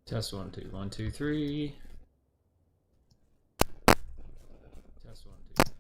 Test 1 2 1 2 3. Test 1 2.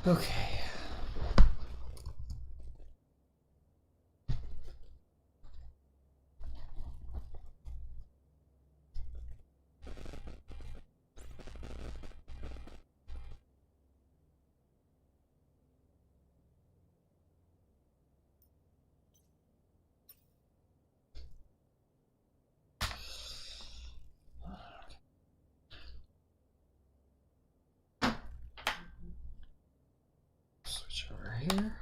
Okay. Switch over here.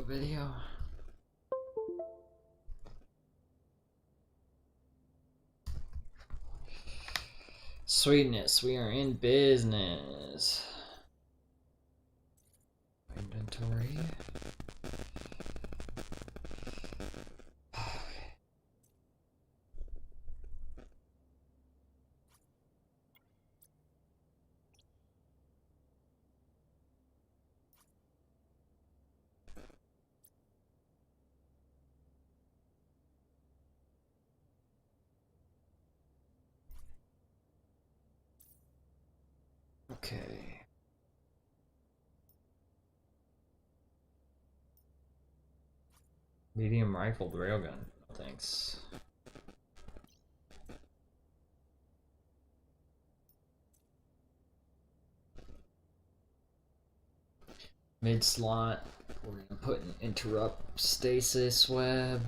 Video. Sweetness, we are in business. Inventory. Okay. Medium rifled railgun. Thanks. Mid slot, we're gonna put an interrupt stasis web,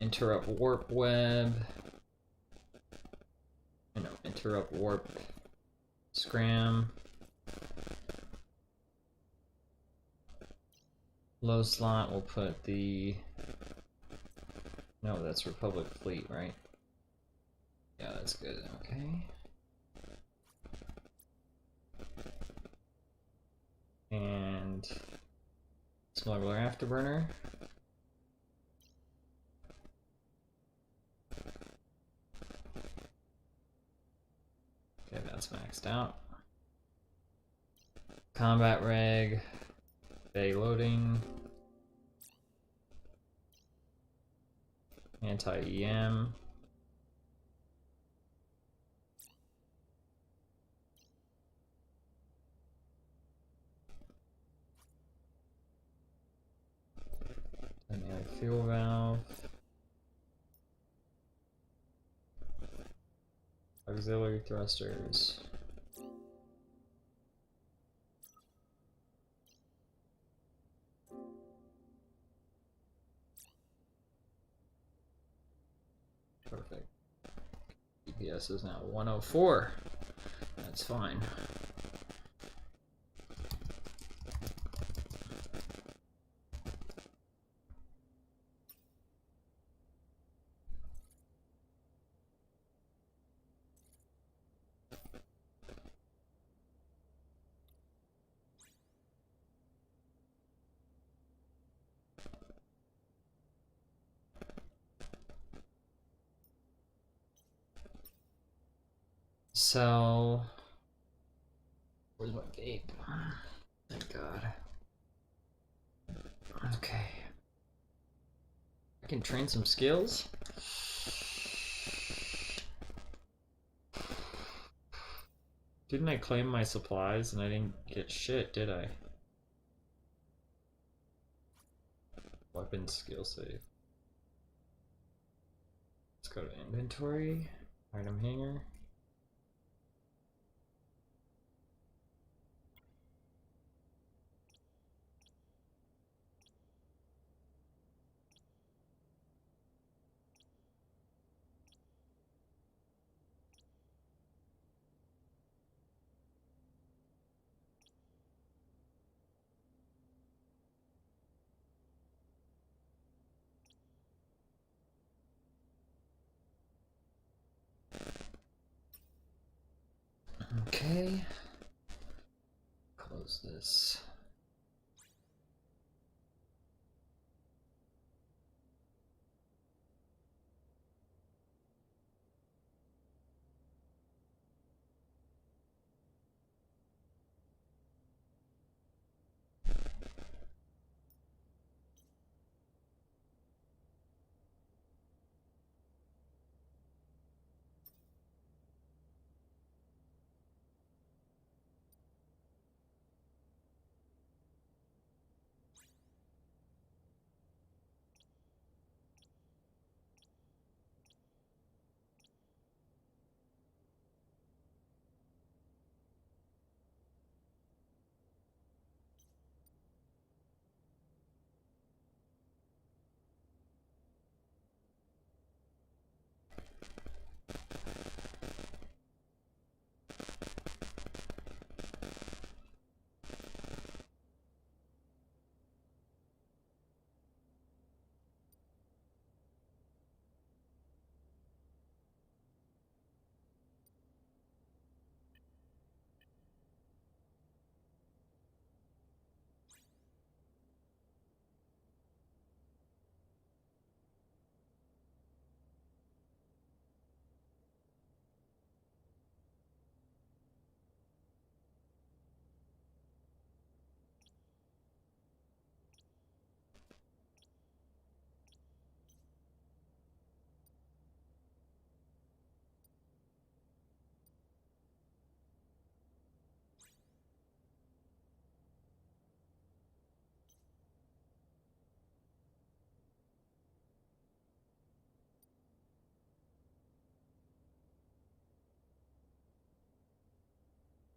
interrupt warp web, interrupt warp scram. Low slot, we'll put the, no, that's Republic Fleet, right? Yeah, that's good, okay. And Smuggler Afterburner. Okay, that's maxed out. Combat Reg. Bay loading. Anti-EM. Dynamic fuel valve. Auxiliary thrusters. Perfect. DPS is now 104. That's fine. So, where's my vape? Thank God. Okay. can train some skills. Didn't I claim my supplies and I didn't get shit, did I? Weapon skill save. Let's go to inventory, item hanger. Okay. Close this.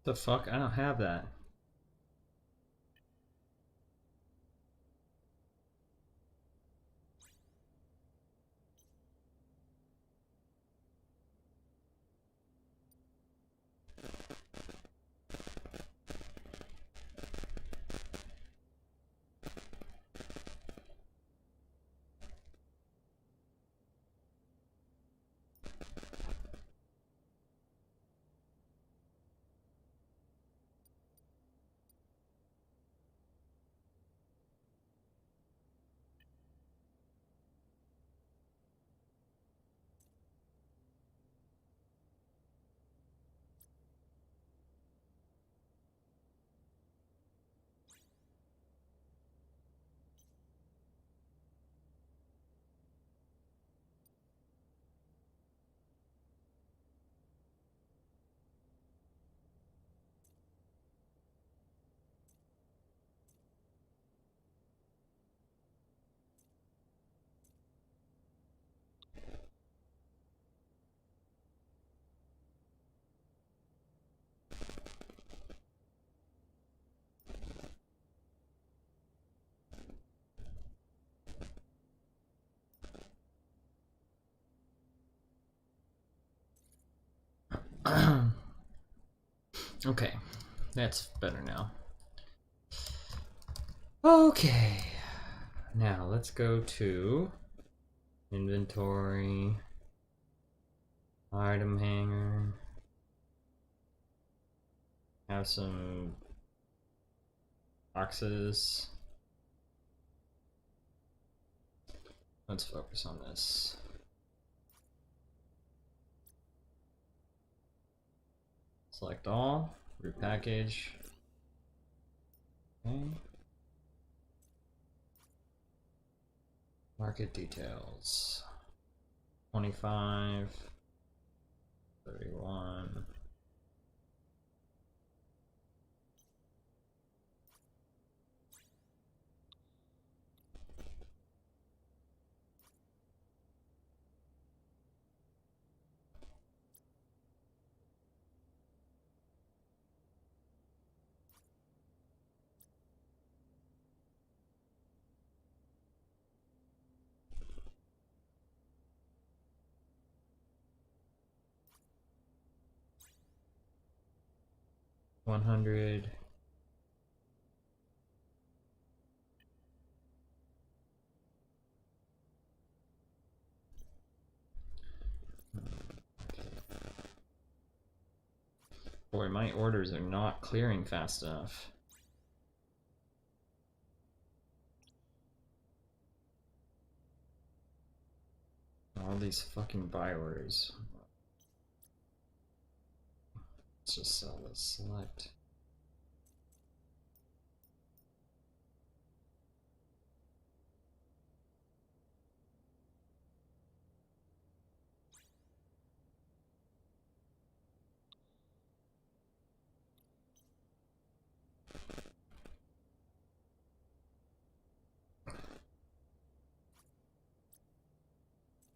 The fuck? I don't have that. Okay, that's better now. Okay, now let's go to inventory, item hanger, have some boxes. Let's focus on this. Select all, repackage. Okay. Market details. 25, 31. $100. Boy, my orders are not clearing fast enough. All these fucking buy orders. Let's just sell this select.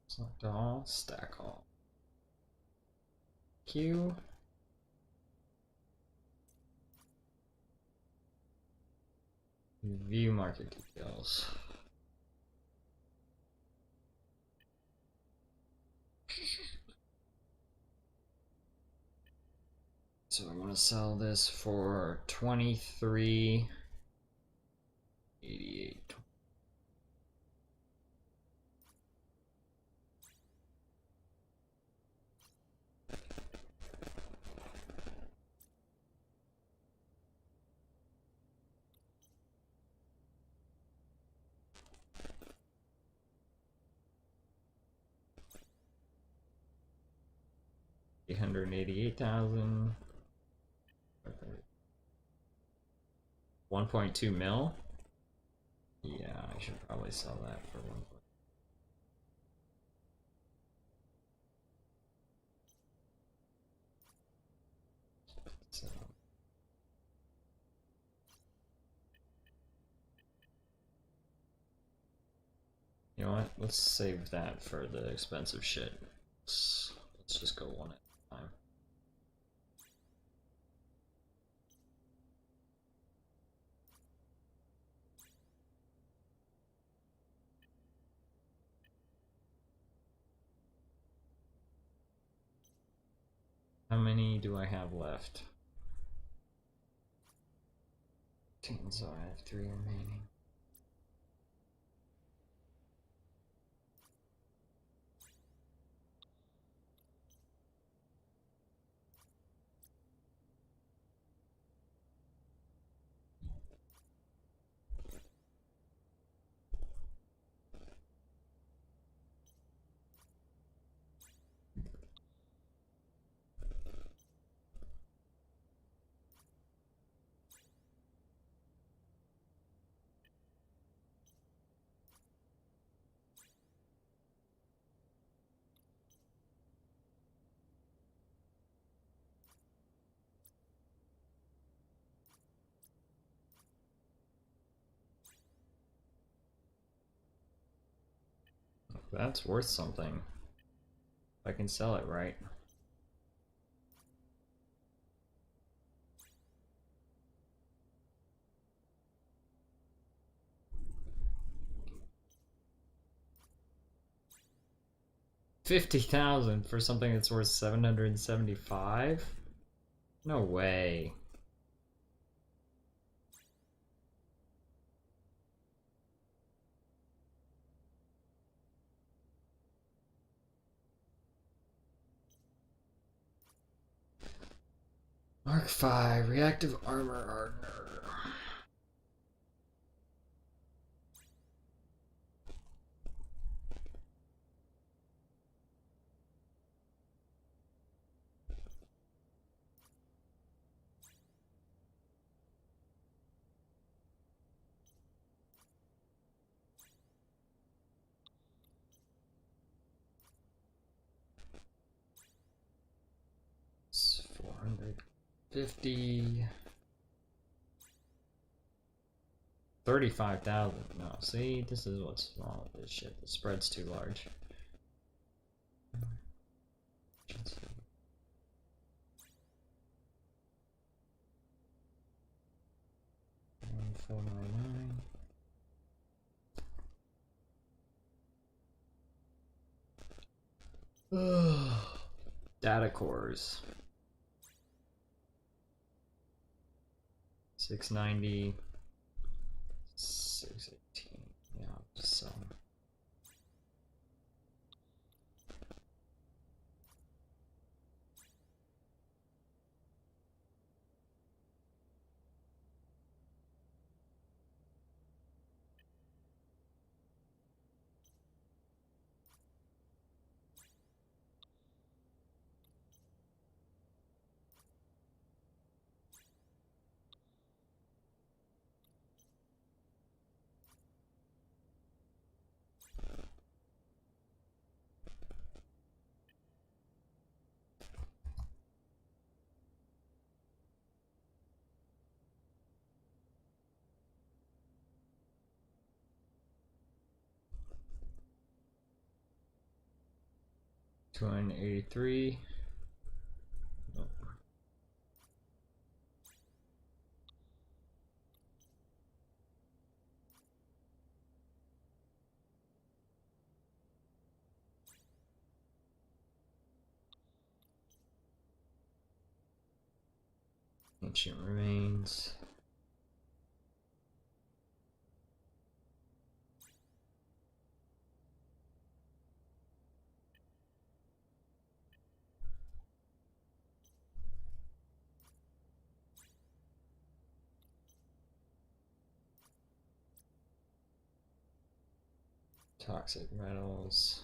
Select all, stack all. Q. View market details. So I want to sell this for 23.88. $888,000. 1.2 mil. Yeah, I should probably sell that for 1. So, you know what? Let's save that for the expensive shit. Let's just go one at a time. How many do I have left? So I have 3 remaining. That's worth something. If I can sell it right. $50,000 for something that's worth 775? No way. Mark 5, reactive armor hardener. 50. 35,000. No, see, this is what's wrong with this shit. The spread's too large. 1499. Data cores. 690. 618. Yeah, so. $283. Nope. Ancient remains. Toxic metals.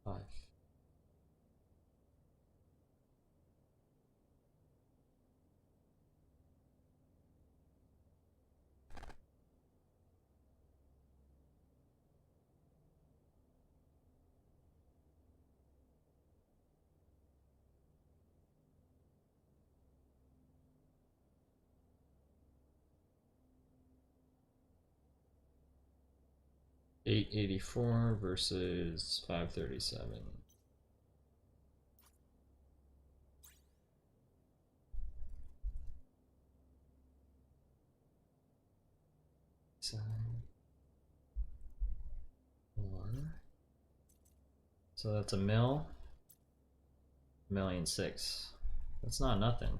5. $884 versus $537. So that's a mil. $1,000,006. That's not nothing.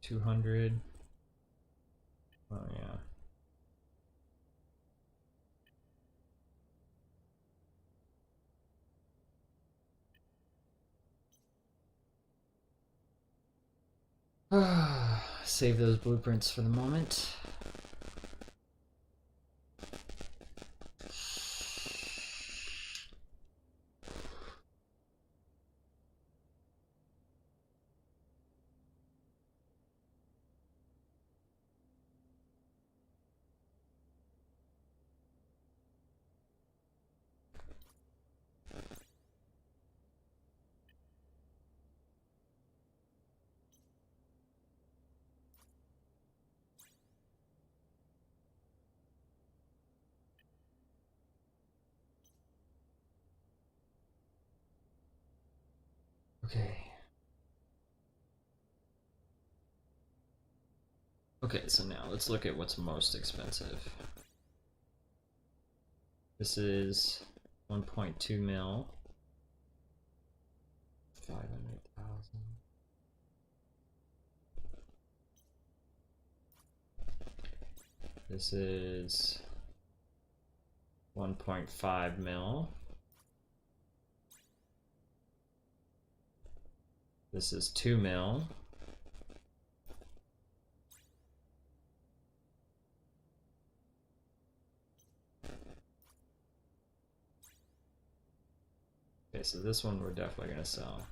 $200. Oh yeah. Save those blueprints for the moment. Okay. Okay, so now let's look at what's most expensive. This is 1.2 mil. 500,000. This is 1.5 mil. This is 2 mil. Okay, so this one we're definitely gonna sell.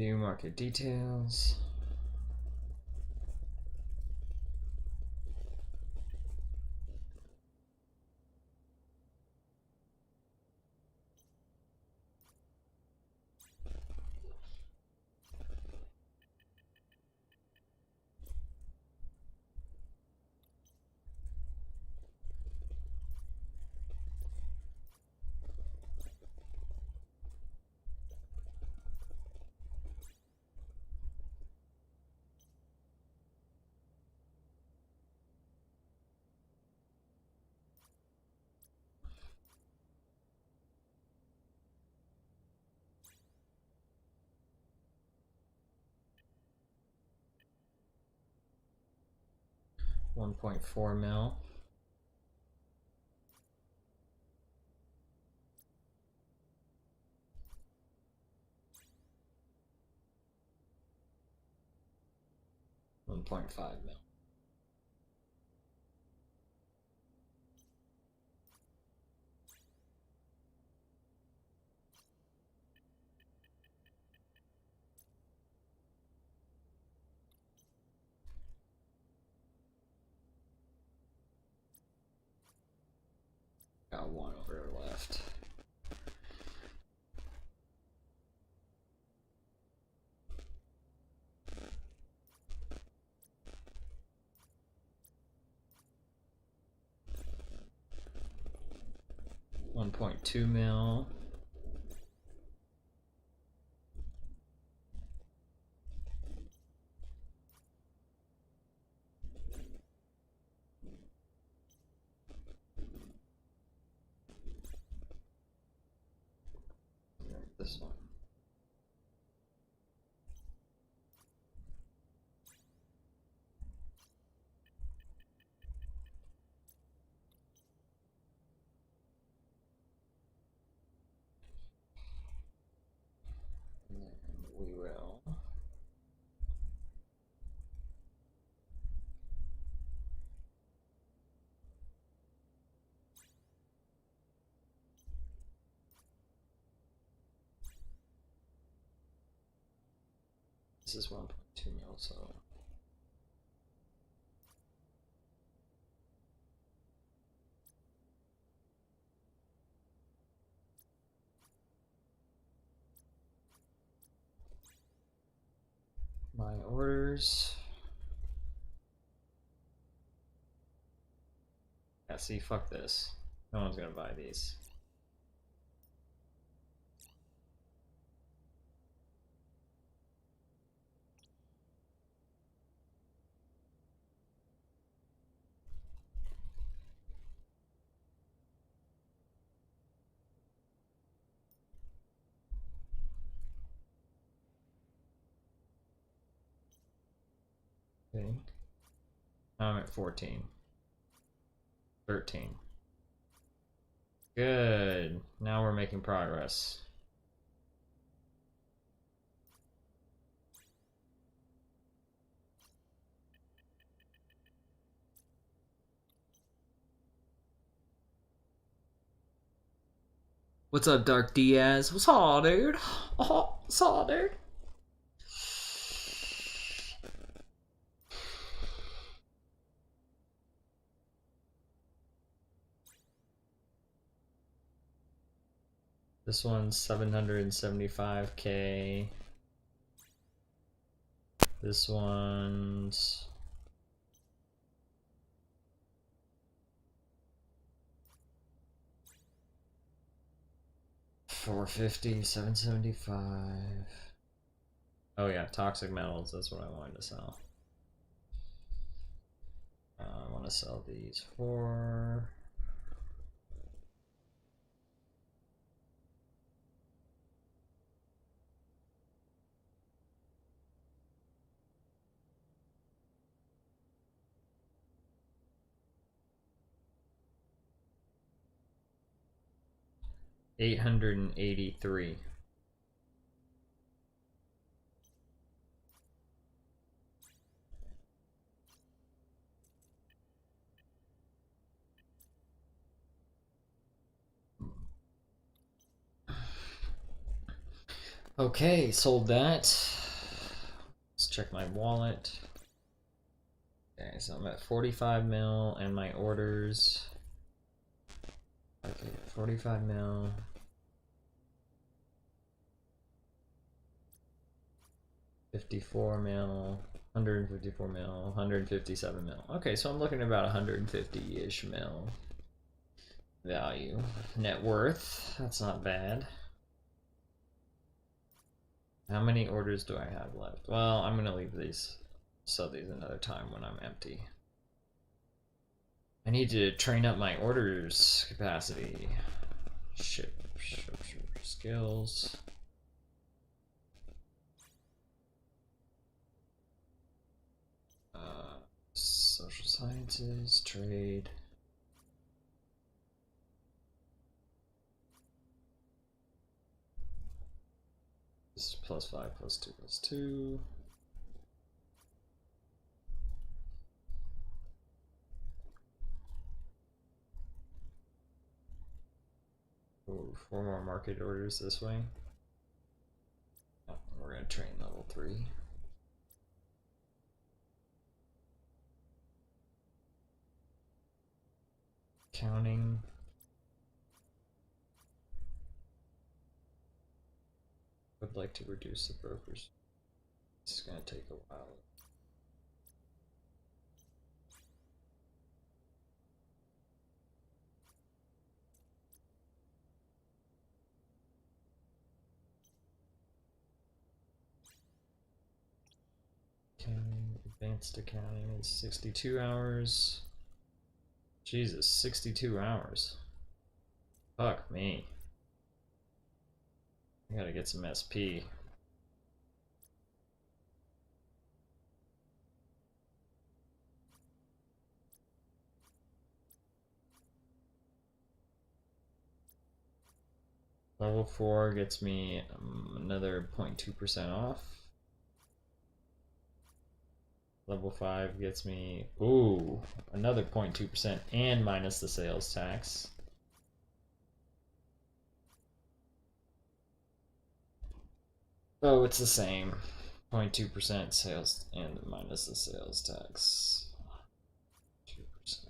View market details. $1.4 mil. $1.5 mil. Got one order left. $1.2 mil. This one. And then we will this is 1.2 mil, so my orders. Yeah, see, fuck this. No one's gonna buy these. Okay. Now I'm at 14. 13. Good. Now we're making progress. What's up, Dark Diaz? What's up, dude? Oh, what's up, dude? This one's 775K. This one's 450, 775. Oh yeah, toxic metals, that's what I wanted to sell. I want to sell these for $883. Okay, sold that. Let's check my wallet. Okay, so I'm at 45 mil and my orders. Okay, 45 mil. $54 mil, 154 mil, 157 mil. Okay, so I'm looking at about 150-ish mil value. Net worth, that's not bad. How many orders do I have left? Well, I'm gonna leave these, sell these another time when I'm empty. I need to train up my orders capacity. Ship skills. Social sciences, trade. This is +5, +2, +2. Ooh, 4 more market orders this way. Oh, we're gonna train level 3. Counting. Would like to reduce the brokers. This is gonna take a while. Accounting, advanced accounting is 62 hours. Jesus, 62 hours. Fuck me. I gotta get some SP. Level 4 gets me another 0.2% off. Level 5 gets me, ooh, another 0.2% and minus the sales tax. Oh, it's the same. 0.2% sales and minus the sales tax. 2%.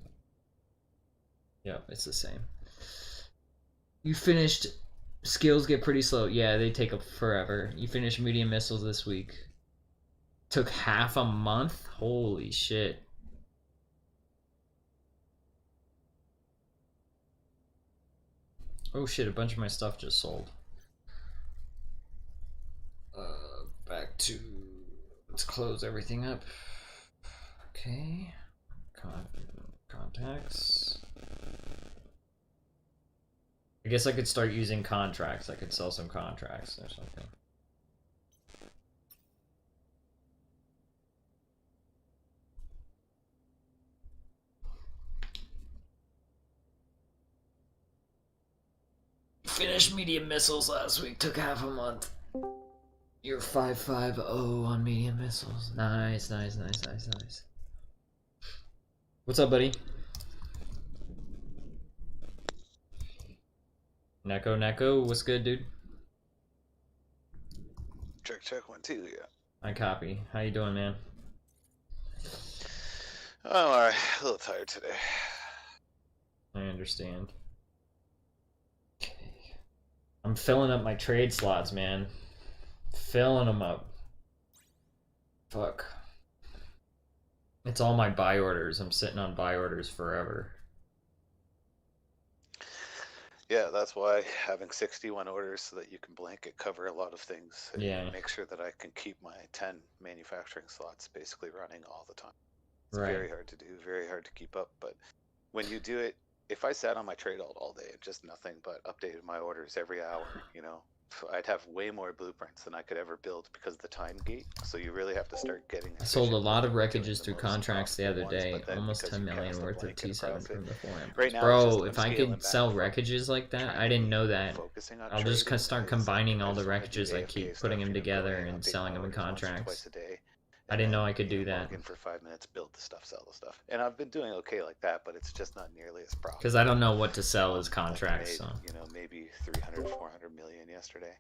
Yep, it's the same. You finished. Skills get pretty slow. Yeah, they take up forever. You finished medium missiles this week. Took half a month? Holy shit. Oh shit, a bunch of my stuff just sold. Back to... Let's close everything up. Okay. Contacts. I guess I could start using contracts. I could sell some contracts or something. Finished medium missiles last week. Took half a month. You're 550 on medium missiles. Nice, nice, nice, nice, nice. What's up, buddy? Neko, what's good, dude? Check 1 2, yeah. I copy. How you doing, man? Oh, alright. A little tired today. I understand. Okay. I'm filling up my trade slots, man. Filling them up. Fuck. It's all my buy orders. I'm sitting on buy orders forever. Yeah, that's why having 61 orders so that you can blanket cover a lot of things. And Yeah. make sure that I can keep my 10 manufacturing slots basically running all the time. It's Right. very hard to do, very hard to keep up. But when you do it, if I sat on my trade alt all day and just nothing but updated my orders every hour, you know, I'd have way more blueprints than I could ever build because of the time gate. So you really have to start getting. I sold a lot of doing wreckages through most contracts the other profitable ones, day. but then Almost because 10 you million cast a worth of blanket T7 across it, from the 4 amp. right now it's Bro, just if I'm I scaling could back sell from wreckages like that, trying I to didn't be know that. focusing on I'll just trading start because combining I all the just wanna do wreckages I AFK keep, stuff, putting them you know, go together in, and update selling my them in orders once or contracts. twice a day, I and didn't then, know I could do you know, that. log in for 5 minutes, build the stuff, sell the stuff. And I've been doing okay like that, but it's just not nearly as profitable. Because I don't know what to sell as Like I contracts, made, so. you know, maybe 300, 400 million yesterday.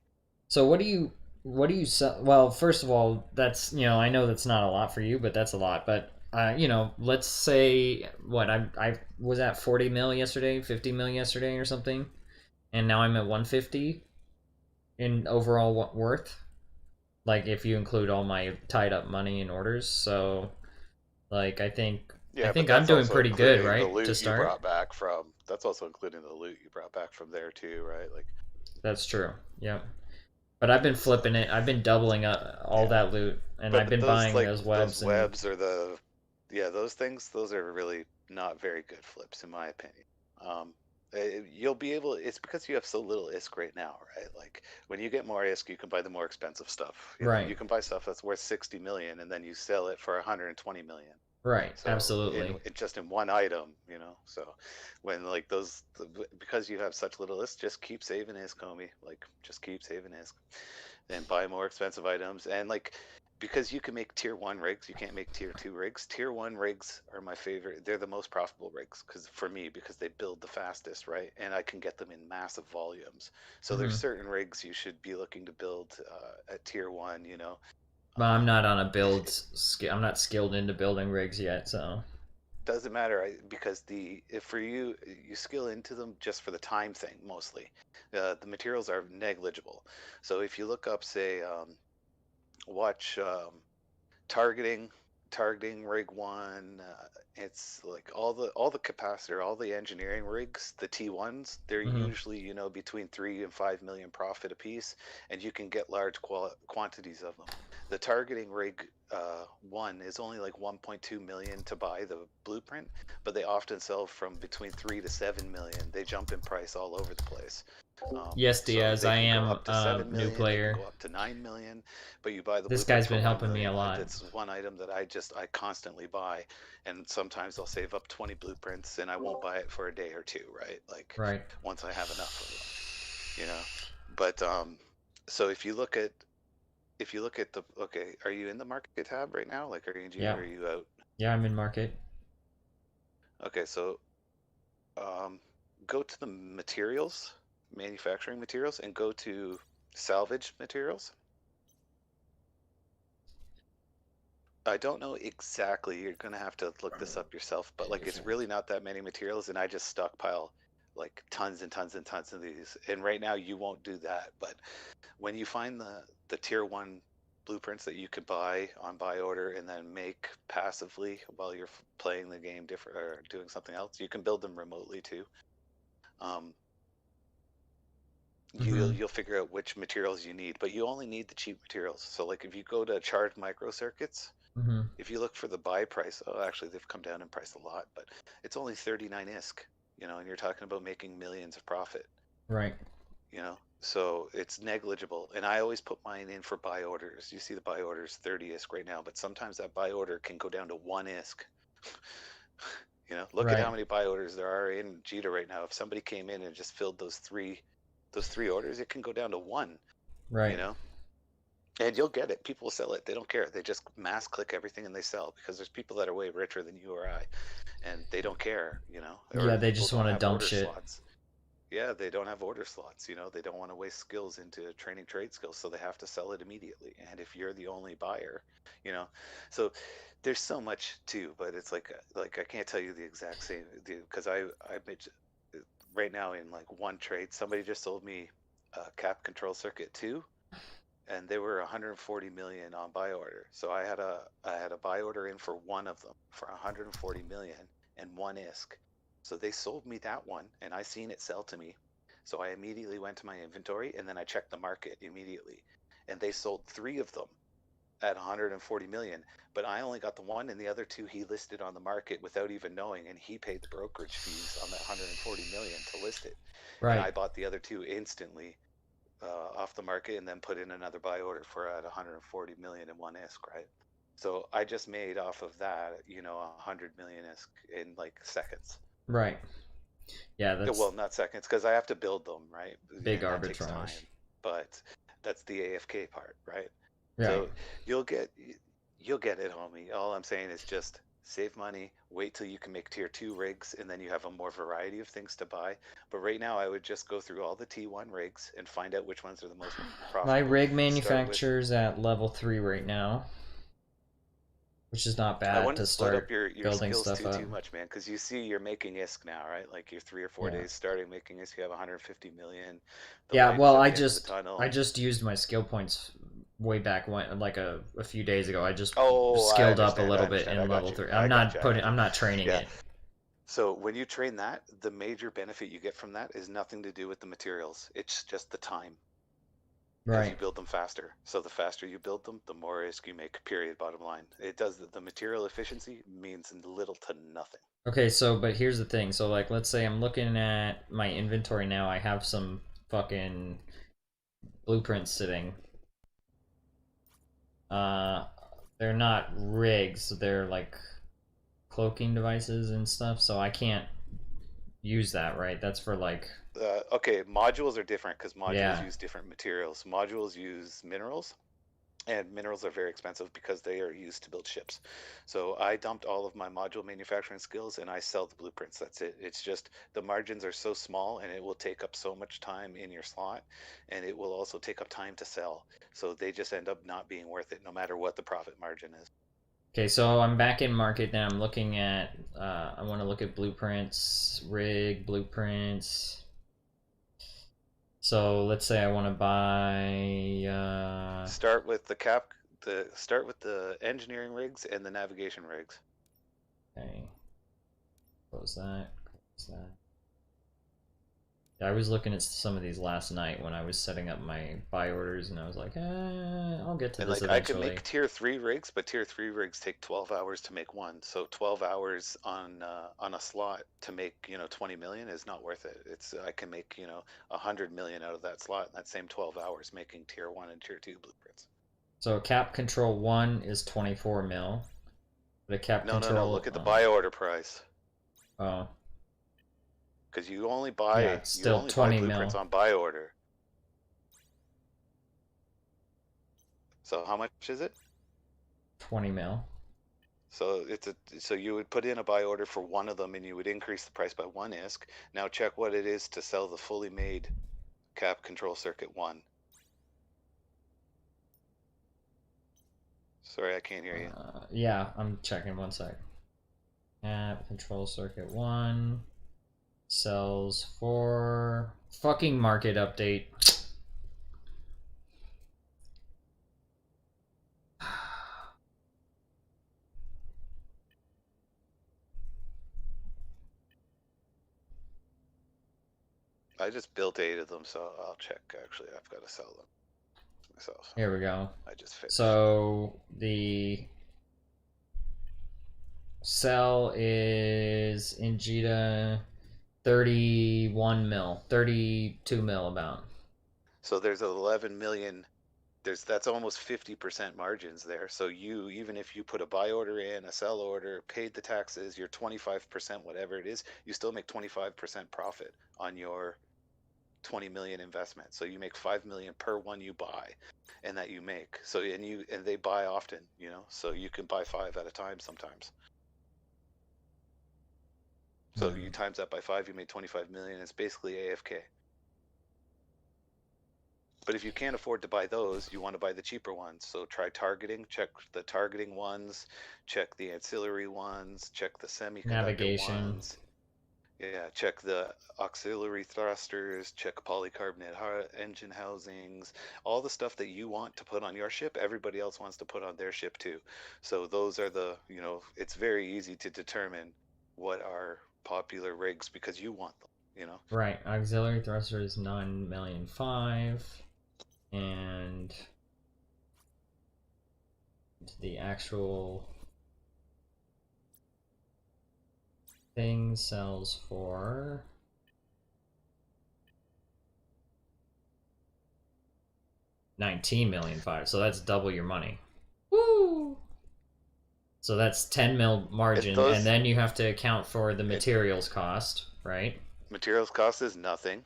So what do you... what do you sell? Well, first of all, that's I know that's not a lot for you, but that's a lot. But let's say what I was at 40 mil yesterday, 50 mil yesterday, or something, and now I'm at 150 in overall worth. Like if you include all my tied up money and orders, so like I Yeah, but think I'm that's doing also pretty good, including the right, to loot you start. brought back from. That's also including the loot you brought back from there too, right? Like, That's true. Yeah. But I've been so flipping it. I've been doubling all yeah. that loot, and I've But been those buying like those those webs and webs or the yeah, those things, those are really not very good flips in my opinion. Um, you'll be able. It's because you have so little ISK right now, right? Like when you get more ISK, you can buy the more expensive stuff. You know, right, you can buy stuff that's worth 60 million and then you sell it for 120 million. right, So absolutely. in just in one item, you know. So when like because you have such little ISK, just keep saving ISK, homie. Like just keep saving ISK and buy more expensive items. And like, because you can make tier one rigs, you can't make tier two rigs. Tier one rigs are my favorite. They're the most profitable rigs because for me, because they build the fastest, right? And I can get them in massive volumes. So there's Hmm. certain rigs you should be looking to build at tier one, you know. But I'm Um, not on a build. I'm not skilled into building rigs yet, so doesn't matter because the if for you you skill into them just for the time thing mostly. The materials are negligible. So if you look up, say, watch targeting targeting rig one, it's like all the capacitor, all the engineering rigs, the T1s, they're hmm. usually, you know, between 3 and 5 million profit a piece, and you can get large quantities of them. The targeting rig one is only like 1.2 million to buy the blueprint, but they often sell from between 3 to 7 million. They jump in price all over the place. Yes, So Diaz, they I can go am up to a 7 new million, they can player. go up to 9 million, but you buy the This blueprint guy's for been 1 helping me a million. lot. That's one item that I constantly buy, and sometimes I'll save up 20 blueprints and I won't buy it for a day or two, right? Like Right. once I have enough of them, you know. But so if you look at the okay, are you in the market tab right now? Like Yeah. are you out? Yeah, I'm in market. Okay, so um, go to the materials, manufacturing materials, and go to salvage materials. I don't know exactly. You're gonna have to look this up yourself, but like it's really not that many materials, and I just stockpile like tons and tons and tons of these. And right now you won't do that, but when you find the tier one blueprints that you could buy on buy order and then make passively while you're playing the game different or doing something else, you can build them remotely too. Um, Hmm. you'll figure out which materials you need, but you only need the cheap materials. So like if you go to charged microcircuits, Hmm. if you look for the buy price, oh, actually, they've come down in price a lot, but it's only 39 ISK, you know, and you're talking about making millions of profit, Right. you know, so it's negligible. And I always put mine in for buy orders. You see the buy orders 30 ISK right now, but sometimes that buy order can go down to 1 ISK. You know, look at how Right. many buy orders there are in Jita right now. If somebody came in and just filled those three orders, it can go down to one, you Right. know. And you'll get it. People will sell it. They don't care. They just mass click everything and they sell because there's people that are way richer than you or I, and they don't care, you know, Yeah, or they people just don't want to have dump order shit. slots. Yeah, they don't have order slots, you know, they don't want to waste skills into training trade skills, so they have to sell it immediately. And if you're the only buyer, you know, so there's so much too, but it's like I can't tell you the exact same because I made right now in like one trade, somebody just sold me a cap control circuit 2 and they were 140 million on buy order. So I had a buy order in for one of them for 140 million and one ISK. So they sold me that one and I seen it sell to me. So I immediately went to my inventory and then I checked the market immediately. And they sold three of them at 140 million, but I only got the one and the other two he listed on the market without even knowing, and he paid the brokerage fees on that 140 million to list it. And Right. I bought the other two instantly off the market and then put in another buy order for at 140 million in one ISK, right? So I just made off of that, you know, 100 million ISK in like seconds. Right. Yeah, Well, that's not seconds because I have to build them, right? big And that takes arbitrage. time. But that's the AFK part, right? Right. So you'll get you'll get it, homie. All I'm saying is just save money, wait till you can make tier 2 rigs, and then you have a more variety of things to buy. But right now, I would just go through all the T1 rigs and find out which ones are the most My profitable. rig Start with. manufacturer's at level 3 right now, which is not I bad wouldn't to split up start your building skills stuff up. too much, man, because you see you're making ISK now, right? Like you're 3 or 4 Yeah. days starting making ISK, you have 150 million. The Yeah, light is well, at I the end of the just tunnel. I just used my skill points way back when, like a few days ago. I just Oh, I skilled up a understand. I little bit understand. I in got level you. 3. I got you. I got you. I'm not training Yeah. it. So when you train that, the major benefit you get from that is nothing to do with the materials. It's just the time as you Right. build them faster. So the faster you build them, the more risk you make, period, bottom line. It does the material efficiency means little to nothing. Okay, so but here's the thing. So like let's say I'm looking at my inventory now. I have some fucking blueprints sitting. Uh they're not rigs, they're like cloaking devices and stuff, so I can't use that, right? That's for like Okay, modules are different because modules yeah. use different materials. Modules use minerals, and minerals are very expensive because they are used to build ships. So I dumped all of my module manufacturing skills and I sell the blueprints. That's it. It's just the margins are so small and it will take up so much time in your slot, and it will also take up time to sell. So they just end up not being worth it no matter what the profit margin is. Okay, so I'm back in market now. I'm looking at I want to look at blueprints, rig blueprints. So let's say I want to buy Start with the engineering rigs and the navigation rigs. okay. Close that. Close that. Yeah, I was looking at some of these last night when I was setting up my buy orders, and I was like, I'll get to And this like I could eventually. make tier 3 rigs, but tier 3 rigs take 12 hours to make one. So 12 hours on a slot to make, 20 million is not worth it. It's I can make, 100 million out of that slot in that same 12 hours making tier 1 and tier 2 blueprints. So cap control 1 is 24 mil. The cap No, no, no. control Look at the buy order price. oh Because you only yeah, buy it's you still only buy 20 blueprints mil. on buy order. So how much is it? 20 mil. So you would put in a buy order for one of them and you would increase the price by 1 ISK. Now check what it is to sell the fully made cap control circuit 1. Sorry, I can't hear you. Yeah, I'm checking one sec. Cap control circuit 1 sells for fucking market update. I just built 8 of them, so I'll check. Actually, I've got to sell them myself. Here we go. I just finished. So the sell is Ingita 31 mil, 32 mil about. So there's 11 million. That's almost 50% margins there. So even if you put a buy order in, a sell order, paid the taxes, your 25%, whatever it is, you still make 25% profit on your 20 million investment. So you make 5 million per one you buy and that you make. So and they buy often, so you can buy 5 at a time sometimes. So you times that by 5, you made 25 million. It's basically AFK. But if you can't afford to buy those, you want to buy the cheaper ones. So try targeting, check the targeting ones, check the ancillary ones, check the semiconductor Navigation. ones. Yeah, check the auxiliary thrusters, check polycarbonate engine housings, all the stuff that you want to put on your ship, everybody else wants to put on their ship too. So those are it's very easy to determine what are popular rigs because you want them. Right, auxiliary thruster is 9,000,005, and the actual thing sells for 19,000,005. So that's double your money. Woo! So that's 10 mil margin, and then you have to account for the materials cost, right? Materials cost is nothing.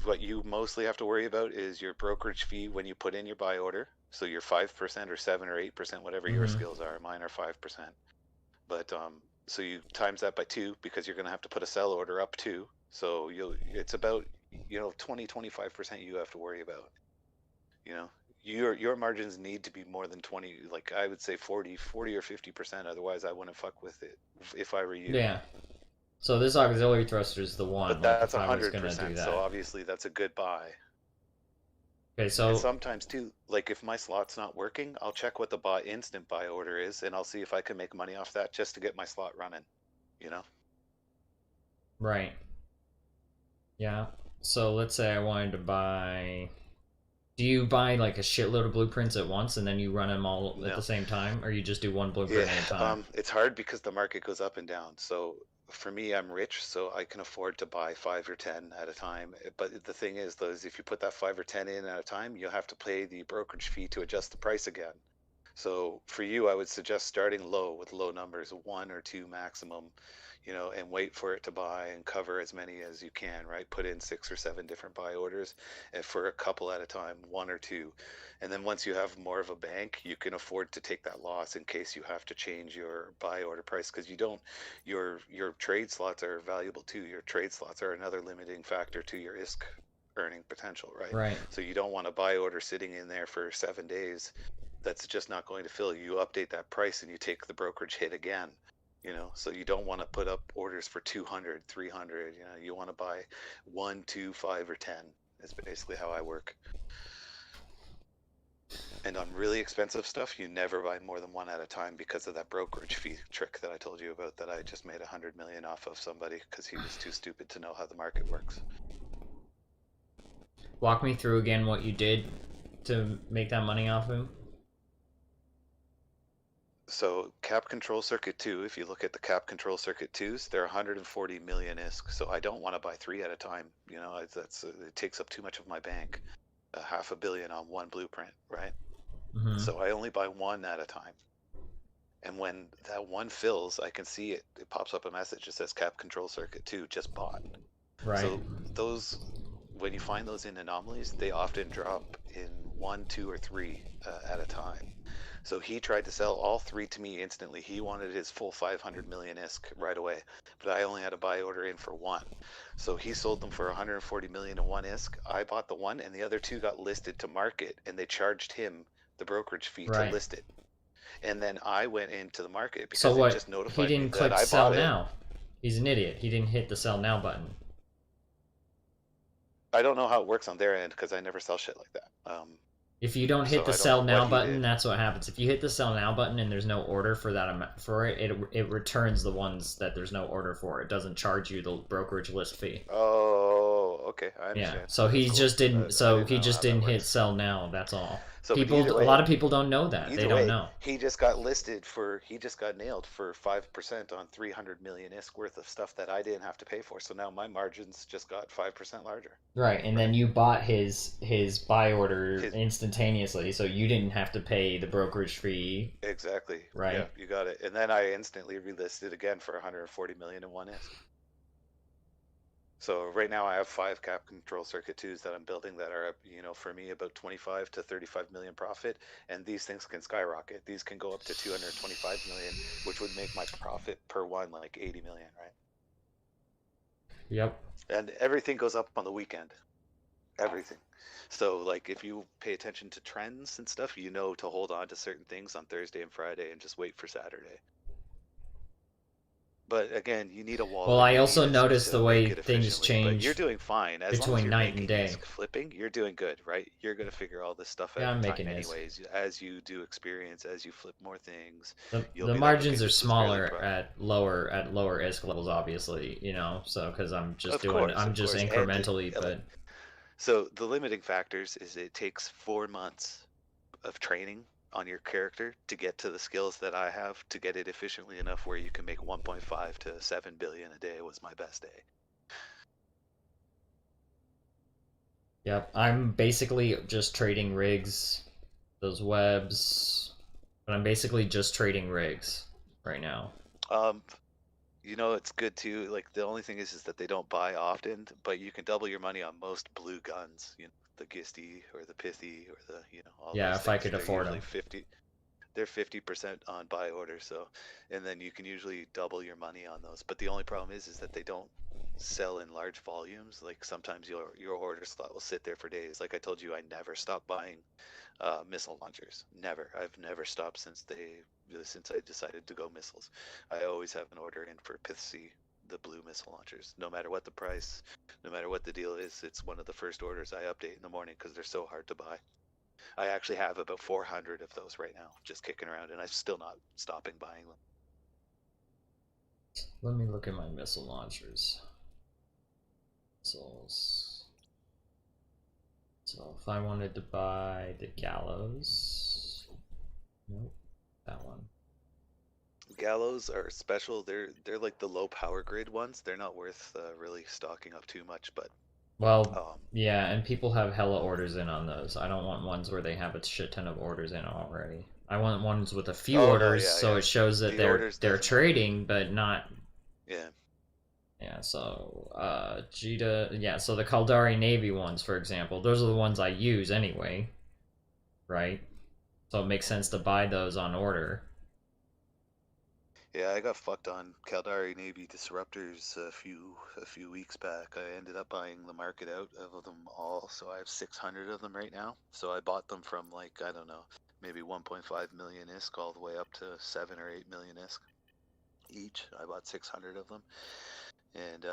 What you mostly have to worry about is your brokerage fee when you put in your buy order. So your 5% or 7 or 8%, whatever your skills are. Mine are 5%. But so you times that by 2 because you're going to have to put a sell order up too. So it's about 20-25% you have to worry about. Your margins need to be more than 20, like I would say 40 or 50%. Otherwise, I wouldn't fuck with it if I were you. Yeah. So this auxiliary thruster is the one. But Like that's if I was gonna do 100%. that. So obviously that's a good buy. Okay, And so sometimes too, like if my slot's not working, I'll check what the instant buy order is, and I'll see if I can make money off that just to get my slot running. right. Yeah. So let's say I wanted to buy. Do you buy like a shitload of blueprints at once and then you run them all at No. the same time, or you just do one blueprint Yeah, at a time? it's hard because the market goes up and down. So for me, I'm rich, so I can afford to buy 5 or 10 at a time. But the thing is, though, is if you put that 5 or 10 in at a time, you'll have to pay the brokerage fee to adjust the price again. So for you, I would suggest starting low with low numbers, 1 or 2 maximum, and wait for it to buy and cover as many as you can, right? Put in 6 or 7 different buy orders and for a couple at a time, 1 or 2. And then once you have more of a bank, you can afford to take that loss in case you have to change your buy order price because your trade slots are valuable too. Your trade slots are another limiting factor to your ISK earning potential, right? Right. So you don't want a buy order sitting in there for 7 days that's just not going to fill. You update that price and you take the brokerage hit again. So you don't want to put up orders for 200, 300. You want to buy 1, 2, 5, or 10. Is basically how I work. And on really expensive stuff, you never buy more than 1 at a time because of that brokerage fee trick that I told you about that I just made 100 million off of somebody because he was too stupid to know how the market works. Walk me through again what you did to make that money off him. So cap control circuit 2, if you look at the cap control circuit 2s, they're 140 million ISK. So I don't want to buy 3 at a time. It takes up too much of my bank. $500 million on one blueprint, right? Mm-hmm. So I only buy 1 at a time. And when that one fills, I can see it pops up a message that says cap control circuit 2 just bought. Right. So when you find those in anomalies, they often drop in 1, 2, or 3 at a time. So he tried to sell all 3 to me instantly. He wanted his full 500 million ISK right away, but I only had a buy order in for 1. So he sold them for 140 million in 1 ISK. I bought the 1, and the other 2 got listed to market, and they charged him the brokerage fee to list it. And then I went into the market because it just notified me that I bought it. He didn't click sell now. He's an idiot. He didn't hit the sell now button. I don't know how it works on their end because I never sell shit like that. If you don't hit the sell now button, that's what happens. If you hit the sell now button and there's no order for that for it returns the ones that there's no order for. It doesn't charge you the brokerage list fee. Oh, okay, I understand. Yeah, so he just didn't. So he just didn't hit sell now. That's all. So a lot of people don't know that. They don't know. He just got nailed for 5% on 300 million ISK worth of stuff that I didn't have to pay for. So now my margins just got 5% larger. Right, and then you bought his buy order instantaneously, so you didn't have to pay the brokerage fee. Exactly. Right. Yeah, you got it. And then I instantly relisted again for 140 million in 1 ISK. So right now I have 5 cap control circuit 2s that I'm building that are, for me about 25 to 35 million profit. And these things can skyrocket. These can go up to 225 million, which would make my profit per one like 80 million, right? Yep. And everything goes up on the weekend. Everything. So like if you pay attention to trends and stuff, to hold on to certain things on Thursday and Friday and just wait for Saturday. But again, you need a wallet. Well, I also noticed the way things change. But you're doing fine as between night and day. Flipping, you're doing good, right? You're gonna figure all this stuff out. Yeah, I'm in making time anyways. As you do experience, as you flip more things, the margins are smaller at lower ISK levels, obviously. So because I'm just incrementally, but. So the limiting factors is it takes 4 months of training on your character to get to the skills that I have to get it efficiently enough where you can make 1.5 to 7 billion a day was my best day. Yep, I'm basically just trading rigs, those webs, but I'm basically just trading rigs right now. It's good too. Like the only thing is that they don't buy often, but you can double your money on most blue guns. The Gisty or the Pithy or the all. Yeah, those if things. I could afford them. 50. they're 50% on buy order. So, and then you can usually double your money on those. But the only problem is that they don't sell in large volumes. Like sometimes your order slot will sit there for days. Like I told you, I never stop buying missile launchers. Never. I've never stopped since I decided to go missiles. I always have an order in for Pith-C, the blue missile launchers. No matter what the price, no matter what the deal is, it's one of the first orders I update in the morning because they're so hard to buy. I actually have about 400 of those right now, just kicking around, and I'm still not stopping buying them. Let me look at my missile launchers. Missiles. So if I wanted to buy the Gallows, nope, that one. Gallows are special. They're like the low power grade ones. They're not worth really stocking up too much, but Well, yeah, and people have hella orders in on those. I don't want ones where they have a shit ton of orders in already. I want ones with a few oh no, orders, yeah, so yeah. it shows that The they're orders doesn't matter. trading, but not. Yeah. Yeah, so Jita, yeah, so the Kaldari Navy ones, for example, those are the ones I use anyway, right? So it makes sense to buy those on order. Yeah, I got fucked on Caldari Navy disruptors a few weeks back. I ended up buying the market out of them all, so I have 600 of them right now. So I bought them from like I don't know, maybe 1.5 million ISK all the way up to 7 or 8 million ISK each. I bought 600 of them, and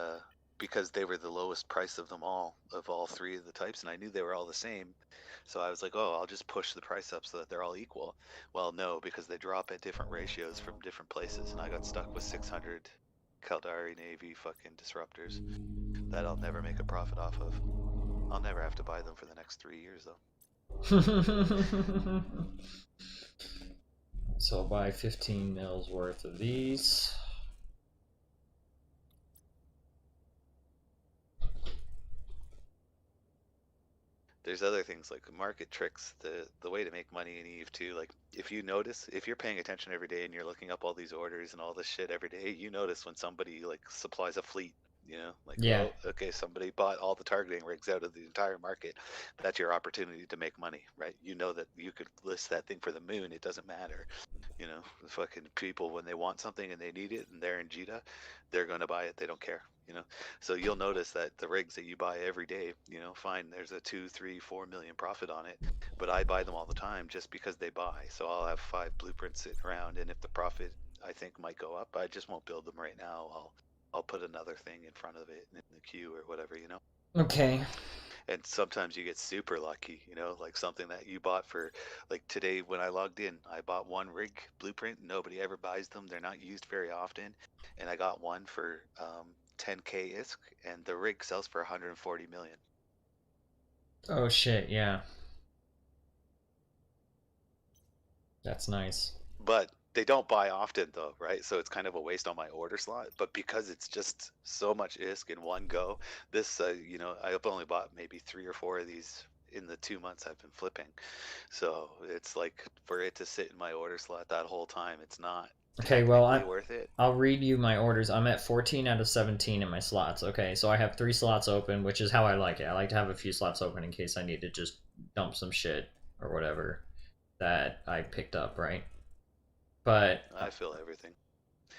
because they were the lowest price of them all, of all three of the types, and I knew they were all the same. So I was like, oh, I'll just push the price up so that they're all equal. Well, no, because they drop at different ratios from different places, and I got stuck with 600 Caldari Navy fucking disruptors that I'll never make a profit off of. I'll never have to buy them for the next 3 years, though. So I'll buy 15 mils worth of these. There's other things like market tricks, the way to make money in Eve too. Like if you notice, if you're paying attention every day and you're looking up all these orders and all this shit every day, you notice when somebody like supplies a fleet, like, Yeah. oh, okay, somebody bought all the targeting rigs out of the entire market. That's your opportunity to make money, right? You know that you could list that thing for the moon. It doesn't matter. The fucking people, when they want something and they need it and they're in Jita, they're going to buy it. They don't care. So you'll notice that the rigs that you buy every day, fine, there's a 2, 3, 4 million profit on it, but I buy them all the time just because they buy. So I'll have 5 blueprints sitting around, and if the profit I think might go up, I just won't build them right now. I'll put another thing in front of it in the queue or whatever. Okay. And sometimes you get super lucky, like something that you bought for, like today when I logged in, I bought one rig blueprint. Nobody ever buys them. They're not used very often. And I got one for 10K ISK, and the rig sells for 140 million. Oh shit, yeah. That's nice. But they don't buy often though, right? So it's kind of a waste on my order slot. But because it's just so much ISK in one go, this, I've only bought maybe 3 or 4 of these in the 2 months I've been flipping. So it's like for it to sit in my order slot that whole time, it's not Okay, well, technically worth it. I'll read you my orders. I'm at 14 out of 17 in my slots. Okay, so I have 3 slots open, which is how I like it. I like to have a few slots open in case I need to just dump some shit or whatever that I picked up, right? But I feel everything.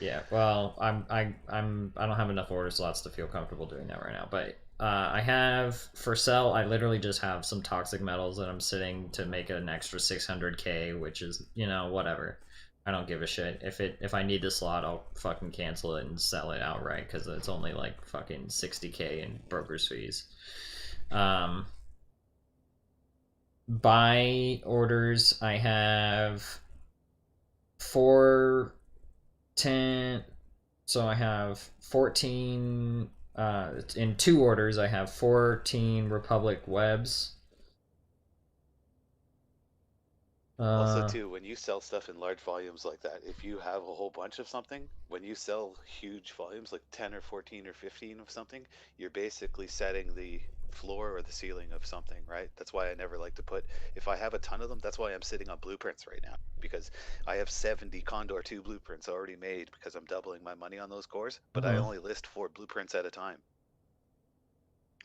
yeah, well, I don't have enough order slots to feel comfortable doing that right now. But I have for sell. I literally just have some toxic metals that I'm sitting to make an extra 600k, which is whatever. I don't give a shit. If I need the slot, I'll fucking cancel it and sell it outright because it's only like fucking 60k in broker's fees. Buy orders. I have 410. So I have 14 in 2 orders. I have 14 Republic webs. Also, too, when you sell stuff in large volumes like that, if you have a whole bunch of something, when you sell huge volumes, like 10 or 14 or 15 of something, you're basically setting the floor or the ceiling of something, right? That's why I never like to put, if I have a ton of them, that's why I'm sitting on blueprints right now, because I have 70 Condor 2 blueprints already made because I'm doubling my money on those cores, but I only list 4 blueprints at a time.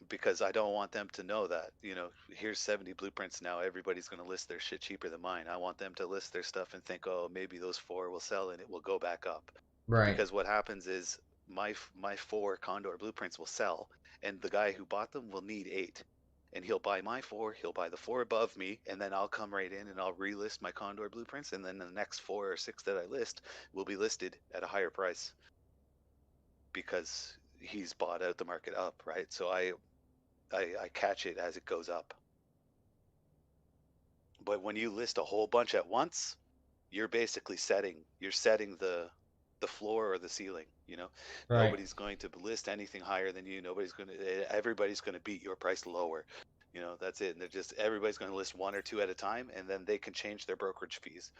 because I don't want them to know that, you know, here's 70 blueprints now. Everybody's going to list their shit cheaper than mine. I want them to list their stuff and think, oh, maybe those 4 will sell and it will go back up. Right. Because what happens is my 4 Condor blueprints will sell, and the guy who bought them will need 8. And he'll buy my 4, he'll buy the 4 above me, and then I'll come right in and I'll relist my Condor blueprints, and then the next 4 or 6 that I list will be listed at a higher price because he's bought out the market up, right? So I catch it as it goes up. But when you list a whole bunch at once, you're basically setting the floor or the ceiling, you know. Right. Nobody's going to list anything higher than you. Everybody's going to beat your price lower. You know, that's it. And everybody's going to list 1 or 2 at a time, and then they can change their brokerage fees.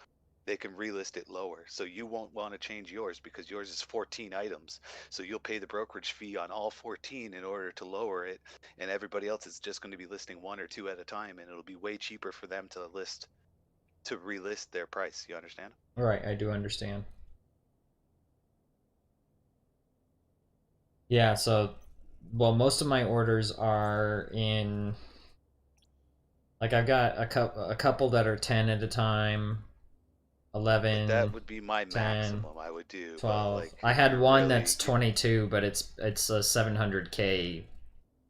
They can relist it lower. So you won't want to change yours because yours is 14 items. So you'll pay the brokerage fee on all 14 in order to lower it. And everybody else is just going to be listing 1 or 2 at a time. And it'll be way cheaper for them to relist their price. You understand? Right, I do understand. Yeah, so, well, most of my orders are in, like, I've got a couple that are 10 at a time, 11, That would be my 10, maximum I would do. 12. Like, I had one really, that's 22, but it's a 700K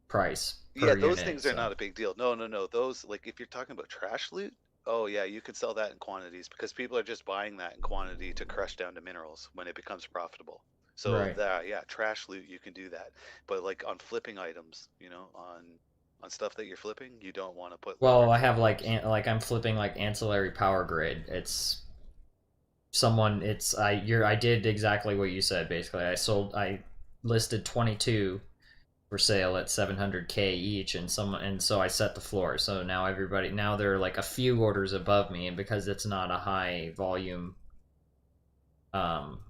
price per yeah, those unit, things are so. not a big deal. No. Those, like, if you're talking about trash loot, oh yeah, you could sell that in quantities because people are just buying that in quantity to crush down to minerals when it becomes profitable. So Right. that, yeah, trash loot, you can do that. But like on flipping items, you know, on stuff that you're flipping, you don't want to put Well, I leverage have on like those. like I'm flipping like ancillary power grid. I did exactly what you said basically. I listed 22 for sale at 700K each, and so I set the floor. So now there are like a few orders above me, and because it's not a high volume um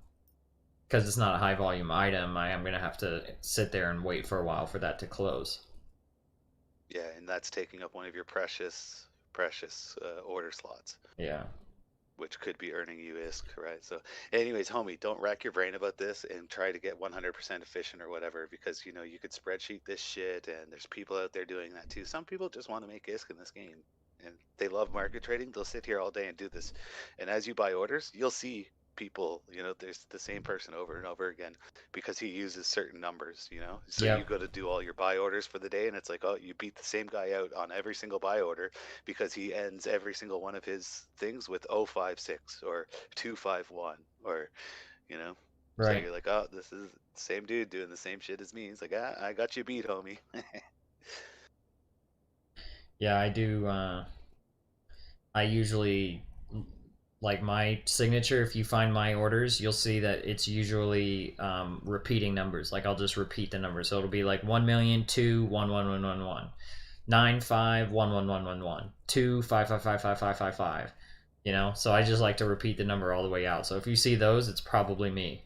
because it's not a high volume item, I am going to have to sit there and wait for a while for that to close. Yeah, and that's taking up one of your precious order slots, Yeah. which could be earning you ISK, right? So, anyways, homie, don't rack your brain about this and try to get 100% efficient or whatever, because you know you could spreadsheet this shit, and there's people out there doing that too. Some people just want to make ISK in this game, and they love market trading. They'll sit here all day and do this, and as you buy orders, you'll see people, you know, there's the same person over and over again because he uses certain numbers, you know. So you Yep. go to do all your buy orders for the day, and it's like, oh, you beat the same guy out on every single buy order because he ends every single one of his things with 056 or 251 or, you know. So Right. you're like, oh, this is the same dude doing the same shit as me. He's like, I got you beat, homie. Yeah, I do I usually like my signature. If you find my orders, you'll see that it's usually repeating numbers. Like I'll just repeat the numbers, so it'll be like 1,000,002,11111, 9511111, 255555555. You know, so I just like to repeat the number all the way out. So if you see those, it's probably me,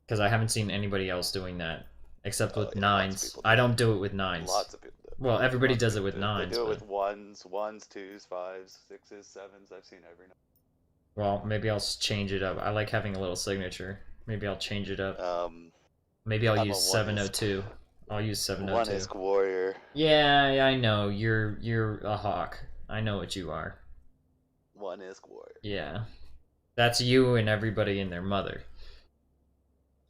because I haven't seen anybody else doing that except Oh with yeah, lots of nines. people I do it. don't do it with nines. Lots of people do it. Well, everybody Lots of does it people with do it. They nines, do it but with ones, twos, fives, sixes, sevens. I've seen every well, maybe I'll change it up. I like having a little signature. Maybe I'll change it up. number. Maybe I'll I'm use a one ISK 702. I'll use 702. warrior. Yeah, I know. You're a hawk. I know what you are. One ISK warrior. Yeah. That's you and everybody and their mother.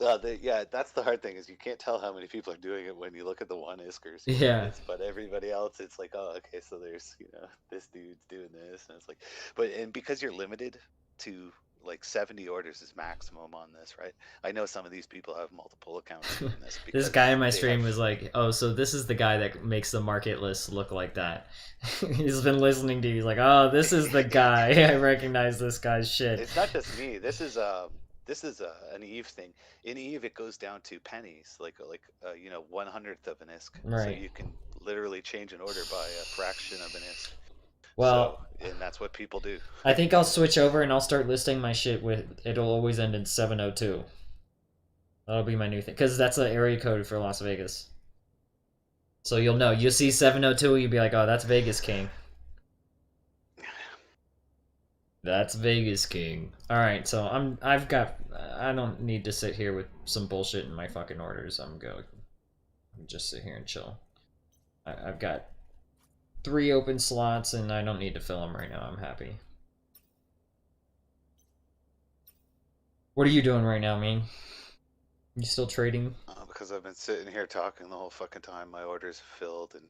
Yeah, that's the hard thing is you can't tell how many people are doing it when you look at the one iskers. You know? Yeah. But everybody else, it's like, oh, okay, so there's, you know, this dude's doing this, and it's like, and because you're limited to like 70 orders is maximum on this, right? I know some of these people have multiple accounts doing this This because guy in my they stream have. was like, "Oh, so this is the guy that makes the market list look like that." He's been listening to you. He's like, "Oh, this is the guy. I recognize this guy's shit." It's not just me. This is an Eve thing. In Eve, it goes down to pennies, like you know, 1/100th of an ISK. So Right. you can literally change an order by a fraction of an ISK. So, Well, and that's what people do. I think I'll switch over and I'll start listing my shit with. It'll always end in 702. That'll be my new thing, because that's the area code for Las Vegas. So you'll know. You'll see 702, you'll be like, "Oh, that's Vegas King." That's Vegas King. All right, so I don't need to sit here with some bullshit in my fucking orders. I'm going. just sit here and chill. I've got 3 open slots, and I don't need to fill them right now. I'm happy. What are you doing right now, Ming? You still trading? Because I've been sitting here talking the whole fucking time. My orders are filled, and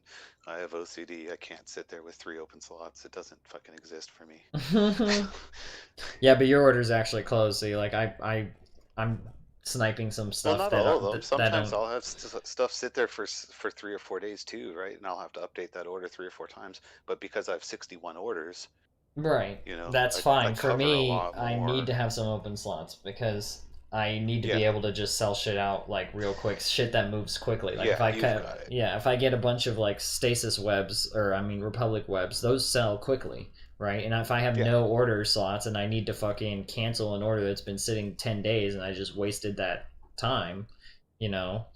I have OCD. I can't sit there with 3 open slots. It doesn't fucking exist for me. Yeah, but your order's actually closed. So like I'm sniping some Well, stuff not that all of them. that Sometimes don't. I'll have stuff sit there for 3 or 4 days too, right? And I'll have to update that order 3 or 4 times. But because I have 61 orders, Right. you know, That's I fine. For cover a me, lot I need more. to have some open slots because I need to Yeah, be able to just sell shit out like real quick, shit that moves quickly. Like if yeah, I you've cut, got it. yeah, if I get a bunch of like stasis webs or I mean Republic webs, those sell quickly, right? And if I have Yeah, no order slots and I need to fucking cancel an order that's been sitting 10 days and I just wasted that time, you know,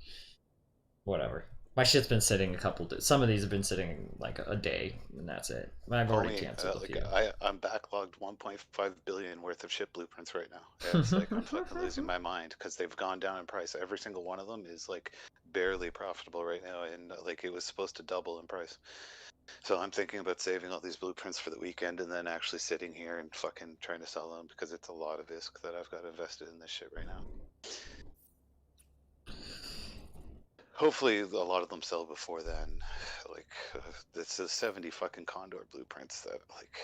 whatever. My shit's been sitting a couple days. Some of these have been sitting like a day, and that's it. I've already homie, canceled a like few. I'm backlogged 1.5 billion worth of ship blueprints right now. Yeah, it's like I'm fucking losing my mind because they've gone down in price. Every single one of them is like barely profitable right now, and like it was supposed to double in price. So I'm thinking about saving all these blueprints for the weekend and then actually sitting here and fucking trying to sell them because it's a lot of ISK that I've got invested in this shit right now. Hopefully, a lot of them sell before then. Like, this is 70 fucking Condor blueprints that, like,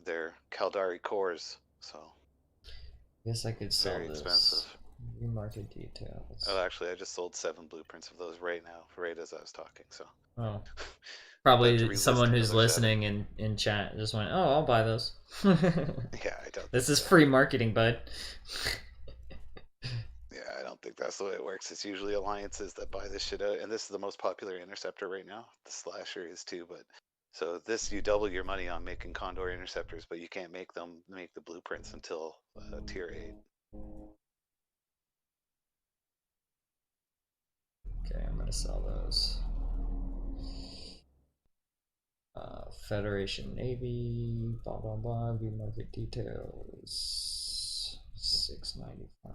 they're Caldari cores, so Guess I could sell very expensive. this. View market details. Oh, actually, I just sold 7 blueprints of those right now, right as I was talking. So, Oh, about to probably relist someone who's another 7. listening in chat just went, "Oh, I'll buy those." Yeah, I don't This think is so. free marketing, bud. Yeah, I don't think that's the way it works. It's usually alliances that buy this shit out, and this is the most popular interceptor right now. The slasher is too, but so this you double your money on making Condor interceptors, but you can't make the blueprints until tier 8. Okay, I'm gonna sell those. Federation Navy, blah blah blah. View market details. 695.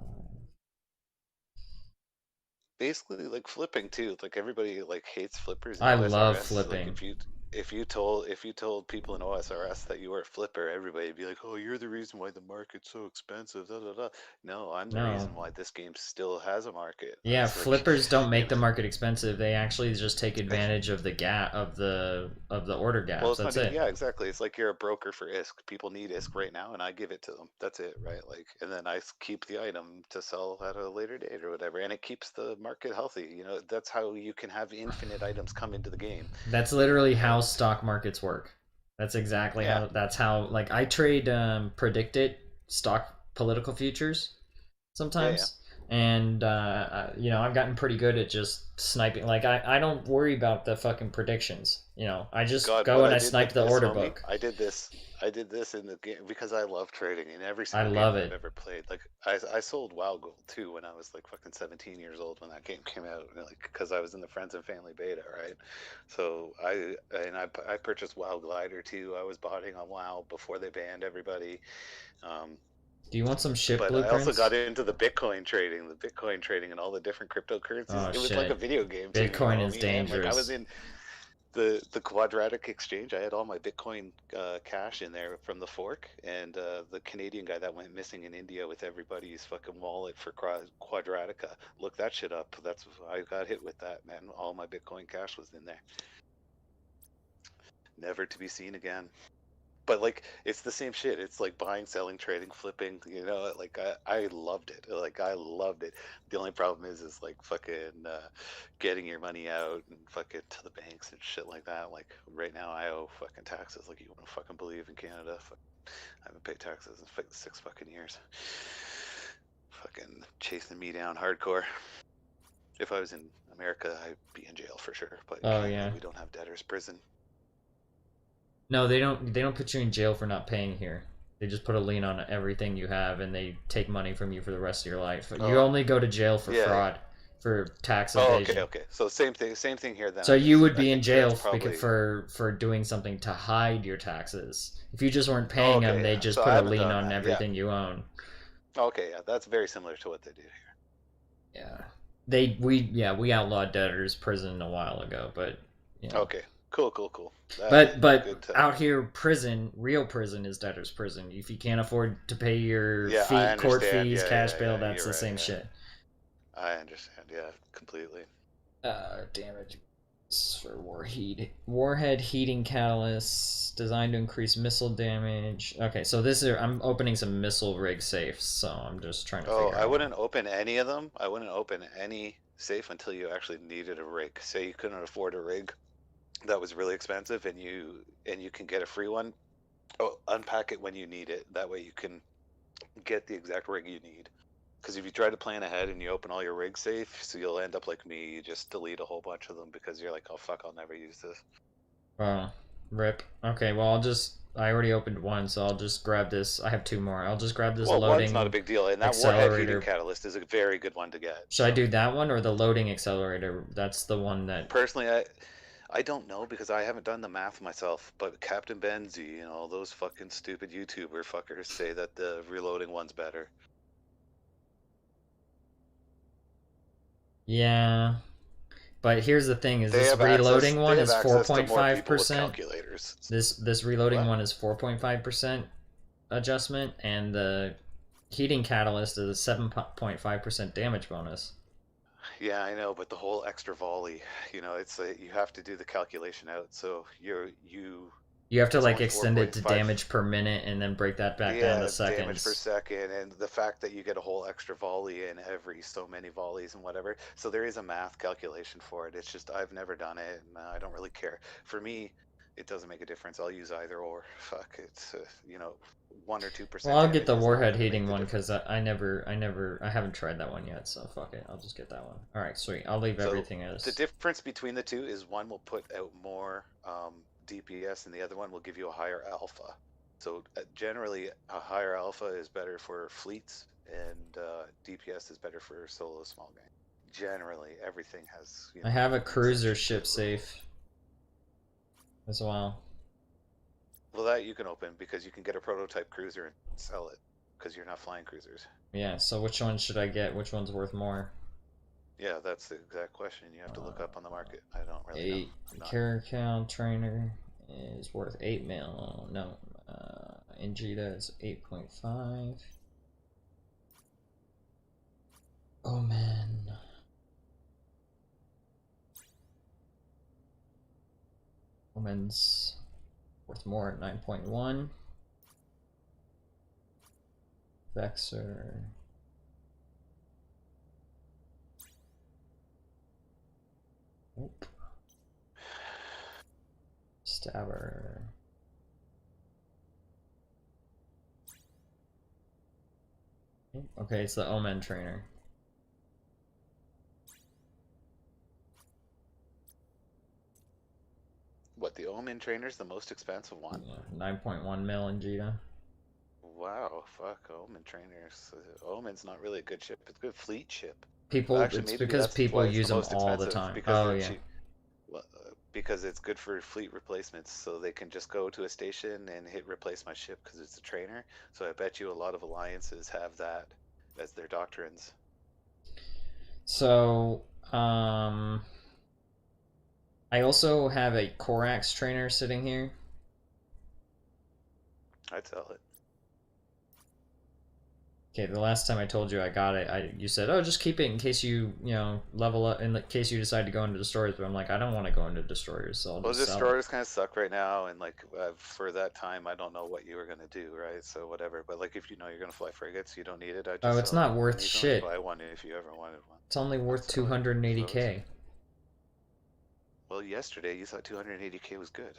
Basically, like flipping too. Like everybody like hates flippers in I love OSRS. Like flipping. if you told people in OSRS that you were a flipper, everybody'd be like, "Oh, you're the reason why the market's so expensive." Da, da, da. No, I'm the No. reason why this game still has a market. Yeah, It's like, flippers don't you make know. the market expensive. They actually just take advantage of the gap of the order Well, gaps. it's not. That's it. Yeah, exactly. It's like you're a broker for ISK. People need ISK right now, and I give it to them. That's it, right? Like, and then I keep the item to sell at a later date or whatever, and it keeps the market healthy. You know, that's how you can have infinite items come into the game. That's You know, literally how stock markets work. That's exactly yeah, how. That's how. Like I trade predicted stock political futures yeah, yeah. sometimes, and you know I've gotten pretty good at just sniping. Like I don't worry about the fucking predictions. You know I just God, go what and I I did snipe with the this, order homie, book. I did this in the game because I love trading in every I single game love that I've it. ever played. Like I sold WoW Gold too when I was like fucking 17 years old when that game came out, like because I was in the friends and family beta, right? So I purchased WoW Glider too. I was botting on WoW before they banned everybody. Um, Do you want some ship but I also got blueprints? into the Bitcoin trading and all the different cryptocurrencies. Oh It was like a shit. video game to me, Bitcoin is homie, man. Like I was dangerous. in the quadratic exchange. I had all my Bitcoin cash in there from the fork, and the Canadian guy that went missing in India with everybody's fucking wallet for quadratica. Look that shit up. That's I got hit with that, man. All my Bitcoin cash was in there, never to be seen again. But like it's the same shit. It's like buying, selling, trading, flipping. You know, like I loved it. Like I loved it. The only problem is like fucking getting your money out and fucking to the banks and shit like that. Like right now, I owe fucking taxes. Like you wouldn't fucking believe in Canada. I haven't paid taxes in 6 fucking years. Fucking chasing me down hardcore. If I was in America, I'd be in jail for sure. But in Oh Canada, yeah. we don't have debtors prison. No, they don't. They don't put you in jail for not paying here. They just put a lien on everything you have, and they take money from you for the rest of your life. You Oh, only go to jail for yeah, yeah. fraud, for tax Oh, okay, evasion. okay. So same thing here then, So I you guess. would I be in think that's jail probably. for doing something to hide your taxes. If you just weren't Oh, paying them, okay, they yeah. just So I put a haven't lien done on that. Yeah. everything you own. Okay, yeah. That's very similar to what they do here. Yeah. we outlawed debtors prison a while ago, but you know. Okay, cool. But Good to. out here, real prison is debtor's prison. If you can't afford to pay your Yeah, I court understand. fees, cash bail, Yeah. that's You're the right. same Yeah, shit. I understand. Yeah, completely. Damage for warhead heating catalyst designed to increase missile damage. Okay, so I'm opening some missile rig safes, so I'm just trying to Oh, figure I out. wouldn't open any of them. I wouldn't open any safe until you actually needed a rig. Say you couldn't afford a rig that was really expensive, and you can get a free one. Oh, unpack it when you need it. That way you can get the exact rig you need. Because if you try to plan ahead and you open all your rigs safe, so you'll end up like me. You just delete a whole bunch of them because you're like, oh fuck, I'll never use this. Oh, rip. Okay, well I already opened one, so I'll just grab this. I have two more. I'll just grab this Well, one's not a loading big deal, and that warhead heating accelerator. catalyst is a very good one to get. Should I So do that one or the loading accelerator? That's the one that. personally, I don't know because I haven't done the math myself, but Captain Benzie and all those fucking stupid YouTuber fuckers say that the reloading one's better. Yeah. But here's the thing: is They this have access. reloading They one have is four access to point more five people with percent. calculators. This reloading What? one is 4.5% adjustment, and the heating catalyst is a 7.5% damage bonus. Yeah, I know, but the whole extra volley, it's you have to do the calculation out. So You have to it's like only extend it to 4.5. damage per minute and then break that back down to Yeah, damage per seconds. second, and the fact that you get a whole extra volley in every so many volleys and whatever. So there is a math calculation for it. It's just I've never done it, and I don't really care. For me, it doesn't make a difference. I'll use either or. Fuck, it's 1 or 2% Well, I'll get damage the is not warhead going to make heating the one because difference. I haven't tried that one yet. So fuck it, I'll just get that one. All right, sweet. I'll leave So everything the as. difference between the two is one will put out more DPS and the other one will give you a higher alpha. So generally, a higher alpha is better for fleets, and DPS is better for solo small game. Generally, everything has I have a cruiser exceptions to ship the rule. safe as well. Well, that you can open because you can get a prototype cruiser and sell it because you're not flying cruisers. Yeah. So which one should I get? Which one's worth more? Yeah, that's the exact question you have to look up on the market. I don't really know. Eight I'm not. Caracal trainer is worth 8 mil. No, Ingita is 8.5. Oh man. Omen's worth more at 9.1. Vexer. Nope. Stabber. Okay, it's the Omen trainer. What, the Omen trainer's the most expensive one? Yeah, 9.1 mil in Jita. Wow, fuck Omen trainers. Omen's not really a good ship. It's a good fleet ship. Well, People, actually, it's maybe because that's people why it's use the them most all the expensive time. because Oh they're yeah. cheap. Well, because it's good for fleet replacements, so they can just go to a station and hit replace my ship because it's a trainer. So I bet you a lot of alliances have that as their doctrines. So, I also have a Corax trainer sitting here. I'd sell it. Okay, the last time I told you I got it, you said, "Oh, just keep it in case level up in case you decide to go into destroyers." But I'm like, I don't want to go into destroyers, so I'll Well, just sell it. destroyers kind of suck right now, and like for that time, I don't know what you were gonna do, right? So whatever. But like, if you know you're gonna fly frigates, you don't need it. I Oh, just it's sell it, not and worth you can always shit. buy one if you ever wanted one. It's only I'd worth sell it. So 280k. well, yesterday you thought 280k was good.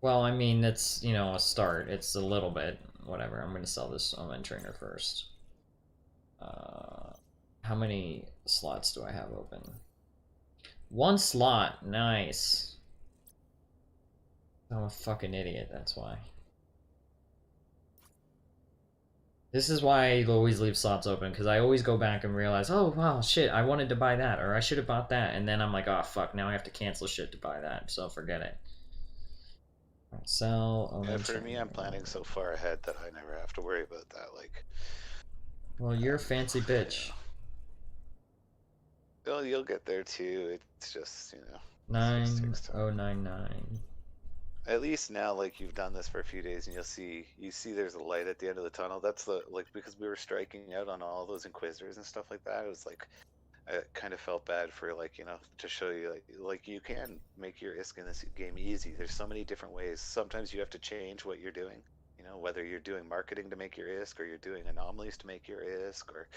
Well, I mean, it's a start. It's a little bit whatever. I'm gonna sell this Omen trainer first. How many slots do I have open? One slot. Nice. I'm a fucking idiot, that's why. This is why I always leave slots open, because I always go back and realize, oh, wow, shit, I wanted to buy that, or I should have bought that, and then I'm like, oh, fuck, now I have to cancel shit to buy that, so forget it. Right, sell, Yeah, for me, I'm planning so far ahead that I never have to worry about that. Like, well, you're a fancy bitch. Oh, you'll get there too. It's just, you know, it just takes time. 9099. At least now, like you've done this for a few days, and you see there's a light at the end of the tunnel. That's the like because we were striking out on all those Inquisitors and stuff like that. It was like I kind of felt bad for like to show you like you can make your ISK in this game easy. There's so many different ways. Sometimes you have to change what you're doing. Whether you're doing marketing to make your ISK or you're doing anomalies to make your ISK, or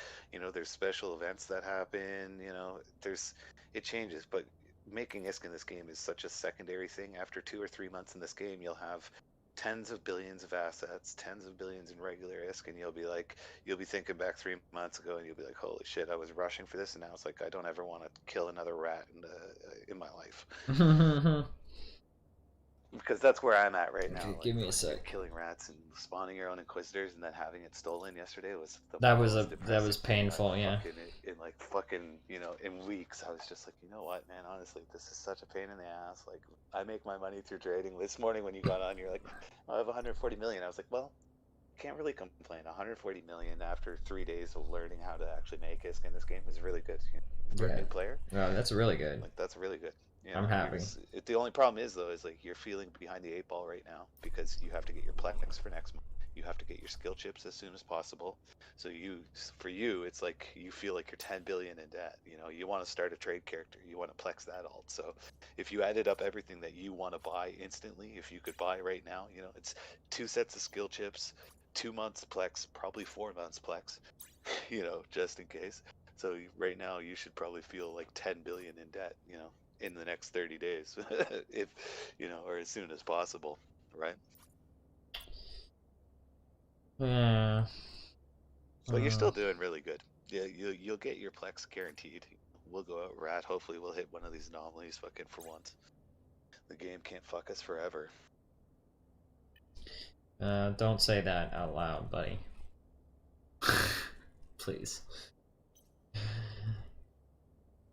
there's special events that happen. It changes, but making ISK in this game is such a secondary thing. After 2 or 3 months in this game, you'll have tens of billions of assets, tens of billions in regular ISK, and you'll be thinking back 3 months ago, and you'll be like, holy shit, I was rushing for this, and now it's like I don't ever want to kill another rat in my life. Because that's where I'm at right now. Okay, like, give me a sec. Killing rats and spawning your own Inquisitors and then having it stolen yesterday was that was painful. Yeah. In like fucking in weeks, I was just like, you know what, man? Honestly, this is such a pain in the ass. Like, I make my money through trading. This morning when you got on, you're like, I have 140 million. I was like, well, can't really complain. 140 million after 3 days of learning how to actually make ISK in this game is really good. For a new player. Oh, that's really good. Like, that's really good. I'm happy. The only problem is though, is like you're feeling behind the 8 ball right now because you have to get your Plex for next month. You have to get your skill chips as soon as possible. So for you, it's like you feel like you're 10 billion in debt. You want to start a trade character. You want to Plex that alt. So if you added up everything that you want to buy instantly, if you could buy right now, it's 2 sets of skill chips, 2 months Plex, probably 4 months Plex, just in case. So right now you should probably feel like 10 billion in debt, in the next 30 days, if or as soon as possible, right? Yeah. But you're still doing really good. Yeah, you'll get your Plex guaranteed. We'll go out rat. Hopefully we'll hit one of these anomalies fucking for once. The game can't fuck us forever. Don't say that out loud, buddy. Please.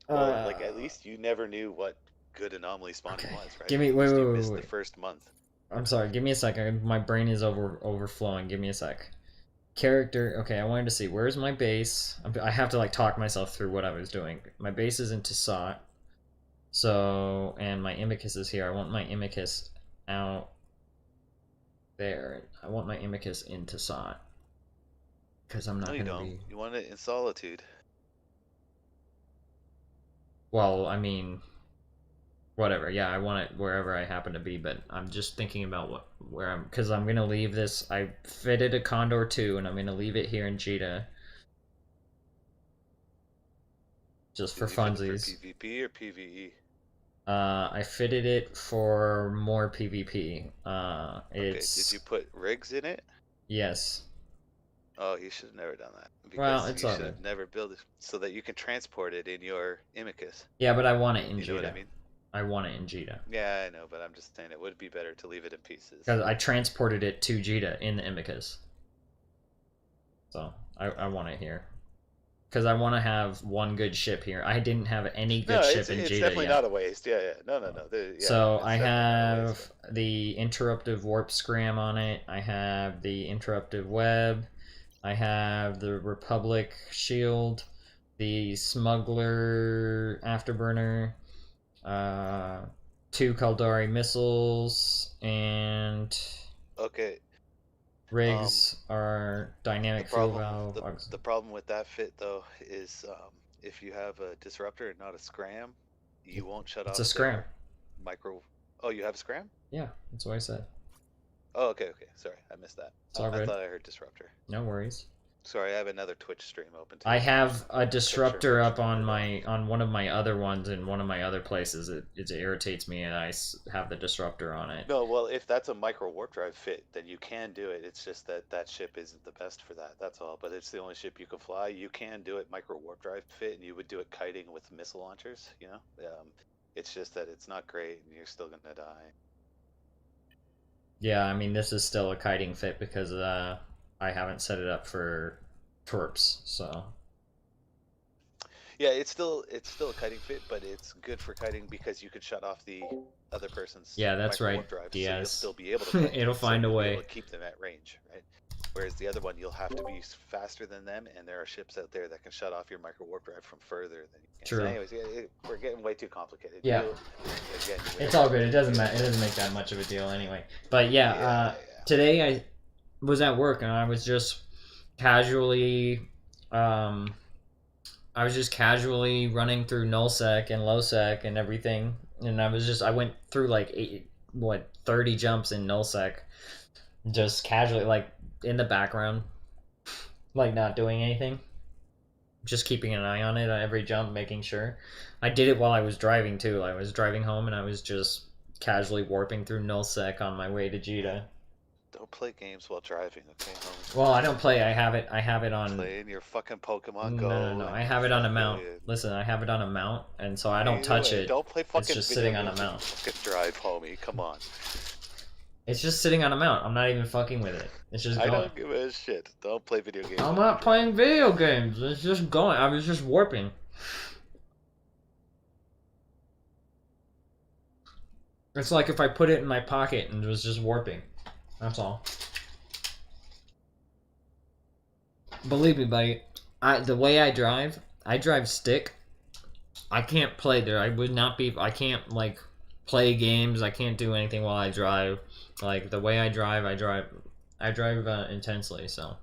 Well, like at least you never knew what good anomaly spawning was, right? Give me wait. The first month. I'm sorry. Give me a second. My brain is overflowing. Give me a sec. Character. Okay, I wanted to see where's my base. I have to like talk myself through what I was doing. My base is in Toussaint. So, and my Imicus is here. I want my Imicus out there. I want my Imicus in Toussaint. Because I'm not going to be... You want it in Solitude. Well, I mean, whatever. Yeah, I want it wherever I happen to be, but I'm just thinking about where I'm... Because I'm going to leave this... I fitted a Condor 2, and I'm going to leave it here in Jita. Just for funsies. For PvP or PvE? I fitted it for more PvP. Okay, did you put rigs in it? Yes. Oh, you should have never done that. Because well, it's you should have never built it so that you can transport it in your Imicus. Yeah, but I want it in Jita. You know what I mean? I want it in Jita. Yeah, I know, but I'm just saying it would be better to leave it in pieces. Because I transported it to Jita in the Imicus. So, I want it here. Because I want to have one good ship here. I didn't have any good ship in Jita yet. It's definitely not a waste. Yeah. No. So I have the Interruptive Warp Scram on it. I have the Interruptive Web. I have the Republic Shield. The Smuggler Afterburner. 2 Caldari Missiles. And... Okay. Rigs are dynamic fuel valve. The problem with that fit though is if you have a disruptor and not a scram, you won't shut off. It's a scram. Micro. Oh, you have a scram? Yeah, that's what I said. Oh, okay. Sorry, I missed that. I thought I heard disruptor. No worries. Sorry, I have another Twitch stream open. I have a disruptor up on one of my other ones in one of my other places. It irritates me, and I have the disruptor on it. No, well, if that's a micro warp drive fit, then you can do it. It's just that ship isn't the best for that. That's all. But it's the only ship you can fly. You can do it micro warp drive fit, and you would do it kiting with missile launchers. It's just that it's not great, and you're still gonna die. Yeah, I mean, this is still a kiting fit because I haven't set it up for twerps, so. Yeah, it's still a kiting fit, but it's good for kiting because you could shut off the other person's. Yeah, that's right. Drive, Diaz. so you'll still be able to. It'll find a way. To keep them at range, right? Whereas the other one, you'll have to be faster than them, and there are ships out there that can shut off your micro warp drive from further than you can. True. So anyways, we're getting way too complicated. Yeah. Again, It's all good. It doesn't matter. It doesn't make that much of a deal anyway. But yeah, today I was at work and I was just casually, I was just casually running through nullsec and lowsec and everything, and I went through like 30 jumps in nullsec, just casually, like in the background, like not doing anything, just keeping an eye on it on every jump, making sure. I did it while I was driving too. I was driving home and I was just casually warping through nullsec on my way to Jita. Don't play games while driving, okay, homie? Well, I don't play. I have it on. Playing your fucking Pokemon Go. No. I have it on a mount. Listen, I have it on a mount, and so I don't touch it. Don't play fucking. It's just sitting on a mount. Fucking drive, homie. Come on. It's just sitting on a mount. I'm not even fucking with it. It's just going. I don't give a shit. Don't play video games. I'm not playing video games. It's just going. I was just warping. It's like if I put it in my pocket and it was just warping. That's all. Believe me, buddy. The way I drive stick. I can't play there. I can't like play games. I can't do anything while I drive. Like the way I drive intensely. So.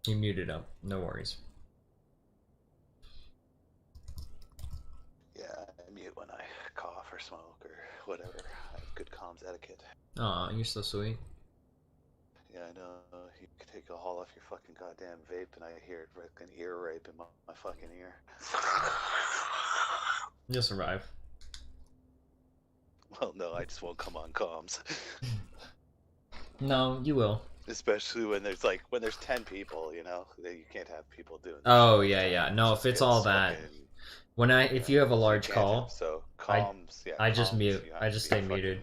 You muted up. No worries. Yeah, I mute when I cough or smoke or whatever. I have good comms etiquette. Aw, you're so sweet. Yeah, I know. You can take a haul off your fucking goddamn vape, and I hear it fucking ear rape in my fucking ear. You'll survive. Well, no, I just won't come on comms. No, you will. Especially when there's 10 people, you know, you can't have people doing. Oh yeah. No, if it's all that. If you have a large call, so comms, I just mute. I just stay muted.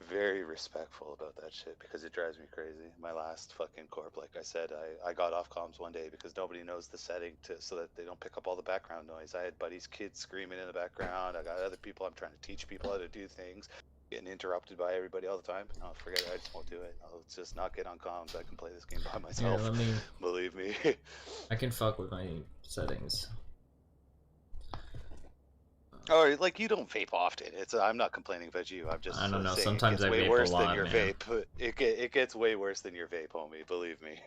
Very respectful about that shit because it drives me crazy. My last fucking corp, like I said, I got off comms one day because nobody knows the setting so that they don't pick up all the background noise. I had buddies' kids screaming in the background. I got other people. I'm trying to teach people how to do things. Getting interrupted by everybody all the time. No, forget it. I just won't do it. I'll just not get on comms. I can play this game by myself. Yeah, believe me. I can fuck with my settings. Or like you don't vape often. I'm not complaining about you. I'm just. I don't know. Saying Sometimes it gets I way vape worse a lot, than your man. vape. It gets way worse than your vape, homie. Believe me.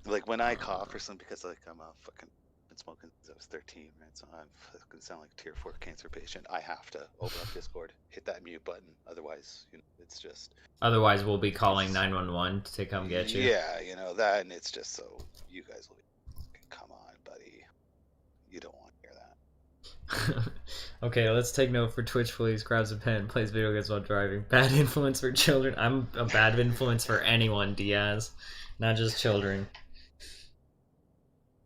Like when I cough or something, because like I'm a fucking been smoking since I was 13, right? So I'm fucking sound like a tier 4 cancer patient. I have to open up Discord, hit that mute button. Otherwise, you know, it's just. Otherwise, we'll be calling 911 to come get you. Yeah, you know that, and it's just so you guys will be. Come on, buddy. You don't want. Okay, let's take note for Twitch, please. Grabs a pen, plays video games while driving. Bad influence for children. I'm a bad influence for anyone, Diaz. Not just children.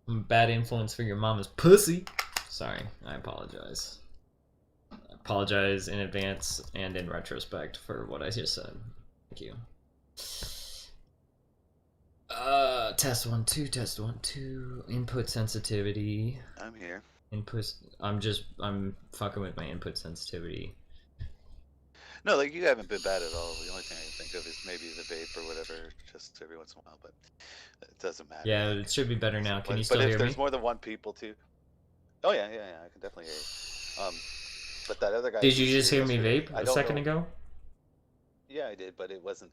I'm a bad influence for your mama's pussy. Sorry, I apologize. I apologize in advance and in retrospect for what I just said. Thank you. Test 1 2, test 1 2. Input sensitivity. I'm here. Input. I'm fucking with my input sensitivity. No, like you haven't been bad at all. The only thing I can think of is maybe the vape or whatever, just every once in a while, but it doesn't matter. Yeah, it should be better now. Can you still hear me? But if there's more than one people too. Oh yeah, I can definitely hear you. But that other guy. Did you just hear me vape a second ago? Yeah, I did, but it wasn't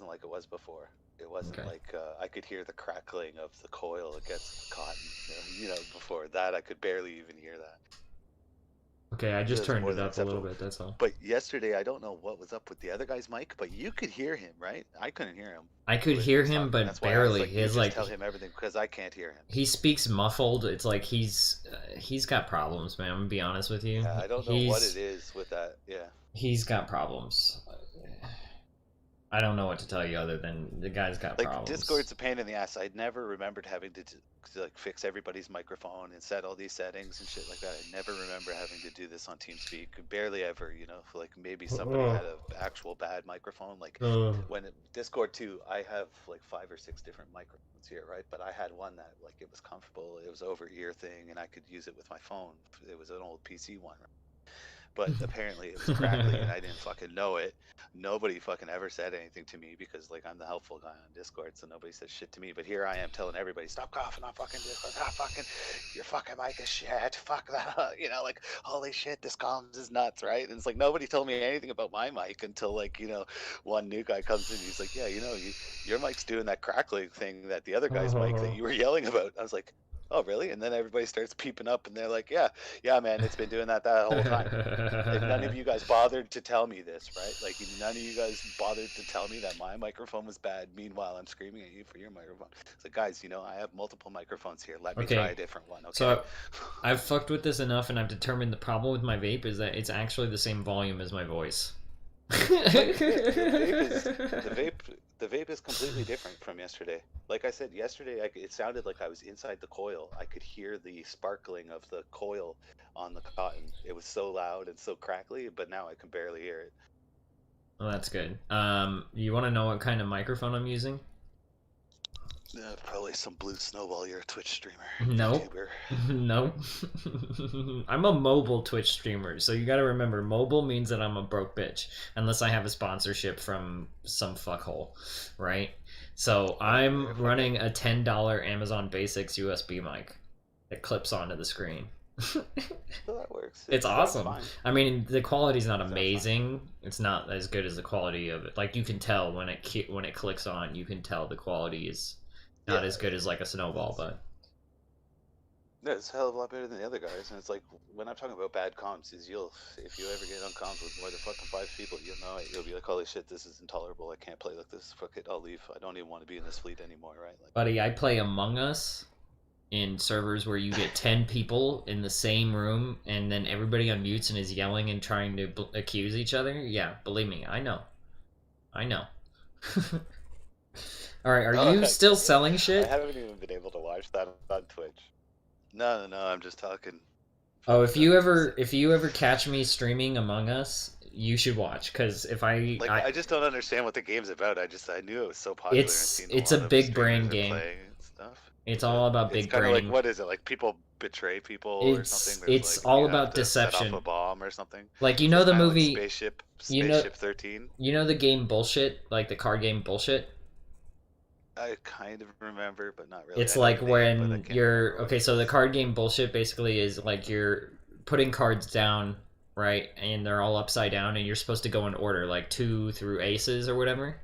like it was before. It wasn't like I could hear the crackling of the coil against the cotton. You know, before that I could barely even hear that. Okay, I just turned it up a little bit, that's all. But yesterday, I don't know what was up with the other guy's mic, but you could hear him, right? I couldn't hear him. I could hear him, but barely. His like tell him everything because I can't hear him. He speaks muffled. It's like he's got problems, man. I'm gonna be honest with you. Yeah, I don't know what it is with that. Yeah. He's got problems. I don't know what to tell you other than the guy's got Like problems. Discord's a pain in the ass. I never remembered having to like fix everybody's microphone and set all these settings and shit like that. I never remember having to do this on TeamSpeak. Barely ever, you know. Like maybe somebody had an actual bad microphone. Like when Discord 2, I have like 5 or 6 different microphones here, right? But I had one that like it was comfortable. It was over ear thing, and I could use it with my phone. It was an old PC one, right? But apparently it was crackly and I didn't fucking know it. Nobody fucking ever said anything to me because like I'm the helpful guy on Discord, so nobody says shit to me. But here I am telling everybody, stop coughing on fucking Discord. Ah, fucking, your fucking mic is shit. Fuck that. You know, like holy shit, this comms is nuts, right? And it's like nobody told me anything about my mic until like one new guy comes in. He's like, yeah, your mic's doing that crackling thing that the other guy's mic that you were yelling about. I was like, oh really? And then everybody starts peeping up and they're like, yeah man, it's been doing that whole time. Like none of you guys bothered to tell me this, right? Like none of you guys bothered to tell me that my microphone was bad. Meanwhile, I'm screaming at you for your microphone. It's like, guys, I have multiple microphones here. Let me try a different one, okay? So I've fucked with this enough, and I've determined the problem with my vape is that it's actually the same volume as my voice. The vape is completely different from yesterday. Like I said, yesterday it sounded like I was inside the coil. I could hear the sparkling of the coil on the cotton. It was so loud and so crackly, but now I can barely hear it. Well, that's good. You want to know what kind of microphone I'm using? Probably some Blue Snowball. You're a Twitch streamer. Nope. Nope. I'm a mobile Twitch streamer, so you gotta remember, mobile means that I'm a broke bitch, unless I have a sponsorship from some fuckhole, right? So I'm running a $10 Amazon Basics USB mic that clips onto the screen. So that works. It's awesome. I mean, the quality's not amazing. It's not as good as the quality of it. Like you can tell when it clicks on, you can tell the quality is not as good as like a Snowball, but no, it's a hell of a lot better than the other guys. And it's like when I'm talking about bad comms, if you ever get on comms with more than fucking 5 people, you'll know it. You'll be like, holy shit, this is intolerable. I can't play like this. Fuck it, I'll leave. I don't even want to be in this fleet anymore, right? Like, buddy, I play Among Us in servers where you get 10 people in the same room and then everybody unmutes and is yelling and trying to accuse each other. Yeah, believe me, I know. All right, are you still selling shit? I haven't even been able to watch that on Twitch. No, I'm just talking. Oh, if you ever catch me streaming Among Us, you should watch, because if I just don't understand what the game's about. I knew it was so popular. It's a big brain game. It's all about big brain. Like, what is it? Like people betray people or something? It's all about deception. Set off a bomb or something. Like the movie like Spaceship 13. You know the game Bullshit, like the card game Bullshit. I kind of remember, but not really. It's like when you're so the card game Bullshit basically is like you're putting cards down, right, and they're all upside down, and you're supposed to go in order, like 2 through aces or whatever.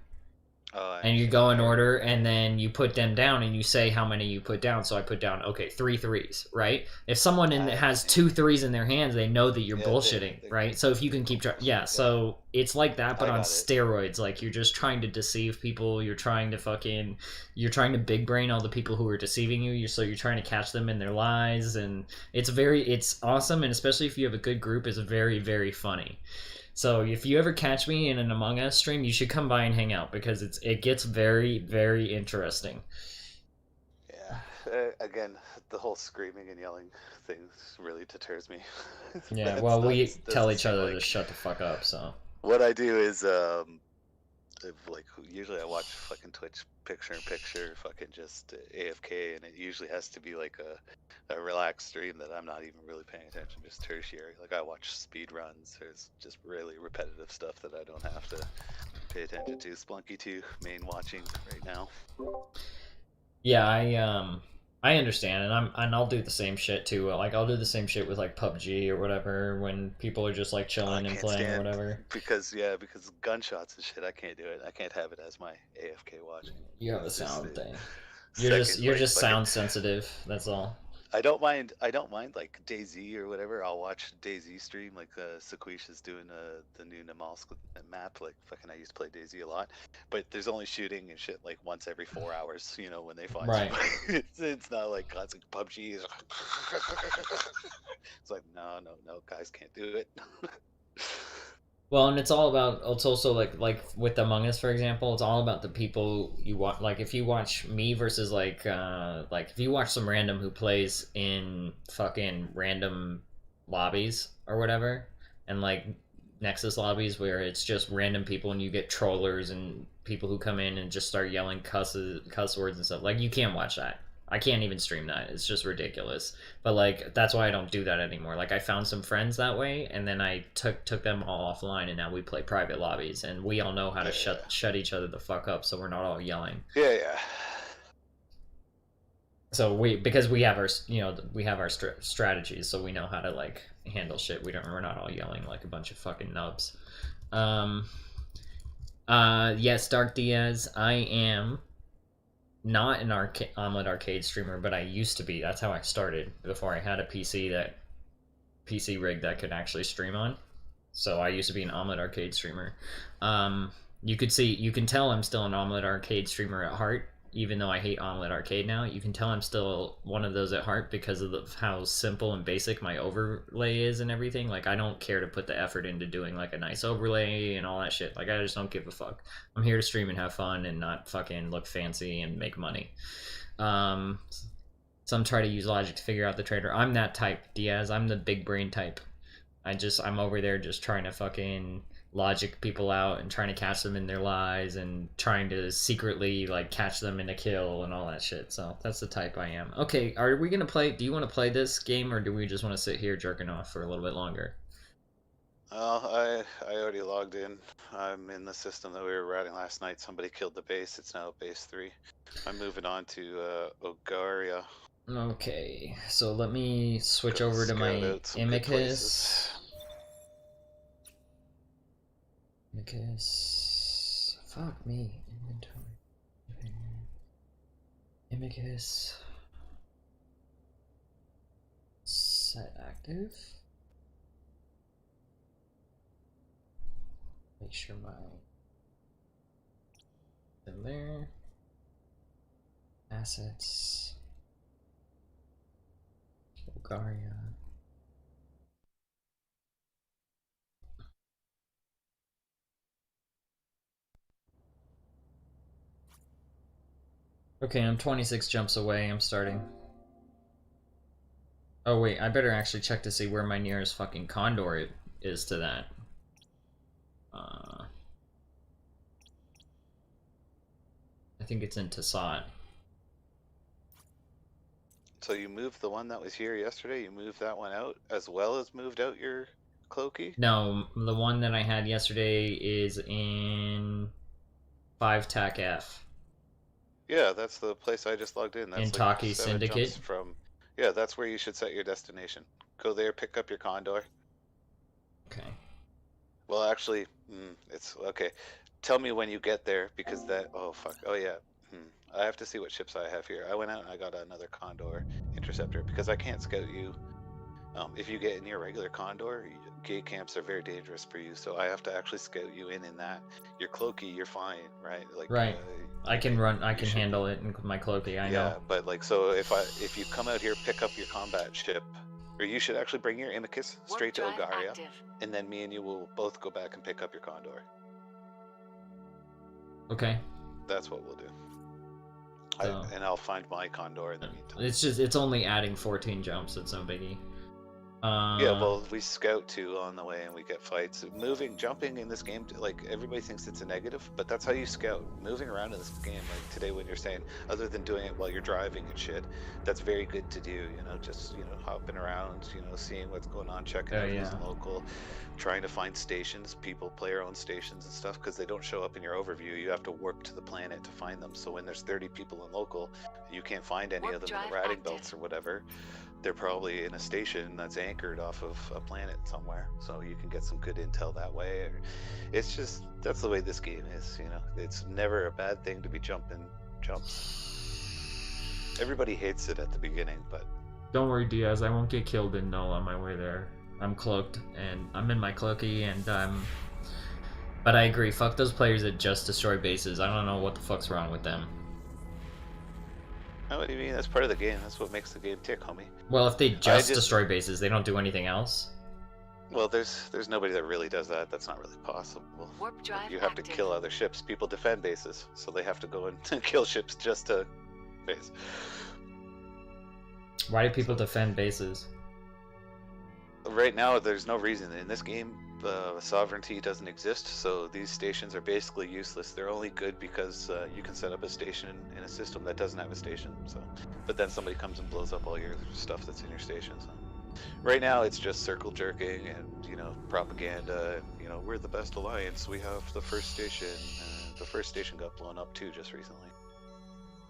And you go in order, and then you put them down, and you say how many you put down. So I put down 3 threes, right? If someone has 2 threes in their hands, they know that you're bullshitting, right? So if you can keep track, so it's like that, but on steroids. Like you're just trying to deceive people. You're trying to big brain all the people who are deceiving you. You're trying to catch them in their lies, and it's awesome, and especially if you have a good group, it's very, very funny. So if you ever catch me in an Among Us stream, you should come by and hang out, because it gets very, very interesting. Yeah. Again, the whole screaming and yelling thing really deters me. Yeah, well, we tell each other to shut the fuck up, so. What I do is, like, usually I watch fucking Twitch picture-in-picture, fucking just AFK, and it usually has to be like a relaxed stream that I'm not even really paying attention, just tertiary. Like I watch speed runs. There's just really repetitive stuff that I don't have to pay attention to. Splunky 2 main watching right now. Yeah, I understand, and I'll do the same shit too. Like I'll do the same shit with like PUBG or whatever when people are just like chilling and playing or whatever. Because gunshots and shit, I can't do it. I can't have it as my AFK watching. You have a sound thing. You're just sound sensitive. That's all. I don't mind like DayZ or whatever. I'll watch DayZ stream, like Sequish is doing the new Namalsk map. Like fucking I used to play DayZ a lot, but there's only shooting and shit like once every 4 hours, when they find somebody. It's not like classic PUBG. It's like no, guys can't do it. Well, and it's all about. It's also like with Among Us, for example. It's all about the people you watch. Like if you watch me versus like if you watch some random who plays in fucking random lobbies or whatever, and like Nexus lobbies where it's just random people and you get trollers and people who come in and just start yelling cuss words and stuff. Like you can't watch that. I can't even stream that. It's just ridiculous. But like that's why I don't do that anymore. Like I found some friends that way, and then I took them all offline, and now we play private lobbies, and we all know how to Yeah, shut each other the fuck up, so we're not all yelling. yeah, yeah. So because we have our we have our strategies, so we know how to like handle shit. We're not all yelling like a bunch of fucking nubs. Um. Yes, Dark Diaz. I am not an Omelet Arcade streamer, but I used to be. That's how I started before I had a PC rig that could actually stream on. So I used to be an Omelet Arcade streamer. You can tell I'm still an Omelet Arcade streamer at heart, even though I hate Omelet Arcade now. You can tell I'm still one of those at heart because of how simple and basic my overlay is and everything. Like I don't care to put the effort into doing like a nice overlay and all that shit. Like I just don't give a fuck. I'm here to stream and have fun and not fucking look fancy and make money. Some try to use logic to figure out the trader. I'm that type, Diaz. I'm the big brain type. I'm over there just trying to fucking logic people out and trying to catch them in their lies and trying to secretly like catch them in a kill and all that shit. So that's the type I am. Okay, are we gonna play? Do you want to play this game or do we just want to sit here jerking off for a little bit longer? I already logged in. I'm in the system that we were routing last night. Somebody killed the base. It's now base 3. I'm moving on to Ogaria. Okay, so let me switch over to my Imicus. Imicus. Fuck me. Inventory. Imicus. Set active. Make sure my in there. Assets. Bulgaria. Okay, I'm 26 jumps away. I'm starting. Oh wait, I better actually check to see where my nearest fucking condor is to that. I think it's in Tassat. So you moved the one that was here yesterday, you moved that one out, as well as moved out your Cloaky? No, the one that I had yesterday is in 5 TAC F. Yeah, that's the place I just logged in. That's in like Taki 7 Syndicate. jumps from. Yeah, that's where you should set your destination. Go there, pick up your Condor. Okay. Well, actually, it's okay. Tell me when you get there because that. Oh fuck. Oh yeah. I have to see what ships I have here. I went out and I got another Condor interceptor because I can't scout you. If you get in your regular Condor, gate camps are very dangerous for you. So I have to actually scout you in that. Your Cloaky, you're fine, right? Like right. I can run. I can handle it in my Cloaky. I know. Yeah, but like so, if you come out here, pick up your combat ship, or you should actually bring your Imicus straight to Ogaria, and then me and you will both go back and pick up your Condor. Okay. That's what we'll do. So, and I'll find my Condor in the meantime. It's only adding 14 jumps. It's no biggie. Yeah, well, we scout too on the way and we get fights. Jumping in this game, like everybody thinks it's a negative, but that's how you scout. Moving around in this game, like today when you're saying, other than doing it while you're driving and shit, that's very good to do, you know, just, you know, hopping around, you know, seeing what's going on, checking out who's local, trying to find stations. People play their own stations and stuff because they don't show up in your overview. You have to warp to the planet to find them. So when there's 30 people in local, you can't find any of them in the routing belts or whatever. They're probably in a station that's anchored off of a planet somewhere, so you can get some good intel that way. It's just, that's the way this game is, you know. It's never a bad thing to be jumping jumps. Everybody hates it at the beginning, but don't worry, Diaz, I won't get killed in null on my way there. I'm cloaked and I'm in my Cloaky and but I agree, fuck those players that just destroy bases. I don't know what the fuck's wrong with them. What do you mean? That's part of the game. That's what makes the game tick, homie. Well, if they just destroy bases, they don't do anything else? Well, there's nobody that really does that. That's not really possible. Warp drive You have to active. kill other ships. People defend bases, so they have to go and kill ships just to base. Why do people defend bases? Right now, there's no reason in this game. Sovereignty doesn't exist, so these stations are basically useless. They're only good because you can set up a station in a system that doesn't have a station. So, but then somebody comes and blows up all your stuff that's in your station. So, right now, it's just circle jerking and propaganda. And we're the best alliance. We have the first station. The first station got blown up too just recently.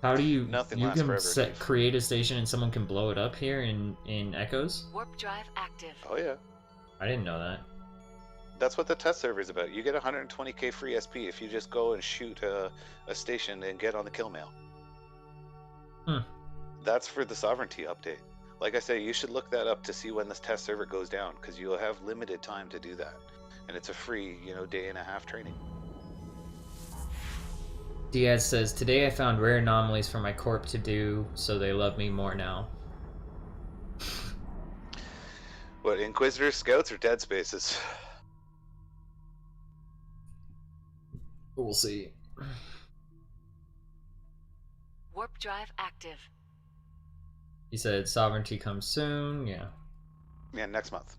How do you? Nothing You lasts can forever. create a station and someone can blow it up here in Echoes. Warp drive active. Oh yeah. I didn't know that. That's what the test server is about. You get 120k free SP if you just go and shoot a station and get on the kill mail. That's for the sovereignty update. Like I say, you should look that up to see when this test server goes down, because you'll have limited time to do that. And it's a free, day and a half training. Diaz says, today I found rare anomalies for my corp to do, so they love me more now. What, Inquisitor Scouts or Dead Spaces? We'll see. Warp drive active. He said sovereignty comes soon. Yeah, Next month.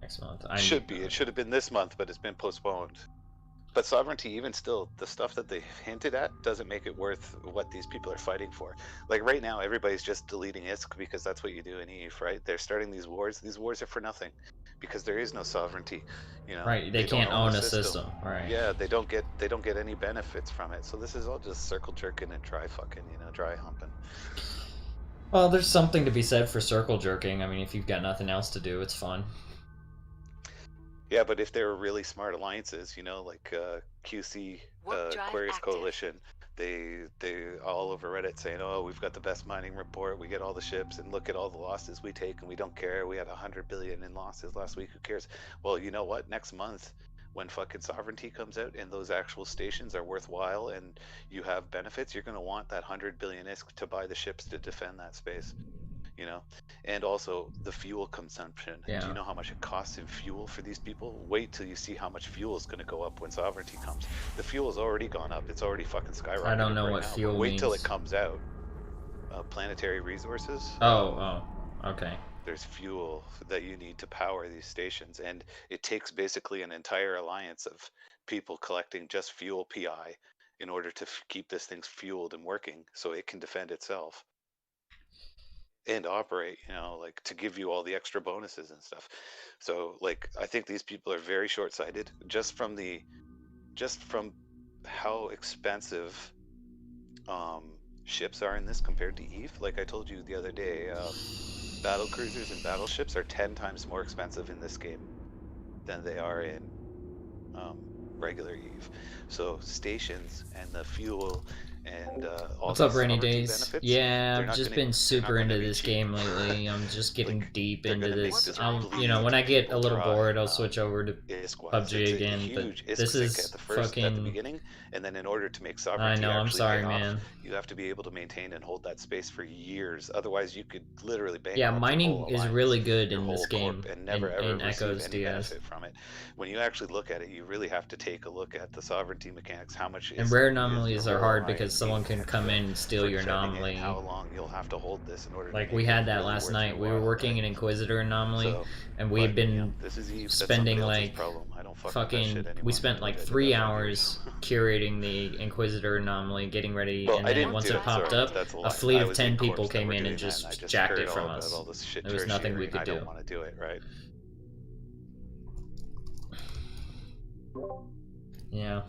next month. It should have been this month, but it's been postponed. But sovereignty, even still, the stuff that they hinted at doesn't make it worth what these people are fighting for. Like right now, everybody's just deleting ISK because that's what you do in EVE, right? They're starting these wars. These wars are for nothing because there is no sovereignty. Right, they can't own a system. Right. Yeah, they don't get any benefits from it. So this is all just circle jerking and dry fucking, dry humping. Well, there's something to be said for circle jerking. I mean, if you've got nothing else to do, it's fun. Yeah, but if they're really smart alliances, like QC, Aquarius active. Coalition, they all over Reddit saying, "Oh, we've got the best mining report. We get all the ships, and look at all the losses we take, and we don't care. We had 100 billion in losses last week. Who cares?" Well, you know what? Next month, when fucking sovereignty comes out and those actual stations are worthwhile and you have benefits, you're gonna want that 100 billion ISK to buy the ships to defend that space. And also the fuel consumption. Yeah. Do you know how much it costs in fuel for these people? Wait till you see how much fuel is going to go up when sovereignty comes. The fuel's already gone up. It's already fucking skyrocketed. I don't know right what now. fuel Wait means. till it comes out. Planetary resources. Oh, okay. There's fuel that you need to power these stations, and it takes basically an entire alliance of people collecting just fuel PI in order to keep this thing fueled and working so it can defend itself and operate, to give you all the extra bonuses and stuff. So I think these people are very short-sighted just from how expensive ships are in this compared to EVE. Like I told you the other day, battle cruisers and battleships are 10 times more expensive in this game than they are in regular EVE. So stations and the fuel and all What's up, these Rainy sovereignty Days? benefits, Yeah, they're I've not just gonna- been super they're not into gonna be this cheap. game lately. I'm just getting deep they're into gonna make this. this When I get a little dry, bored, I'll switch over to ISK-wise. PUBG It's a again. huge But ISK this sink is at the fucking. beginning, and then in order to make I sovereignty know. I'm actually sorry, pay off, man. you have to be able to maintain and hold that space for years. Otherwise, you could literally bankrupt Yeah, your mining whole is alliance, really good your in this whole corp, game. and never ever in receive Echoes any DS. benefit from it. When you actually look at it, you really have to take a look at the sovereignty mechanics. How much And is rare is anomalies your are whole hard alliance because someone being can come extra in and steal for your defending it, anomaly. and how long you'll have to hold this in order to Like make we it had that really last worth night. your We were while, working right? an Inquisitor anomaly, So, and we had been this is EVE. That's spending somebody else's like problem. I don't fuck with that shit fucking. anymore. We spent Like like I did 3 that 5 hours years. curating the Inquisitor anomaly, getting ready, Well, and I then didn't once do it it. popped Sorry, up, that's a a lie. fleet I of was 10 in people corps that came were in doing and that, and I just just jacked heard it from all us. about all this shit There was nothing we tertiary, could and I do. don't want to do it, right? Yeah.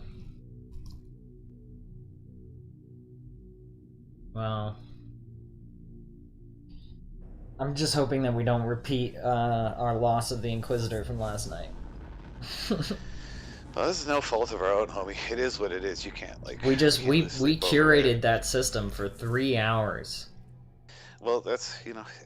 Well, I'm just hoping that we don't repeat our loss of the Inquisitor from last night. Well, this is no fault of our own, homie. It is what it is. You can't we lose sleep over curated it. that system for 3 hours. Well, that's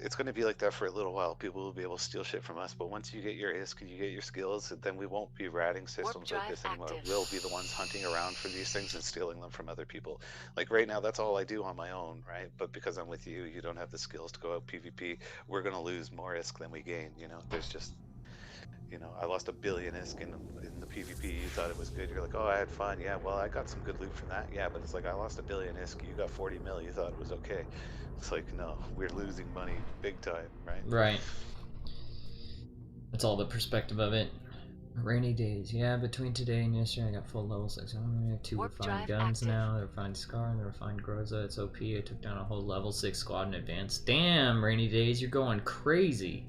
it's going to be like that for a little while. People will be able to steal shit from us, but once you get your ISK and you get your skills, then we won't be ratting systems like this anymore. active. We'll be the ones hunting around for these things and stealing them from other people. Like right now, that's all I do on my own, right? But because I'm with you, you don't have the skills to go out PvP. We're going to lose more ISK than we gain. There's just You know, I lost 1 billion ISK in the PvP. You thought it was good. You're like, oh, I had fun. Yeah, well, I got some good loot from that. Yeah, but it's like I lost 1 billion ISK. You got 40 mil. You thought it was okay. It's like, no, we're losing money big time, right? Right. That's all the perspective of it. Rainy days. Yeah, between today and yesterday, I got full level 6. I have 2 Warp refined drive guns active. now. The refined Scar and the refined Groza. It's OP. I took down a whole level 6 squad in advance. Damn, Rainy days, you're going crazy.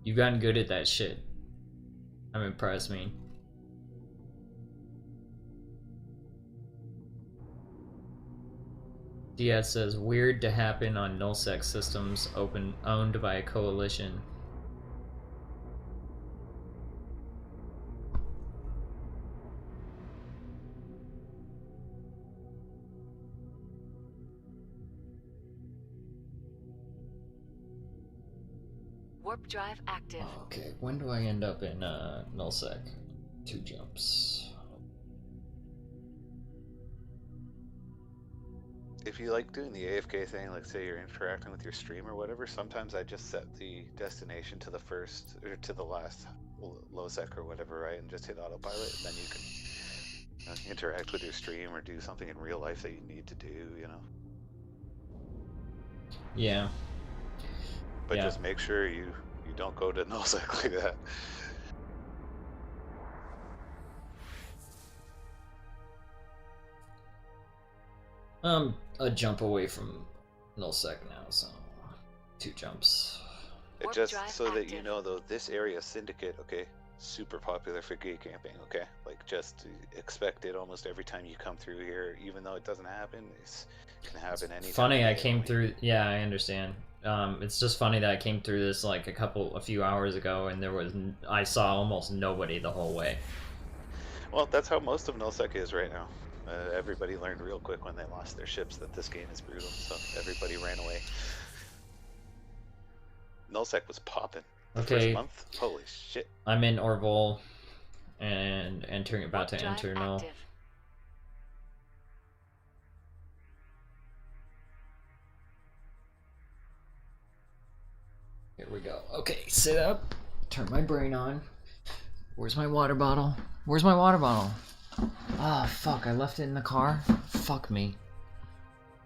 You've gotten good at that shit. I'm impressed, man. Diaz says, weird to happen on nullsec systems owned by a coalition. Warp drive active. Okay, when do I end up in nullsec? 2 jumps. If you like doing the AFK thing, like say you're interacting with your stream or whatever, sometimes I just set the destination to the first or to the last low sec or whatever, right? And just hit autopilot, and then you can interact with your stream or do something in real life that you need to do, you know? Yeah. But Yeah. just make sure you don't go to nullsec like that. A jump away from nullsec now, so 2 jumps. Warp Just drive so that you active. know, though, this area Syndicate, okay, super popular for gate camping, okay? Like, just expect it almost every time you come through here, even though it doesn't happen. It can happen anytime. Funny, I of day, came like- through. Yeah, I understand. It's just funny that I came through this like a few hours ago, and I saw almost nobody the whole way. Well, that's how most of nullsec is right now. Everybody learned real quick when they lost their ships that this game is brutal, so everybody ran away. Nullsec was popping. The first Okay. month, holy shit. I'm in Orville, and about Warp to drive enter null. active. Here we go. Okay, sit up. Turn my brain on. Where's my water bottle? Where's my water bottle? Oh, fuck, I left it in the car? Fuck me.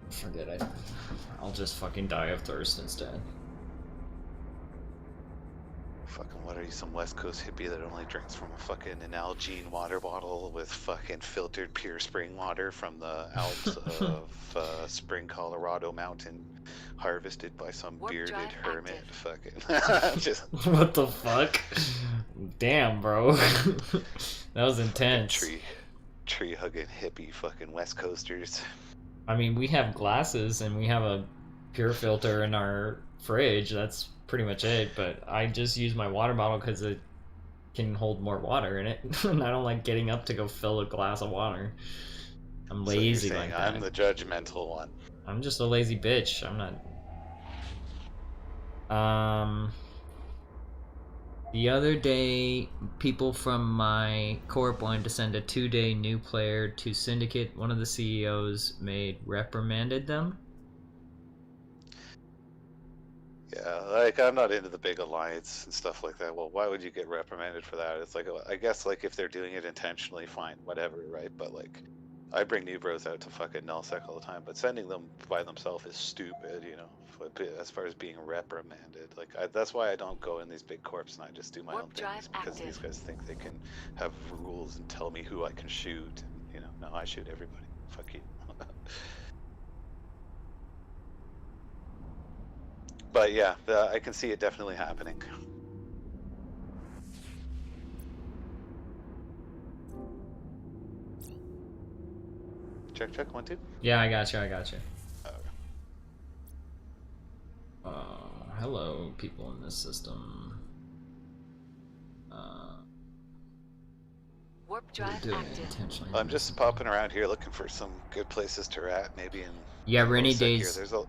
Forget it. I'll just fucking die of thirst instead. Fucking what are you, some West Coast hippie that only drinks from a fucking an Nalgene water bottle with fucking filtered pure spring water from the Alps of Spring, Colorado mountain, harvested by some Warp bearded drive hermit. active. Fucking just What the fuck? Damn, bro. That was intense. tree hugging hippie fucking West Coasters. I mean, we have glasses and we have a pure filter in our fridge. That's pretty much it. But I just use my water bottle because it can hold more water in it. And I don't like getting up to go fill a glass of water. I'm So you're lazy saying like that. I'm the judgmental one. I'm just a lazy bitch. I'm not. The other day, people from my corp wanted to send a 2-day new player to Syndicate. One of the CEOs reprimanded them. Yeah, like I'm not into the big alliance and stuff like that. Well, why would you get reprimanded for that? It's like, I guess like if they're doing it intentionally, fine, whatever, right? But like, I bring new bros out to fucking nullsec all the time, but sending them by themselves is stupid, you know. As far as being reprimanded, like that's why I don't go in these big corps and I just do my Warp own drive things because active. these guys think they can have rules and tell me who I can shoot. And, you know, no, I shoot everybody. Fuck you. But yeah, I can see it definitely happening. Check, 1, 2. Yeah, I got you. Okay. Hello, people in this system. Warp What are you drive doing active. intentionally? I'm just popping around here looking for some good places to rat, maybe in Yeah, rainy nullsec here. days. There's a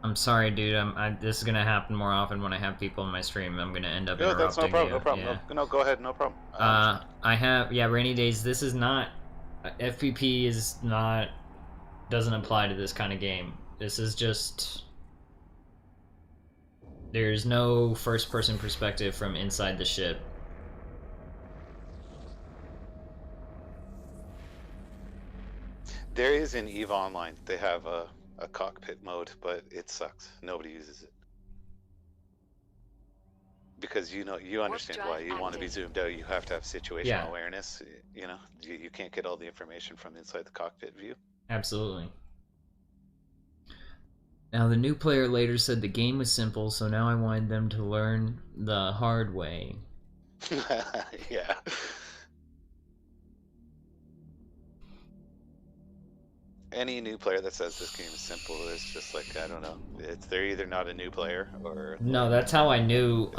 I'm sorry, dude. This is gonna happen more often when I have people in my stream. I'm gonna end up no, interrupting that's no problem, you. no problem. Yeah. No, go ahead, no problem. I have rainy days. This is not FPP doesn't apply to this kind of game. This is just There's no first-person perspective from inside the ship. There is in EVE Online. They have a cockpit mode, but it sucks. Nobody uses it. Because you understand drive why you want to be active. zoomed out. You have to have situational Yeah. awareness. You can't get all the information from inside the cockpit view. Absolutely. Now, the new player later said the game was simple, so now I wanted them to learn the hard way. Yeah. Any new player that says this game is simple is just like, I don't know. They're either not a new player or No, that's how I knew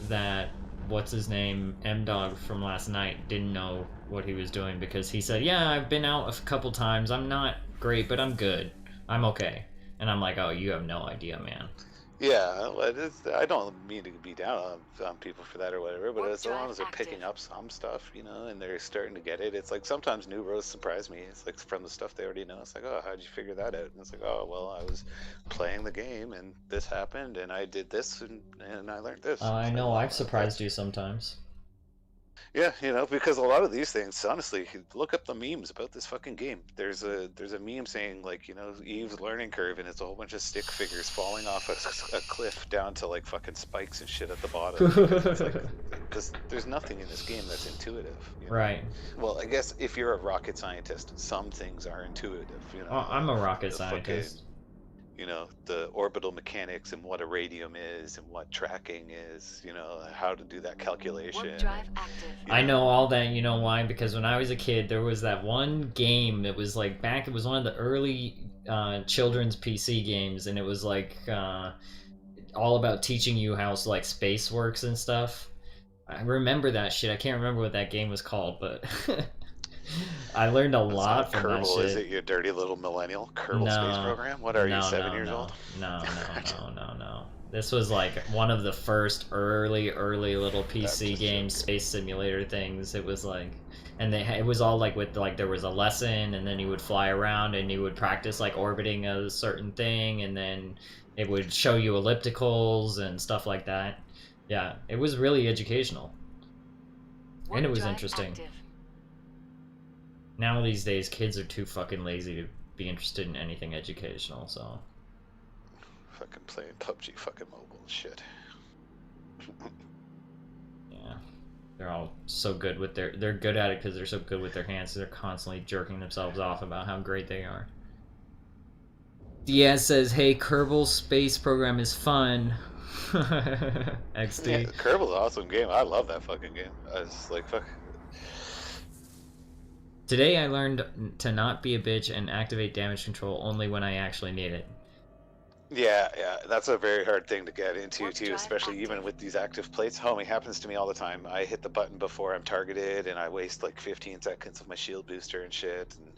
that what's his name, M-Dog from last night didn't know what he was doing, because he said, yeah, I've been out a couple times. I'm not great, but I'm good. I'm okay. And I'm like, oh, you have no idea, man. Yeah, well, I don't mean to be down on people for that or whatever, but Warp as long drive as they're picking active. up some stuff, and they're starting to get it, it's like sometimes new rows surprise me. It's like from the stuff they already know. It's like, oh, how'd you figure that out? And it's like, oh, well, I was playing the game and this happened and I did this and I learned this. I It's like, know, well, I've surprised that's- you sometimes. Yeah, because a lot of these things, honestly, look up the memes about this fucking game. There's a meme saying like, Eve's learning curve, and it's a whole bunch of stick figures falling off a cliff down to like fucking spikes and shit at the bottom. It's like, there's nothing in this game that's intuitive. Right. Well, I guess if you're a rocket scientist, some things are intuitive. I'm a rocket the scientist. the orbital mechanics and what a radium is and what tracking is, how to do that calculation. Warp drive active. I know all that. You know why? Because when I was a kid, there was that one game that was like back. It was one of the early children's PC games, and it was like all about teaching you how like space works and stuff. I remember that shit. I can't remember what that game was called, but I learned a That's lot not from that Kerbal, shit. is it, you dirty little millennial? Kerbal No. Space Program? What are No, you, 7 no, years no. old? No. This was like one of the first early little PC just games, joking. space simulator things. It was like, and it was all like with like there was a lesson, and then you would fly around and you would practice like orbiting a certain thing, and then it would show you ellipticals and stuff like that. Yeah, it was really educational. Warp And it was drive interesting. active. Now these days, kids are too fucking lazy to be interested in anything educational, so. Fucking playing PUBG fucking mobile and shit. Yeah, they're all so good with they're good at it because they're so good with their hands. They're constantly jerking themselves off about how great they are. Diaz says, hey, Kerbal Space Program is fun. XD. Yeah, Kerbal's an awesome game. I love that fucking game. I was like, fuck. Today I learned to not be a bitch and activate damage control only when I actually need it. Yeah, that's a very hard thing to get into Warp too, drive especially even active. with these active plates. Homie, happens to me all the time. I hit the button before I'm targeted, and I waste like 15 seconds of my shield booster and shit. And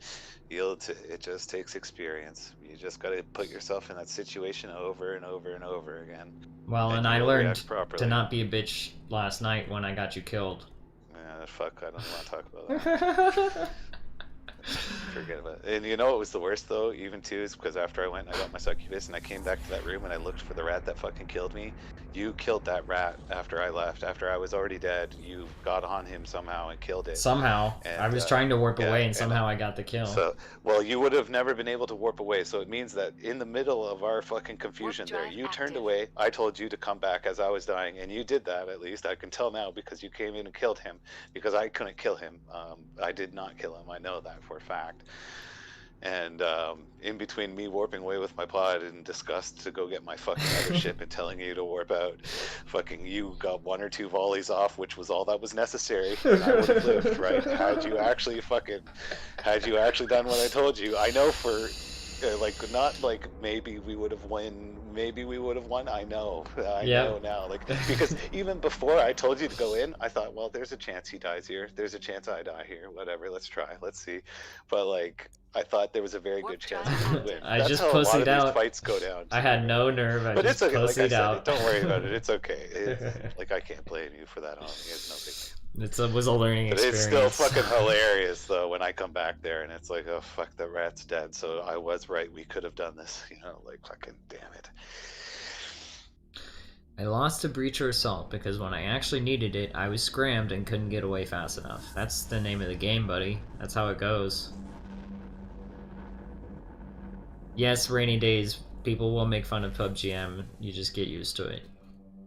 it just takes experience. You just got to put yourself in that situation over and over and over again. Well, and you I will learned react properly. to not be a bitch last night when I got you killed. Fuck, I don't want to talk about that. Forget about it. And you know what was the worst though, even too, is because after I went and I got my succubus and I came back to that room and I looked for the rat that fucking killed me. You killed that rat after I left. After I was already dead, you got on him somehow and killed it. Somehow. And, I was trying to warp yeah, away and and, somehow I got the kill. So, well, you would have never been able to warp away. So it means that in the middle of our fucking confusion there, drive you turned active. away. I told you to come back as I was dying, and you did that at least. I can tell now because you came in and killed him because I couldn't kill him. I did not kill him. I know that for a fact. And in between me warping away with my pod in disgust to go get my fucking other ship and telling you to warp out, fucking you got 1 or 2 volleys off, which was all that was necessary, and I would have lived, right? Had you actually done what I told you, I know for like not like maybe we would have won. I know now, like because even before I told you to go in, I thought, well, there's a chance he dies here. There's a chance I die here. Whatever, let's try. Let's see. But like, I thought there was a very good chance he would win. I That's just how a lot pussied of these out. fights go down. I had no nerve. I But just it's okay. Like I pussied said, out. don't worry about it. It's okay. Like I can't blame you for that. It's no big deal. It was a learning But experience. it's still fucking hilarious though when I come back there and it's like, oh fuck, the rat's dead. So I was right. We could have done this. Like fucking damn it. I lost to Breach or Assault because when I actually needed it, I was scrammed and couldn't get away fast enough. That's the name of the game, buddy. That's how it goes. Yes, rainy days, people will make fun of PUBGM. You just get used to it.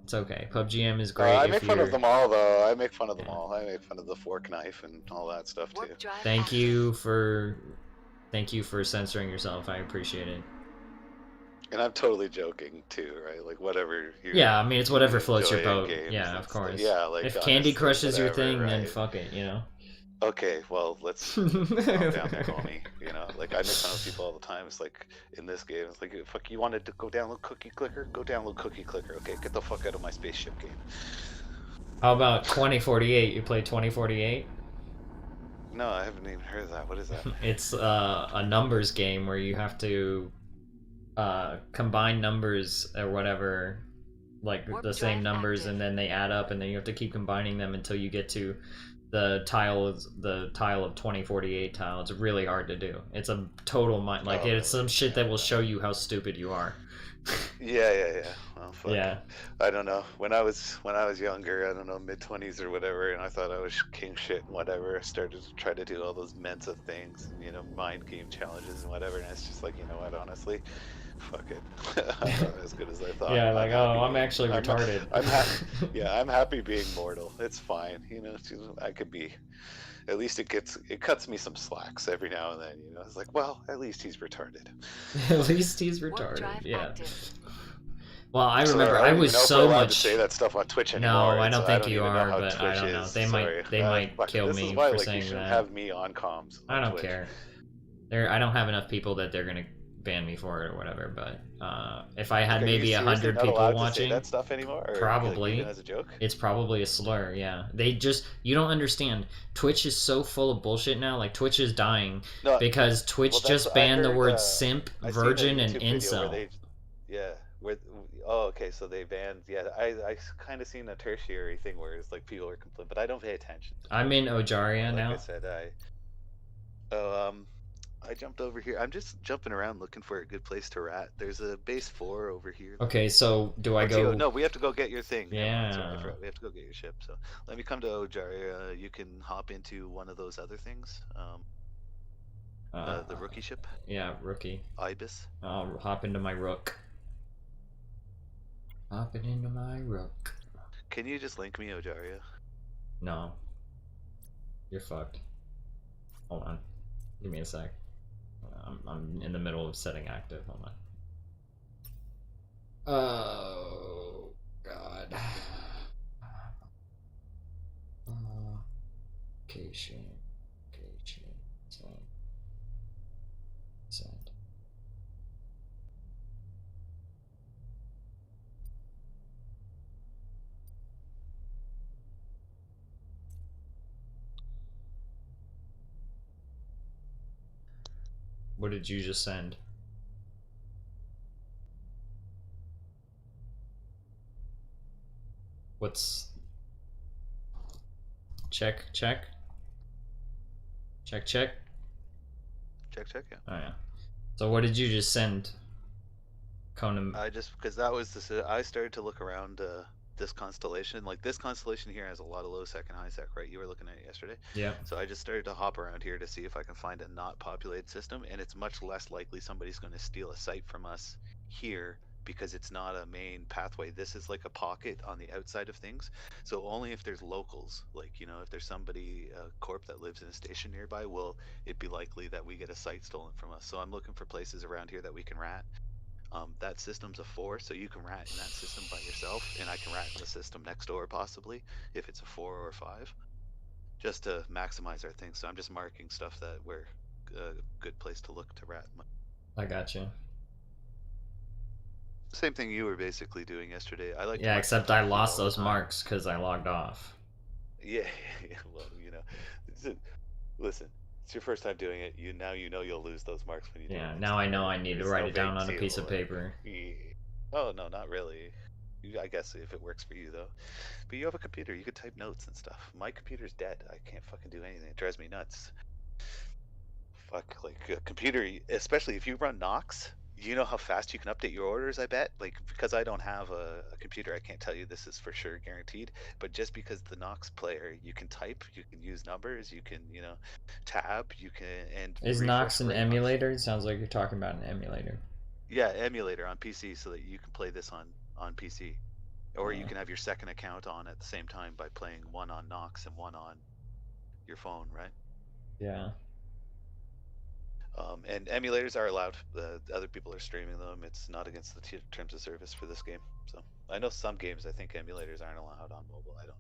It's okay. PUBGM is great. I if make fun you're... of them all, though. I make fun of them Yeah. all. I make fun of the fork knife and all that stuff too. Warp drive Thank active. you for censoring yourself. I appreciate it. And I'm totally joking too, right? Like whatever. Yeah, I mean it's whatever floats your enjoy in boat. games Yeah, and of stuff. course. Yeah, like if Candy honestly, Crush is your whatever, thing, then right? fuck it, you know. Okay, well let's calm down there, homie. You know, like I make fun of people all the time. It's like in this game, it's like fuck. You wanted to go download Cookie Clicker? Go download Cookie Clicker. Okay, get the fuck out of my spaceship game. How about 2048? You play 2048? No, I haven't even heard of that. What is that? It's a numbers game where you have to combine numbers or whatever, like Warp the same drive numbers, active. and then they add up, and then you have to keep combining them until you get to the tile of 2048 tile. It's really hard to do. It's a total mind, like Oh, it's some really? shit that will Yeah. show you how stupid you are. Yeah. Well, fuck. Yeah. I don't know. When I was younger, I don't know, mid-20s or whatever, and I thought I was king shit and whatever. I started to try to do all those Mensa things, and, you know, mind game challenges and whatever. And it's just like, you know what? Honestly, fuck it. I'm not as good as I thought. Yeah, like, oh, I'm happy actually being- retarded. I'm happy being mortal. It's fine. You know, I could be. At least it cuts me some slacks every now and then. You know, it's like, well, at least he's retarded. At least he's Warp retarded. drive Yeah. active. Well, I So remember don't I even was know if so we're allowed much. to say that stuff on Twitch No, anymore. I don't think you even know are, how but I Twitch don't know. is. They Sorry. might Fuck, kill this me is why, for like, saying you shouldn't that. have me on comms. I on don't Twitch. care. I don't have enough people that they're gonna ban me for it or whatever. But if I had Okay, you maybe seriously 100 not people allowed to say watching, that stuff anymore? Or, Probably. Like, even as a joke? it's probably a slur. Yeah, you don't understand. Twitch is so full of bullshit now. Like Twitch is dying No, because Twitch well, that's just what I banned the heard, word simp, I seen a virgin, and YouTube video incel. where okay, so they banned. Yeah, I kind of seen a tertiary thing where it's like people are complaining, but I don't pay attention. I'm in Ojaria Like now. I said, I jumped over here. I'm just jumping around looking for a good place to rat. There's a base 4 over here. Okay, so do I Or Tio, go? no, we have to go get your thing. Never mind, sorry, I Yeah. forgot. We have to go get your ship. So let me come to Ojaria. You can hop into one of those other things. The rookie ship, Yeah, rookie. Ibis. I'll hop into my rook. Hopping into my rook. Can you just link me, Ojaria? No. You're fucked. Hold on. Give me a sec. I'm in the middle of setting active. Hold on. Oh, God. Location. Send. What did you just send? What's... Check. Check, yeah. Oh yeah. So what did you just send? Conan. I just because that was I started to look around this constellation. Like this constellation here has a lot of low sec and high sec, right? You were looking at it yesterday. Yeah. So I just started to hop around here to see if I can find a not populated system, and it's much less likely somebody's going to steal a site from us here because it's not a main pathway. This is like a pocket on the outside of things. So only if there's locals, like, you know, if there's somebody, a corp that lives in a station nearby, will it be likely that we get a site stolen from us. So I'm looking for places around here that we can rat. That system's a 4, so you can rat in that system by yourself, and I can rat in the system next door possibly if it's a 4 or a 5, just to maximize our things. So I'm just marking stuff that we're a good place to look to rat. I got you. Same thing you were basically doing yesterday. I like. to Yeah, mark except stuff I all lost the those time. marks because I logged off. Yeah, well, you know, listen. It's your first time doing it. Now you know you'll lose those marks when you do it. Yeah, next now I time, know right? I need to There's write no it down big on a deal, piece of like, paper. Oh no, not really. I guess if it works for you though. But you have a computer, you could type notes and stuff. My computer's dead. I can't fucking do anything. It drives me nuts. Fuck, like a computer, especially if you run Nox, You know how fast you can update your orders, I bet? Like, because I don't have a computer, I can't tell you this is for sure guaranteed. But just because the Nox player, you can type, you can use numbers, you can, tab, you can, and Is refresh Nox an rate on. emulator? It sounds like you're talking about an emulator. Yeah, emulator on PC so that you can play this on PC. Or you can have your second account on at the same time by playing one on Nox and one on your phone, right? Yeah. And emulators are allowed. Other people are streaming them. It's not against the terms of service for this game. So I know some games I think emulators aren't allowed on mobile. I don't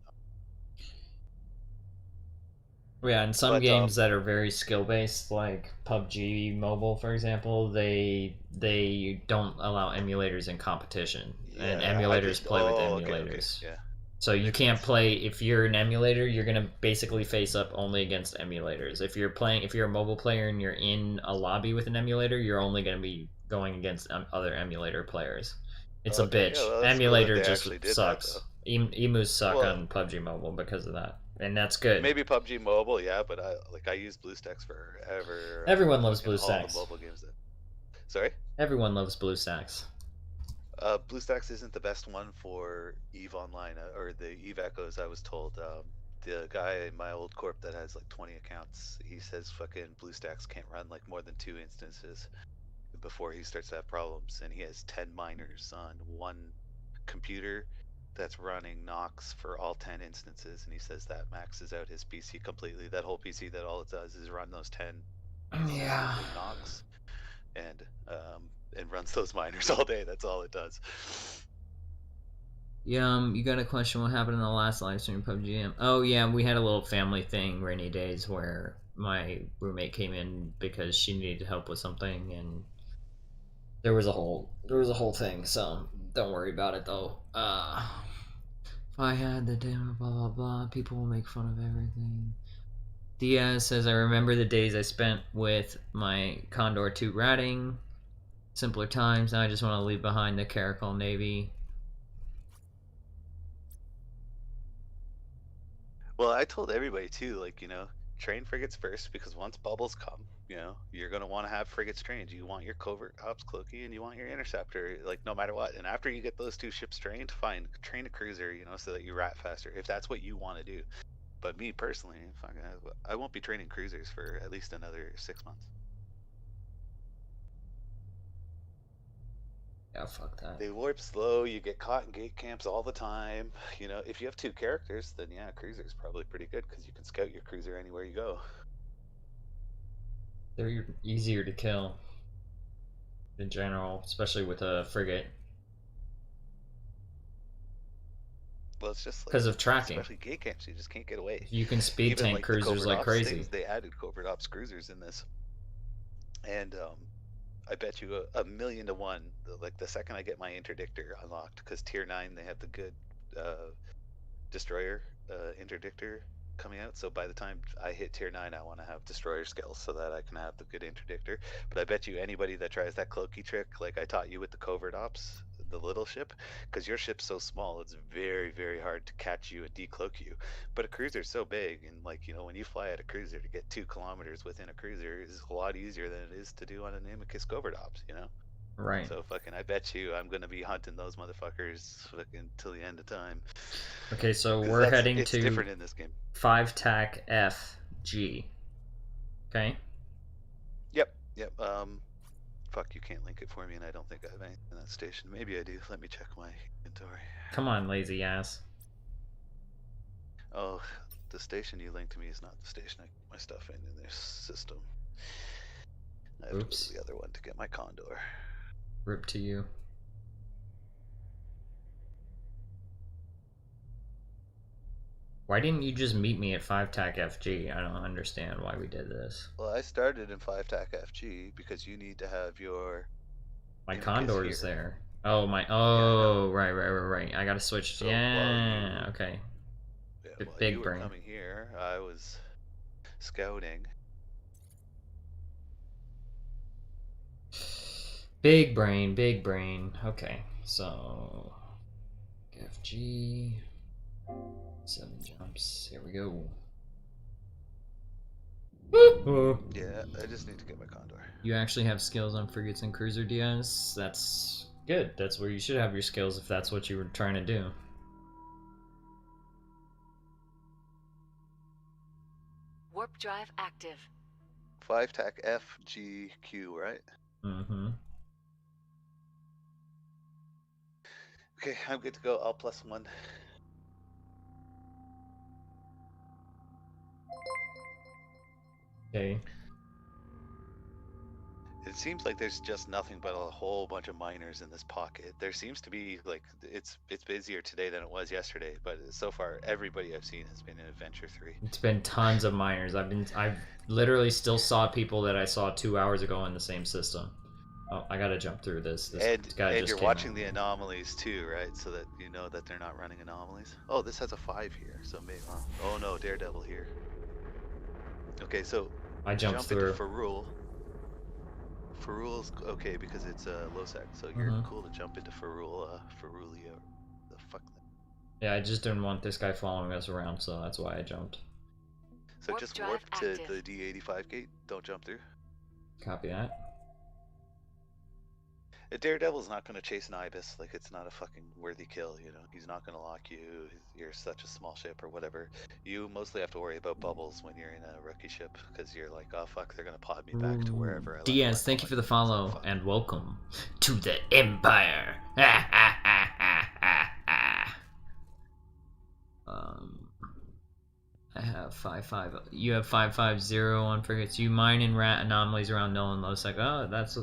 know. Yeah, and some But games that are very skill based, like PUBG Mobile, for example, they don't allow emulators in competition, and yeah, emulators play with okay, emulators. yeah. So you Makes can't sense. play if you're an emulator. You're gonna basically face up only against emulators. If you're a mobile player and you're in a lobby with an emulator, you're only gonna be going against other emulator players. It's a Okay, yeah, bitch. well, that's cool that Emulator they just actually did that though. sucks. Emus suck Well, on PUBG Mobile because of that, and that's good. maybe PUBG Mobile, yeah, but I use BlueStacks forever. Everyone loves Fucking all the BlueStacks. mobile games that. Sorry. Everyone loves BlueStacks. BlueStacks isn't the best one for Eve Online or the Eve Echoes. I was told the guy in my old corp that has like 20 accounts. He says fucking BlueStacks can't run like more than 2 instances before he starts to have problems, and he has 10 miners on one computer that's running Nox for all 10 instances, and he says that maxes out his PC completely. That whole PC, that all it does is run those 10 instances Yeah. of Nox, and runs those miners all day. That's all it does. You got a question? What happened in the last live stream PUBG? Oh yeah, we had a little family thing, rainy days, where my roommate came in because she needed help with something, and there was a whole thing. So don't worry about it though. If I had the damn blah blah blah, people will make fun of everything. Diaz says, I remember the days I spent with my Condor 2 ratting. Simpler times. Now I just want to leave behind the Caracal Navy. Well, I told everybody too, like, train frigates first, because once bubbles come, you're going to want to have frigates trained. You want your covert ops cloaky and you want your interceptor, like, no matter what. And after you get those 2 ships trained, fine, train a cruiser, so that you rat faster, if that's what you want to do. But me personally, I won't be training cruisers for at least another 6 months. Yeah, fuck that. They warp slow, you get caught in gate camps all the time. If you have 2 characters, then yeah, cruiser's probably pretty good, because you can scout your cruiser anywhere you go. They're easier to kill in general, especially with a frigate. Well, it's just like, because of tracking. especially gate camps, you just can't get away. You can speed Even tank like the cruisers covert like ops crazy. things, they added covert ops cruisers in this, and I bet you a million to one, like the second I get my interdictor unlocked, because tier 9 they have the good destroyer interdictor coming out. So by the time I hit tier 9, I want to have destroyer skills so that I can have the good interdictor. But I bet you anybody that tries that cloaky trick, like I taught you with the covert ops, the little ship, because your ship's so small, it's very, very hard to catch you and decloak you. But a cruiser's so big, and like, when you fly at a cruiser, to get 2 kilometers within a cruiser is a lot easier than it is to do on an Amicus covert ops, Right. So fucking, I bet you I'm gonna be hunting those motherfuckers fucking till the end of time. Okay, so 'Cause we're heading it's to different in this game. 5 TAC FG. Okay. Yep. Fuck, you can't link it for me, and I don't think I have anything in that station. Maybe I do. Let me check my inventory. Come on, lazy ass. Oh, the station you linked to me is not the station I get my stuff in their system. I have to go Oops. to the other one to get my Condor. Rip to you. Why didn't you just meet me at 5 TAC FG? I don't understand why we did this. Well, I started in 5 TAC FG because you need to have your... My Amicus Condor's here. there. Oh, my... Yeah, I Oh, know. right. I gotta switch. So yeah, okay. Yeah, Good while big you were brain. coming here, I was scouting. Big brain. Okay, so... FG... 7 jumps. Here we go. Yeah, I just need to get my Condor. You actually have skills on frigates and cruiser, Diaz. That's good. That's where you should have your skills if that's what you were trying to do. Warp drive active. 5 tac F G Q, right? Mm-hmm. Okay, I'm good to go. I'll +1. Okay. It seems like there's just nothing but a whole bunch of miners in this pocket. There seems to be like it's busier today than it was yesterday, but so far everybody I've seen has been in Adventure 3. It's been tons of miners. I've literally still saw people that I saw 2 hours ago in the same system. Oh, I gotta jump through this. This guy And just you're came watching in. the anomalies too, right? So that you know that they're not running anomalies. Oh, this has a 5 here, so maybe. Oh no, Daredevil here. Okay, so I jumped jump through. into Ferrule. Ferrule's okay because it's low sec, so you're Mhm. cool to jump into Ferrule. Ferrulio, the fuck. Yeah, I just didn't want this guy following us around, so that's why I jumped. So Warp just drive warp to active. the D85 gate. Don't jump through. Copy that. A Daredevil's not going to chase an Ibis. Like, it's not a fucking worthy kill, you know? He's not going to lock you. You're such a small ship or whatever. You mostly have to worry about bubbles when you're in a rookie ship because you're like, oh fuck, they're going to pod me back to wherever I left Diaz, my thank you pod. for the So, follow fuck. and welcome to the Empire. I have 5-5. You have 550 on frigates. You mine and rat anomalies around null and low sec. Oh, that's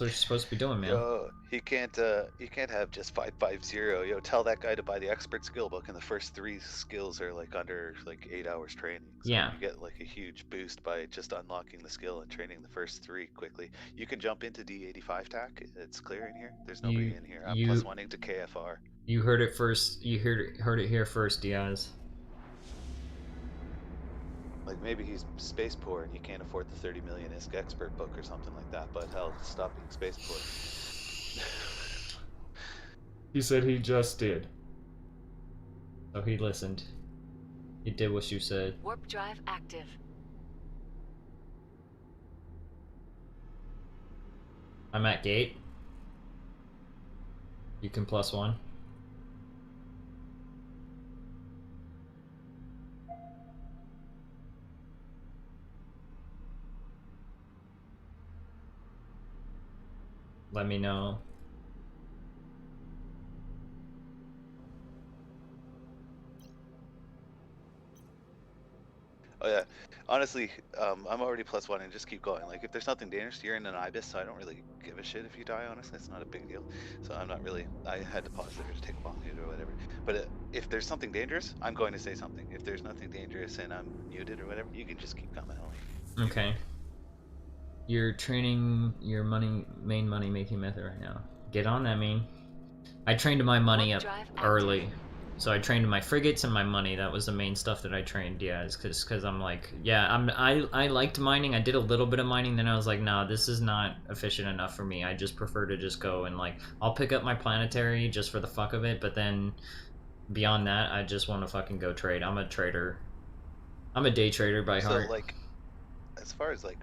what you're supposed to be doing, man. Yo, he can't have just 550. Yo, tell that guy to buy the expert skill book, and the first 3 skills are like under like 8 hours training. So Yeah. you get like a huge boost by just unlocking the skill and training the first 3 quickly. You can jump into D85 tac. It's clear in here. There's nobody in here. I'm +1ing to KFR. You heard it first. You heard it here first, Diaz. Like maybe he's space poor and he can't afford the 30 million ISK expert book or something like that. But hell, stop being space poor. He said he just did. So he listened. He did what you said. Warp drive active. I'm at gate. You can +1. Let me know. Oh yeah, honestly, I'm already +1 and just keep going. Like if there's nothing dangerous, you're in an Ibis, so I don't really give a shit if you die. Honestly, it's not a big deal. So I'm not really. I had to pause there to take a bomb hit or whatever. But if there's something dangerous, I'm going to say something. If there's nothing dangerous and I'm muted or whatever, you can just keep coming. Okay. You're training your main money making method right now. Get on that, mean. I trained my money Warp up drive active. early. So I trained my frigates and my money. That was the main stuff that I trained, yeah, because I'm like, yeah, I liked mining. I did a little bit of mining, then I was like, nah, this is not efficient enough for me. I just prefer to just go and like, I'll pick up my planetary just for the fuck of it, but then beyond that, I just want to fucking go trade. I'm a trader. I'm a day trader by So heart. like, as far as like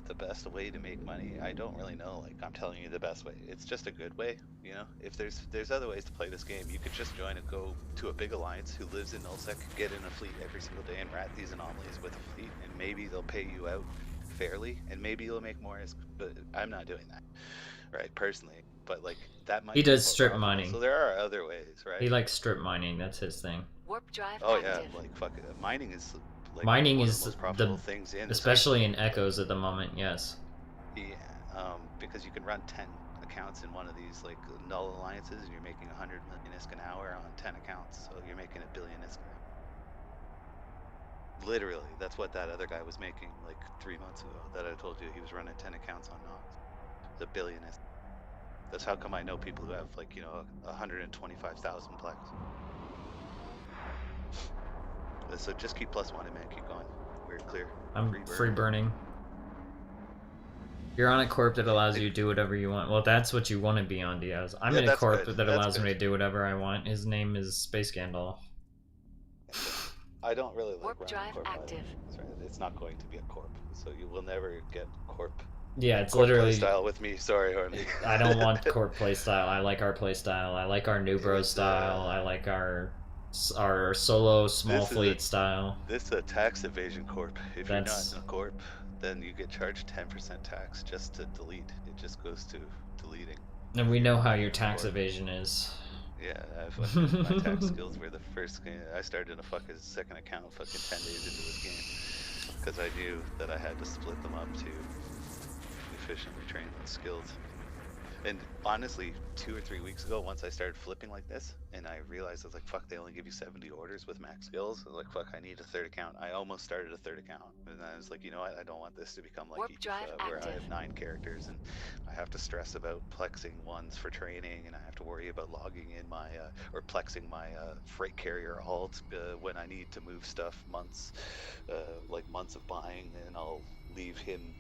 the best way to make money, I don't really know. Like I'm telling you the best way. It's just a good way, you know. If there's other ways to play this game, you could just join and go to a big alliance who lives in nullsec, get in a fleet every single day and rat these anomalies with a fleet, and maybe they'll pay you out fairly, and maybe you'll make more. But I'm not doing that, right? Personally, but like that might. He be does more strip profitable. mining. So there are other ways, right? He likes strip mining. That's his thing. Warp drive Oh yeah, active. like fuck it. Mining is like Mining one is of the most profitable things in especially in Echoes at the moment. Yes. Yeah, because you can run 10 accounts in one of these like null alliances, and you're making 100 million ISK an hour on 10 accounts, so you're making $1 billion ISK. Literally, that's what that other guy was making like 3 months ago. That I told you he was running 10 accounts on Nox. It's $1 billion ISK. That's how come I know people who have like 125,000 plex. So just keep +1 and man, keep going. We're clear. I'm free burning. You're on a corp that allows you to do whatever you want. Well, that's what you want to be on, Diaz. I'm Yeah, in a that's corp good. that That's allows me good. to do whatever I want. His name is Space Gandalf. I don't really like Warp running drive corp either. active. That's right. It's not going to be a corp, so you will never get corp. Yeah, it's Corp literally. playstyle with me. Sorry, Harley. I don't want corp playstyle. I like our playstyle. I like our new bro It's, style. I like our solo small This is fleet a- style. This is a tax evasion corp. If That's- you're not in a corp, then you get charged 10% tax just to delete. It just goes to deleting. And we know how your tax evasion is. Yeah, my tax skills were the first game. I started a fucking second account fucking 10 days into this game because I knew that I had to split them up to efficiently train skills. And honestly, 2 or 3 weeks ago, once I started flipping like this, and I realized I was like, fuck, they only give you 70 orders with max skills. I was like, fuck, I need a third account. I almost started a third account. And I was like, you know what? I don't want this to become like Warp EVE, drive where I active. have 9 characters and I have to stress about plexing ones for training, and I have to worry about logging in my, or plexing my freight carrier alt when I need to move stuff months of buying, and I'll leave him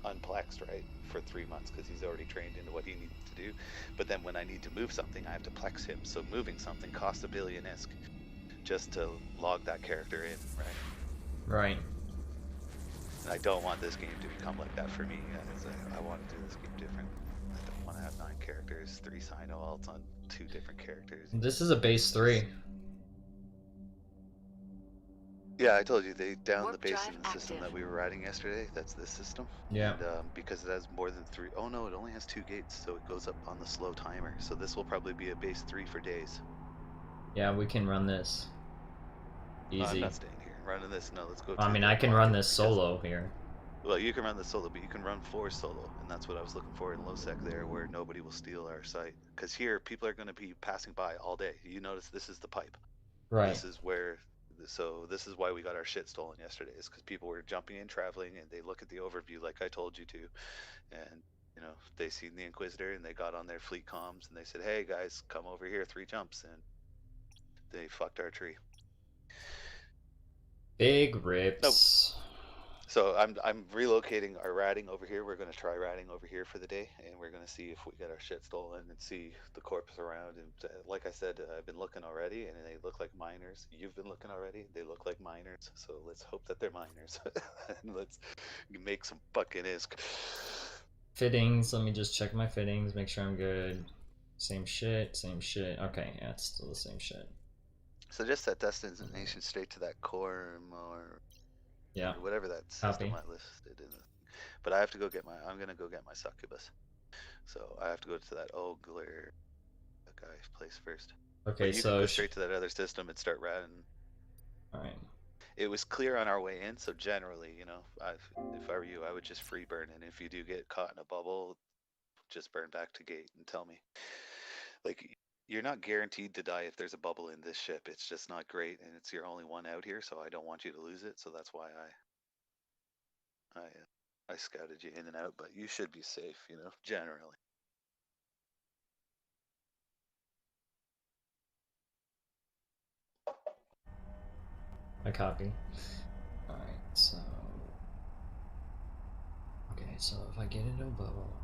unplexed, right, for 3 months because he's already trained into what he needs to do. But then when I need to move something, I have to plex him. So moving something costs $1 billion ISK just to log that character in, right? Right. And I don't want this game to become like that for me. I want to do this game different. I don't want to have 9 characters, 3 Sino alts on 2 different characters. This is a base 3. Yeah, I told you they downed the Warp base drive in the system active. that we were riding yesterday. That's this system. Yeah. And because it has more than 3. Oh no, it only has 2 gates, so it goes up on the slow timer. So this will probably be a base 3 for days. Yeah, we can run this. I'm Easy. not staying here. Running this. No, let's go. I to mean, the I can run market this because- solo here. Well, you can run the solo, but you can run 4 solo, and that's what I was looking for in Losec there, where nobody will steal our site. Because here, people are going to be passing by all day. You notice this is the pipe. Right. This is where. So this is why we got our shit stolen yesterday, is because people were jumping in, traveling, and they look at the overview like I told you to, and you know they seen the Inquisitor and they got on their fleet comms and they said, "Hey guys, come over here, 3 jumps," and they fucked our tree. Big rips. So I'm relocating our ratting over here. We're gonna try ratting over here for the day, and we're gonna see if we get our shit stolen and see the corpse around. And like I said, I've been looking already, and they look like miners. You've been looking already; they look like miners. So let's hope that they're miners, and let's make some fucking ISK. Fittings, let me just check my fittings, make sure I'm good. Same shit, same shit. Okay, yeah, it's still the same shit. So just set destination straight to that core or Yeah. whatever that system Copy. I listed in. But I have to go get I'm gonna go get my succubus. So I have to go to that Ogler guy's place first. Okay, But you so can go straight to that other system and start ratting. alright. It was clear on our way in, so generally, you know, if I were you, I would just free burn. And if you do get caught in a bubble, just burn back to gate and tell me. Like, you're not guaranteed to die if there's a bubble in this ship. It's just not great, and it's your only one out here, so I don't want you to lose it. So that's why I scouted you in and out. But you should be safe, you know, generally. I copy. Alright, so okay, so if I get into a bubble.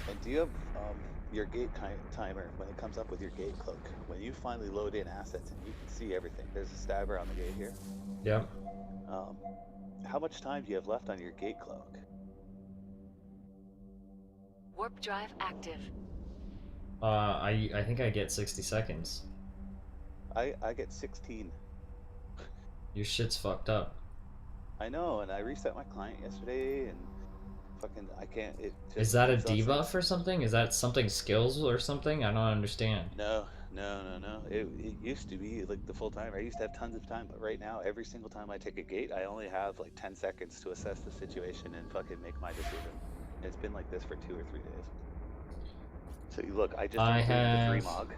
And do you have your gate timer when it comes up with your gate cloak? When you finally load in assets and you can see everything, there's a stabber on the gate here. Yep. How much time do you have left on your gate cloak? Warp drive active. I think I get 60 seconds. I get 16. Your shit's fucked up. I know, and I reset my client yesterday, and fucking I can't. It just, Is that a it's also- debuff or something? Is that something skills or something? I don't understand. No. It used to be like the full time. I used to have tons of time, but right now, every single time I take a gate, I only have like 10 seconds to assess the situation and fucking make my decision. It's been like this for 2 or 3 days. So you look, I just I included the have- 3 mog.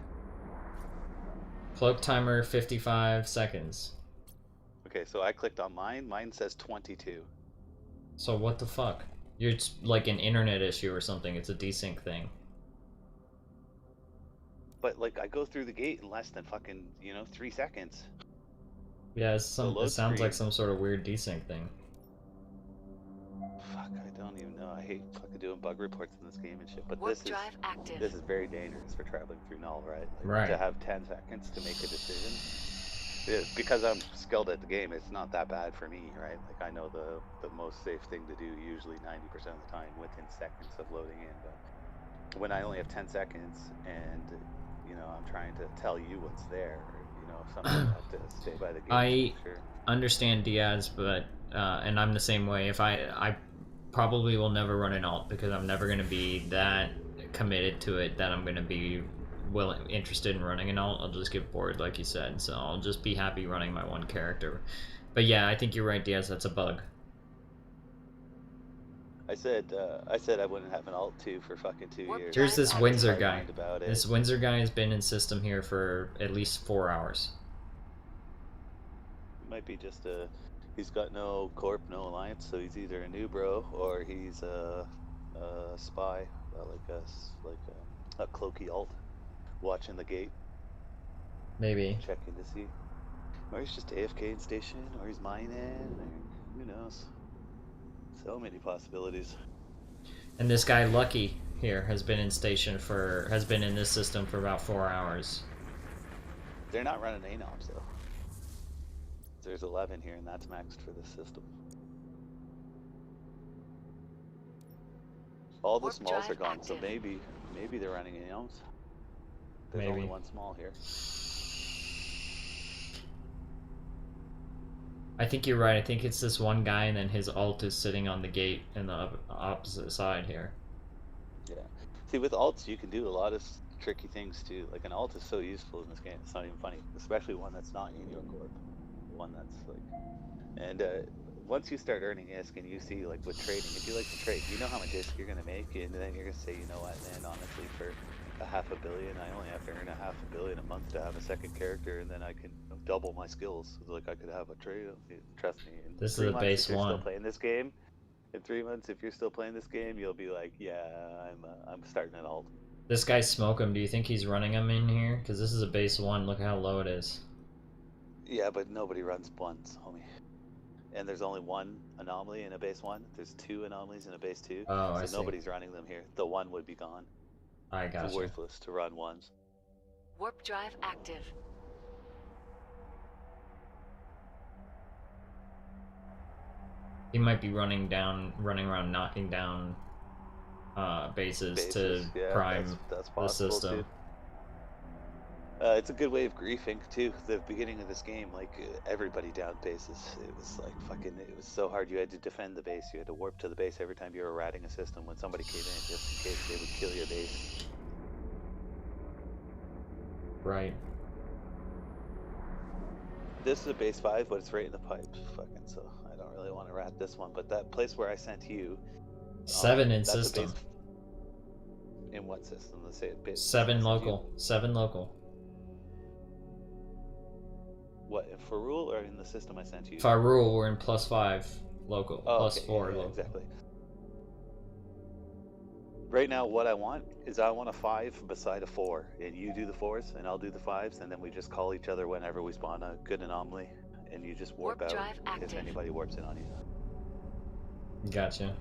Cloak timer 55 seconds. Okay, so I clicked on mine. Mine says 22. So what the fuck? It's like an internet issue or something. It's a desync thing. But like I go through the gate in less than fucking 3 seconds. Yeah, it sounds load like screen- some sort of weird desync thing. fuck, I don't even know. I hate fucking doing bug reports in this game and shit. But Warp this is drive active. this is very dangerous for traveling through null, right? Like, Right. to have 10 seconds to make a decision. Because I'm skilled at the game, it's not that bad for me, right? Like, I know the most safe thing to do usually 90% of the time within seconds of loading in. But when I only have 10 seconds and, you know, I'm trying to tell you what's there, you know, sometimes I have to stay by the game. I Sure. understand Diaz, but and I'm the same way. If I probably will never run an alt because I'm never going to be that committed to it that I'm going to be interested in running an alt. I'll just get bored, like you said. So I'll just be happy running my one character. But yeah, I think you're right, Diaz. That's a bug. I said I wouldn't have an alt 2 for fucking 2 Warp years. Here's this drive Windsor active. guy. Mind about it. This Windsor guy has been in system here for at least 4 hours. Might be just he's got no corp, no alliance, so he's either a new bro or he's a spy, like a cloaky alt, watching the gate, Maybe. checking to see, or he's just AFK in station, or he's mining, or who knows? So many possibilities. And this guy Lucky here has been in this system for about 4 hours. They're not running ANOPs though. There's 11 here, and that's maxed for this system. All the Warp smalls are drive gone, so active. maybe they're running ANOPs. There's only Maybe. one small here. I think you're right. I think it's this one guy, and then his alt is sitting on the gate in the opposite side here. Yeah. See, with alts, you can do a lot of tricky things too. Like, an alt is so useful in this game, it's not even funny. Especially one that's not in your corp. One that's like, and once you start earning ISK and you see, like, with trading, if you like to trade, you know how much ISK you're gonna make, and then you're gonna say, you know what, man, honestly, for $500 million, I only have to earn $500 million a month to have a second character, and then I can double my skills. Like, I could have a trade. Trust me. In This is 3 a months, base if you're one. still playing this game, in 3 months, if you're still playing this game, you'll be like, yeah, I'm starting an alt. This guy Smoke him. Do you think he's running him in here? Because this is a base 1. Look how low it is. Yeah, but nobody runs ones, homie. And there's only one anomaly in a base 1. There's 2 anomalies in a base 2. Oh, so I see. nobody's running them here. The 1 would be gone. I It's gotcha. worthless to run ones. Warp drive active. He might be running around knocking down bases to Yeah, prime that's the possible system. too. It's a good way of griefing too. The beginning of this game, like, everybody downed bases. It was like fucking. It was so hard. You had to defend the base. You had to warp to the base every time you were ratting a system. When somebody came in, just in case they would kill your base. Right. This is a base 5, but it's right in the pipe. Fucking, so I don't really want to rat this one. But that place where I sent you. 7 in that's a system. base- In what system? Let's say it base. 7 I sent you- local. 7 local. What, for rule or in the system I sent you? If I rule, we're in +5 local. Oh, +4 yeah, local. exactly. Right now, what I want is I want a 5 beside a 4, and you do the 4s, and I'll do the 5s, and then we just call each other whenever we spawn a good anomaly, and you just warp Warp out drive if active. anybody warps in on you. Gotcha.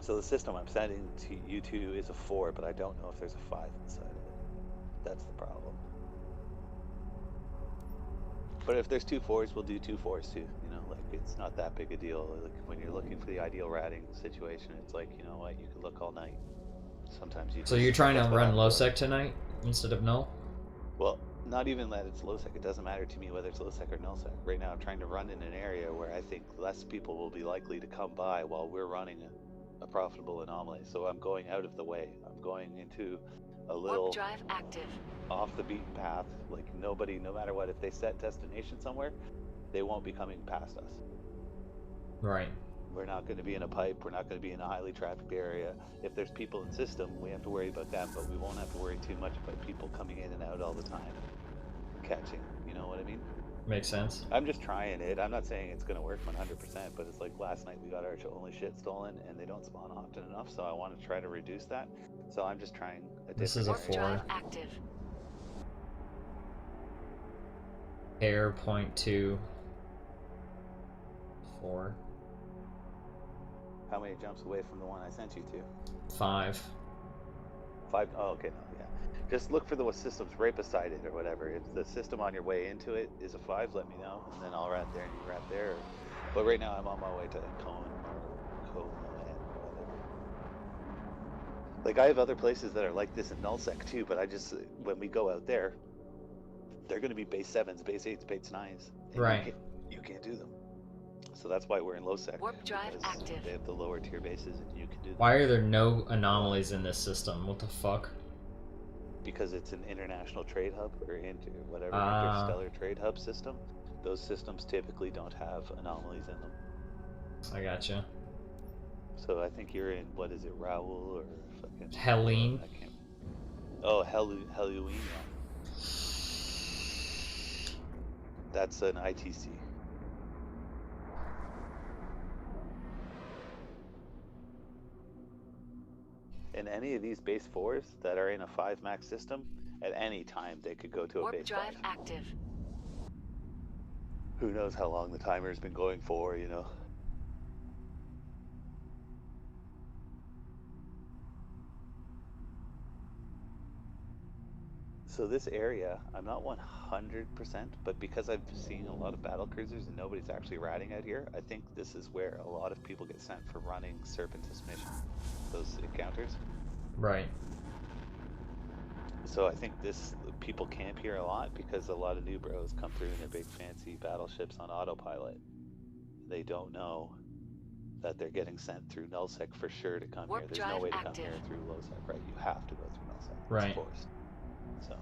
So the system I'm sending to you two is a 4, but I don't know if there's a 5 inside of it. That's the problem. But if there's 2 4s, we'll do 2 4s too. You know, like, it's not that big a deal. Like, when you're looking for the ideal ratting situation, it's like, you know what, you can look all night. Sometimes you. So just- you're trying to that's what run I'm low doing. sec tonight instead of null? Well, not even that it's low sec. It doesn't matter to me whether it's low sec or null sec. Right now, I'm trying to run in an area where I think less people will be likely to come by while we're running a profitable anomaly. So I'm going out of the way. I'm going into a little Warp drive active. off the beaten path. Like, nobody, no matter what, if they set destination somewhere, they won't be coming past us. Right. We're not going to be in a pipe. We're not going to be in a highly trafficked area. If there's people in system, we have to worry about that, but we won't have to worry too much about people coming in and out all the time, catching. You know what I mean? Makes sense. I'm just trying it. I'm not saying it's going to work 100%, but it's like last night we got our only shit stolen, and they don't spawn often enough, so I want to try to reduce that. So I'm just trying a This different is a Warp area. 4. drive active. Air 0.2. 4. How many jumps away from the one I sent you to? 5. 5. Oh, okay, no, yeah. Just look for the systems right beside it or whatever. If the system on your way into it is a 5, let me know, and then I'll rat there and you rat there. But right now I'm on my way to Cohen or whatever. Like, I have other places that are like this in nullsec too, but I just, when we go out there, they're going to be base 7s, base 8s, base 9s. And Right. You can't do them. So that's why we're in low sec. Warp drive because active. They have the lower tier bases and you can do them. Why are there no anomalies in this system? What the fuck? Because it's an international trade hub or whatever Ah. interstellar trade hub system. Those systems typically don't have anomalies in them. I gotcha. So I think you're in, what is it, Raoul or fucking Helene. I can't. Oh, Halloween. Yeah. That's an ITC. And any of these base 4s that are in a 5 max system, at any time they could go to a Warp base drive 5. active. Who knows how long the timer's been going for, you know? So this area, I'm not 100%, but because I've seen a lot of battle cruisers and nobody's actually riding out here, I think this is where a lot of people get sent for running Serpentis mission, those encounters. Right. So I think people camp here a lot because a lot of new bros come through in their big fancy battleships on autopilot. They don't know that they're getting sent through nullsec for sure to come Warp here. There's no way to come active. here through lowsec, right? You have to go through nullsec. Right. It's forced. So.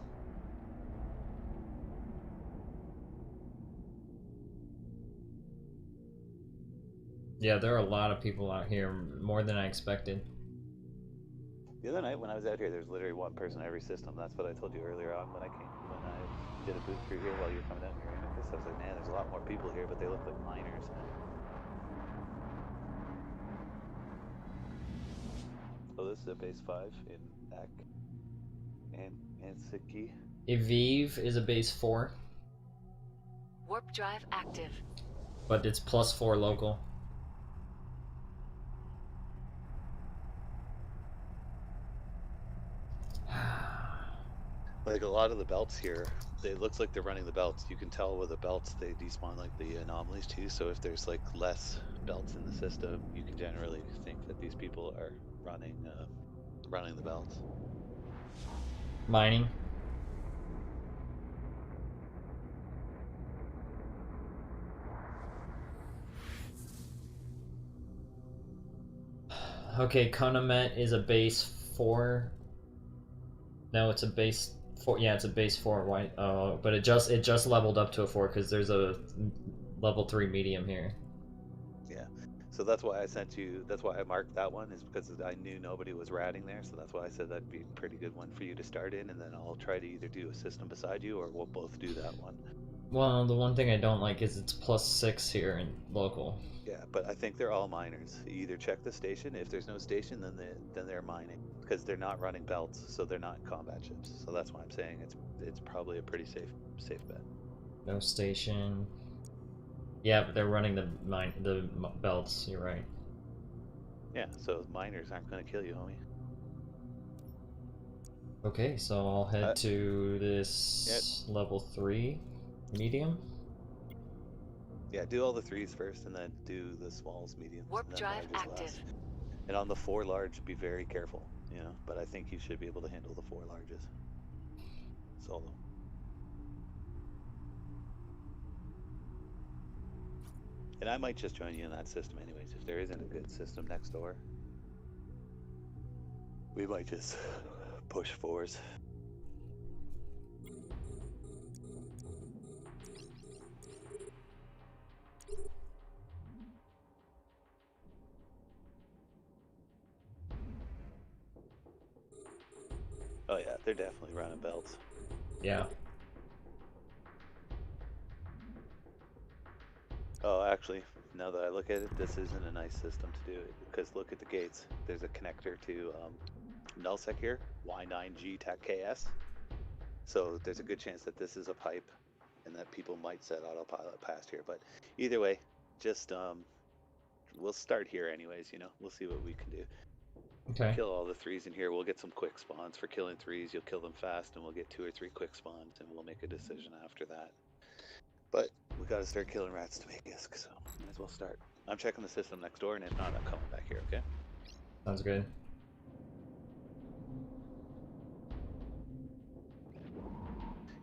Yeah, there are a lot of people out here, more than I expected. The other night when I was out here, there's literally one person on every system. That's what I told you earlier on when I did a boot through here while you were coming down here. I was like, man, there's a lot more people here, but they look like miners. So this is a base 5 in Ak and Ansiki. Evive is a base 4, Warp drive active. but it's +4 local. Like a lot of the belts here, it looks like they're running the belts. You can tell with the belts they despawn like the anomalies too. So if there's like less belts in the system, you can generally think that these people are running the belts. Mining. Okay, Konamet is a base 4. No, it's a base 4. Yeah, it's a base 4. Why? But it just leveled up to a 4 because there's a level 3 medium here. Yeah. So that's why I sent you. That's why I marked that one, is because I knew nobody was ratting there. So that's why I said that'd be a pretty good one for you to start in, and then I'll try to either do a system beside you, or we'll both do that one. Well, the one thing I don't like is it's +6 here in local. Yeah, but I think they're all miners. You either check the station. If there's no station, then they're mining because they're not running belts, so they're not combat ships. So that's why I'm saying it's probably a pretty safe bet. No station. Yeah, but they're running the belts. You're right. Yeah, so miners aren't going to kill you, homie. Okay, so I'll head to this level 3 medium. Yeah, do all the 3s first, and then do the smalls, mediums, Warp and then drive larges active. last. And on the 4 large, be very careful, you know. But I think you should be able to handle the 4 larges solo. And I might just join you in that system, anyways. If there isn't a good system next door, we might just push 4s. Oh yeah, they're definitely running belts. Yeah. Oh, actually, now that I look at it, this isn't a nice system to do it, because look at the gates. There's a connector to nullsec here, Y9G TAC KS. So there's a good chance that this is a pipe, and that people might set autopilot past here. But either way, just we'll start here anyways. You know, we'll see what we can do. Okay. Kill all the 3s in here. We'll get some quick spawns for killing 3s. You'll kill them fast, and we'll get 2 or 3 quick spawns, and we'll make a decision after that. But we got to start killing rats to make ISK, so might as well start. I'm checking the system next door, and if not, I'm coming back here. Okay. Sounds good.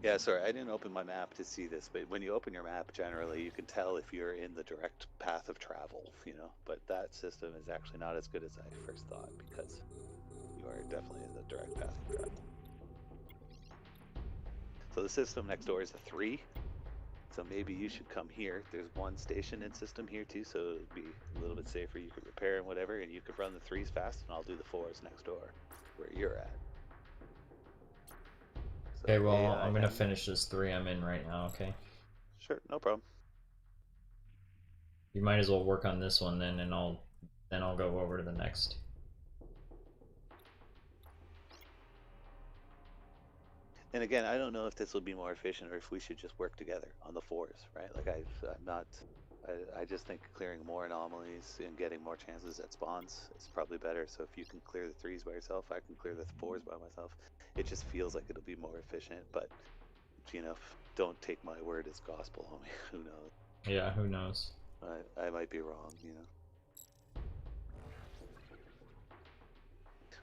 Yeah, sorry, I didn't open my map to see this, but when you open your map, generally, you can tell if you're in the direct path of travel, you know, but that system is actually not as good as I first thought, because you are definitely in the direct path of travel. So the system next door is a 3, so maybe you should come here. There's 1 station in system here too, so it'd be a little bit safer. You could repair and whatever, and you could run the 3s fast, and I'll do the 4s next door, where you're at. So Okay, well, I'm gonna AIM. finish this 3 I'm in right now, okay? Sure, no problem. You might as well work on this one then, and I'll go over to the next. And again, I don't know if this will be more efficient or if we should just work together on the 4s, right? Like I just think clearing more anomalies and getting more chances at spawns is probably better. So if you can clear the 3s by yourself, I can clear the 4s by myself. It just feels like it'll be more efficient, but you know, don't take my word as gospel, homie. Who knows? Yeah, who knows? I might be wrong, you know.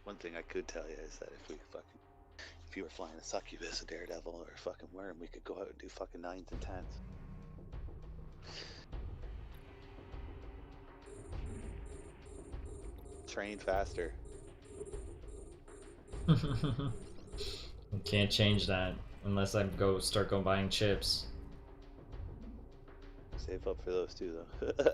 One thing I could tell you is that if you were flying a succubus, a daredevil, or a fucking worm, we could go out and do fucking 9s and 10s. Train faster. Can't change that unless I start buying chips. Save up for those too, though.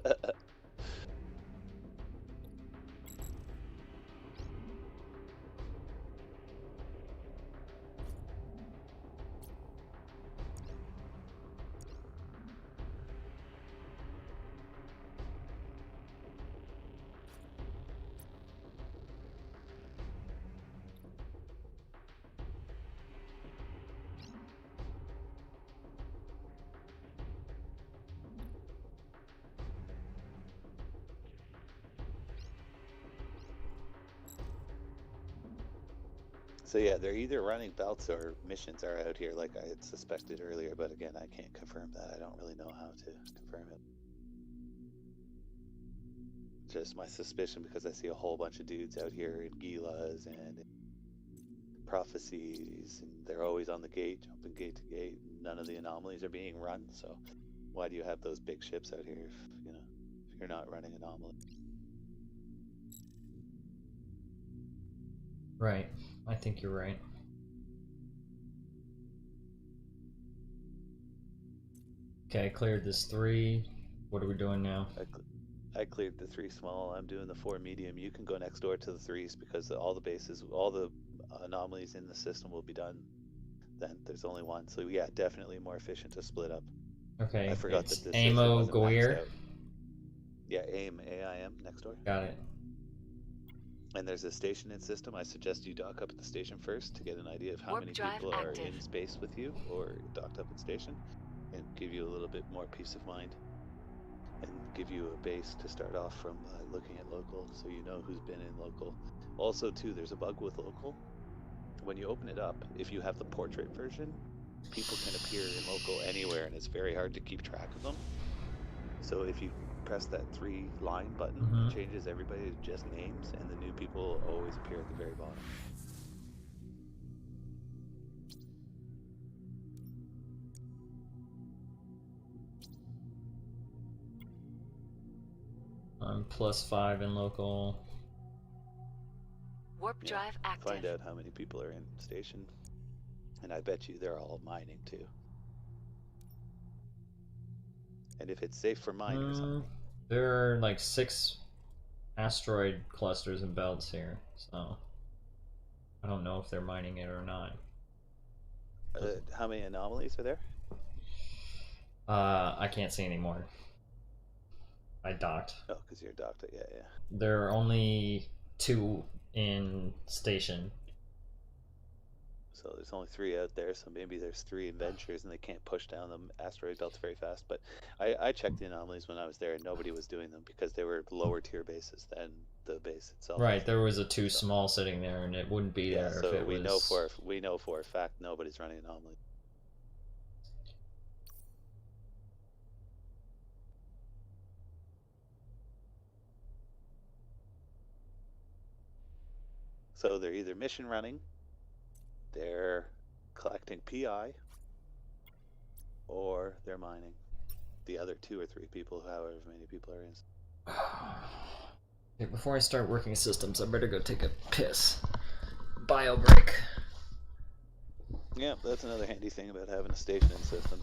So yeah, they're either running belts or missions are out here, like I had suspected earlier. But again, I can't confirm that. I don't really know how to confirm it. Just my suspicion, because I see a whole bunch of dudes out here in Gilas and prophecies, and they're always on the gate, jumping gate to gate. None of the anomalies are being run. So why do you have those big ships out here if if you're not running anomalies? Right. I think you're right. Okay, I cleared this 3. What are we doing now? I cleared the 3 small. I'm doing the 4 medium. You can go next door to the 3s because all the bases, all the anomalies in the system will be done. Then there's only 1, so yeah, definitely more efficient to split up. Okay, I forgot it's that this system Amo wasn't maxed Goir. out. Yeah, AIM next door. Got it. And there's a station in system. I suggest you dock up at the station first to get an idea of how Warp many drive people are active. in space with you or docked up at station, and give you a little bit more peace of mind, and give you a base to start off from by looking at local, so you know who's been in local. Also, too, there's a bug with local. When you open it up, if you have the portrait version, people can appear in local anywhere, and it's very hard to keep track of them. So if you press that 3-line button, it changes everybody to just names, and the new people always appear at the very bottom. I'm +5 in local. Warp Yeah, drive active. Find out how many people are in station, and I bet you they're all mining too. And if it's safe for mine or something. There are like 6 asteroid clusters and belts here, so I don't know if they're mining it or not. How many anomalies are there? I can't see anymore. I docked. Oh, because you're docked. Yeah. There are only 2 in station. So there's only 3 out there, so maybe there's 3 adventures and they can't push down the asteroid belts very fast. But I checked the anomalies when I was there and nobody was doing them because they were lower tier bases than the base itself. Right, there was a too So- small sitting there, and it wouldn't be Yeah, there if so it we was. know for a fact nobody's running anomalies. So they're either mission running, they're collecting PI, or they're mining. The other 2 or 3 people, however many people are in. Okay, before I start working systems, I better go take a piss. Bio break. Yeah, that's another handy thing about having a stationing system.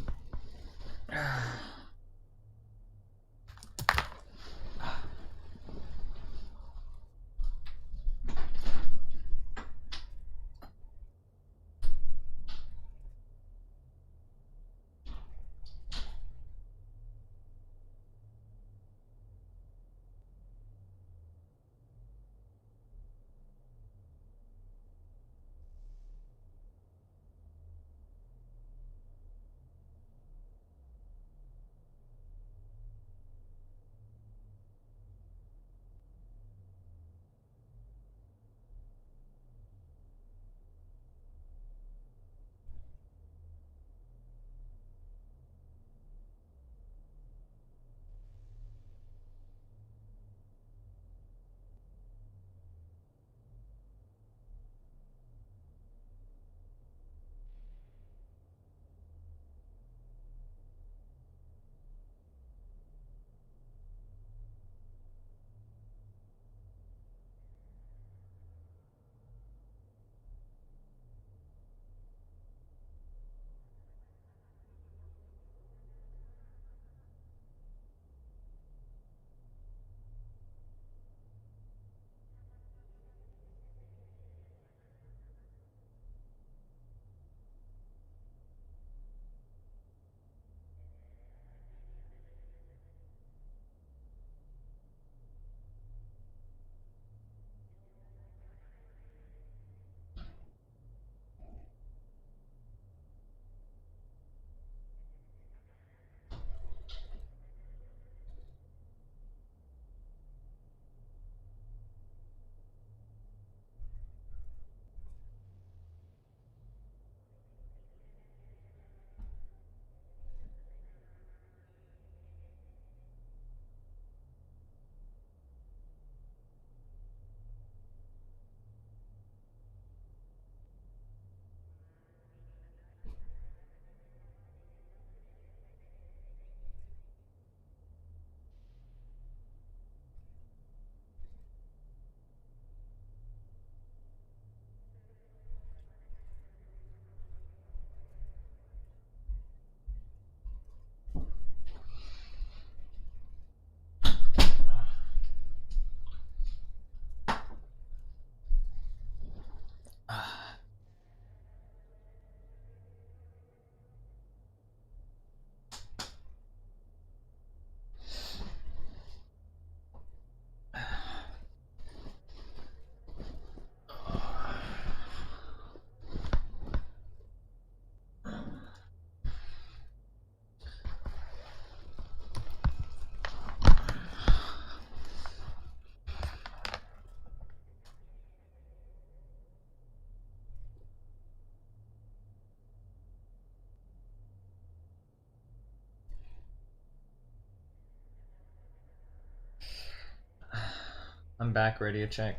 I'm back, ready to check.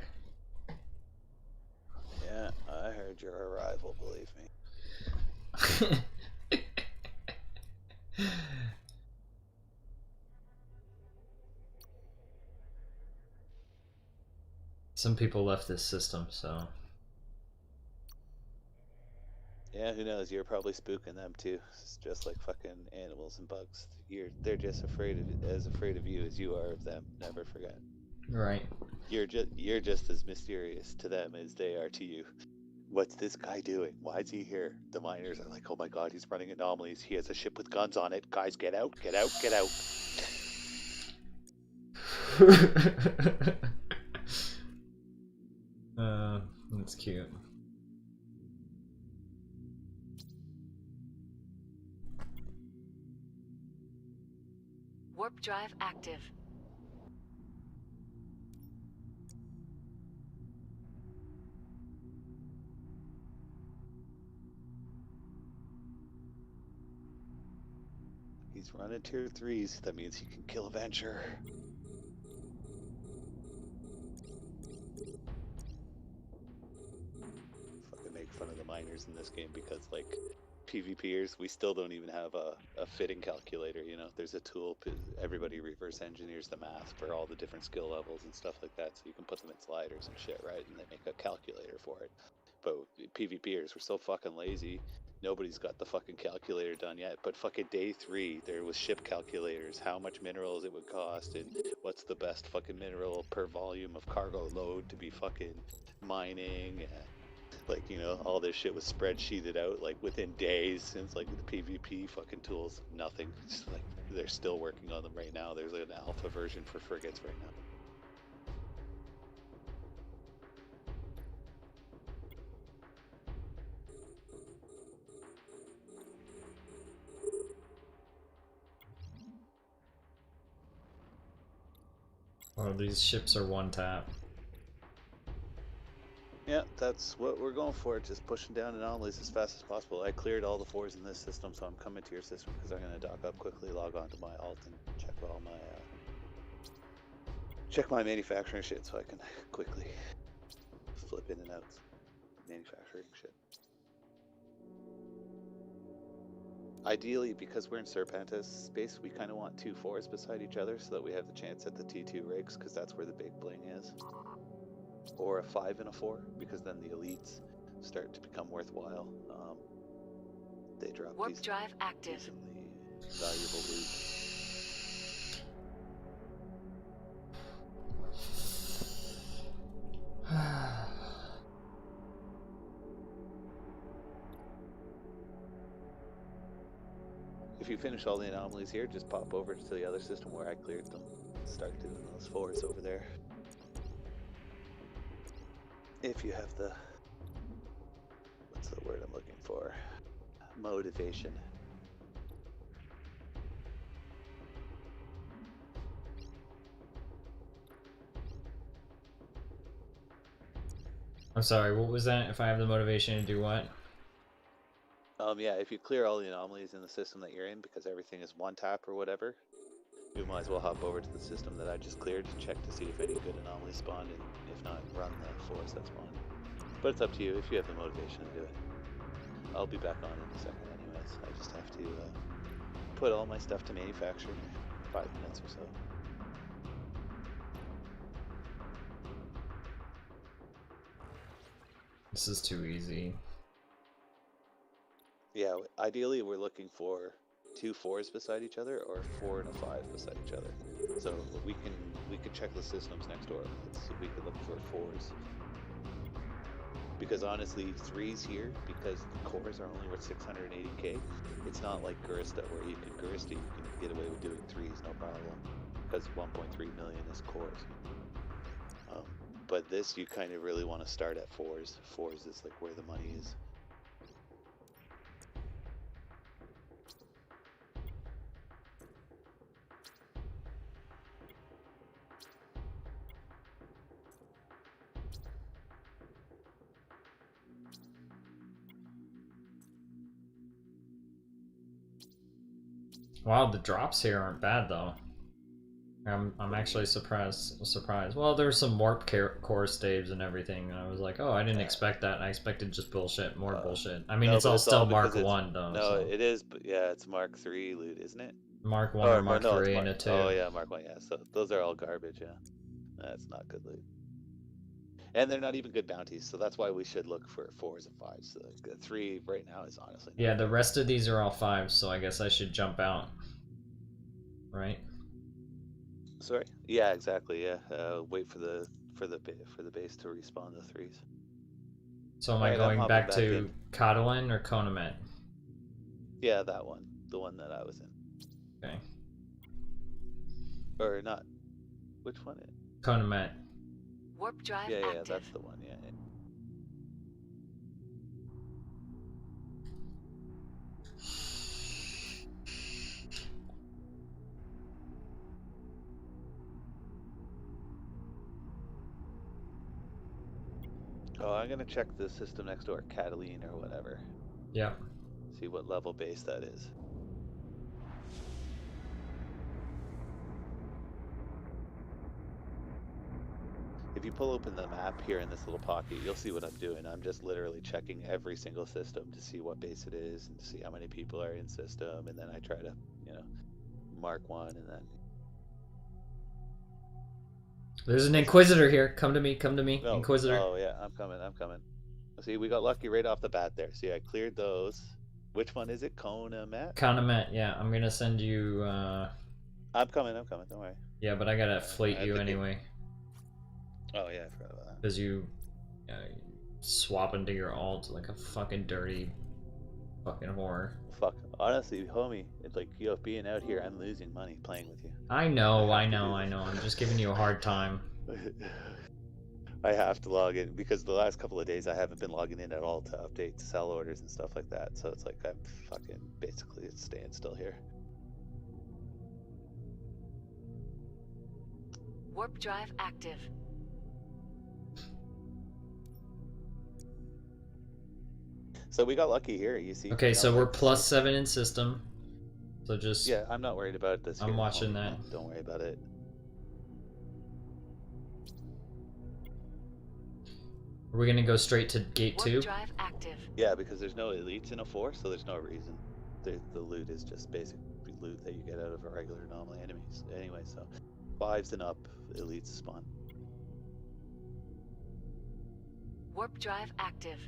Yeah, I heard your arrival, believe me. Some people left this system, so. Yeah, who knows? You're probably spooking them too. It's just like fucking animals and bugs. They're just as afraid of you as you are of them. Never forget. Right. You're just as mysterious to them as they are to you. What's this guy doing? Why is he here? The miners are like, oh my god, he's running anomalies. He has a ship with guns on it. Guys, get out, get out, get out. That's cute. Warp drive active. He's running tier 3s. That means he can kill a Venture. Fucking make fun of the miners in this game because, like, PvPers, we still don't even have a fitting calculator, you know? There's a tool, everybody reverse engineers the math for all the different skill levels and stuff like that, so you can put them in sliders and shit, right? And they make a calculator for it. But PvPers, we're so fucking lazy. Nobody's got the fucking calculator done yet, but fucking day 3, there was ship calculators, how much minerals it would cost, and what's the best fucking mineral per volume of cargo load to be fucking mining, like, you know, all this shit was spreadsheeted out, like, within days, since, like, the PvP fucking tools, nothing. It's like, they're still working on them right now. There's like an alpha version for frigates right now. Oh, these ships are one tap. Yeah, that's what we're going for, just pushing down anomalies as fast as possible. I cleared all the 4s in this system, so I'm coming to your system because I'm going to dock up quickly, log on to my alt, and check all my check my manufacturing shit so I can quickly flip in and out manufacturing shit. Ideally, because we're in Serpentis space, we kind of want 2 4s beside each other so that we have the chance at the T2 rigs, because that's where the big bling is. Or a 5 and a 4, because then the elites start to become worthwhile. They drop Warp drive active. decently valuable loot. If you finish all the anomalies here, just pop over to the other system where I cleared them. Start doing those 4s over there. If you have the, what's the word I'm looking for? Motivation. I'm sorry, what was that? If I have the motivation to do what? Yeah, if you clear all the anomalies in the system that you're in, because everything is one tap or whatever, you might as well hop over to the system that I just cleared to check to see if any good anomalies spawned, and if not, run the 4s that spawned. But it's up to you if you have the motivation to do it. I'll be back on in a second anyways. I just have to put all my stuff to manufacture in 5 minutes or so. This is too easy. Yeah, ideally we're looking for 2 4s beside each other, or 4 and a 5 beside each other. So we can check the systems next door. We could look for 4s. Because honestly, 3s here, because the cores are only worth 680k, it's not like Garista, where you can get away with doing 3s no problem, because 1.3 million is cores. But this, you kind of really want to start at 4s. 4s is like where the money is. Wow, the drops here aren't bad though. I'm actually surprised. Well, there's some warp core staves and everything. And I was like, oh, I didn't expect that. I expected just bullshit, more bullshit. I mean, No, it's but all still Mark because 1 though. No, So. it is, but yeah, it's Mark 3 loot, isn't it? Mark 1 or Mark 3 and a 2. Oh yeah, Mark 1, yeah. So those are all garbage, yeah. That's not good loot. And they're not even good bounties, so that's why we should look for 4s and 5s. So 3 right now is honestly not Yeah, the good. rest of these are all 5s, so I guess I should jump out. Right? Sorry? Yeah, exactly, yeah. Wait for the base to respawn the 3s. So am I going back to Catalan or Konamet? Yeah, that one. The one that I was in. Okay. Or not. Which one? Konamet. Warp drive Yeah, active. that's the one, yeah. Oh, I'm gonna check the system next door, Cataline or whatever. Yeah. See what level base that is. If you pull open the map here in this little pocket, you'll see what I'm doing. I'm just literally checking every single system to see what base it is and to see how many people are in system, and then I try to, mark one, and then. There's an Inquisitor here. Come to me. Come to me, Oh, Inquisitor. oh yeah, I'm coming. See, we got lucky right off the bat there. See, I cleared those. Which one is it? Kona Met? Conamet. Yeah, I'm gonna send you. I'm coming. Don't worry. Yeah, but I gotta I flate have you to anyway. Oh yeah, I forgot about that. Because you swap into your alt like a fucking dirty fucking whore. Fuck. Honestly, homie, it's like being out here, I'm losing money playing with you. I know. I'm just giving you a hard time. I have to log in because the last couple of days I haven't been logging in at all to update sell orders and stuff like that. So it's like I'm fucking basically staying still here. Warp drive active. So we got lucky here, you see. Okay, so we're +7 in system. So just Yeah, I'm not worried about this. I'm watching that. Don't worry about it. Are we gonna go straight to gate Warp 2? drive active. Yeah, because there's no elites in a 4, so there's no reason. The loot is just basic loot that you get out of a regular normal enemies. Anyway, so 5s and up, elites spawn. Warp drive active.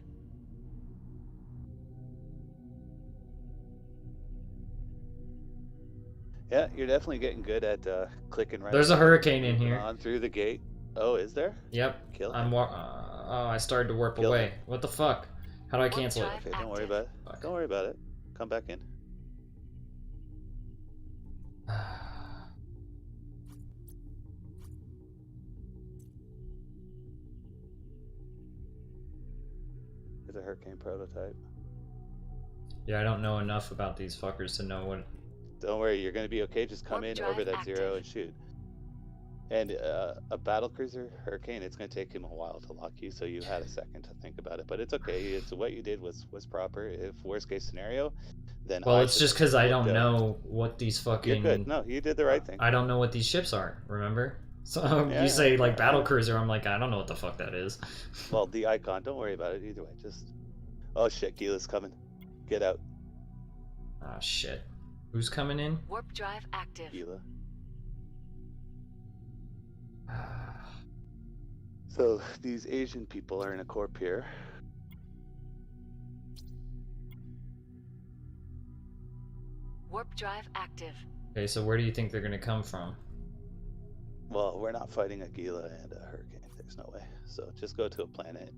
Yeah, you're definitely getting good at clicking right. There's a hurricane in here. On through the gate. Oh, is there? Yep. Kill I'm him. oh, I started to warp Kill away. him. What the fuck? How do I cancel it? drive Okay, don't worry active. about it. Fuck. Don't worry about it. Come back in. There's a hurricane prototype. Yeah, I don't know enough about these fuckers to know what. Don't worry, you're gonna be okay. Just come Warp in, orbit drive at 0, active. and shoot. And a battlecruiser hurricane, it's gonna take him a while to lock you, so you had a second to think about it. But it's okay. It's what you did was proper. If worst case scenario, then Well, I it's should just have because I looked don't at- know what these fucking. You're good. No, you did the right thing. I don't know what these ships are. Remember? So Yeah, you say yeah, like yeah. battle cruiser, I'm like I don't know what the fuck that is. Well, the icon. Don't worry about it either way. Just. Oh shit, Gila's coming. Get out, Ah shit. Who's coming in? Warp drive active. Gila. So these Asian people are in a corp here. Warp drive active. Okay, so where do you think they're gonna come from? Well, we're not fighting a Gila and a hurricane. There's no way. So just go to a planet.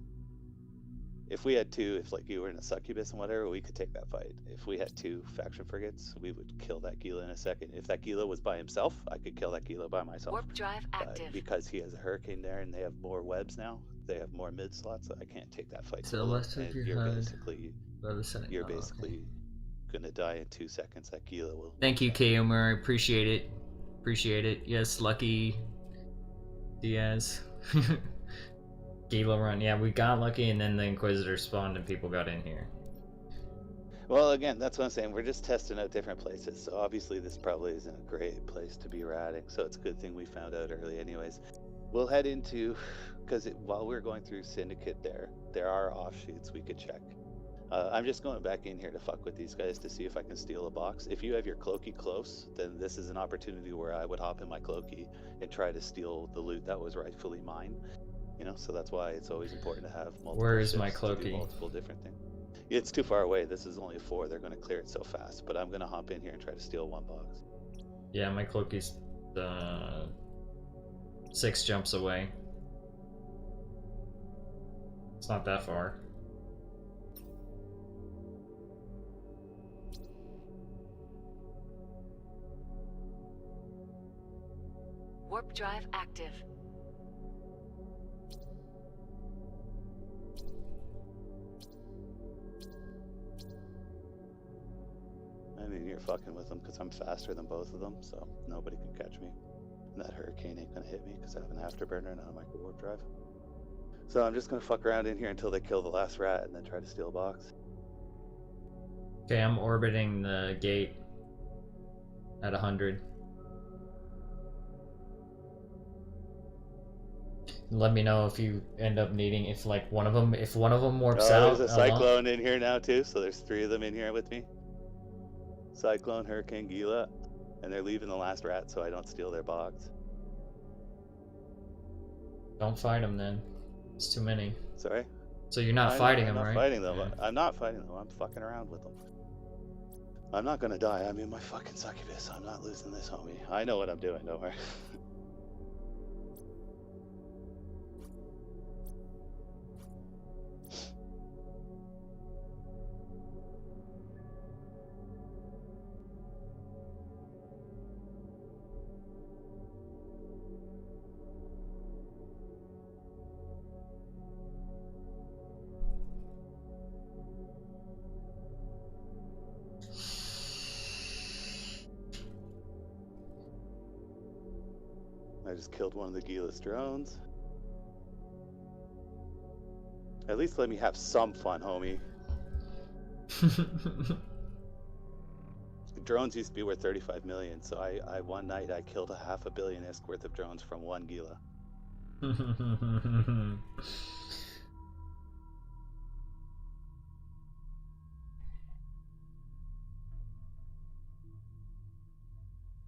If we had two, if like you were in a succubus and whatever, we could take that fight. If we had 2 faction frigates, we would kill that Gila in a second. If that Gila was by himself, I could kill that Gila by myself. Warp drive But active. because he has a hurricane there and they have more webs now, they have more mid slots, I can't take that fight. So solo, let's take and your you're HUD. basically You're gonna die in 2 seconds. That Gila will. Thank you, Kaomer. Appreciate it. Appreciate it. Yes, Lucky Diaz. Gila run. Yeah, we got lucky, and then the Inquisitor spawned, and people got in here. Well, again, that's what I'm saying. We're just testing out different places. So obviously, this probably isn't a great place to be ratting. So it's a good thing we found out early, anyways. We'll head into, because while we're going through Syndicate, there are offshoots we could check. I'm just going back in here to fuck with these guys to see if I can steal a box. If you have your Cloaky close, then this is an opportunity where I would hop in my Cloaky and try to steal the loot that was rightfully mine. You know, so that's why it's always important to have multiple. Where is my ships to do Cloaky? multiple different things. It's too far away. This is only 4. They're going to clear it so fast. But I'm going to hop in here and try to steal 1 box. Yeah, my Cloaky's 6 jumps away. It's not that far. Warp drive active. I mean, you're fucking with them because I'm faster than both of them, so nobody can catch me. And that hurricane ain't gonna hit me because I have an afterburner and not a micro warp drive. So I'm just gonna fuck around in here until they kill the last rat and then try to steal a box. Okay, I'm orbiting the gate at 100. Let me know if you end up needing, if like one of them warps Oh, out there's a along. cyclone in here now too, so there's 3 of them in here with me. Cyclone, Hurricane, Gila, and they're leaving the last rat so I don't steal their box. Don't fight them then. It's too many. Sorry? So you're not I'm fighting them, not right? fighting them. Yeah. I'm not fighting them. I'm fucking around with them. I'm not gonna die. I'm in my fucking succubus. I'm not losing this, homie. I know what I'm doing, don't worry. I just killed one of the Gila's drones. At least let me have some fun, homie. Drones used to be worth 35 million, so I one night I killed a $500 million worth of drones from one Gila.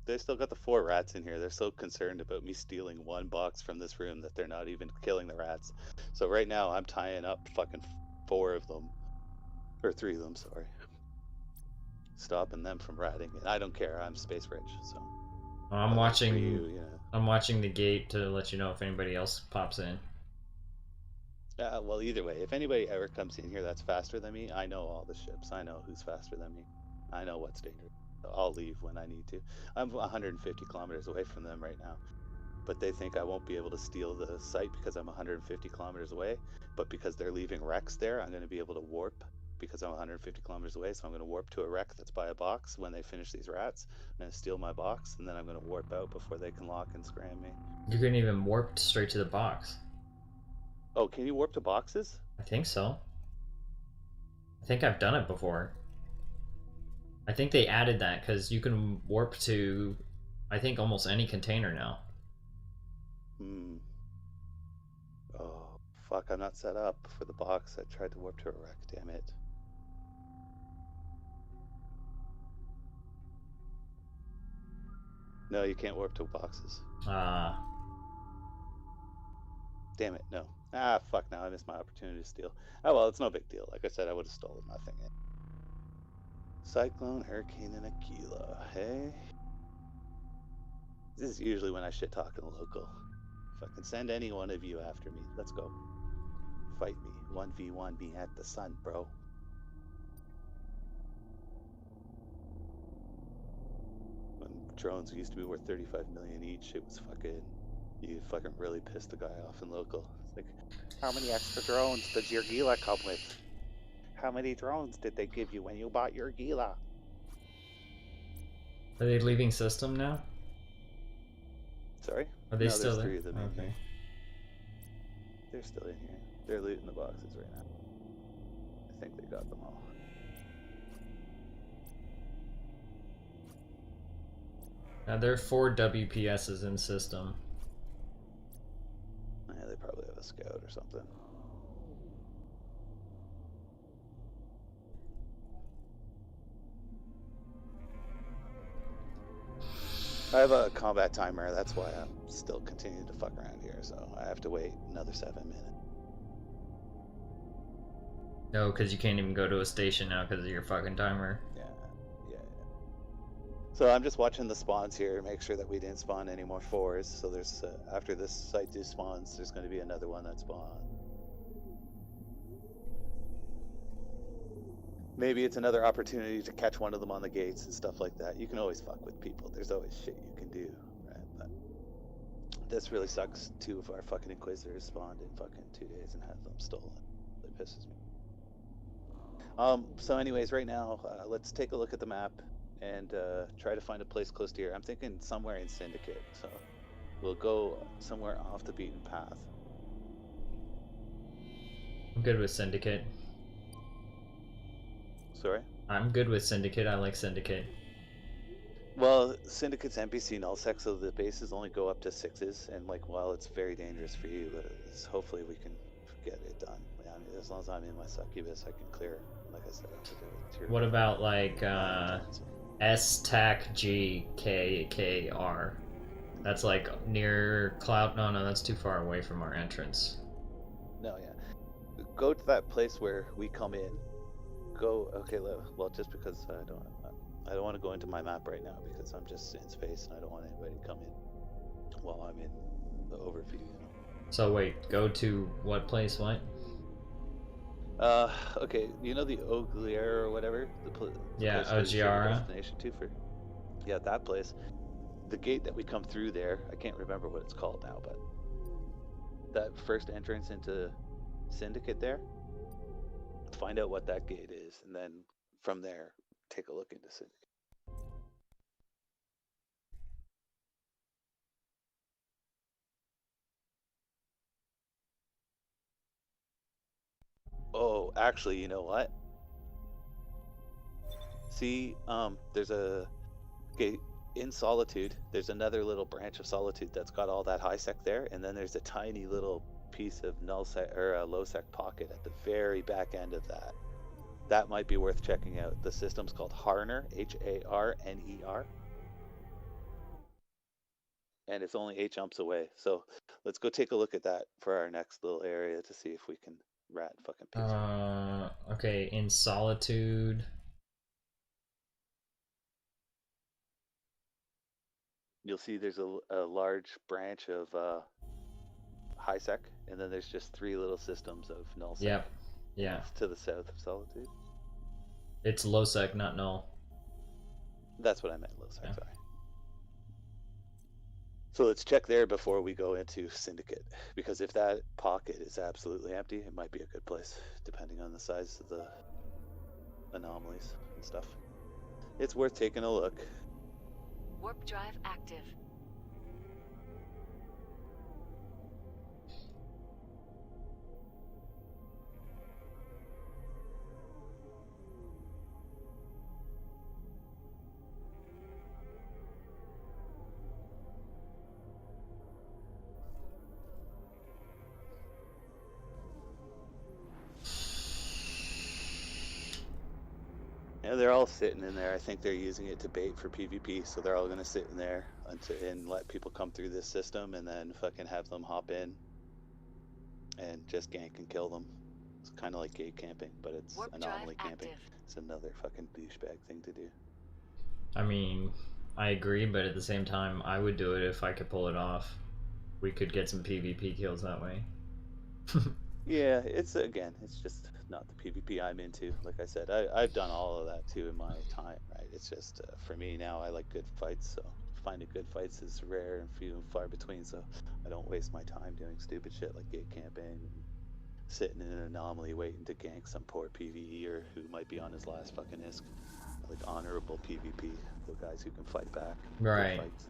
They still got the 4 rats in here. They're so concerned about me stealing one box from this room that they're not even killing the rats. So right now I'm tying up fucking 4 of them. Or 3 of them, sorry. Stopping them from ratting. And I don't care, I'm space rich, so. I'm watching. For you, yeah. I'm watching the gate to let you know if anybody else pops in. Well, either way, if anybody ever comes in here that's faster than me, I know all the ships. I know who's faster than me. I know what's dangerous. I'll leave when I need to. I'm 150 kilometers away from them right now. But they think I won't be able to steal the site because I'm 150 kilometers away. But because they're leaving wrecks there, I'm going to be able to warp because I'm 150 kilometers away. So I'm going to warp to a wreck that's by a box when they finish these rats. I'm going to steal my box, and then I'm going to warp out before they can lock and scram me. You can even warp straight to the box. Oh, can you warp to boxes? I think so. I think I've done it before. I think they added that because you can warp to, I think, almost any container now. Hmm. Oh, fuck, I'm not set up for the box. I tried to warp to a wreck, damn it. No, you can't warp to boxes. Ah. Damn it, no. Ah, fuck, now I missed my opportunity to steal. Oh, well, it's no big deal. Like I said, I would have stolen nothing. Cyclone, Hurricane, and Aquila, hey? This is usually when I shit talk in the local. If I can send any one of you after me, let's go. Fight me. 1v1 me at the sun, bro. When drones used to be worth 35 million each, it was fucking... You fucking really pissed the guy off in local. It's like, how many extra drones does your Gila come with? How many drones did they give you when you bought your Gila? Are they leaving system now? Sorry? Are they No, still there's there? 3 of them in Okay. here. They're still in here. They're looting the boxes right now. I think they got them all. Now there are 4 WPSs in system. Yeah, they probably have a scout or something. I have a combat timer, that's why I'm still continuing to fuck around here, so I have to wait another 7 minutes. No, because you can't even go to a station now because of your fucking timer. Yeah. So I'm just watching the spawns here, make sure that we didn't spawn any more 4s. So there's, after this site spawns, there's going to be another one that spawns. Maybe it's another opportunity to catch one of them on the gates and stuff like that. You can always fuck with people. There's always shit you can do, right? But this really sucks. 2 of our fucking Inquisitors spawned in fucking 2 days and had them stolen. It pisses me. So anyways, right now, let's take a look at the map and try to find a place close to here. I'm thinking somewhere in Syndicate, so we'll go somewhere off the beaten path. I'm good with Syndicate. Sorry. I'm good with Syndicate. I like Syndicate. Well, Syndicate's NPC nullsec, so the bases only go up to 6s, and like while it's very dangerous for you, hopefully we can get it done. Yeah, I mean, as long as I'm in my succubus, I can clear. Like I said, I have to do it. Tier What 4 about like turns. STAC-GKR? That's like near Cloud. No, that's too far away from our entrance. No, yeah. Go to that place where we come in. Go. Okay, well, just because I don't want to go into my map right now because I'm just in space and I don't want anybody to come in while I'm in the overview. You know. So wait, go to what place? What? Okay. You know the Oglier or whatever. The Yeah, place where you share your Ogiara. destination to for. Yeah, that place. The gate that we come through there. I can't remember what it's called now, but that first entrance into Syndicate there. Find out what that gate is, and then from there, take a look into Syndicate. Oh, actually, you know what? See, there's a okay in Solitude. There's another little branch of Solitude that's got all that high sec there, and then there's a tiny little piece of null sec or a low sec pocket at the very back end of that. That might be worth checking out. The system's called Harner, Harner, and it's only 8 jumps away. So let's go take a look at that for our next little area to see if we can rat fucking pizza. Okay, in Solitude. You'll see there's a large branch of high sec, and then there's just 3 little systems of null sec. Yep. Yeah. It's to the south of Solitude. It's low sec, not null. That's what I meant, low sec, Yeah. sorry. So let's check there before we go into Syndicate, because if that pocket is absolutely empty, it might be a good place, depending on the size of the anomalies and stuff. It's worth taking a look. Warp drive active. Yeah, they're all sitting in there. I think they're using it to bait for PvP, so they're all gonna sit in there and let people come through this system, and then fucking have them hop in and just gank and kill them. It's kind of like gate camping, but it's Warp drive anomaly camping. active. It's another fucking douchebag thing to do. I mean, I agree, but at the same time, I would do it if I could pull it off. We could get some PvP kills that way. Yeah, it's just not the PvP I'm into. Like I said, I've done all of that too in my time, right? It's just for me now, I like good fights, so finding good fights is rare and few and far between. So I don't waste my time doing stupid shit like gate camping and sitting in an anomaly waiting to gank some poor PvEer who might be on his last fucking ISK. Like honorable PvP, the guys who can fight back. good Right. fights.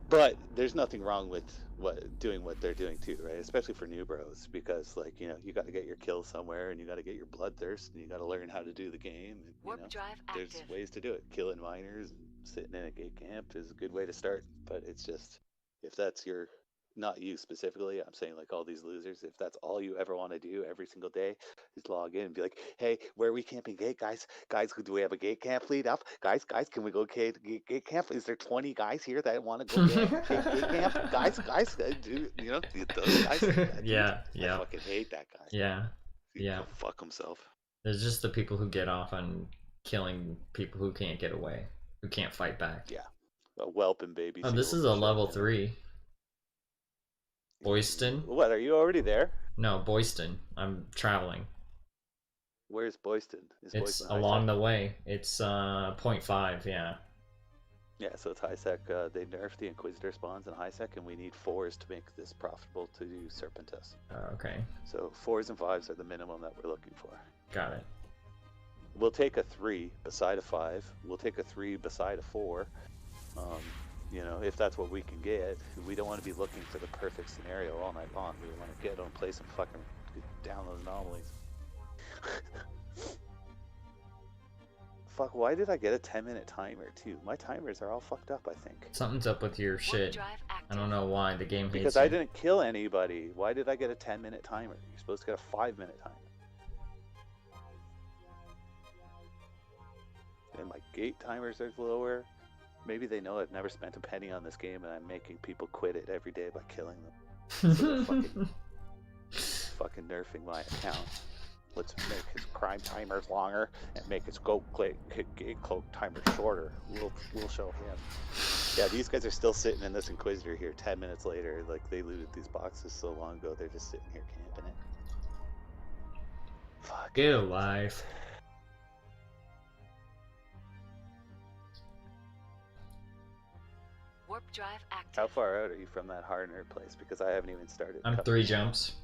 But there's nothing wrong with doing what they're doing too, right? Especially for new bros, because like you got to get your kill somewhere, and you got to get your bloodthirst, and you got to learn how to do the game. And, Warp drive there's active. ways to do it. Killing miners and sitting in a gate camp is a good way to start. But it's just if that's not you specifically, I'm saying like all these losers, if that's all you ever want to do every single day is log in and be like, hey, where are we camping gate, guys, do we have a gate camp lead up, guys, can we go gate camp, is there 20 guys here that want to go gate camp, guys, do those guys, Yeah, I yeah. fucking hate that guy. Yeah. He can Yeah. go fuck himself. There's just the people who get off on killing people who can't get away, who can't fight back. Yeah, a whelping baby. Oh, this seals is a and shit, level 3. Boyston? What, are you already there? No, Boyston. I'm traveling. Where's Boyston? Is It's Boyston high along sec? the way. It's 0.5, yeah. Yeah, so it's high sec. They nerfed the Inquisitor spawns in high sec, and we need 4s to make this profitable to do Serpentus. Okay, So 4s and 5s are the minimum that we're looking for. got it. We'll take a 3 beside a 5. We'll take a 3 beside a 4. If that's what we can get. We don't want to be looking for the perfect scenario all night long. We want to get on, play some fucking down those anomalies. Fuck, why did I get a 10-minute timer too? My timers are all fucked up, I think. Something's up with your Warp shit. drive active. I don't know why. The game hates Because you. I didn't kill anybody. Why did I get a 10-minute timer? You're supposed to get a 5-minute timer. And my gate timers are lower. Maybe they know I've never spent a penny on this game and I'm making people quit it every day by killing them. So they're fucking nerfing my account. Let's make his crime timers longer and make his gate cloak timer shorter. We'll show him. Yeah, these guys are still sitting in this Inquisitor here 10 minutes later. Like, they looted these boxes so long ago, they're just sitting here camping it. Fuck. Get alive. Warp drive active. How far out are you from that Harner place? Because I haven't even started. I'm 3 jumps.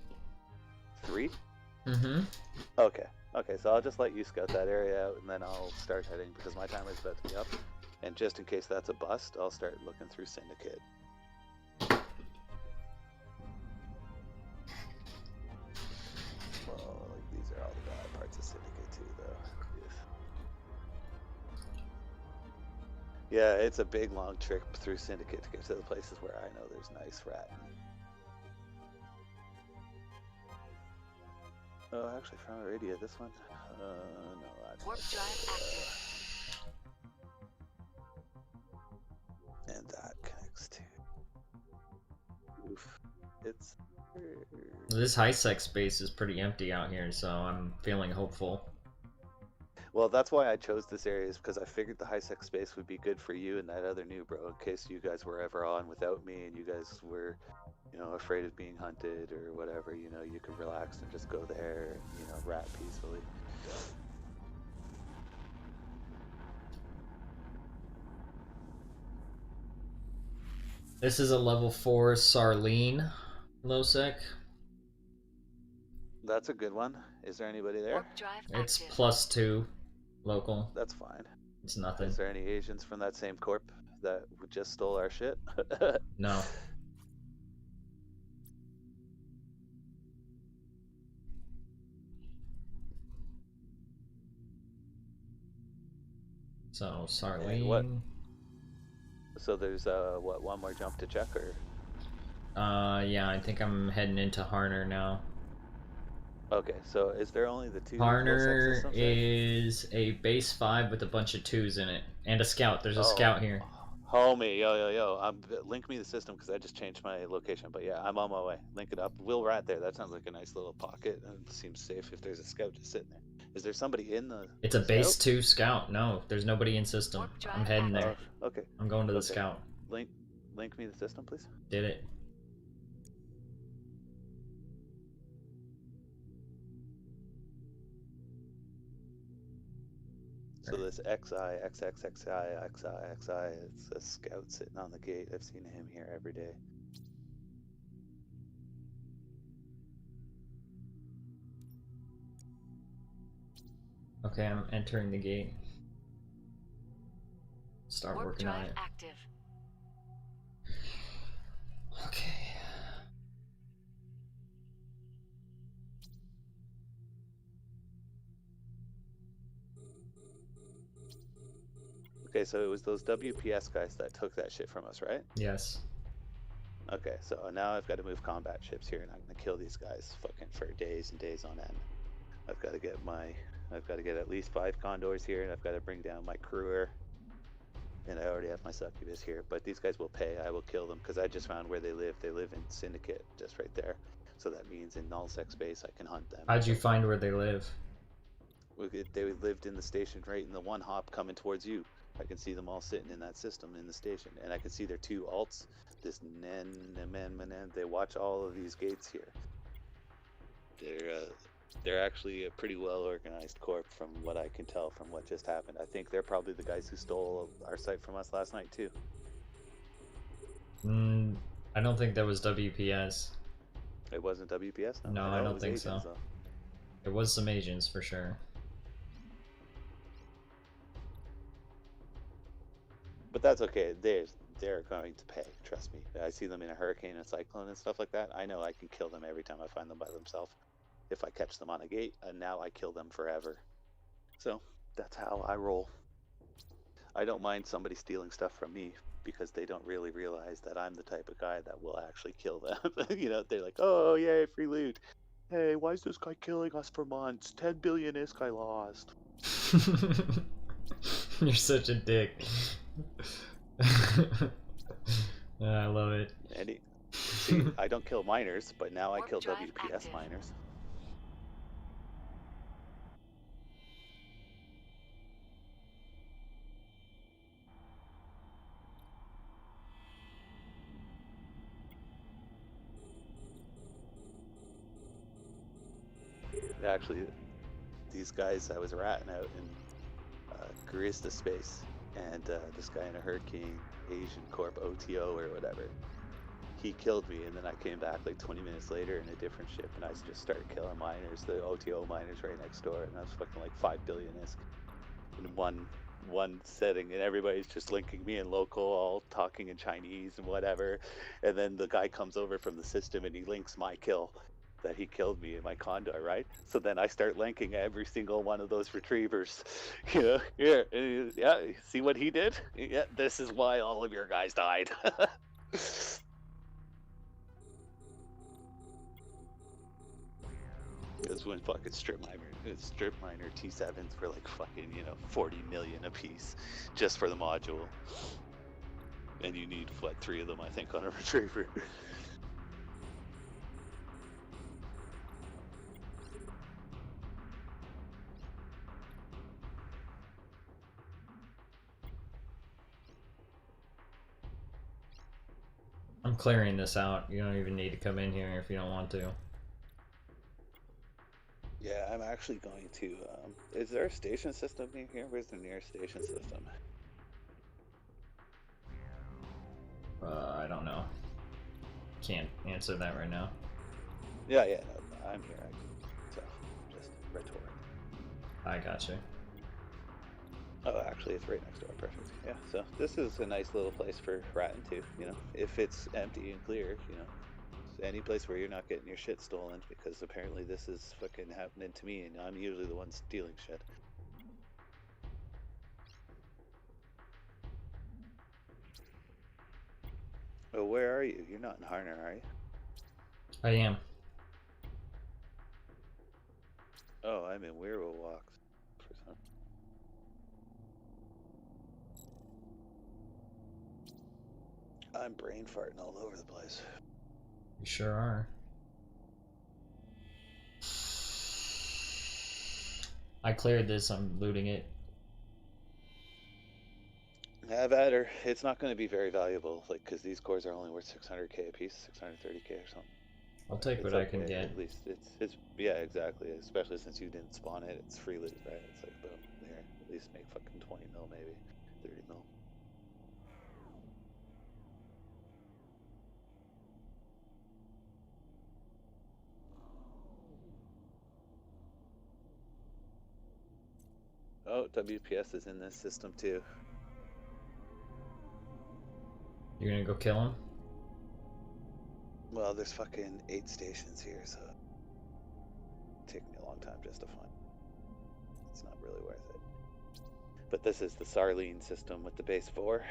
3? Mm-hmm. Okay. Okay, so I'll just let you scout that area out, and then I'll start heading, because my timer's about to be up. And just in case that's a bust, I'll start looking through Syndicate. Well, like, these are all the bad parts of Syndicate too, though. Yeah, it's a big, long trip through Syndicate to get to the places where I know there's nice rat. Oh, actually, from Iridia, this one? No, that's Warp drive active. and that connects to. Oof. It's. This high-sec space is pretty empty out here, so I'm feeling hopeful. Well, that's why I chose this area, is because I figured the high-sec space would be good for you and that other new bro, in case you guys were ever on without me and you guys were, you know, afraid of being hunted or whatever. You know, you could relax and just go there and, you know, rat peacefully. This is a level 4 Sarlene low-sec. That's a good one. Is there anybody there? Warp drive It's active. +2 local. That's fine. It's nothing. Is there any Asians from that same corp that just stole our shit? No. So, Sarlene. what? So there's what, one more jump to check, or? Yeah, I think I'm heading into Harner now. Okay, so is there only the 2 Harner systems there? is a base 5 with a bunch of 2s in it. And a scout. There's a scout here. Homie, yo. Link me the system, because I just changed my location. But yeah, I'm on my way. Link it up. We'll rat there. That sounds like a nice little pocket, and it seems safe if there's a scout just sitting there. Is there somebody in the? It's a base scout? 2 scout. No, there's nobody in system. Warp drive I'm heading there. active. Okay. I'm going to the Okay. scout. Link me the system, please. Did it. So this XI, XXXI, XI, it's a scout sitting on the gate. I've seen him here every day. Okay, I'm entering the gate. Start Warp working on drive it. active. Okay. Okay, so it was those WPS guys that took that shit from us, right? Yes. Okay, so now I've got to move combat ships here, and I'm gonna kill these guys fucking for days and days on end. I've got to get at least 5 condors here, and I've got to bring down my crewer. And I already have my succubus here, but these guys will pay. I will kill them, because I just found where they live. They live in Syndicate, just right there. So that means in null-sec space, I can hunt them. How'd you find where they live? They lived in the station right in the one hop coming towards you. I can see them all sitting in that system in the station, and I can see their 2 alts. This they watch all of these gates here. They're actually a pretty well organized corp from what I can tell from what just happened. I think they're probably the guys who stole our site from us last night too. I don't think there was WPS. It wasn't WPS? No, know I it don't was think agents, so. though. There was some agents for sure. But that's okay. They're going to pay. Trust me. I see them in a hurricane and cyclone and stuff like that. I know I can kill them every time I find them by themselves. if I catch them on a gate, and now I kill them forever. So that's how I roll. I don't mind somebody stealing stuff from me because they don't really realize that I'm the type of guy that will actually kill them. You know, they're like, oh, yay, free loot. Hey, why is this guy killing us for months? 10 billion ISK I lost. You're such a dick. I love it. And see, I don't kill miners, but now I Warp kill drive WPS active. miners. Actually, these guys, I was ratting out in Garista space, and this guy in a Hurricane Asian Corp OTO or whatever, he killed me, and then I came back like 20 minutes later in a different ship, and I just started killing miners, the OTO miners right next door, and I was fucking like 5 billion ISK in one setting, and everybody's just linking me in local, all talking in Chinese and whatever, and then the guy comes over from the system and he links my kill that he killed me in my Condor, right? So then I start linking every single one of those retrievers. You know, here, yeah, see what he did? Yeah, this is why all of your guys died. Because when fucking strip miner T7s were like fucking, 40 million a piece just for the module. And you need, what, 3 of them, I think, on a retriever. I'm clearing this out. You don't even need to come in here if you don't want to. Yeah, I'm actually going to. Is there a station system near here? Where's the nearest station system? I don't know. Can't answer that right now. Yeah, no, I'm here. So, just rhetoric. I gotcha. Oh, actually, it's right next door. Perfect. Yeah, so this is a nice little place for ratting too. If it's empty and clear, any place where you're not getting your shit stolen, because apparently this is fucking happening to me, and I'm usually the one stealing shit. Oh, where are you? You're not in Harner, are you? I am. Oh, I'm in Weirwo Walks. For some. I'm brain farting all over the place. You sure are. I cleared this, I'm looting it. Have at her. It's not going to be very valuable, because these cores are only worth 600k a piece, 630k or something. I'll take It's what I can get. At least it's yeah, exactly. Especially since you didn't spawn it, it's free loot, right? It's like, boom, there. At least make fucking 20 mil, maybe 30 mil. Oh, WPS is in this system too. You're gonna go kill him? Well, there's fucking 8 stations here, so it'll take me a long time just to find. It's not really worth it. But this is the Sarline system with the base 4.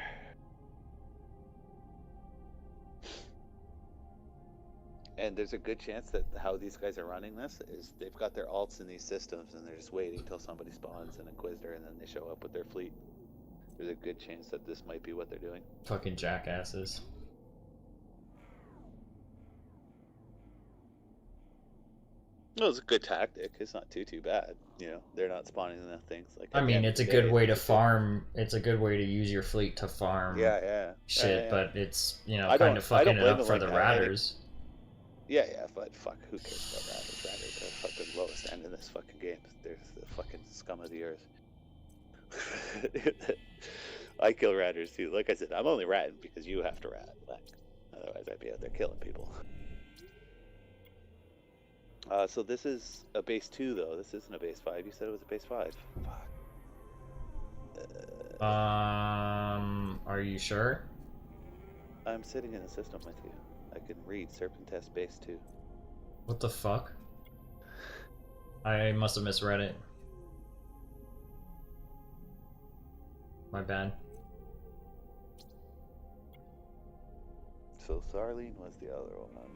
And there's a good chance that how these guys are running this is they've got their alts in these systems and they're just waiting until somebody spawns an Inquisitor and then they show up with their fleet. There's a good chance that this might be what they're doing. Fucking jackasses. Well, it's a good tactic. It's not too bad. They're not spawning the things like. I mean, it's a good way to farm. It's a good way to use your fleet to farm. Yeah. Shit, yeah. but it's I kind of fucking it up for like the that. ratters. Yeah, but fuck, who cares about ratters? Ratters are the fucking lowest end in this fucking game. They're the fucking scum of the earth. I kill ratters too. Like I said, I'm only ratting because you have to rat. Otherwise, I'd be out there killing people. So this is a base 2, though. This isn't a base 5. You said it was a base 5. Fuck. Are you sure? I'm sitting in the system with you. I can read Serpentest base 2. What the fuck? I must have misread it. My bad. So Sarlene was the other one.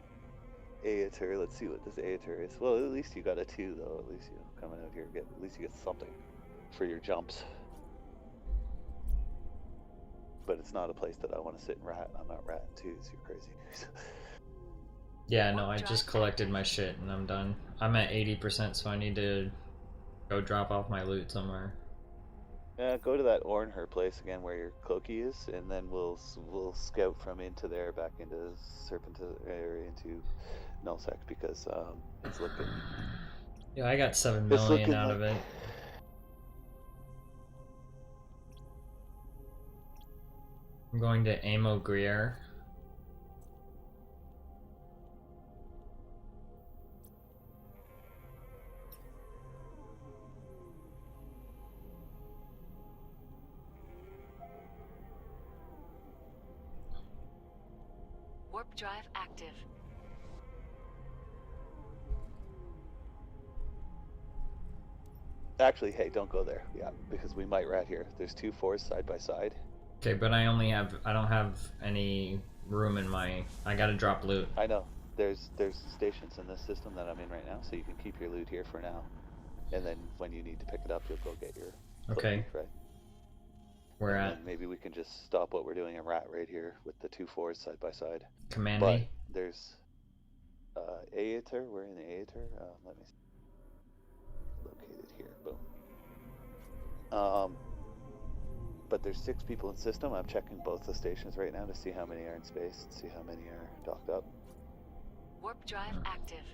Aeter, let's see what this Aeter is. Well, at least you got a 2 though. At least you coming out here at least you get something for your jumps. But it's not a place that I want to sit and rat. I'm not ratting too, so you're crazy. Yeah, no, I just collected my shit and I'm done. I'm at 80%, so I need to go drop off my loot somewhere. Go to that Ornher place again where your cloaky is, and then we'll scout from into there back into Serpent or into Nullsec because it's looking. Yeah, I got 7 It's million looking out like of it. I'm going to Amo Grier. Warp drive active. Actually, hey, don't go there. Yeah, because we might rat here. There's 2 4s side by side. Okay, but I don't have any room in my, I gotta drop loot. I know. There's stations in this system that I'm in right now, so you can keep your loot here for now. And then when you need to pick it up, you'll go get your Okay. cloaky, right? Where And at? then maybe we can just stop what we're doing and rat right here with the 2 4s side by side. Command But me. there's Aeter. We're in the Aeter. Let me see. Located here. Boom. But there's 6 people in system. I'm checking both the stations right now to see how many are in space and see how many are docked up. Warp drive active.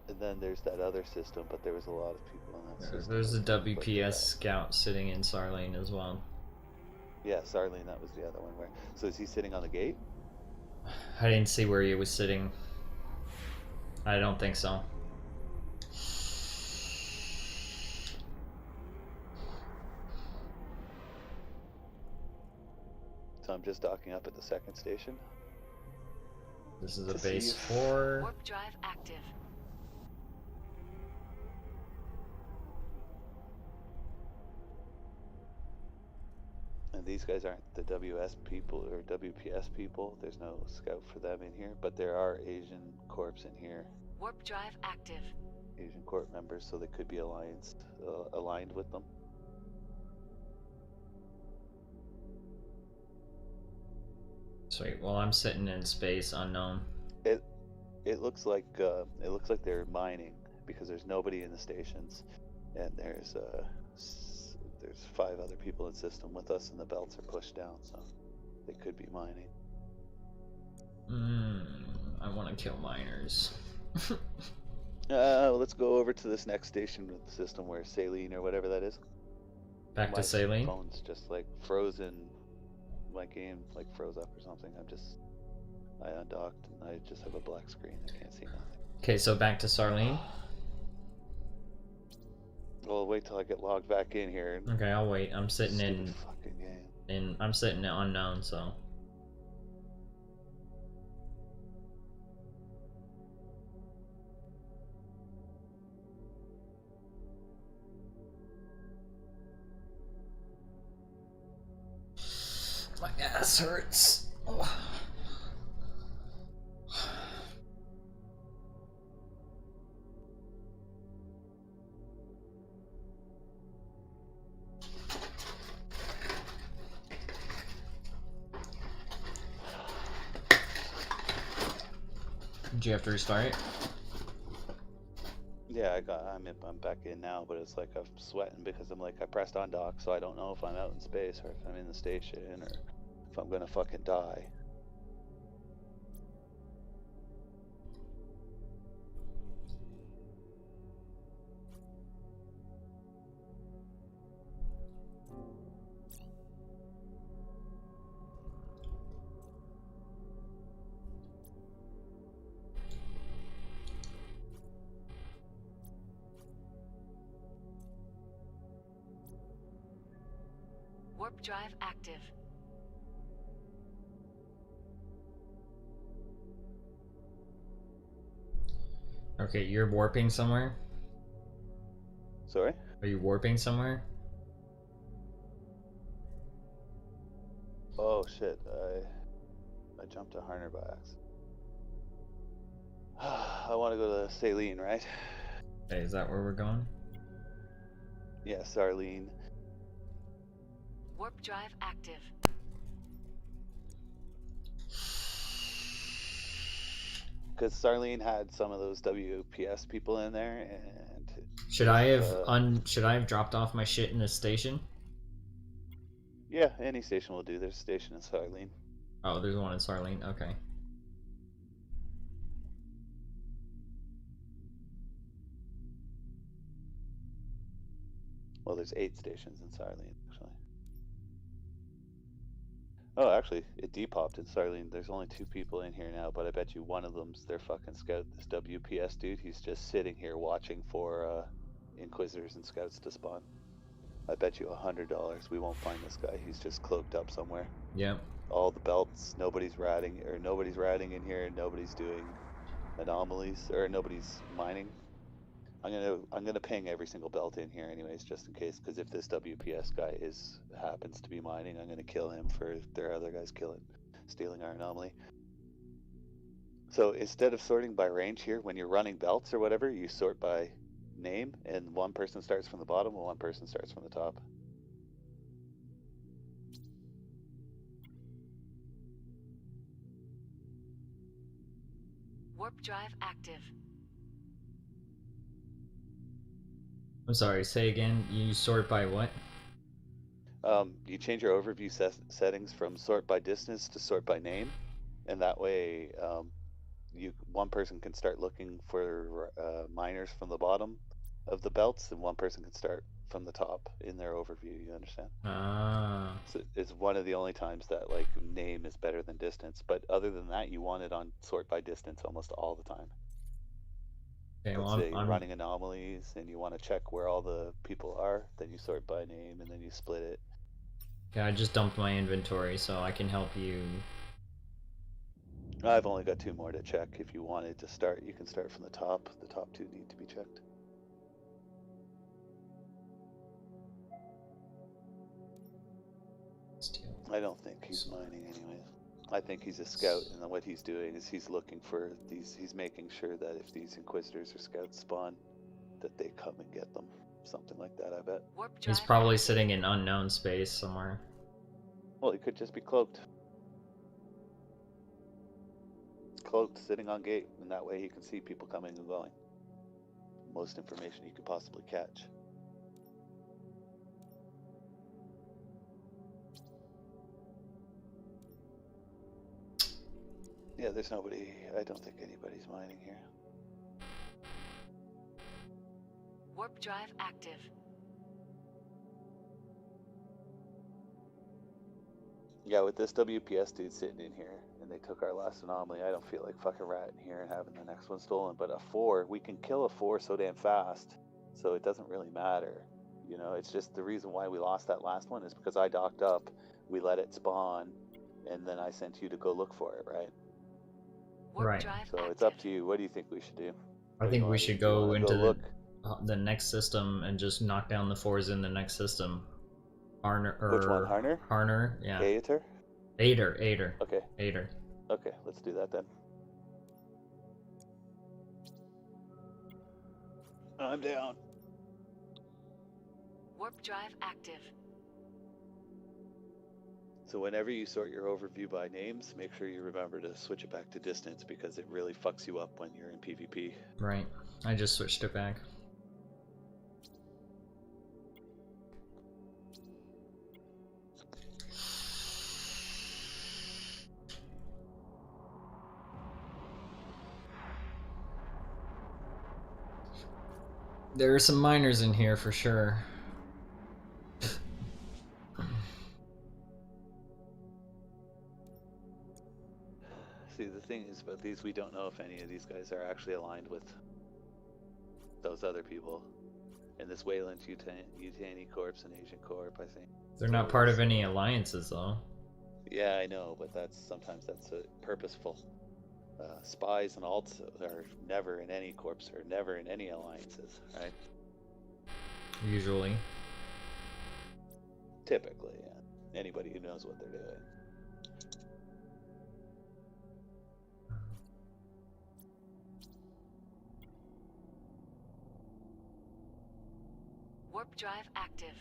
And then there's that other system, but there was a lot of people in that system. There's a Let's look at WPS that. scout sitting in Sarlene as well. Yeah, Sarlene, that was the other one. Where? So is he sitting on the gate? I didn't see where he was sitting. I don't think so. So I'm just docking up at the 2nd station. This is a To see base if- 4. Warp drive active. And these guys aren't the WS people or WPS people. There's no scout for them in here, but there are Asian corps in here. Warp drive active. Asian corps members, so they could be aligned with them. Sweet. Well, I'm sitting in space unknown. It looks like they're mining because there's nobody in the stations, and there's 5 other people in system with us, and the belts are pushed down, so they could be mining. I want to kill miners. Let's go over to this next station with the system where Saline or whatever that is. Back to My Saline. phone's just like frozen. My game like froze up or something. I undocked and I just have a black screen. I can't see nothing. Okay, so back to Sarlene. Well, wait till I get logged back in here. Okay, I'll wait. I'm sitting Stupid fucking game. I'm sitting in unknown, so. My ass hurts. Oh. Did you have to restart it? Yeah, I'm back in now, but it's like I'm sweating because I'm like I pressed on dock, so I don't know if I'm out in space or if I'm in the station or if I'm gonna fucking die. Warp drive active. Okay, you're warping somewhere? Sorry? Are you warping somewhere? Oh shit, I jumped to Harner by accident. I want to go to Saline, right? Okay, is that where we're going? Yeah, Sarlene. Warp drive active. Because Sarlene had some of those WPS people in there, and Should I have Uh, should I have dropped off my shit in this station? yeah, any station will do. There's a station in Sarlene. Oh, there's one in Sarlene. Okay. Well, there's 8 stations in Sarlene, actually. Oh, actually, it depopped in Sarlene. There's only 2 people in here now, but I bet you one of them's their fucking scout. This WPS dude, he's just sitting here watching for Inquisitors and Scouts to spawn. I bet you $100 we won't find this guy. He's just cloaked up somewhere. Yep. All the belts, nobody's ratting in here. Nobody's doing anomalies, or nobody's mining. I'm gonna ping every single belt in here anyways, just in case, because if this WPS guy happens to be mining, I'm gonna kill him for their other guys stealing our anomaly. So instead of sorting by range here, when you're running belts or whatever, you sort by name, and one person starts from the bottom and one person starts from the top. Warp drive active. I'm sorry, say again. You sort by what? You change your overview settings from sort by distance to sort by name, and that way one person can start looking for miners from the bottom of the belts, and one person can start from the top in their overview. You understand? Ah. So it's one of the only times that like name is better than distance, but other than that, you want it on sort by distance almost all the time. Okay, Let's well, say you're I'm running anomalies and you want to check where all the people are, then you sort by name and then you split it. okay, I just dumped my inventory, so I can help you. I've only got 2 more to check. If you wanted to start, you can start from the top. The top 2 need to be checked. I don't think he's mining anyways. I think he's a scout, and what he's doing is he's looking for these. He's making sure that if these Inquisitors or Scouts spawn, that they come and get them. Something like that, I bet. Warp drive He's probably active. sitting in unknown space somewhere. Well, he could just be cloaked. Cloaked, sitting on gate, and that way he can see people coming and going. Most information you could possibly catch. Yeah, there's nobody. I don't think anybody's mining here. Warp drive active. Yeah, with this WPS dude sitting in here, and they took our last anomaly, I don't feel like fucking ratting here and having the next one stolen. But a 4, we can kill a 4 so damn fast, so it doesn't really matter. You know, it's just the reason why we lost that last one is because I docked up, we let it spawn, and then I sent you to go look for it, right? Warp Right. drive So active. it's up to you. What do you think we should do? I What do think you we wanna should do? You go wanna into look? the next system and just knock down the 4s in the next system. Harner or Which one, Harner? Harner, yeah. Aeter? Ader. Okay, Ader. okay, let's do that then. I'm down. Warp drive active. So whenever you sort your overview by names, make sure you remember to switch it back to distance because it really fucks you up when you're in PvP. Right. I just switched it back. There are some miners in here for sure. See, the thing is about these, we don't know if any of these guys are actually aligned with those other people. And this Wayland Yutani Corps and Asian Corp, I think. They're not part of any alliances though. Yeah, I know, but sometimes that's purposeful. Spies and alts are never in any corps or never in any alliances, right? Usually. Typically, yeah. Anybody who knows what they're doing. Warp drive active.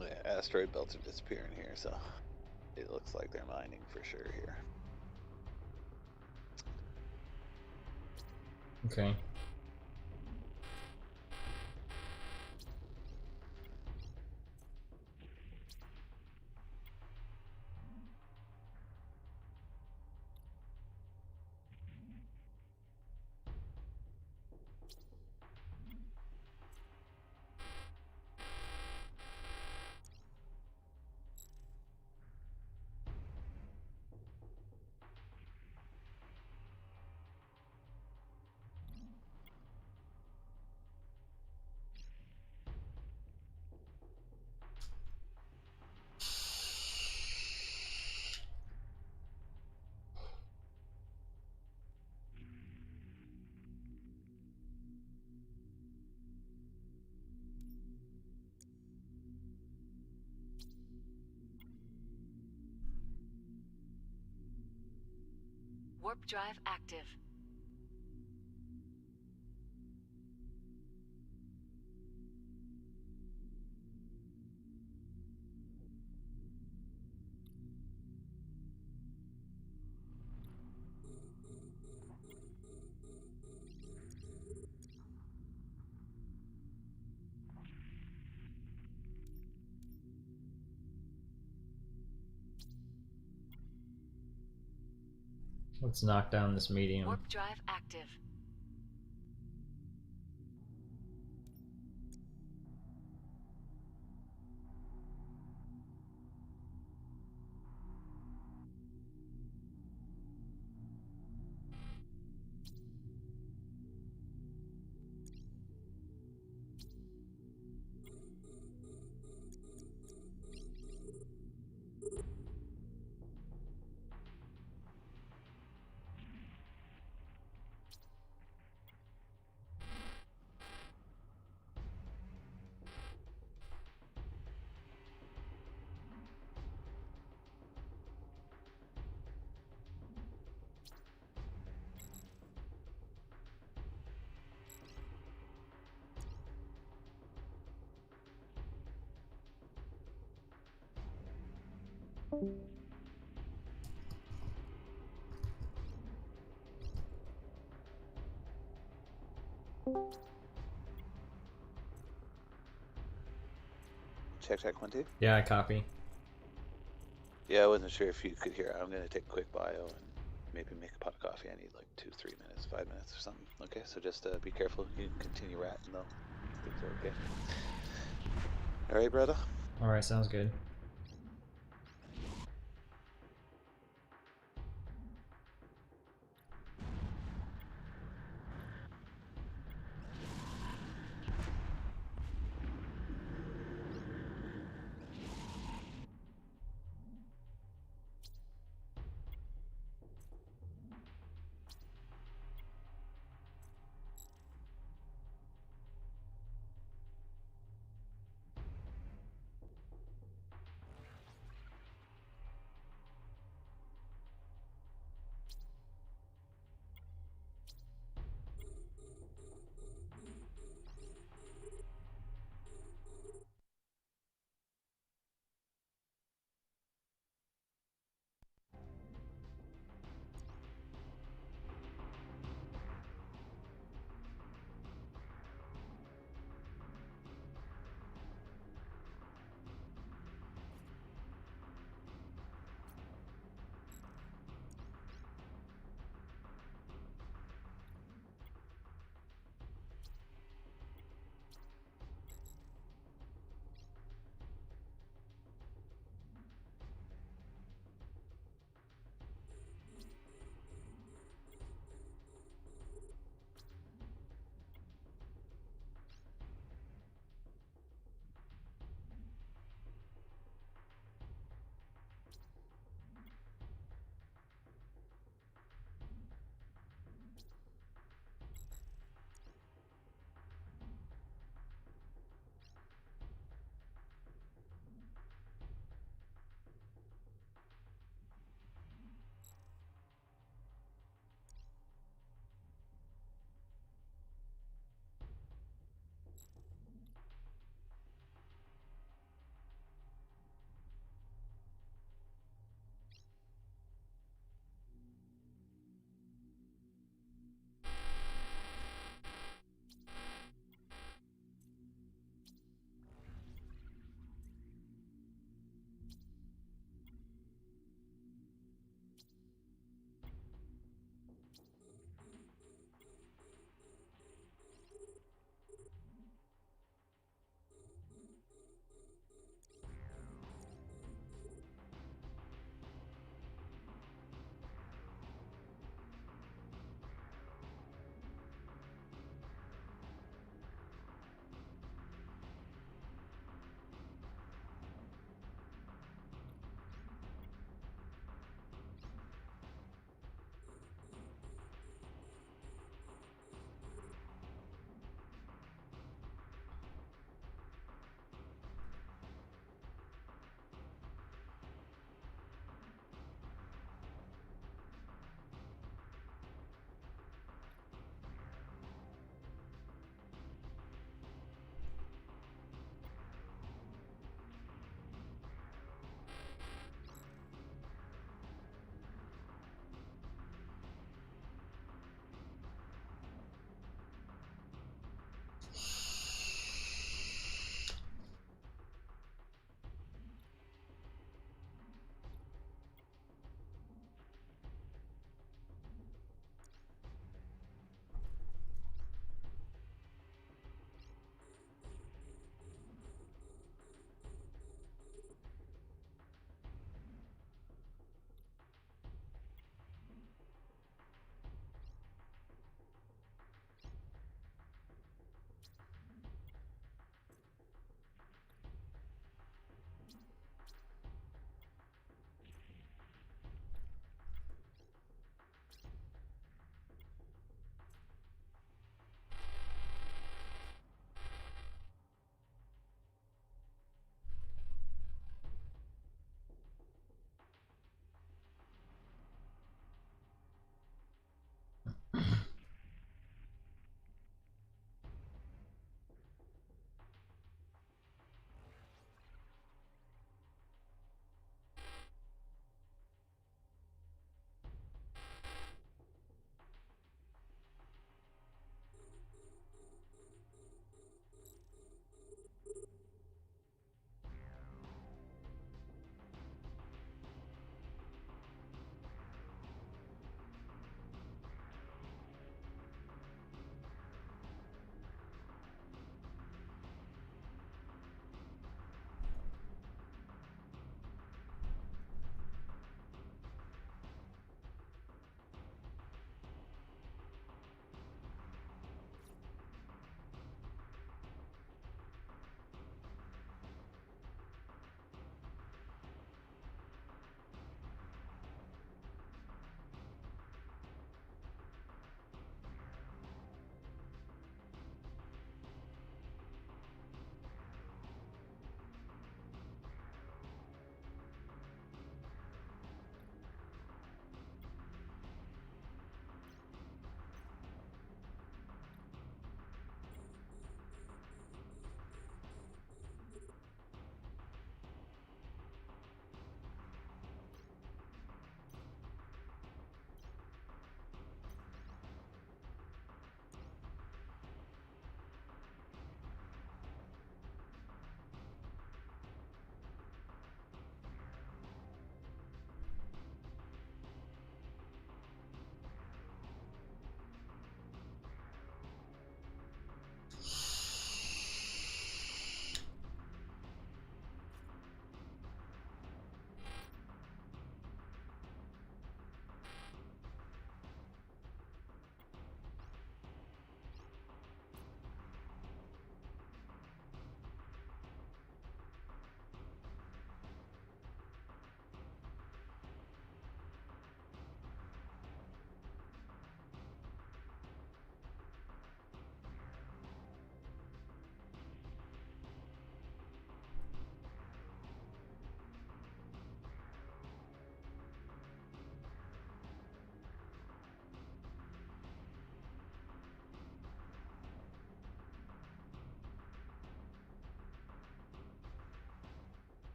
Yeah, asteroid belts are disappearing here, so it looks like they're mining for sure here. Okay. Warp drive active. Let's knock down this medium. Warp drive active. Check 1 2. Yeah, I copy. Yeah, I wasn't sure if you could hear. I'm gonna take a quick bio and maybe make a pot of coffee. I need like 2-3 minutes, 5 minutes or something. Okay, so just be careful. You can continue ratting though. Things are okay. All right, brother. Alright, sounds good.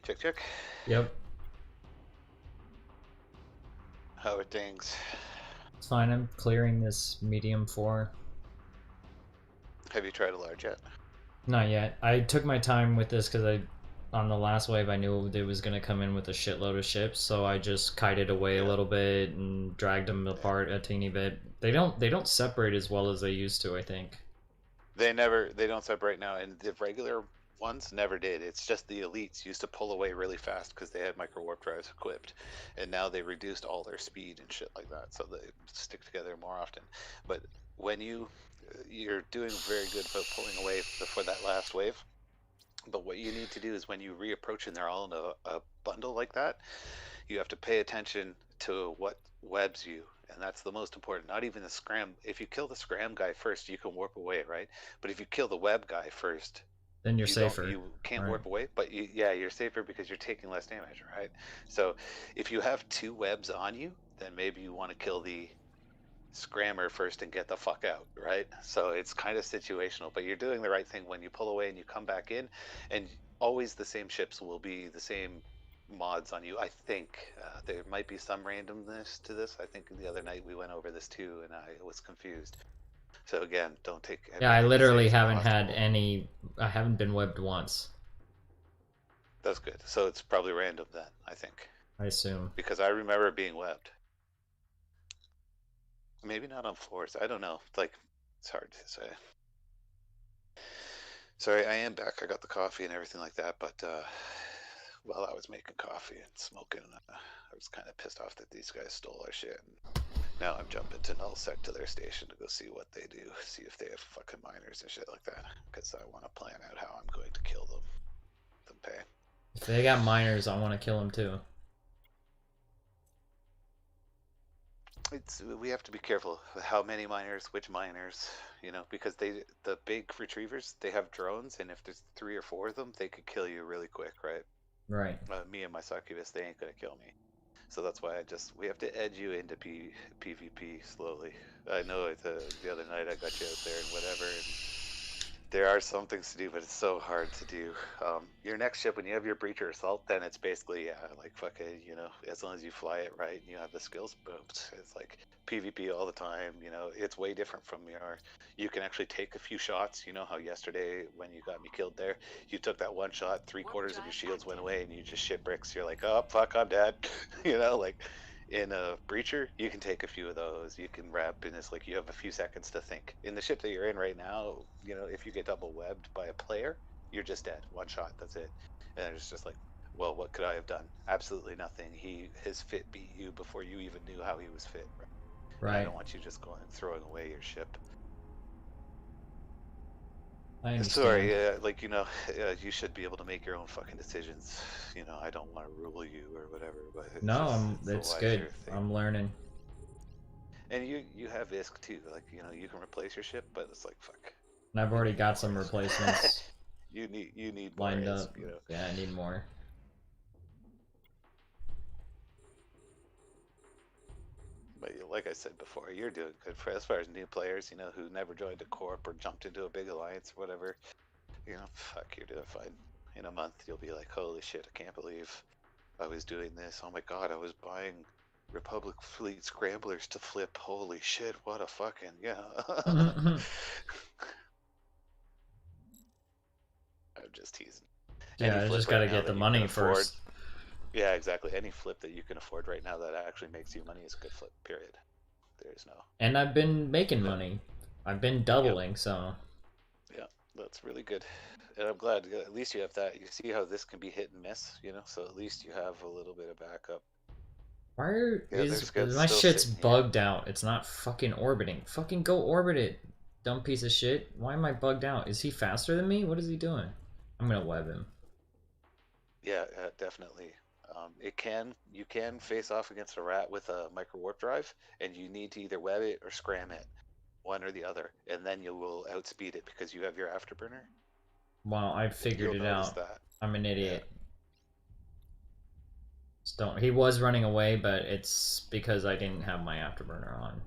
Check, check. Yep, How are things? it's fine. I'm clearing this medium 4. Have you tried a large yet? Not yet. I took my time with this because on the last wave, I knew it was gonna come in with a shitload of ships, so I just kited away a Yeah. little bit and dragged them apart a teeny bit. They don't separate as well as they used to, I think. They don't separate now, and the regular ones never did. It's just the elites used to pull away really fast because they had micro warp drives equipped, and now they reduced all their speed and shit like that, so they stick together more often. But when you're doing very good about pulling away before that last wave. But what you need to do is when you reapproach and they're all in a bundle like that, you have to pay attention to what webs you, and that's the most important. Not even the scram. If you kill the scram guy first, you can warp away, right? But if you kill the web guy first, Then you're you safer. you can't Right. warp away. But you're safer because you're taking less damage, right? So if you have 2 webs on you, then maybe you want to kill the scrammer first and get the fuck out, right? So it's kind of situational, but you're doing the right thing when you pull away and you come back in, and always the same ships will be the same mods on you. I think there might be some randomness to this. I think the other night we went over this too, and I was confused. So again, don't take. Yeah, I everything as literally as haven't had gospel. any. I haven't been webbed once. That's good. So it's probably random then, I think, I assume. because I remember being webbed. Maybe not on floors. I don't know. Like, it's hard to say. Sorry, I am back. I got the coffee and everything like that, but while I was making coffee and smoking, I was kind of pissed off that these guys stole our shit. And now I'm jumping to Nullsec to their station to go see what they do, see if they have fucking miners and shit like that, because I want to plan out how I'm going to kill them. Them pay. If they got miners, I want to kill them too. We have to be careful with how many miners, which miners, because the big retrievers, they have drones, and if there's 3 or 4 of them, they could kill you really quick, right? Right. Me and my succubus, they ain't gonna kill me. So that's why we have to edge you into PvP slowly. I know the other night I got you out there and whatever, and there are some things to do, but it's so hard to do. Your next ship, when you have your breacher assault, then it's basically like fucking, as long as you fly it right and you have the skills, boom, it's like PvP all the time. It's way different from you can actually take a few shots. You know how yesterday when you got me killed there, you took that one shot, 3/4 of your shields went away, and you just shit bricks. You're like, oh fuck, I'm dead. Like. In a breacher, you can take a few of those. You can wrap, and it's like you have a few seconds to think. In the ship that you're in right now, if you get double webbed by a player, you're just dead. One shot, that's it. And it's just like, well, what could I have done? Absolutely nothing. His fit beat you before you even knew how he was fit. Right? And I Right. don't want you just going and throwing away your ship. I understand. Sorry, you should be able to make your own fucking decisions. I don't want to rule you or whatever, but It's good. thing. I'm learning. And you have ISK too, like you can replace your ship, but it's like fuck. And I've already got some replacements you need more lined ISK, up. Yeah, I need more. But like I said before, you're doing good for as far as new players, who never joined a corp or jumped into a big alliance or whatever. Fuck, you're doing fine. In a month, you'll be like, holy shit, I can't believe I was doing this. Oh my god, I was buying Republic Fleet Scramblers to flip. Holy shit, what a fucking, yeah. I'm just teasing. Yeah, I just gotta get the money first. Yeah, exactly. Any flip that you can afford right now that actually makes you money is a good flip, period. There's no. And I've been making money. I've been doubling, so. Yeah, that's really good. And I'm glad at least you have that. You see how this can be hit and miss, so at least you have a little bit of backup. Why is my shit's bugged out? It's not fucking orbiting. Fucking go orbit it, dumb piece of shit. Why am I bugged out? Is he faster than me? What is he doing? I'm gonna web him. Yeah, definitely. You can face off against a rat with a micro warp drive, and you need to either web it or scram it, one or the other, and then you will outspeed it because you have your afterburner. Well, I figured it out. That. I'm an idiot. Yeah. He was running away, but it's because I didn't have my afterburner on.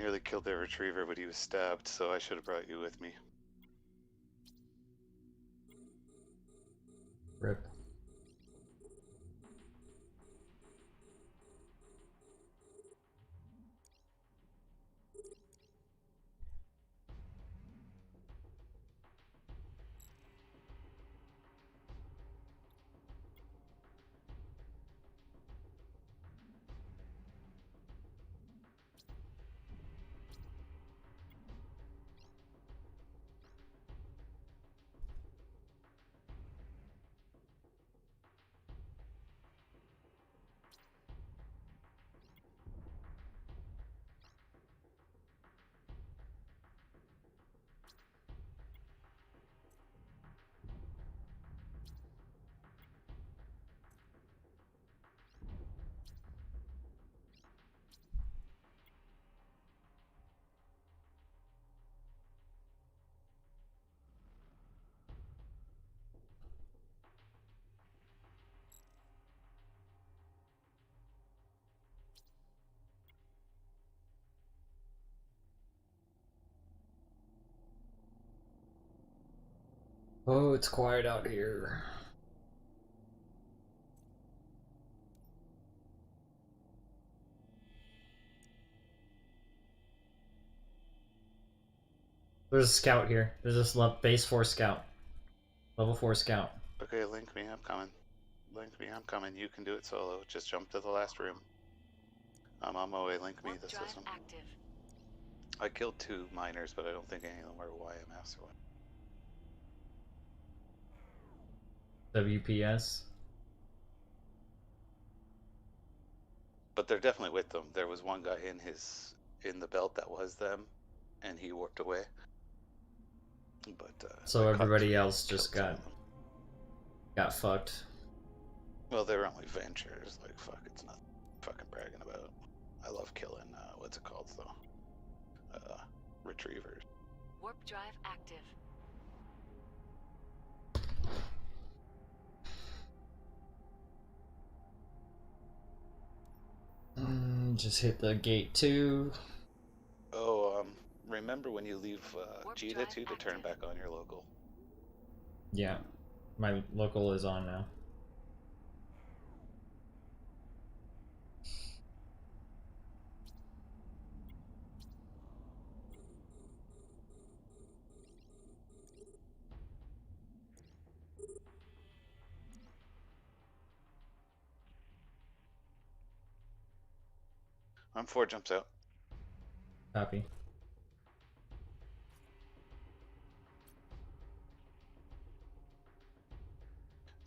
nearly killed their retriever, but he was stabbed, so I should have brought you with me. Rip. Oh, it's quiet out here. There's a scout here. There's this base 4 scout. Level 4 scout. Okay, link me, I'm coming. Link me, I'm coming. You can do it solo. Just jump to the last room. I'm on my way, link me Warp the drive system. active. I killed 2 miners, but I don't think any of them were YMFs or what. WPS. But they're definitely with them. There was one guy in the belt that was them, and he warped away. But So I caught everybody 3 else just killed 2 of them. got fucked. Well, they were only ventures. Like, fuck, it's not fucking bragging about. I love killing, what's it called, though? Retrievers. Warp drive active. Just hit the gate 2. Oh, remember when you leave Warp Jita drive too to turn active. back on your local? Yeah. My local is on now. I'm 4 jumps out. Copy.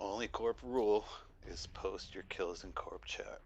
Only corp rule is post your kills in corp chat.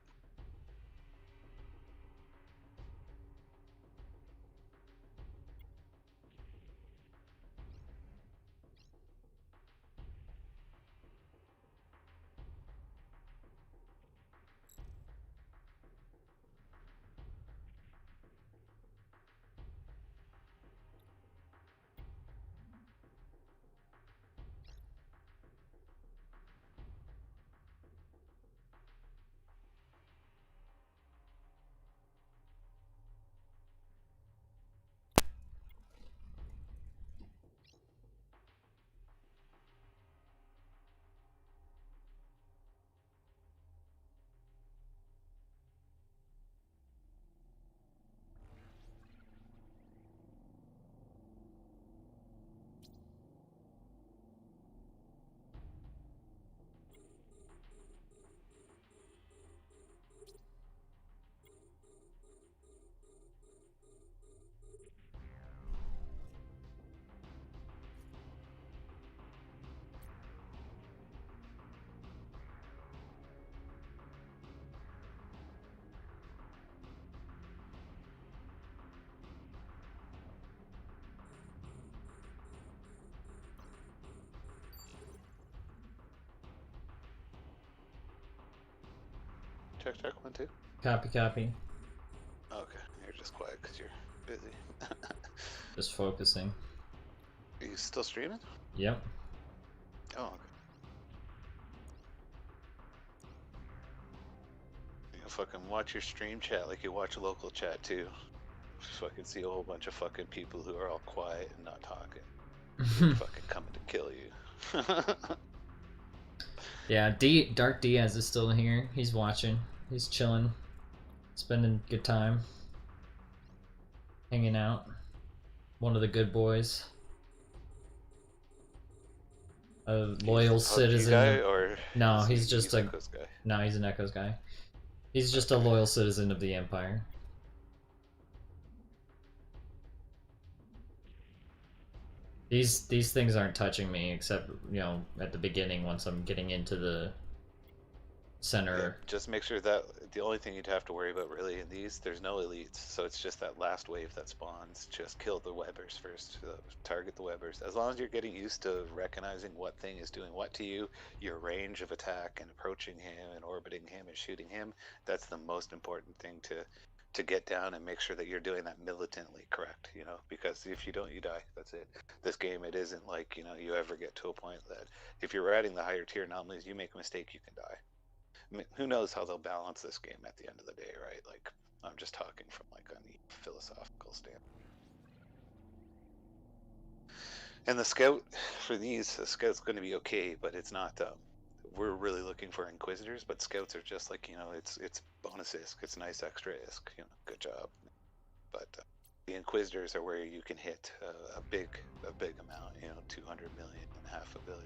Check, 1, 2. Copy, copy. Okay, you're just quiet because you're busy. Just focusing. Are you still streaming? Yep. Oh, okay. You fucking watch your stream chat like you watch local chat too. fucking see a whole bunch of fucking people who are all quiet and not talking. They're fucking coming to kill you. Yeah, Dark Diaz is still here. He's watching. He's chilling. Spending good time. Hanging out. One of the good boys. A loyal He's a PUBG citizen. guy, or No, is he's just a Echoes guy? No, he's an Echoes guy. He's just a loyal citizen of the Empire. These things aren't touching me except, you know, at the beginning once I'm getting into the center. Yeah, just make sure that the only thing you'd have to worry about really in these, there's no elites, so it's just that last wave that spawns. Just kill the webbers first, target the webbers. As long as you're getting used to recognizing what thing is doing what to you, your range of attack and approaching him and orbiting him and shooting him, that's the most important thing to get down and make sure that you're doing that militantly correct, you know, because if you don't, you die. That's it. This game, it isn't like, you know, you ever get to a point that if you're riding the higher tier anomalies, you make a mistake, you can die. I mean, who knows how they'll balance this game at the end of the day, right? Like, I'm just talking from like a philosophical standpoint. And the scout for these, the scout's going to be okay, but it's not. We're really looking for inquisitors, but scouts are just like, you know, it's bonus ISK, it's nice extra ISK, you know, good job. But the inquisitors are where you can hit a big amount, you know, 200 million and half a billion.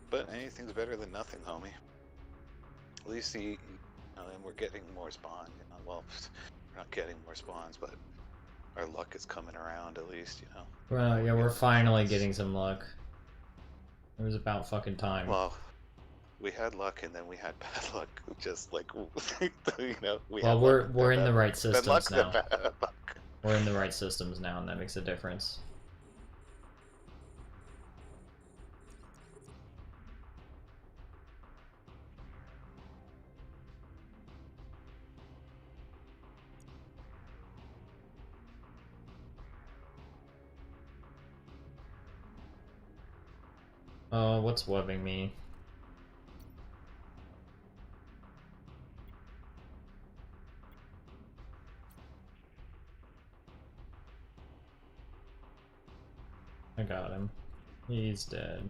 But anything's better than nothing, homie. At least you know, and we're getting more spawn. You know, well, we're not getting more spawns, but our luck is coming around at least. You know. Well, yeah, we're finally getting some luck. It was about fucking time. Well, we had luck and then we had bad luck. Just like you know, well, we're in the right systems now. Bad luck. We're in the right systems now, and that makes a difference. Oh, what's webbing me? I got him. He's dead.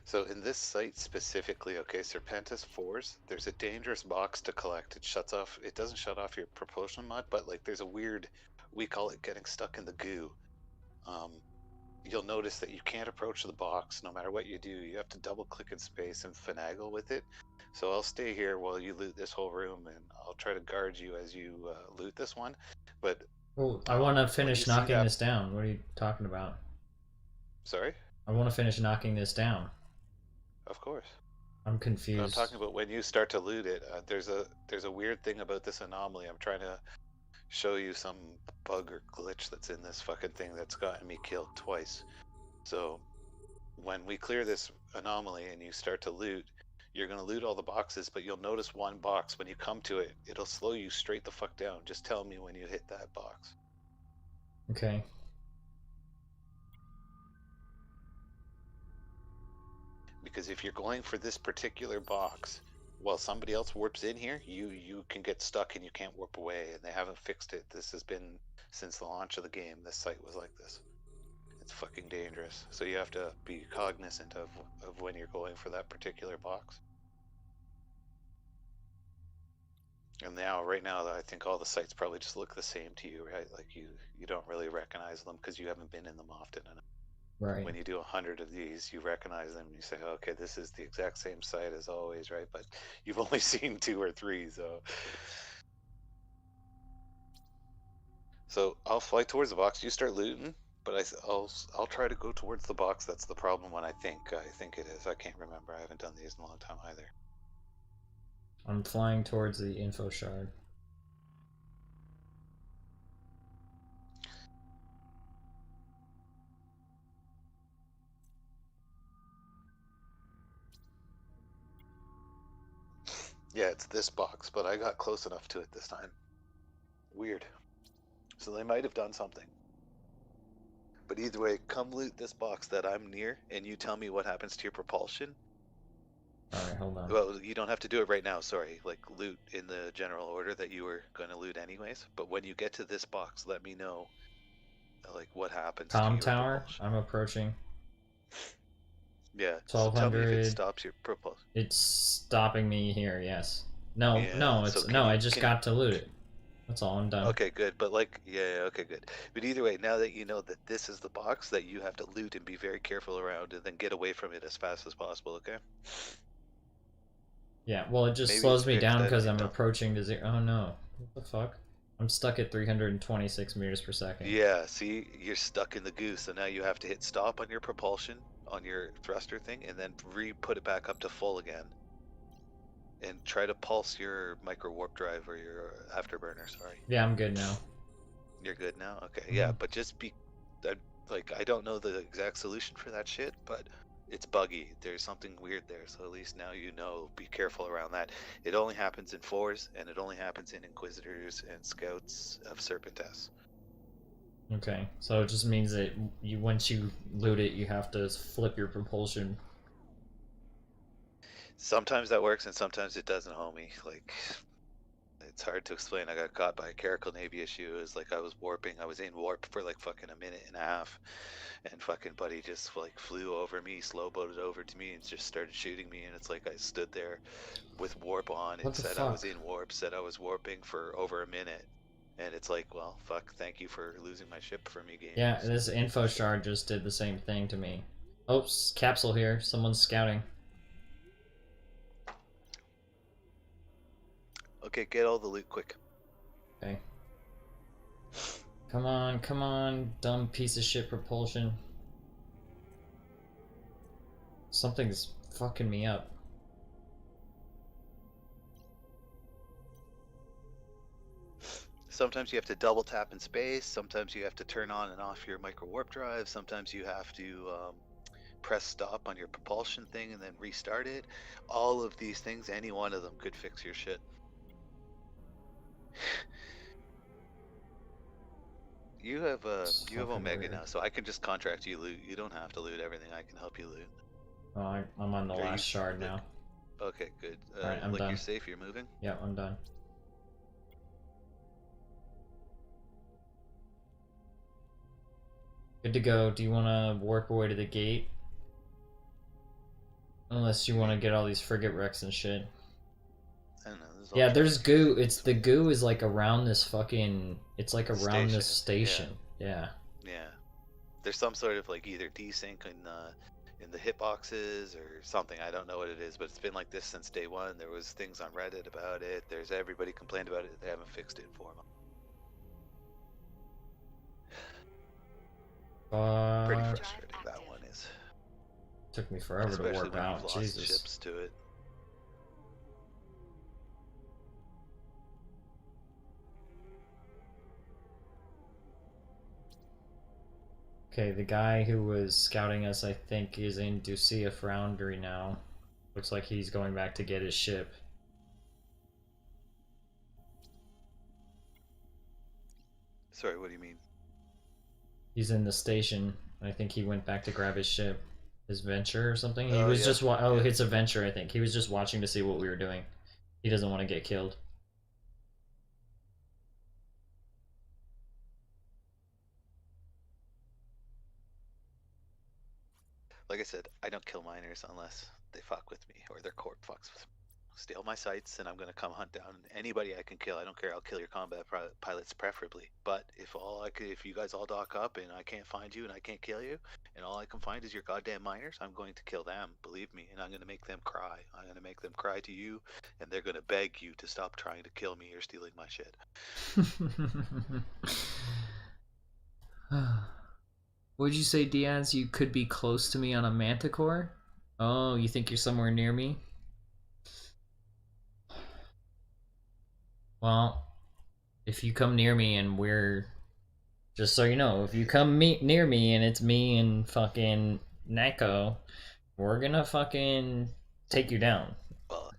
So in this site specifically, okay, Serpentis 4s, there's a dangerous box to collect. It shuts off, it doesn't shut off your propulsion mod, but like there's a weird, we call it getting stuck in the goo. You'll notice that you can't approach the box no matter what you do. You have to double click in space and finagle with it. So I'll stay here while you loot this whole room and I'll try to guard you as you loot this one. But well, I want to finish knocking this down. What are you talking about? Sorry? I want to finish knocking this down. Of course. I'm confused. I'm talking about when you start to loot it. There's a weird thing about this anomaly. I'm trying to show you some bug or glitch that's in this fucking thing that's gotten me killed twice. So when we clear this anomaly and you start to loot, you're going to loot all the boxes, but you'll notice one box. When you come to it, it'll slow you straight the fuck down. Just tell me when you hit that box. Okay. Because if you're going for this particular box, while somebody else warps in here, you can get stuck and you can't warp away, and they haven't fixed it. This has been since the launch of the game. This site was like this. It's fucking dangerous. So you have to be cognizant of when you're going for that particular box. And now, right now, I think all the sites probably just look the same to you, right? Like you don't really recognize them because you haven't been in them often enough. Right. When you do 100 of these, you recognize them and you say, okay, this is the exact same site as always, right? But you've only seen 2 or 3, so I'll fly towards the box. You start looting, but I'll try to go towards the box. That's the problem when I think it is. I can't remember. I haven't done these in a long time either. I'm flying towards the info shard. Yeah, it's this box, but I got close enough to it this time. Weird. So they might have done something. But either way, come loot this box that I'm near, and you tell me what happens to your propulsion. Alright, hold on. Well, you don't have to do it right now, sorry. Like, loot in the general order that you were going to loot anyways. But when you get to this box, let me know, like, what happens to Comm your tower, propulsion. I'm approaching. Yeah, so tell me if it 1200. stops your propulsion. It's stopping me here, yes. No, Yeah, no, so it's can no, you- I just can- got to loot it. That's all, I'm done. Okay, good. But like, yeah, okay, good. But either way, now that you know that this is the box that you have to loot and be very careful around, and then get away from it as fast as possible. Okay. Yeah, well, it just Maybe slows it's me fixed, down I because don't I'm know. approaching to zero. Oh no, what the fuck? I'm stuck at 326 meters per second. Yeah, see, you're stuck in the goose, so now you have to hit stop on your propulsion on your thruster thing, and then put it back up to full again, and try to pulse your micro warp drive or your afterburner. Sorry. Yeah, I'm good now. You're good now? Okay, yeah, Mhm. but just be, like, I don't know the exact solution for that shit, but it's buggy. There's something weird there, so at least now you know. Be careful around that. It only happens in 4s, and it only happens in Inquisitors and Scouts of Serpent S. Okay, so it just means that once you loot it, you have to flip your propulsion. Sometimes that works, and sometimes it doesn't, homie. Like, it's hard to explain. I got caught by a Caracal Navy issue. It was like I was warping. I was in warp for like fucking a minute and a half. And fucking buddy just like flew over me, slow boated over to me, and just started shooting me. And it's like I stood there with warp on. It What the said I was fuck? in warp, said I was warping for over a minute. And it's like, well, fuck, thank you for losing my ship for me, game. Yeah, this info shard just did the same thing to me. Oops, capsule here. Someone's scouting. Okay, get all the loot quick. Okay. Come on, dumb piece of shit propulsion. Something's fucking me up. Sometimes you have to double tap in space. Sometimes you have to turn on and off your micro warp drive. Sometimes you have to press stop on your propulsion thing and then restart it. All of these things, any one of them could fix your shit. You have It's you have fucking Omega weird. now, so I can just contract you loot. You don't have to loot everything. I can help you loot. Oh, I'm on the Are last you- shard now. Okay, good. Alright, I'm like done. you're safe. You're moving. Yeah, I'm done. Good to go. Do you want to warp away to the gate? Unless you want to get all these frigate wrecks and shit. I don't know. This is all Yeah, trash. there's goo. It's the goo is like around this fucking. It's like around this Station, station. Yeah. Yeah, there's some sort of like either desync in the hitboxes or something. I don't know what it is, but it's been like this since day one. There was things on Reddit about it. There's everybody complained about it. They haven't fixed it for them. Pretty Fuck. frustrating that one is. Took me forever to Especially warp when you've out. lost Jesus. ships to it. Okay, the guy who was scouting us, I think, is in Ducia Foundry now. Looks like he's going back to get his ship. Sorry, what do you mean? He's in the station. I think he went back to grab his ship. His venture or something? He Oh, was yeah. just Yeah. it's a venture, I think. He was just watching to see what we were doing. He doesn't want to get killed. Like I said, I don't kill miners unless they fuck with me or their corp fucks with me. Steal my sights, and I'm gonna come hunt down anybody I can kill. I don't care. I'll kill your combat pilots preferably. But if you guys all dock up and I can't find you and I can't kill you, and all I can find is your goddamn miners, I'm going to kill them. Believe me, and I'm gonna make them cry. I'm gonna make them cry to you, and they're gonna beg you to stop trying to kill me or stealing my shit. What'd you say, Diaz? You could be close to me on a manticore? Oh, you think you're somewhere near me? Well, if you come near me and we're... Just so you know, if you come near me and it's me and fucking Neko, we're gonna fucking take you down. Well,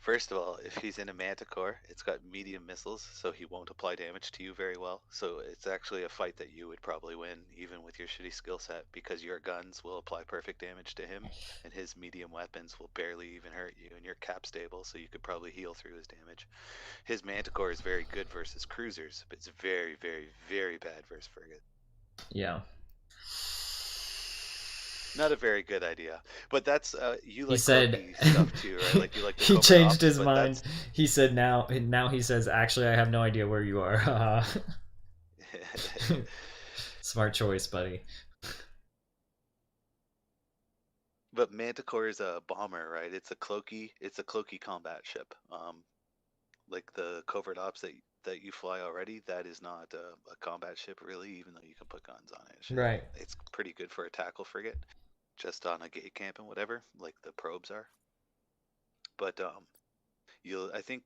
First of all, if he's in a Manticore, it's got medium missiles, so he won't apply damage to you very well. So it's actually a fight that you would probably win, even with your shitty skill set, because your guns will apply perfect damage to him, and his medium weapons will barely even hurt you, and you're cap stable, so you could probably heal through his damage. His Manticore is very good versus cruisers, but it's very, very, very bad versus frigate. Yeah. Not a very good idea, but that's you He like said quirky stuff too, right? Like you like the he covert changed ops, his but mind. He said now he says actually I have no idea where you are. that's- Smart choice, buddy. But Manticore is a bomber, right? It's a cloaky combat ship. Like the covert ops that you fly already, that is not a combat ship really, even though you can put guns on it. and shit. Right. It's pretty good for a tackle frigate, just on a gate camp and whatever, like the probes are. But I think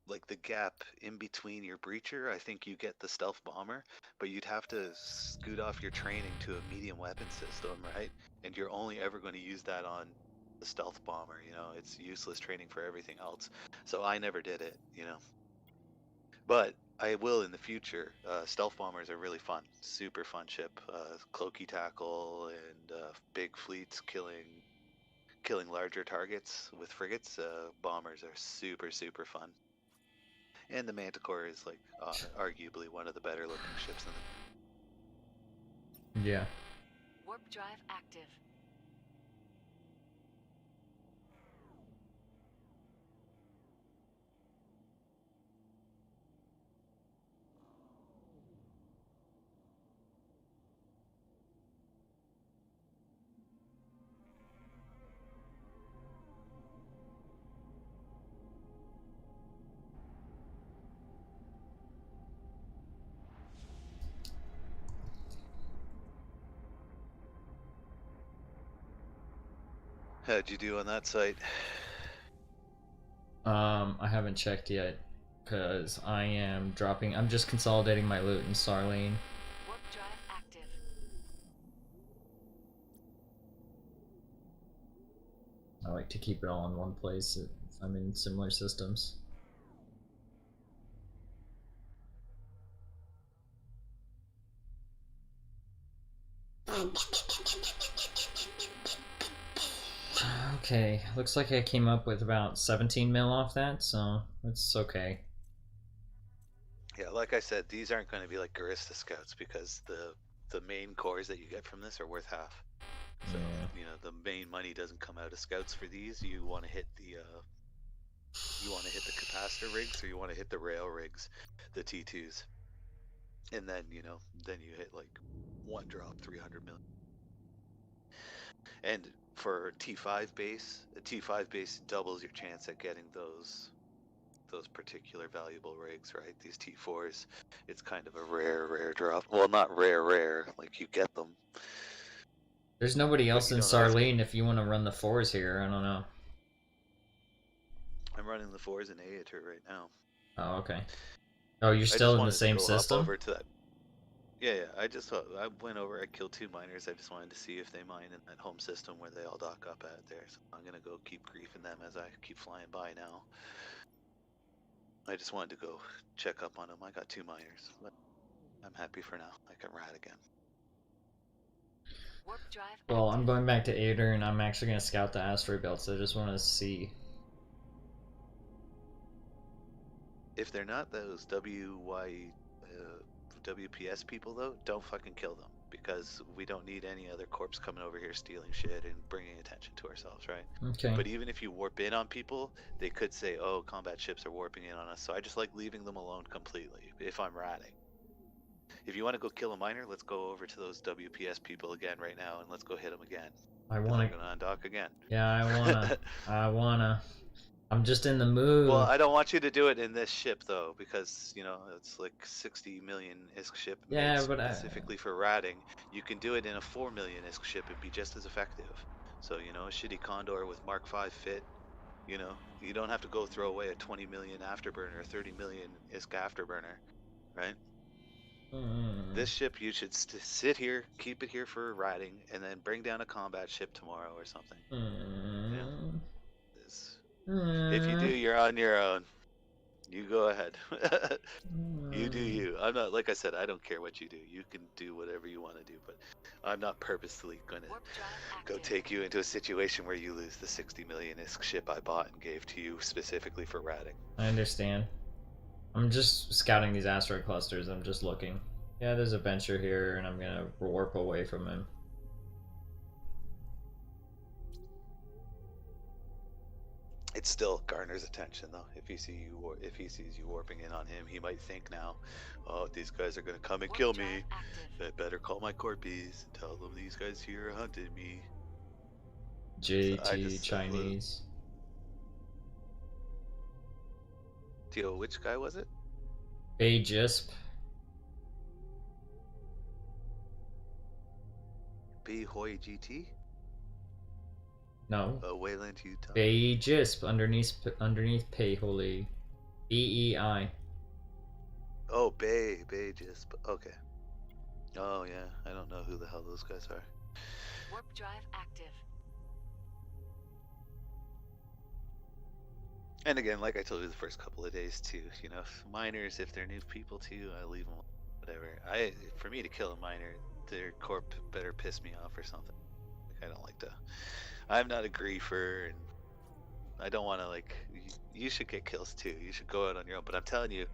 like the gap in between your breacher, I think you get the stealth bomber, but you'd have to scoot off your training to a medium weapon system, right? And you're only ever going to use that on the stealth bomber, you know, it's useless training for everything else. So I never did it, you know. But I will in the future. Stealth bombers are really fun, super fun ship. Cloaky tackle and big fleets killing larger targets with frigates. Bombers are super fun. And the Manticore is like arguably one of the better looking ships in the. Yeah. Warp drive active. How'd you do on that site? I haven't checked yet because I am dropping. I'm just consolidating my loot in Sarlene. Warp drive active. I like to keep it all in one place if I'm in similar systems. Okay, looks like I came up with about 17 mil off that, so it's okay. Yeah, like I said, these aren't going to be like Garista Scouts because the main cores that you get from this are worth half. So Yeah. you know the main money doesn't come out of Scouts for these. You want to hit the capacitor rigs, or you want to hit the rail rigs, the T2s, and then then you hit like one drop 300 million. And for T5 base, a T5 base doubles your chance at getting those particular valuable rigs, right? These T4s, it's kind of a rare drop. Well, not rare, like you get them. There's nobody But else you in don't always Sarlene if you want to run the 4s here, I don't know. I'm running the 4s in Aeter right now. Oh, okay. Oh, you're I still just in the wanted to same go hop system? over to that. Yeah. I went over. I killed 2 miners. I just wanted to see if they mine in that home system where they all dock up at there. So I'm gonna go keep griefing them as I keep flying by now. I just wanted to go check up on them. I got 2 miners, but I'm happy for now. I can ride again. Warp drive Well, active. I'm going back to Aether and I'm actually going to scout the asteroid belt, so I just want to see. If they're not those WPS people though, don't fucking kill them, because we don't need any other corpse coming over here stealing shit and bringing attention to ourselves, right? Okay. But even if you warp in on people, they could say, oh, combat ships are warping in on us, so I just like leaving them alone completely if I'm ratting. If you want to go kill a miner, let's go over to those WPS people again right now and let's go hit them again. I 'cause want I'm to. gonna undock again. Yeah, I wanna. I'm just in the mood. Well, I don't want you to do it in this ship though, because it's like 60 million ISK ship Yeah, made but specifically for ratting. You can do it in a 4 million ISK ship and be just as effective. So a shitty Condor with Mark V fit. You don't have to go throw away a 20 million afterburner, 30 million ISK afterburner, right? This ship you should sit here, keep it here for riding, and then bring down a combat ship tomorrow or something. Yeah. If you do, you're on your own. You go ahead. You do you. I'm not, like I said, I don't care what you do. You can do whatever you want to do, but I'm not purposely going to Warp drive go active. take you into a situation where you lose the 60 million-isk ship I bought and gave to you specifically for ratting. I understand. I'm just scouting these asteroid clusters. I'm just looking. Yeah, there's a venture here, and I'm gonna warp away from him. It still garners attention though. If he sees you warping in on him, he might think now, oh, these guys are gonna come and Warp kill drive me. active. I better call my corpies and tell them these guys here hunted me. JT Chinese. Tio, which guy was it? Bay Jisp. B Hoy GT? No. Wayland, Utah. Bay Jisp underneath Pay Holy. BEI. Oh, Bay just okay. Oh yeah, I don't know who the hell those guys are. Warp drive active. And again, like I told you the first couple of days too, you know, miners, if they're new people too, I leave them whatever. For me to kill a miner, their corp better piss me off or something. Like, I don't like to. I'm not a griefer, and I don't want to like. You should get kills too. You should go out on your own. But I'm telling you,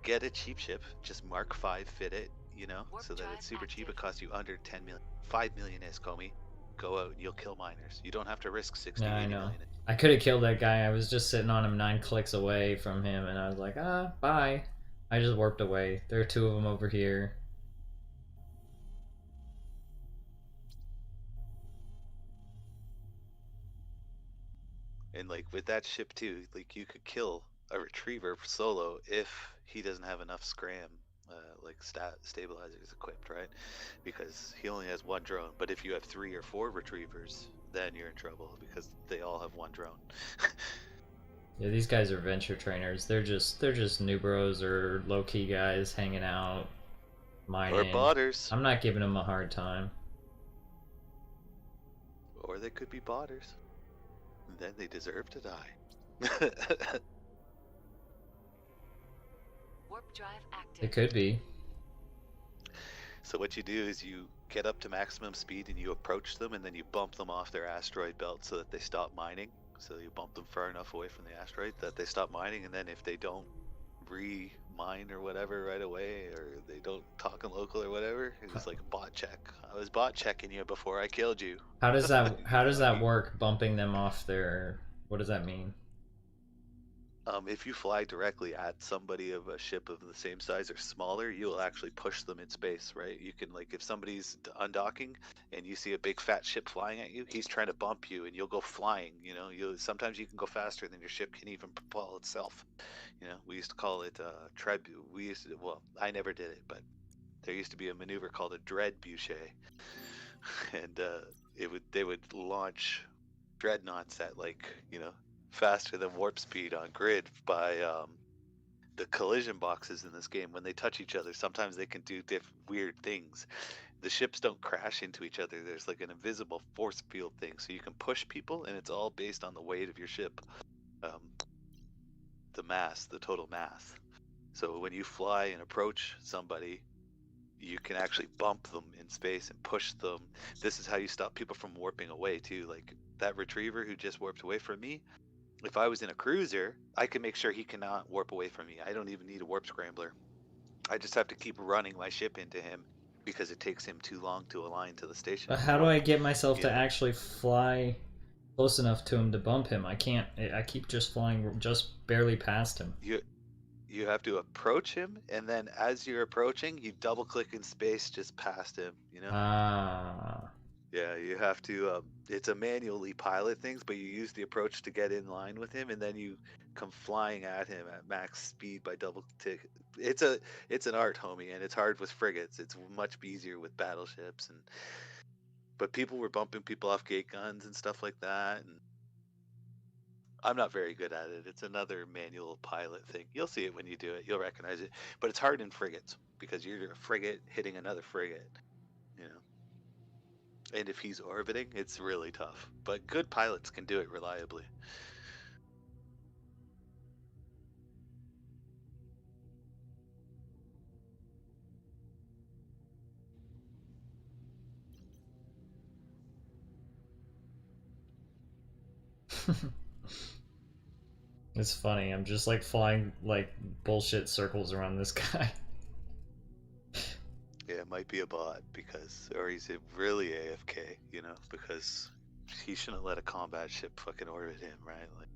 get a cheap ship. Just Mark 5 fit it, you know, Warp so that drive it's super cheap. It active. costs you under 10 million, 5 million is Comey. Go out and you'll kill miners. You don't have to risk 60, Yeah, I 80 know. million. I could have killed that guy. I was just sitting on him 9 clicks away from him, and I was like, bye. I just warped away. There are 2 of them over here. And like with that ship too, like you could kill a retriever solo if he doesn't have enough scram, like stabilizers equipped, right? Because he only has 1 drone. But if you have 3 or 4 retrievers, then you're in trouble because they all have 1 drone. Yeah, these guys are venture trainers. They're just new bros or low key guys hanging out, mining. Or botters. I'm not giving them a hard time. Or they could be botters. And then they deserve to die. Warp drive active. It could be. So what you do is you get up to maximum speed and you approach them, and then you bump them off their asteroid belt so that they stop mining. So you bump them far enough away from the asteroid that they stop mining, and then if they don't re-mine or whatever right away, or they don't talk in local or whatever, it's like a bot check. I was bot checking you before I killed you. How does that work? Bumping them off their. What does that mean? If you fly directly at somebody of a ship of the same size or smaller, you'll actually push them in space, right? You can, like, if somebody's undocking and you see a big fat ship flying at you, he's trying to bump you and you'll go flying, you know. Sometimes you can go faster than your ship can even propel itself. You know, we used to call it well, I never did it, but there used to be a maneuver called a dread boucher. And they would launch dreadnoughts at, like, you know, faster than warp speed on grid by the collision boxes in this game. When they touch each other, sometimes they can do weird things. The ships don't crash into each other. There's like an invisible force field thing, so you can push people, and it's all based on the weight of your ship, the mass, the total mass. So when you fly and approach somebody, you can actually bump them in space and push them. This is how you stop people from warping away too. Like that retriever who just warped away from me, if I was in a cruiser, I can make sure he cannot warp away from me. I don't even need a warp scrambler. I just have to keep running my ship into him because it takes him too long to align to the station. But how do I get myself to actually fly close enough to him to bump him? I can't. I keep just flying just barely past him. You have to approach him, and then as you're approaching, you double click in space just past him, you know? Yeah, you have to, it's a manually pilot things, but you use the approach to get in line with him, and then you come flying at him at max speed by double tick. It's an art, homie, and it's hard with frigates. It's much easier with battleships, but people were bumping people off gate guns and stuff like that, and I'm not very good at it. It's another manual pilot thing. You'll see it when you do it. You'll recognize it, but it's hard in frigates because you're a frigate hitting another frigate, you know. And if he's orbiting, it's really tough. But good pilots can do it reliably. It's funny. I'm just like flying like bullshit circles around this guy. Yeah, it might be a bot because, or he's really AFK, you know, because he shouldn't let a combat ship fucking orbit him, right? Like,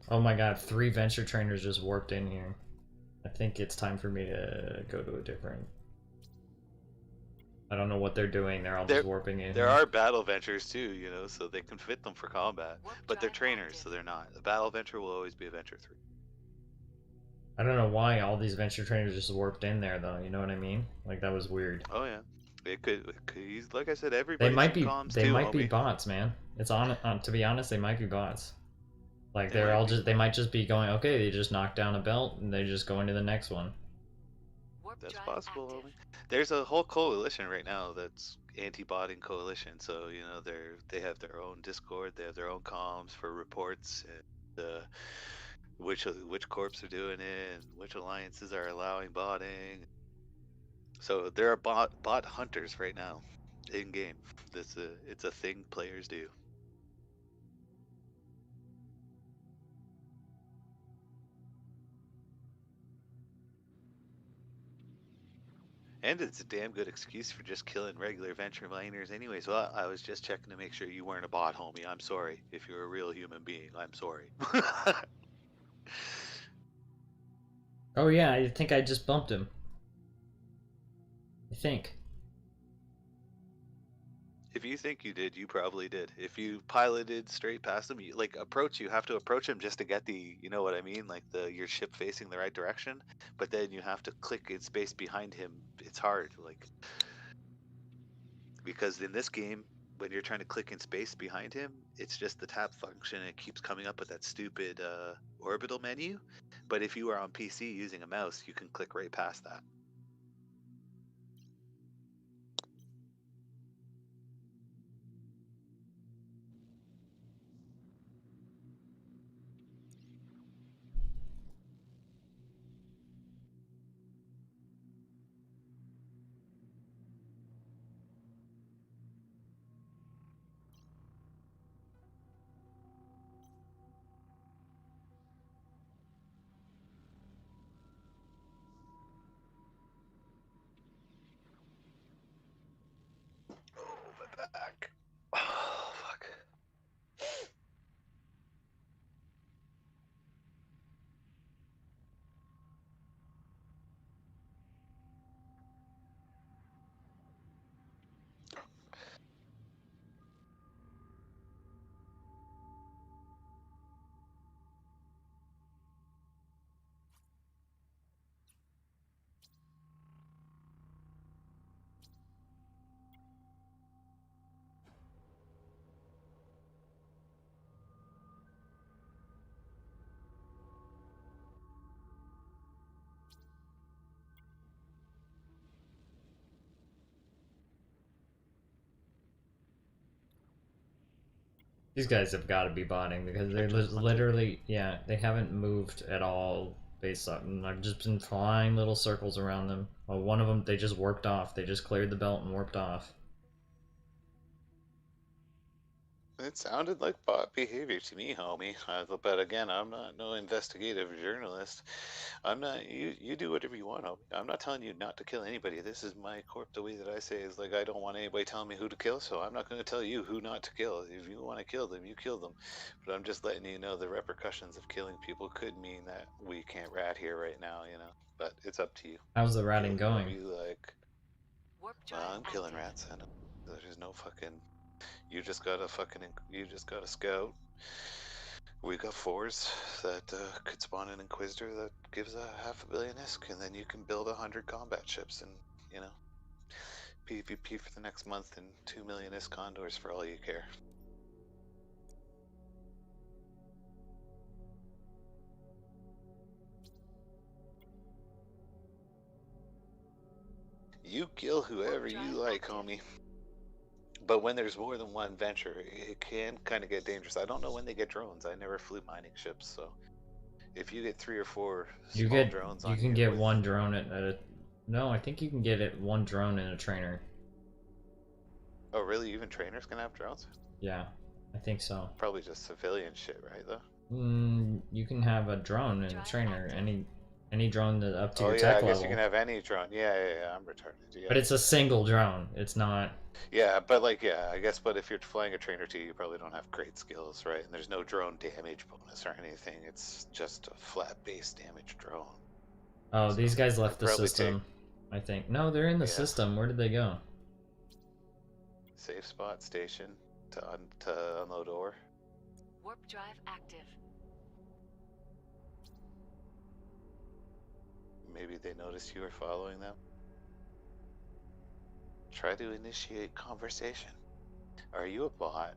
Oh my god, 3 venture trainers just warped in here. I think it's time for me to go to a different. I don't know what they're doing. They're all just warping in. there are battle ventures too, you know, so they can fit them for combat, Warp but they're drive trainers, active. so they're not. A battle venture will always be a venture 3. I don't know why all these venture trainers just warped in there though. You know what I mean? Like that was weird. Oh yeah, it could he's like I said, They everybody's might in be. comms They too, might be homie. bots, man. It's on. To be honest, they might be bots. Like They they're might all be. just. They might just be going. Okay, they just knocked down a belt and they just go into the next one. Warp That's drive possible, active. homie. There's a whole coalition right now that's anti-botting coalition. So you know they have their own Discord, they have their own comms for reports and which corps are doing it, and which alliances are allowing botting. So there are bot hunters right now in game. It's a thing players do. And it's a damn good excuse for just killing regular venture miners anyways. Well, I was just checking to make sure you weren't a bot, homie. I'm sorry. If you're a real human being, I'm sorry. Oh yeah, I think I just bumped him. I think. If you think you did, you probably did. If you piloted straight past him, you have to approach him just to get the, you know what I mean? Like your ship facing the right direction, but then you have to click in space behind him. It's hard, like, because in this game, when you're trying to click in space behind him, it's just the tap function. And it keeps coming up with that stupid orbital menu. But if you are on PC using a mouse, you can click right past that. Oh, my back. Oh, fuck. These guys have got to be botting because they're Venture hunter. literally, yeah, they haven't moved at all based on. I've just been flying little circles around them. Well, one of them, they just warped off. They just cleared the belt and warped off. It sounded like bot behavior to me, homie. But again, I'm not no investigative journalist. I'm not. You do whatever you want, homie. I'm not telling you not to kill anybody. This is my corp. The way that I say is like I don't want anybody telling me who to kill, so I'm not going to tell you who not to kill. If you want to kill them, you kill them. But I'm just letting you know the repercussions of killing people could mean that we can't rat here right now. You know. But it's up to you. How's the ratting Kill whoever going? you like. Warp Well, drive I'm killing active. rats. I know. There's no fucking. You just gotta scout. We got 4s that could spawn an Inquisitor that gives a 500 million ISK, and then you can build 100 combat ships and, you know, PvP for the next month and 2 million ISK condors for all you care. You kill whoever you drive like, active. homie. But when there's more than one venture, it can kind of get dangerous. I don't know when they get drones. I never flew mining ships, so if you get 3 or 4 You small get, drones you on can you get with, one drone at a. No, I think you can get it one drone in a trainer. Oh, really? Even trainers can have drones? Yeah, I think so. Probably just civilian shit, right? Though. You can have a drone and a Drive trainer, active. any drone that up to Oh your yeah, tech I guess you level. can have any drone. Yeah. I'm retarded. Yeah. But it's a single drone. It's not. Yeah, but like, yeah, I guess. But if you're flying a trainer too, you probably don't have great skills, right? And there's no drone damage bonus or anything. It's just a flat base damage drone. Oh, So, these guys left I'd the probably system. I think. No, they're in the Yeah. system. Where did they go? Safe spot station to unload ore. Warp drive active. Maybe they noticed you were following them. Try to initiate conversation. Are you a bot?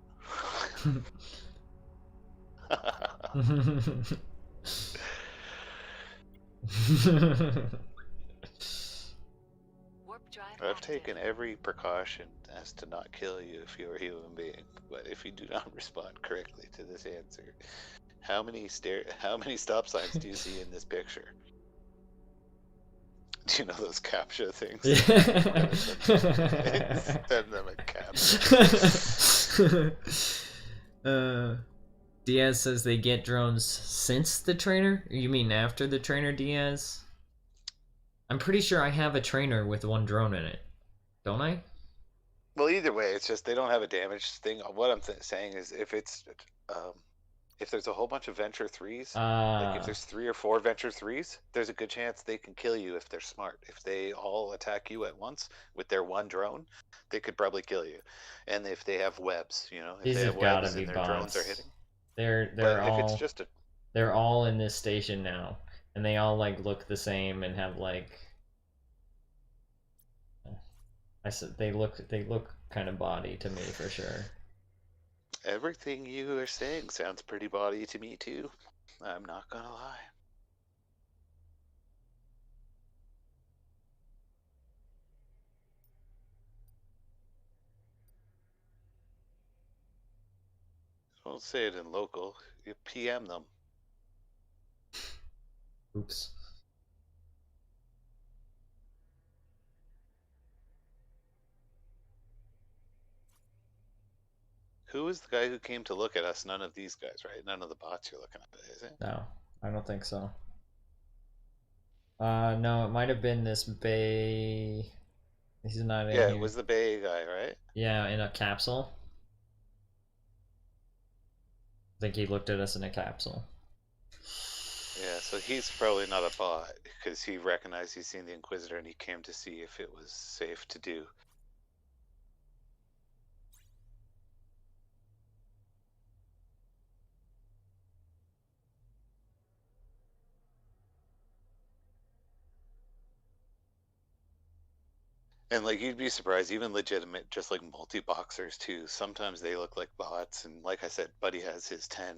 Warp drive I've active. taken every precaution as to not kill you if you're a human being, but if you do not respond correctly to this answer, how many stop signs do you see in this picture? Do you know those CAPTCHA things? Send them a CAPTCHA. Diaz says they get drones since the trainer? You mean after the trainer, Diaz? I'm pretty sure I have a trainer with one drone in it. Don't I? Well, either way, it's just they don't have a damage thing. What I'm saying is if there's a whole bunch of Venture 3s, like if there's 3 or 4 Venture 3s, there's a good chance they can kill you if they're smart. If they all attack you at once with their one drone, they could probably kill you. And if they have webs, you know, if These they have have gotta webs be and their bots. drones are hitting. They're But all if it's just a they're all in this station now, and they all like look the same and have like I said they look kind of body to me for sure. everything you are saying sounds pretty body to me too. I'm not gonna lie. Don't say it in local. You PM them. Oops. Who is the guy who came to look at us? None of these guys, right? None of the bots you're looking at, is it? No, I don't think so. No, it might have been this Bay. He's not in Yeah, here. it was the Bay guy, right? Yeah, in a capsule. I think he looked at us in a capsule. Yeah, so he's probably not a bot because he recognized he's seen the Inquisitor and he came to see if it was safe to do. And like you'd be surprised, even legitimate, just like multi-boxers too. Sometimes they look like bots, and like I said, Buddy has his 10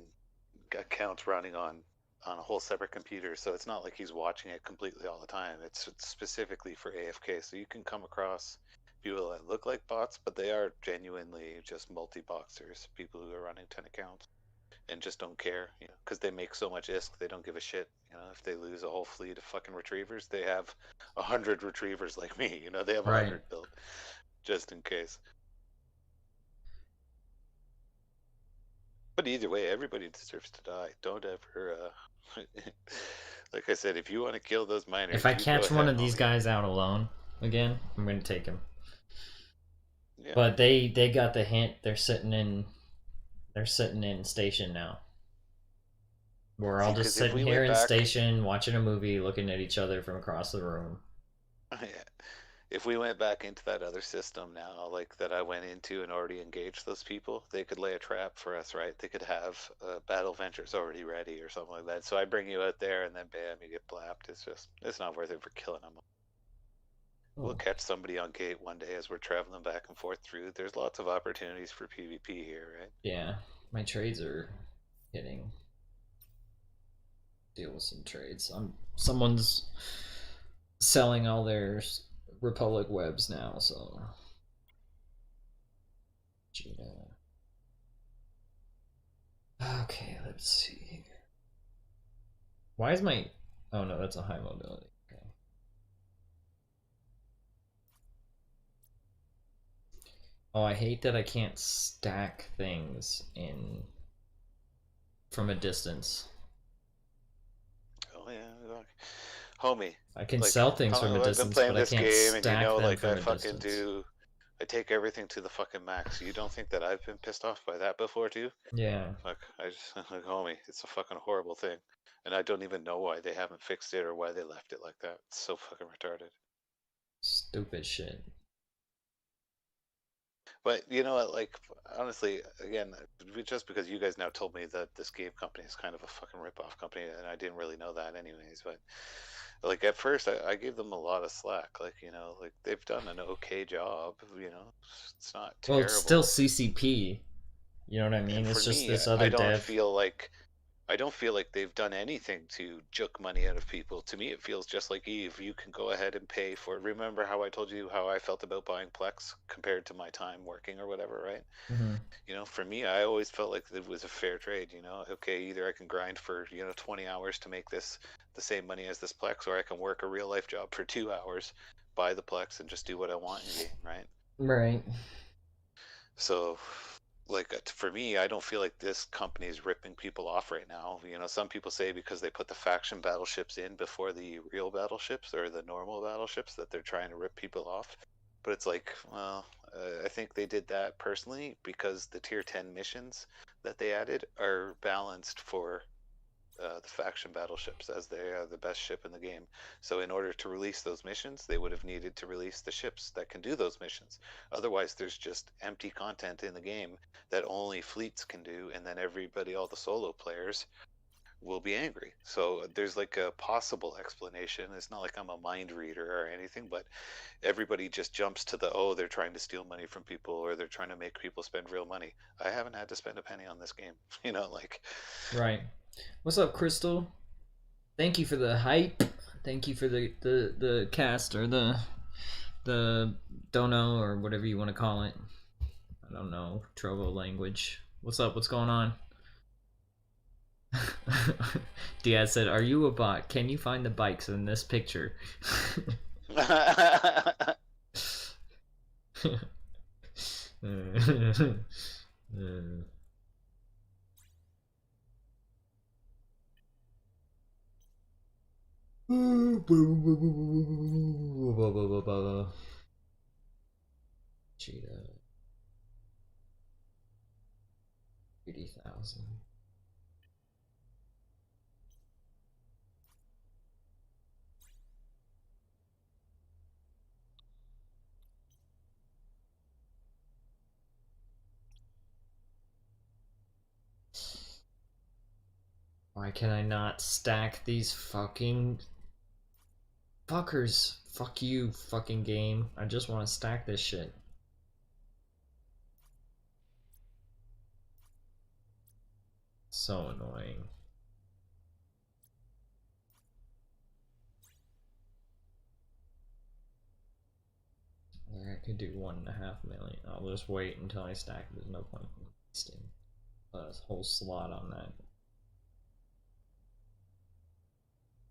accounts running on a whole separate computer, so it's not like he's watching it completely all the time. It's specifically for AFK, so you can come across people that look like bots, but they are genuinely just multi-boxers, people who are running 10 accounts and just don't care, you know, because they make so much ISK, they don't give a shit. You know, if they lose a whole fleet of fucking retrievers, they have 100 retrievers like me. You know, they have 100 Right. built just in case. But either way, everybody deserves to die. Don't ever, like I said, if you want to kill those miners, If I you go catch one ahead, of these homie. guys out alone again, I'm gonna take him. Yeah. But they got the hint. They're sitting in station now. We're all See, just 'cause if sitting we here went in back- station, watching a movie, looking at each other from across the room. Yeah. If we went back into that other system now, like that I went into and already engaged those people, they could lay a trap for us, right? They could have battle ventures already ready or something like that. So I bring you out there and then bam, you get blapped. It's not worth it for killing them. We'll catch somebody on gate one day as we're traveling back and forth through. There's lots of opportunities for PvP here, right? Yeah, my trades are hitting. Deal with some trades. Someone's selling all their Republic webs now, so Gina. Okay, let's see here. Why is my oh no, that's a high mobility. Oh, I hate that I can't stack things in from a distance. Oh yeah, look. Homie. I can Like, sell things how long from a have I been distance, playing but I this can't game, and you stack know, them like from I a fucking distance. do. I take everything to the fucking max. You don't think that I've been pissed off by that before too? Yeah. Like, I just like, homie, it's a fucking horrible thing, and I don't even know why they haven't fixed it or why they left it like that. It's so fucking retarded. Stupid shit. But you know what? Like, honestly, again, just because you guys now told me that this game company is kind of a fucking rip-off company, and I didn't really know that anyways. But like at first, I gave them a lot of slack. Like, you know, like they've done an okay job. You know, it's not Well, it's still terrible. CCP. You know what I And mean? for It's just me, this other dev. I don't feel like they've done anything to juke money out of people. To me, it feels just like Eve. You can go ahead and pay for it. Remember how I told you how I felt about buying Plex compared to my time working or whatever, right? Hmm. You know, for me, I always felt like it was a fair trade. You know, okay, either I can grind for 20 hours to make this the same money as this Plex, or I can work a real life job for 2 hours, buy the Plex, and just do what I want in game, right? Right. So, like for me, I don't feel like this company is ripping people off right now. You know, some people say because they put the faction battleships in before the real battleships or the normal battleships that they're trying to rip people off. But it's like, well, I think they did that personally because the tier 10 missions that they added are balanced for the faction battleships, as they are the best ship in the game. So in order to release those missions, they would have needed to release the ships that can do those missions. Otherwise, there's just empty content in the game that only fleets can do, and then everybody, all the solo players, will be angry. So there's like a possible explanation. It's not like I'm a mind reader or anything, but everybody just jumps to the, oh, they're trying to steal money from people or they're trying to make people spend real money. I haven't had to spend a penny on this game. You know, like, Right. What's up, Crystal? Thank you for the hype. Thank you for the cast or the dono or whatever you want to call it. I don't know Trovo language. What's up? What's going on? Diaz said, "Are you a bot? Can you find the bikes in this picture?" Cheetah. 80,000. Why can I not stack these fucking fuckers? Fuck you, fucking game. I just want to stack this shit. So annoying. I could do 1.5 million. I'll just wait until I stack. There's no point in wasting a whole slot on that.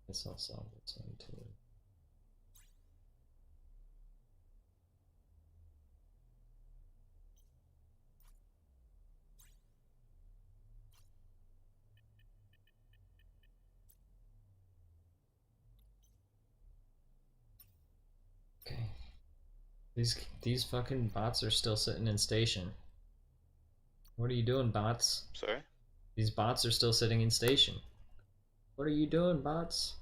Guess I'll sell this one too. Okay. These fucking bots are still sitting in station. What are you doing, bots? Sorry? These bots are still sitting in station. What are you doing, bots?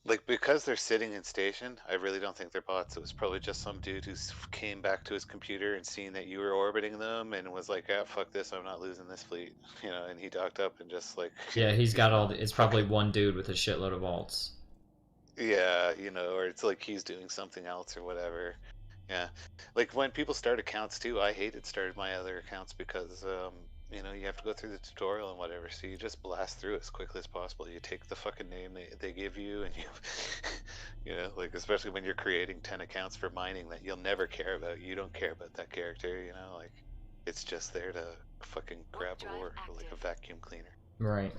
Like, because they're sitting in station, I really don't think they're bots. It was probably just some dude who came back to his computer and seen that you were orbiting them and was like, ah, fuck this, I'm not losing this fleet. You know, and he docked up and just like, Yeah, he's you got all know, the, it's probably fucking, one dude with a shitload of alts. yeah, you know, or it's like he's doing something else or whatever. Yeah. Like when people start accounts too, I hated started my other accounts because, you know, you have to go through the tutorial and whatever. So you just blast through as quickly as possible. You take the fucking name they give you and you, you know, like especially when you're creating 10 accounts for mining that you'll never care about. You don't care about that character, you know, like it's just there to fucking grab drive ore like a active. vacuum cleaner. Right.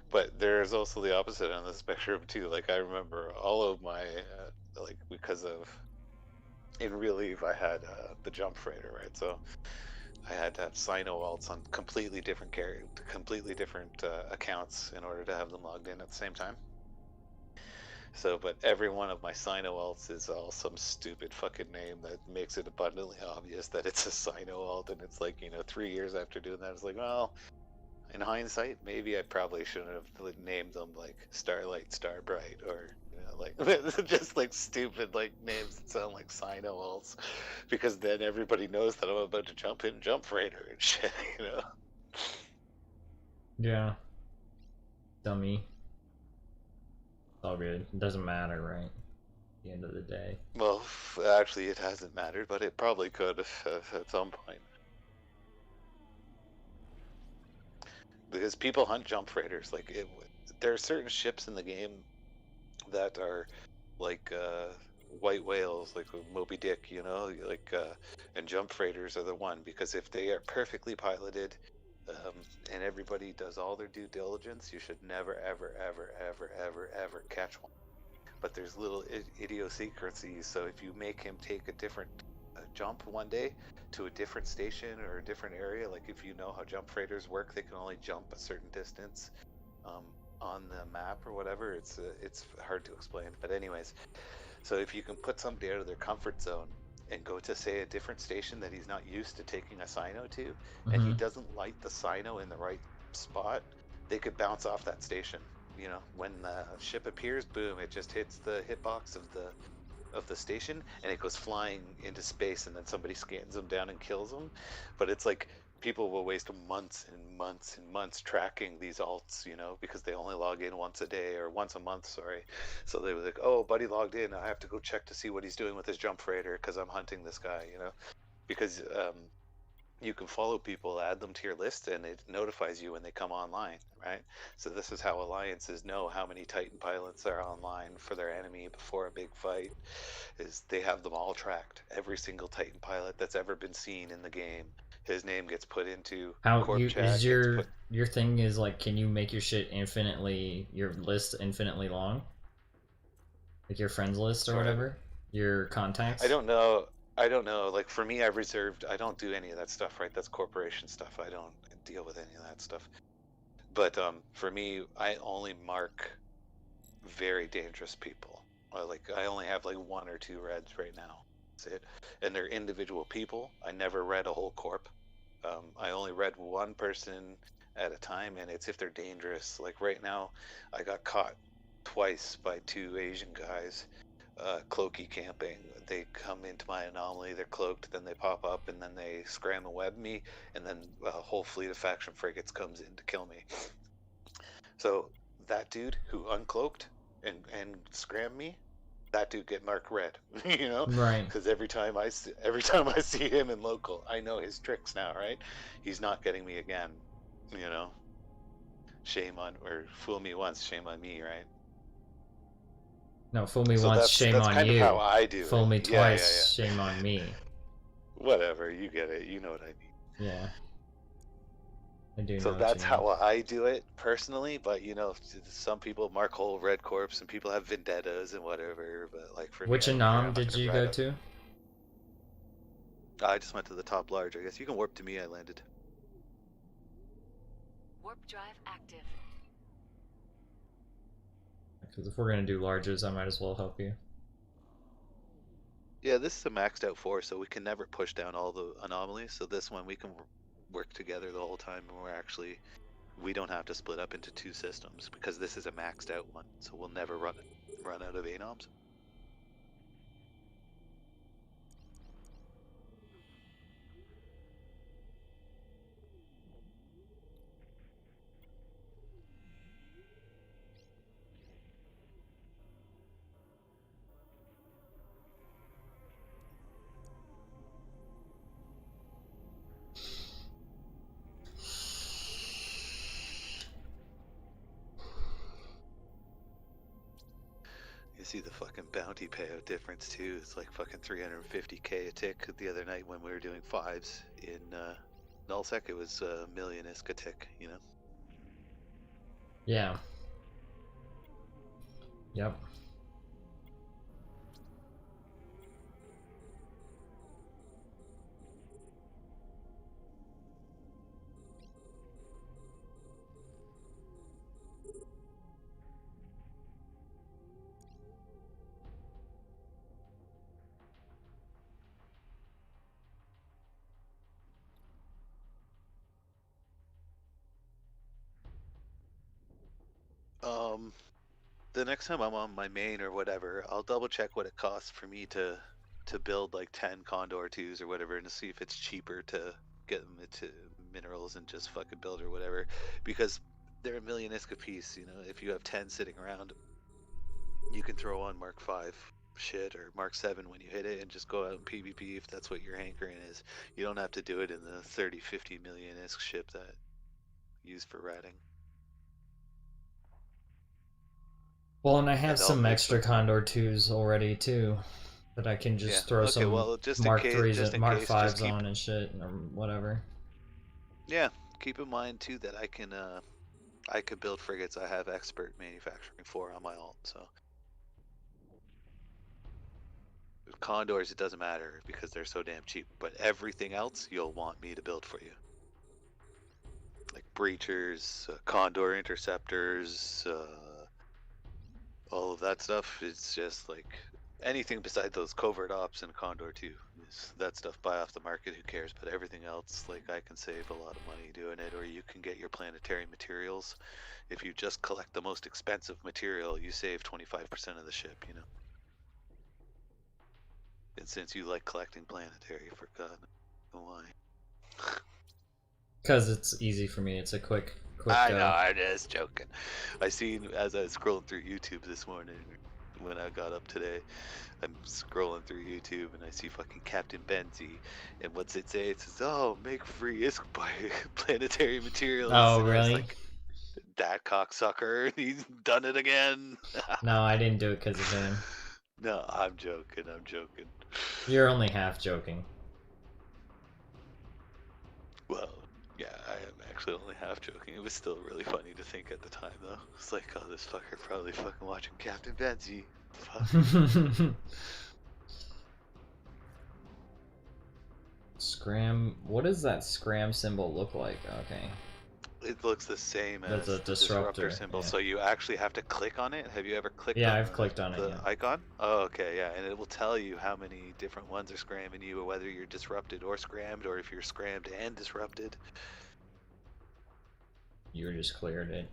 But there's also the opposite on the spectrum too. Like I remember all of my like because of in Real Eve I had the jump freighter, right? So I had to have Sino alts on completely different accounts in order to have them logged in at the same time. So, but every one of my Sino alts is all some stupid fucking name that makes it abundantly obvious that it's a Sino alt, and it's like, 3 years after doing that, it's like, well, in hindsight, maybe I probably shouldn't have named them like Starlight, Starbright, or like just like stupid like names that sound like Sino alts, because then everybody knows that I'm about to jump in Jump Freighter and shit, Yeah. Dummy. It's all good. It doesn't matter, right? At the end of the day. Well, actually, it hasn't mattered, but it probably could at some point. Because people hunt jump freighters. Like, there are certain ships in the game that are like white whales, like Moby Dick, and jump freighters are the one, because if they are perfectly piloted, and everybody does all their due diligence, you should never, ever, ever, ever, ever, ever catch one. But there's little idiosyncrasies, so if you make him take a different jump one day to a different station or a different area, like if you know how jump freighters work, they can only jump a certain distance on the map or whatever. It's hard to explain, but anyways, so if you can put somebody out of their comfort zone and go to, say, a different station that he's not used to taking a Sino to, and he doesn't light the Sino in the right spot, they could bounce off that station. When the ship appears, boom, it just hits the hitbox of the station, and it goes flying into space, and then somebody scans them down and kills them. But it's like people will waste months and months and months tracking these alts, because they only log in once a day or once a month, sorry. So they were like, oh, buddy logged in, I have to go check to see what he's doing with his jump freighter because I'm hunting this guy, because you can follow people, add them to your list, and it notifies you when they come online, right? So this is how alliances know how many Titan pilots are online for their enemy before a big fight, is they have them all tracked. Every single Titan pilot that's ever been seen in the game, his name gets put into Corp chat. Is your thing is like, can you make your shit your list infinitely long? Like your friends list or whatever? Your contacts? I don't know. Like for me, I don't do any of that stuff, right? That's corporation stuff. I don't deal with any of that stuff. But for me, I only mark very dangerous people. I only have like 1 or 2 reds right now. That's it. And they're individual people. I never read a whole corp. I only read one person at a time, and it's if they're dangerous. Like right now, I got caught twice by 2 Asian guys cloaky camping. They come into my anomaly, they're cloaked, then they pop up, and then they scram and web me, and then a whole fleet of faction frigates comes in to kill me. So that dude who uncloaked and scrammed me, that dude get marked red, Right. Because every time I see him in local, I know his tricks now, right? He's not getting me again, Shame on, or fool me once, shame on me, right? No, fool me once, shame on kind you. Of how I do fool it. me twice, shame on me. Whatever, you get it. You know what I mean. Yeah. I do. So that's how I do it personally, but some people mark whole red corps, and people have vendettas and whatever. But like for which me, Anam did you go to? I just went to the top large. I guess you can warp to me. I landed. Warp drive active. Because if we're gonna do larges, I might as well help you. Yeah, this is a maxed out 4, so we can never push down all the anomalies. So this one we can work together the whole time, and we don't have to split up into 2 systems, because this is a maxed out one, so we'll never run out of anoms. You see the fucking bounty payout difference too. It's like fucking 350k a tick. The other night when we were doing 5s in Nullsec, it was a million-isk a tick, Yeah. Yep. The next time I'm on my main or whatever, I'll double check what it costs for me to build like 10 Condor 2s or whatever, and to see if it's cheaper to get them into minerals and just fucking build or whatever, because they're a million ISK a piece. You know, if you have 10 sitting around, you can throw on Mark 5 shit or Mark 7 when you hit it and just go out and PvP if that's what your hankering is. You don't have to do it in the 30-50 million ISK ship that used for ratting. Well, and I have And I'll some make extra some- Condor 2s already too, that I can just Yeah, throw okay, some well, just in Mark case- 3s just and in Mark case, 5s just keep- on and shit, or whatever. Yeah, keep in mind too that I can build frigates. I have expert manufacturing for on my alt, so with Condors it doesn't matter because they're so damn cheap. But everything else you'll want me to build for you, like breachers, Condor interceptors, all of that stuff. It's just like anything beside those covert ops and Condor 2 is that stuff buy off the market. Who cares? But everything else, like I can save a lot of money doing it, or you can get your planetary materials. If you just collect the most expensive material, you save 25% of the ship. You know. And since you like collecting planetary, for God knows why. Because it's easy for me. It's a quick I know, I'm just joking. I seen as I was scrolling through YouTube this morning when I got up today. I'm scrolling through YouTube and I see fucking Captain Benzie, and what's it say? It says, "Oh, make free ISK by planetary materials." Oh, and I was really? like, that cocksucker, he's done it again. No, I didn't do it because of him. No, I'm joking. I'm joking. You're only half joking. Well, yeah, I am actually only half joking. It was still really funny to think at the time, though. It's like, oh, this fucker probably fucking watching Captain Benzie. Fuck. Scram. What does that scram symbol look like? Okay. It looks the same as That's a the disruptor disruptor, symbol, yeah. so you actually have to click on it. Have you ever clicked Yeah, on I've clicked on it, the yeah. icon? Oh, okay, yeah, and it will tell you how many different ones are scramming you, or whether you're disrupted or scrammed, or if you're scrammed and disrupted. You just cleared it.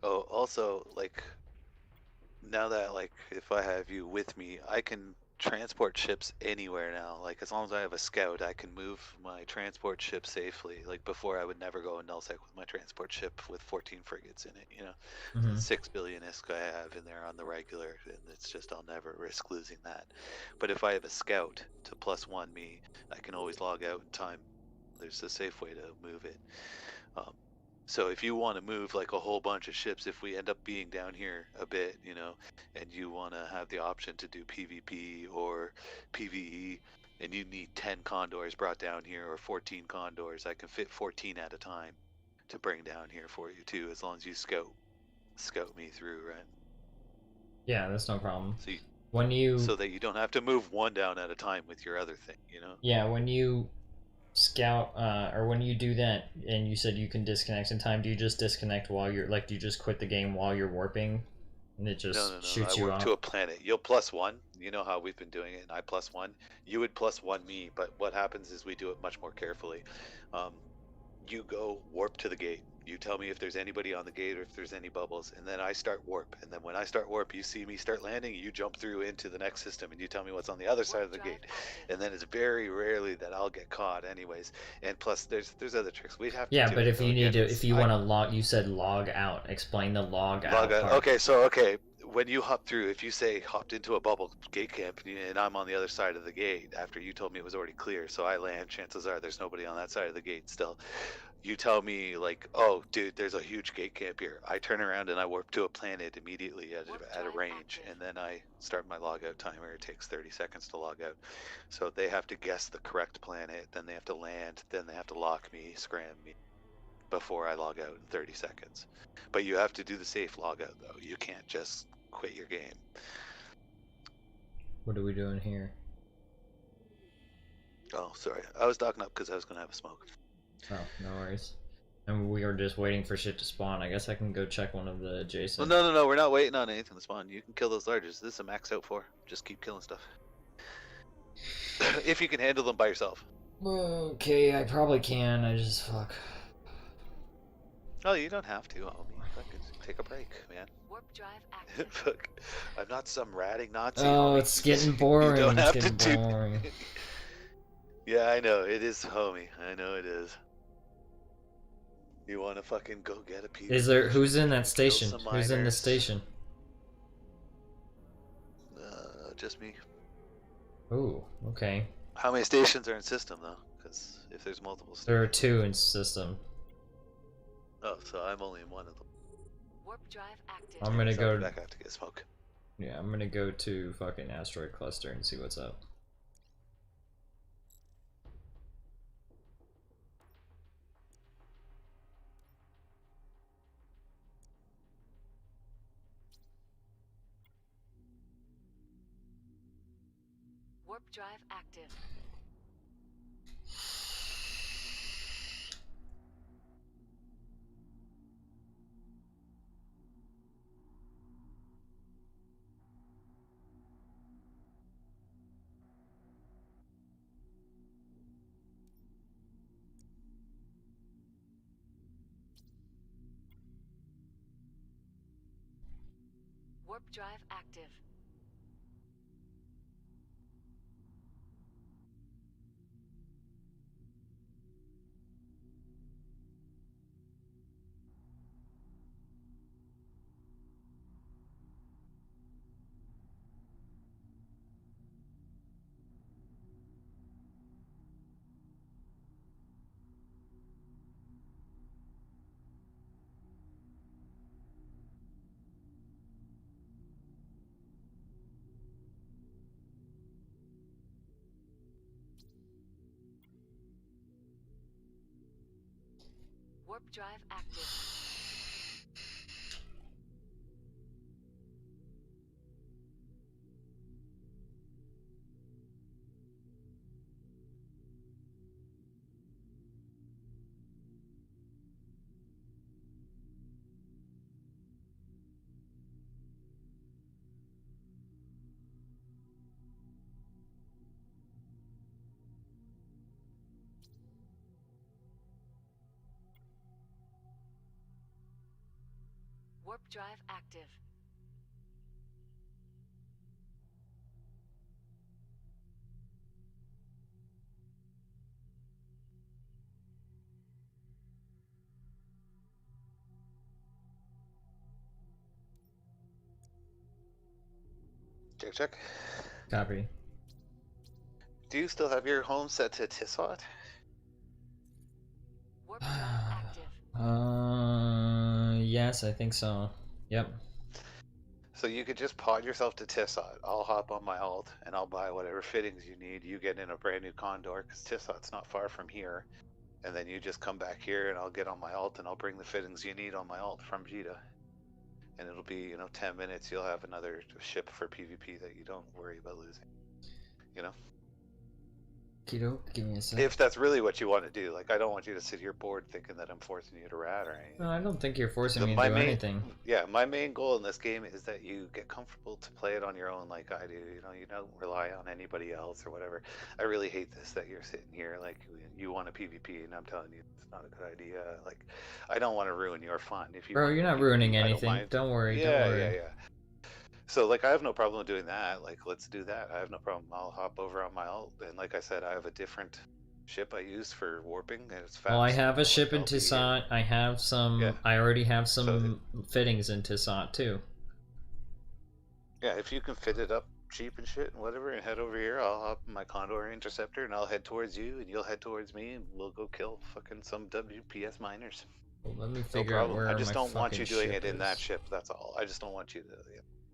Oh, also, like, now that, like, if I have you with me, I can transport ships anywhere now. Like, as long as I have a scout, I can move my transport ship safely. Like, before I would never go in nullsec with my transport ship with 14 frigates in it, you know? Mhm. 6 billion ISK I have in there on the regular, and it's just, I'll never risk losing that. But if I have a scout to +1 me, I can always log out in time. There's a safe way to move it. So if you want to move like a whole bunch of ships, if we end up being down here a bit, you know, and you want to have the option to do PvP or PvE, and you need 10 Condors brought down here or 14 Condors, I can fit 14 at a time to bring down here for you too, as long as you scout me through, right? Yeah, that's no problem. So, When you so that you don't have to move one down at a time with your other thing, you know? yeah, when you scout or when you do that and you said you can disconnect in time, do you just disconnect while you're like do you just quit the game while you're warping and it just No. shoots I you warp off? to a planet. You'll +1. You know how we've been doing it, and I +1. You would +1 me, but what happens is we do it much more carefully. You go warp to the gate. You tell me if there's anybody on the gate or if there's any bubbles, and then I start warp. And then when I start warp, you see me start landing, you jump through into the next system, and you tell me what's on the other side of the Warp drive gate. active. And then it's very rarely that I'll get caught, anyways. And plus, there's other tricks. We'd have to. Yeah, do but it, if though. you need Again, to if you want to log, you said log out. Explain the log out log out. part. Okay, so when you hop through, if you say hopped into a bubble gate camp and I'm on the other side of the gate after you told me it was already clear, so I land, chances are there's nobody on that side of the gate still. You tell me like, oh dude, there's a huge gate camp here. I turn around and I warp to a planet immediately at a range, and then I start my logout timer. It takes 30 seconds to log out. So they have to guess the correct planet, then they have to land, then they have to lock me, scram me before I log out in 30 seconds. But you have to do the safe logout though. You can't just quit your game. What are we doing here? Oh, sorry. I was docking up because I was going to have a smoke. Oh, no worries. And we are just waiting for shit to spawn. I guess I can go check one of the Well, adjacent. no. We're not waiting on anything to spawn. You can kill those larges. This is a max out for. Just keep killing stuff. If you can handle them by yourself. Okay, I probably can. I just fuck. No, you don't have to. I'll fucking take a break, man. Warp drive active. Fuck. I'm not some ratting Nazi. Oh, homie. it's getting boring. You don't It's have getting to do. boring. Yeah, I know. It is, homie. I know it is. You want to fucking go get a piece? Is there? Who's in that station? some Who's in the miners. station? Just me. Oh, okay. How many stations are in system though? Because if there's multiple stations. There are 2 in system. Oh, so I'm only in one of them. Warp drive active. I'm gonna So I'll go. be back. I have to get smoke. Yeah, I'm gonna go to fucking asteroid cluster and see what's up. Warp drive active. Warp drive active. Warp drive active. Warp drive active. Check. Copy. Do you still have your home set to Tissot? Warp drive active. Yes, I think so. Yep. So you could just pod yourself to Tissot. I'll hop on my alt and I'll buy whatever fittings you need. You get in a brand new Condor because Tissot's not far from here. And then you just come back here and I'll get on my alt and I'll bring the fittings you need on my alt from Jita. And it'll be, 10 minutes. You'll have another ship for PvP that you don't worry about losing. Kido, give me a sec. If that's really what you want to do. Like, I don't want you to sit here bored thinking that I'm forcing you to rat or anything. No, I don't think you're forcing So me to my do main- anything. Yeah, my main goal in this game is that you get comfortable to play it on your own like I do. You don't rely on anybody else or whatever. I really hate this that you're sitting here like you want a PvP and I'm telling you it's not a good idea. Like, I don't want to ruin your fun. If you Bro, want you're not PvP, ruining I don't anything. mind. Don't worry, Yeah, don't worry. yeah. So, like, I have no problem doing that. Like, let's do that. I have no problem. I'll hop over on my alt. And like I said, I have a different ship I use for warping. And it's fast. Well, I have a ship in I'll be here. Toussaint. I have some. Yeah. I already have So some fittings in Toussaint too. Yeah, if you can fit it up cheap and shit and whatever, and head over here, I'll hop in my Condor Interceptor and I'll head towards you, and you'll head towards me, and we'll go kill fucking some WPS miners. Well, let me No figure out problem. where I just my don't want fucking you doing ship it in that is. ship. That's all. I just don't want you to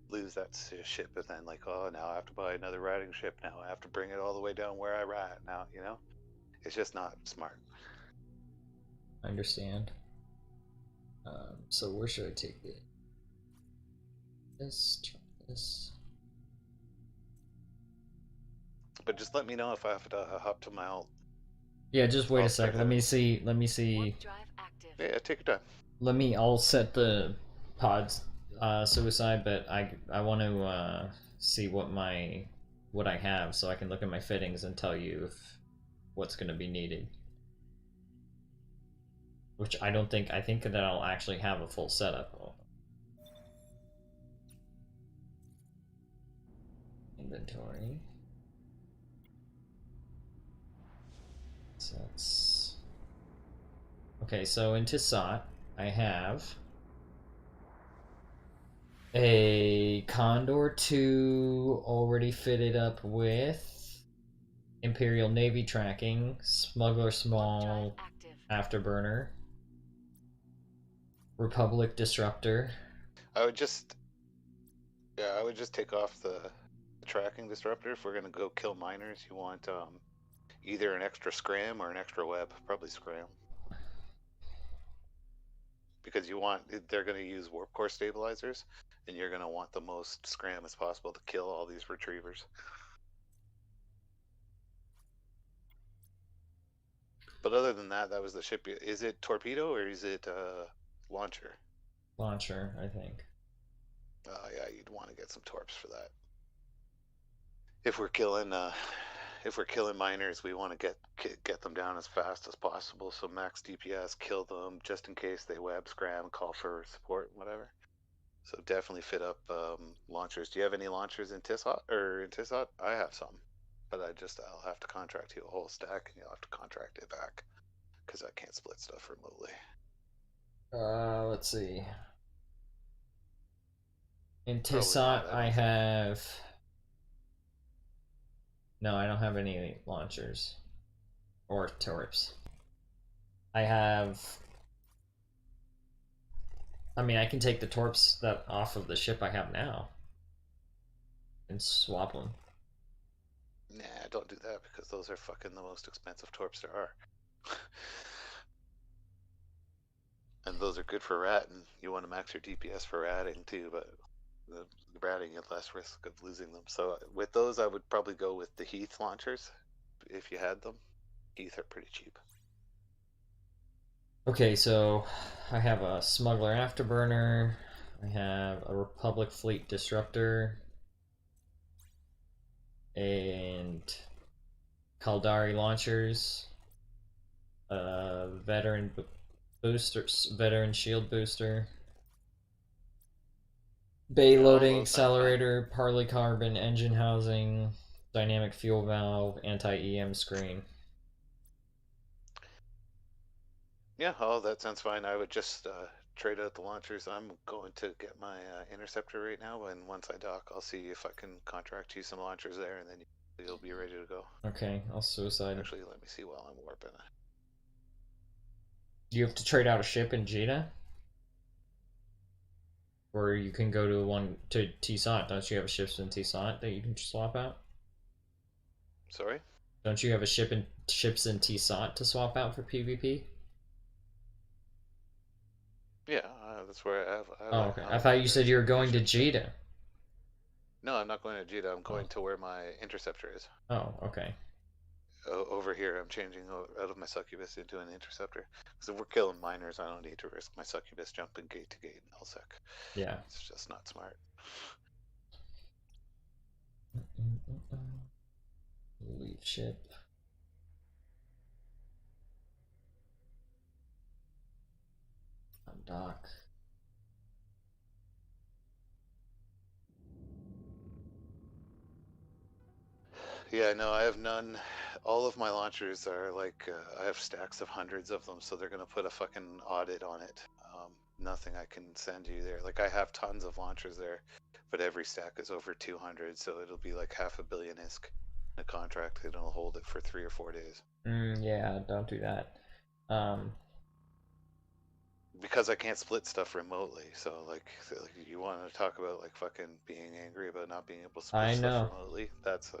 lose that ship and then like, oh, now I have to buy another riding ship. Now I have to bring it all the way down where I ride. Now it's just not smart. I understand. So where should I take it? Try this. But just let me know if I have to hop to my alt. Yeah, just wait I'll a sec. start Let me having- see. Let me see. Warp drive active. Yeah, take your time. I'll set the pods suicide, but I want to see what I have so I can look at my fittings and tell you if what's going to be needed. Which I think that I'll actually have a full setup. Inventory. So that's okay. So in Tissot, I have a Condor 2 already fitted up with Imperial Navy tracking, Smuggler Warp Small drive active. afterburner, Republic disruptor. I would just take off the tracking disruptor if we're gonna go kill miners. You want either an extra scram or an extra web. Probably scram. Because they're going to use warp core stabilizers, and you're going to want the most scram as possible to kill all these retrievers. But other than that, that was the ship. Is it torpedo or is it launcher? Launcher, I think. Yeah, you'd want to get some torps for that. If we're killing miners, we want to get them down as fast as possible. So max DPS, kill them just in case they web scram, call for support, whatever. So definitely fit up launchers. Do you have any launchers in Tissot I have some, but I'll have to contract you a whole stack, and you'll have to contract it back because I can't split stuff remotely. Let's see. In Probably Tissot, not, I don't think. have. No, I don't have any launchers or torps. I have. I mean, I can take the torps that off of the ship I have now and swap them. Nah, don't do that because those are fucking the most expensive torps there are. And those are good for ratting. You want to max your DPS for ratting too, but the ratting, you have less risk of losing them. So with those, I would probably go with the Heath launchers if you had them. Heath are pretty cheap. Okay, so I have a Smuggler afterburner. I have a Republic Fleet disruptor. And Caldari launchers. Veteran boosters, veteran shield booster. Bay loading those sound fine. accelerator, Parley carbon engine housing, dynamic fuel valve, anti-EM screen. Yeah, that sounds fine. I would just trade out the launchers. I'm going to get my interceptor right now, and once I dock, I'll see if I can contract you some launchers there, and then you'll be ready to go. Okay, I'll suicide. Actually, let me see while I'm warping. You have to trade out a ship in Jeddah? Or you can go to Tissot. Don't you have ships in Tissot that you can swap out? Sorry? Don't you have ships in Tissot to swap out for PvP? Yeah, that's where I have. Oh, okay. I thought you said you were going to Jeddah. No, I'm not going to Jeddah. I'm going to where my interceptor is. Oh, okay. Over here, I'm changing out of my succubus into an interceptor. Because if we're killing miners, I don't need to risk my succubus jumping gate to gate in LSEC. Yeah. It's just not smart. Leave ship. Dock. Yeah, no, I have none. All of my launchers are like, I have stacks of hundreds of them, so they're going to put a fucking audit on it. Nothing I can send you there. Like, I have tons of launchers there, but every stack is over 200, so it'll be like half a billion ISK in a contract, and it'll hold it for 3 or 4 days. Yeah, don't do that. Because I can't split stuff remotely, so like you want to talk about like fucking being angry about not being able to split I stuff know. remotely? That's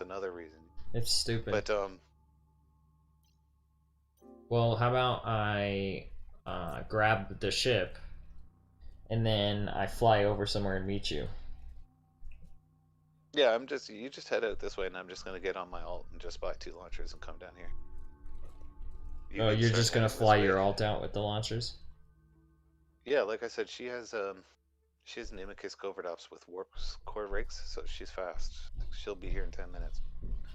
another reason. It's stupid. But Well, how about I grab the ship and then I fly over somewhere and meet you? yeah, you just head out this way, and I'm just gonna get on my alt and just buy 2 launchers and come down here. You Oh, could you're start just gonna heading this fly way. your alt out with the launchers? Yeah, like I said, she has Nimicus Covert Ops with warp core rigs, so she's fast. She'll be here in 10 minutes.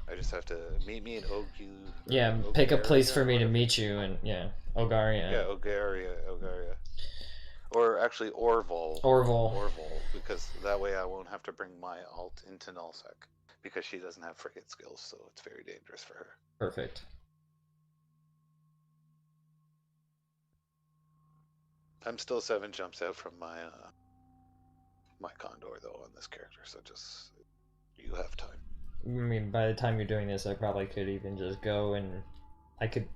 I just have to meet me in Ogu. Yeah, pick a place Ogaria for or me to whatever. meet you, and yeah, Ogaria. Yeah, Ogaria. Or actually Orval. Orval. Because that way I won't have to bring my alt into Nullsec, because she doesn't have frigate skills, so it's very dangerous for her. Perfect. I'm still 7 jumps out from my my Condor though on this character, so just you have time. I mean, by the time you're doing this, I probably could even just go and I could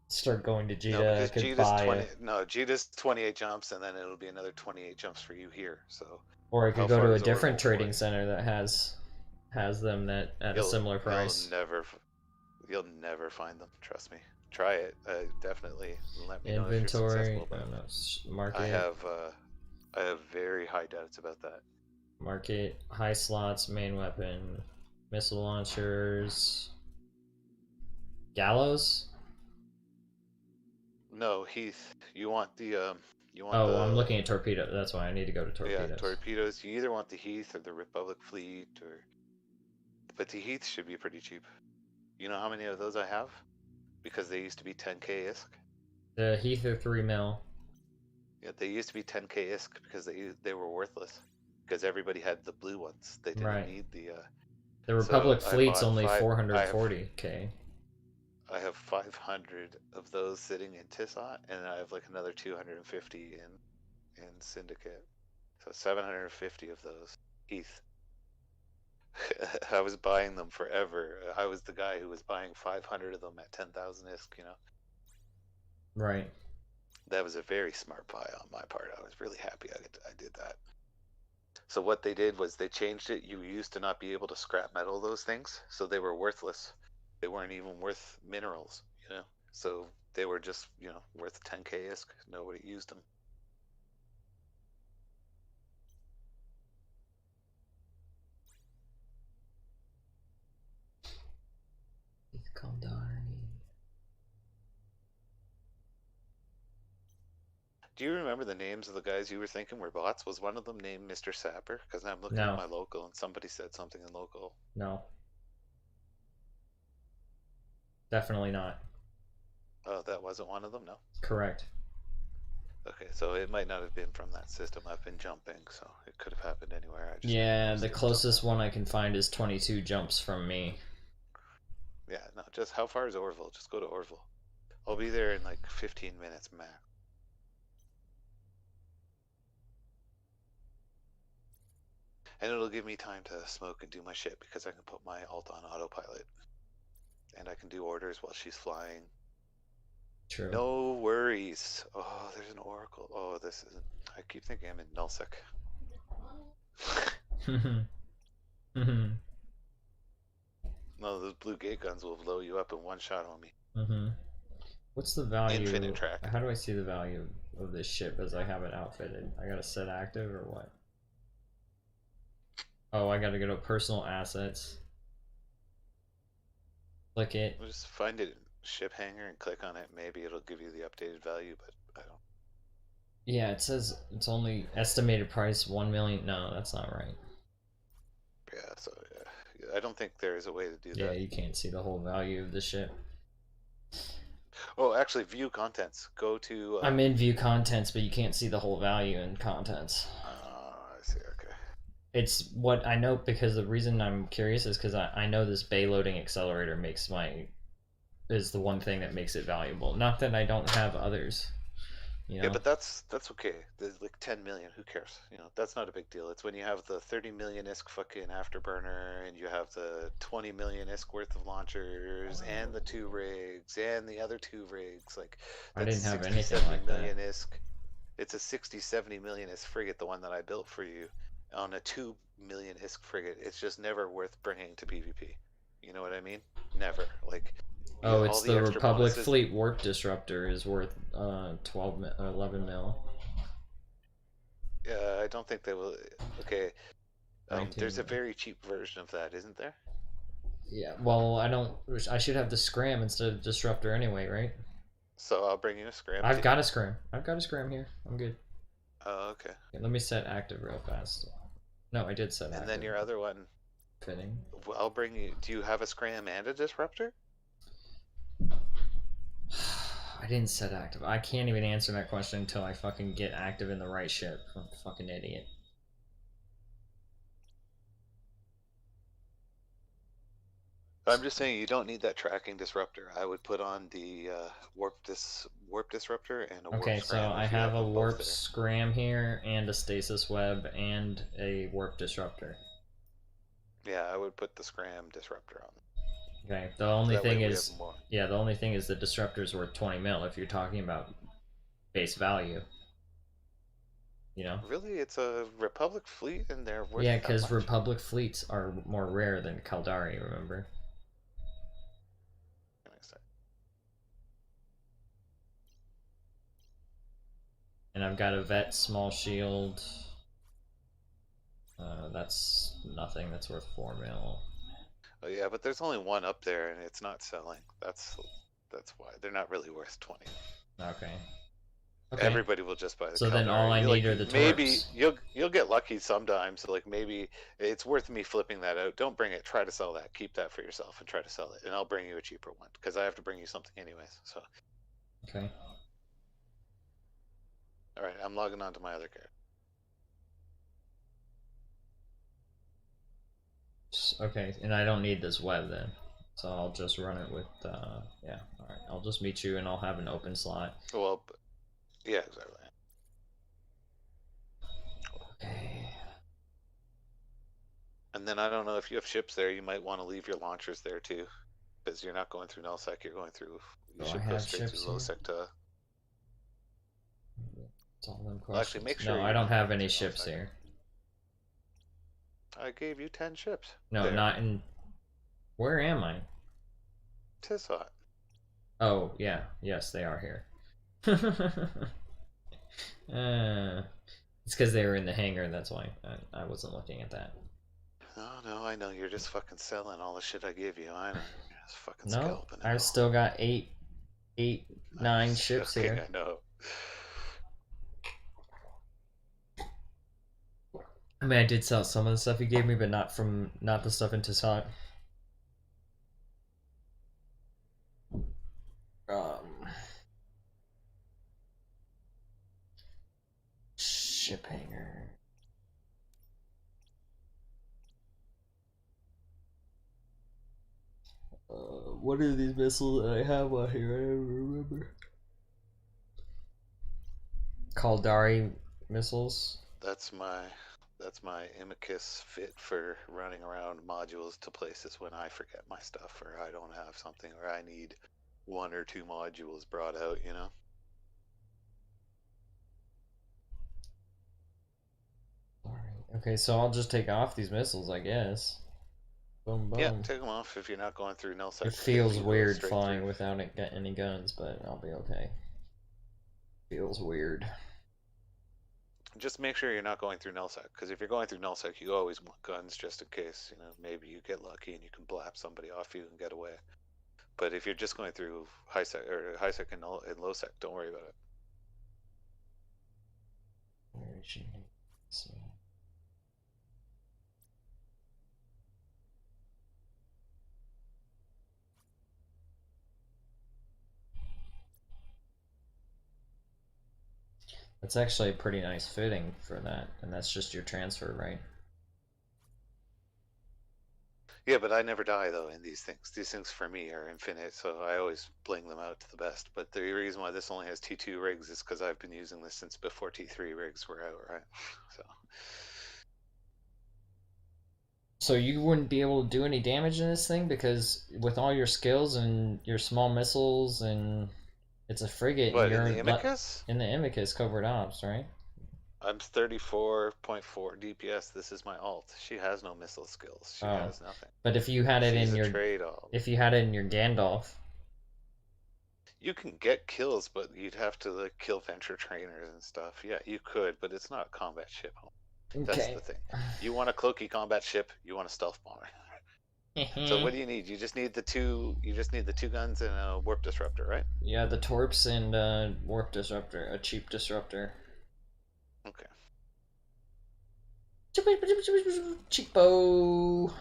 start going to No, Jita. I because could Jita's buy 20. Jita's 28 jumps, and then it'll be another 28 jumps for you here. So or I how could go far to a is different Orval trading away? center that has them that at a similar price. You'll never find them. Trust me. Try it. Definitely. Let me know if you're Inventory. successful. Oh, But no, market. I have very high doubts about that. Market, high slots, main weapon, missile launchers, gallows. No, Heath. You want the Oh, I'm looking at torpedo. That's why I need to go to torpedoes. Yeah, torpedoes. You either want the Heath or the Republic fleet, but the Heath should be pretty cheap. You know how many of those I have? Because they used to be 10k ISK. The Heath are 3 mil. Yeah, they used to be 10k ISK because they were worthless. Because everybody had the blue ones. They didn't Right. need the. The Republic I fleet's bought only 5 440k. I have 500 of those sitting in Tissot, and I have like another 250 in Syndicate. So 750 of those. Heath. I was buying them forever. I was the guy who was buying 500 of them at 10,000 ISK, you know? Right. That was a very smart buy on my part. I was really happy I did that. So what they did was they changed it. You used to not be able to scrap metal those things, so they were worthless. They weren't even worth minerals, you know? So they were just, worth 10k ISK. Nobody used them. Do you remember the names of the guys you were thinking were bots? Was one of them named Mr. Sapper? Because I'm looking No. at my local, and somebody said something in local. No. Definitely not. Oh, that wasn't one of them? No? Correct. Okay, so it might not have been from that system. I've been jumping, so it could have happened anywhere. Yeah, the closest one I can find is 22 jumps from me. Yeah, no, just how far is Orville? Just go to Orville. I'll be there in like 15 minutes max. And it'll give me time to smoke and do my shit because I can put my alt on autopilot. And I can do orders while she's flying. True. No worries. Oh, there's an Oracle. Oh, this isn't. I keep thinking I'm in Nullsec. No, those blue gate guns will blow you up in one shot on me. What's the value? Infinite track. How do I see the value of this ship as I have it outfitted? I gotta set active or what? Oh, I gotta go to personal assets. Click it. Just find it in ship hanger and click on it. Maybe it'll give you the updated value, but I don't. Yeah, it says it's only estimated price 1 million. No, that's not right. Yeah, so yeah. I don't think there is a way to do Yeah, that. you can't see the whole value of the ship. Oh, actually, view contents. Go to. I'm in view contents, but you can't see the whole value in contents. I see. Okay. It's what I know because the reason I'm curious is because I know this bay loading accelerator is the one thing that makes it valuable. Not that I don't have others, You know? Yeah, but that's okay. There's like 10 million. Who cares? You know, that's not a big deal. It's when you have the 30 million ISK fucking afterburner, and you have the 20 million ISK worth of launchers, and the 2 rigs, and the other 2 rigs. Like I that's didn't have 60, anything 70 like million that. ISK. It's a 60, 70 million ISK frigate, the one that I built for you, on a 2 million ISK frigate. It's just never worth bringing to PvP. You know what I mean? Never. Like, Oh, all it's the the extra Republic bonuses. Fleet Warp Disruptor is worth 11 mil. I don't think they will. Okay. 19 There's a mil. very cheap version of that, isn't there? Yeah, well, I should have the Scram instead of Disruptor anyway, right? So I'll bring you a scram. I've got a Scram. I've got a Scram here. I'm good. Oh, okay. Okay, let me set active real fast. No, I did set active. And then your other one, Fitting. I'll bring you. Do you have a scram and a disruptor? I didn't set active. I can't even answer that question until I fucking get active in the right ship. I'm a fucking idiot. I'm just saying you don't need that tracking disruptor. I would put on the warp disruptor and a warp Okay, so scram. I if you have a them both warp there. Scram here, and a stasis web, and a warp disruptor. Yeah, I would put the scram disruptor on. Okay, the only that way thing we is, have more. yeah, the only thing is the disruptor's worth 20 mil if you're talking about base value. You know? Really, it's a Republic fleet, and they're worth Yeah, that because much? Republic fleets are more rare than Caldari, remember? Can I say? And I've got a Vet small shield. That's nothing. That's worth 4 mil. Oh yeah, but there's only one up there, and it's not selling. That's why they're not really worth 20. Okay. Okay. Everybody will just buy the So then Caldari. all I Like, need are the maybe torps. you'll get lucky sometimes. Like maybe it's worth me flipping that out. Don't bring it. Try to sell that. Keep that for yourself and try to sell it. And I'll bring you a cheaper one because I have to bring you something anyways. So Okay. all right, I'm logging on to my other card. Okay, and I don't need this web then. So I'll just run it with, yeah, alright. I'll just meet you and I'll have an open slot. Well, yeah, exactly. Okay. And then I don't know if you have ships there. You might want to leave your launchers there too, because you're not going through nullsec. You're going through. You Do I should go have straight ships through here? lowsec to. It's all them Well, actually, questions. make sure No, I you're don't not have going any through ships nullsec. here. I gave you 10 ships. No, there. not in. Where am I? Tishot. Oh, yeah. Yes, they are here. It's because they were in the hangar, that's why. I wasn't looking at that. No, I know. You're just fucking selling all the shit I give you. I know. You're just fucking No, scalping it I've all. still got 9 ships Okay, here. I know. I mean, I did sell some of the stuff you gave me, but not the stuff in Tissot. Ship hanger. What are these missiles that I have on here? I don't remember. Caldari missiles. That's my Imicus fit for running around modules to places when I forget my stuff or I don't have something or I need 1 or 2 modules brought out, you know? Okay, so I'll just take off these missiles, I guess. Boom, boom. Yeah, take them off if you're not going through nullsec. It feels weird flying without it got any guns, but I'll be okay. Feels weird. Just make sure you're not going through nullsec, because if you're going through nullsec, you always want guns just in case. You know, maybe you get lucky and you can blap somebody off you and get away. But if you're just going through high sec and low sec, don't worry about it. Where is she? Let's see. That's actually a pretty nice fitting for that, and that's just your transfer, right? Yeah, but I never die though in these things. These things for me are infinite, so I always bling them out to the best. But the reason why this only has T2 rigs is because I've been using this since before T3 rigs were out, right? So So you wouldn't be able to do any damage in this thing because with all your skills and your small missiles and it's a frigate what and in you're the Imicus? in the Imicus covert ops, right? I'm 34.4 DPS. This is my alt. She has no missile skills. She Oh. has nothing. But if you had it She's in a your trade alt. if you had it in your Gandalf, You can get kills, but you'd have to like kill venture trainers and stuff. Yeah, you could, but it's not a combat ship. That's okay. the thing. You want a cloaky combat ship. You want a stealth bomber. So what do you need? You just need the two. You just need the two guns and a warp disruptor, right? Yeah, the torps and warp disruptor, a cheap disruptor. Okay. Cheapo.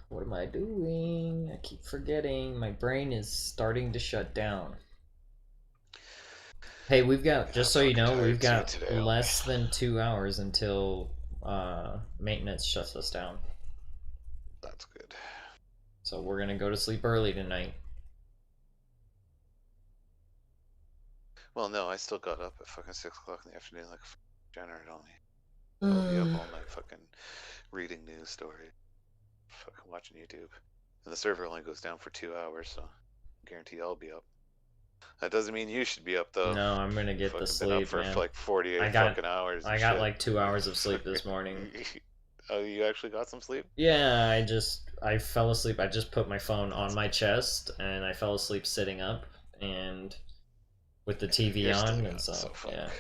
What am I doing? I keep forgetting. My brain is starting to shut down. Hey, we've got, just so you know, we've got today, less than 2 hours until maintenance shuts us down. That's good. So we're gonna go to sleep early tonight. Well, no, I still got up at fucking 6 o'clock in the afternoon, like a degenerate on me. I'll be up all night, fucking reading news stories, fucking watching YouTube, and the server only goes down for 2 hours, so I guarantee I'll be up. That doesn't mean you should be up though. No, I'm gonna get Fucking the been up sleep, for man. like 48 I got- fucking hours. I and got shit. like 2 hours of sleep this morning. Oh, you actually got some sleep? Yeah, I fell asleep. I just put my phone on my chest and I fell asleep sitting up and with the TV You're still on, young, and so fuck. yeah.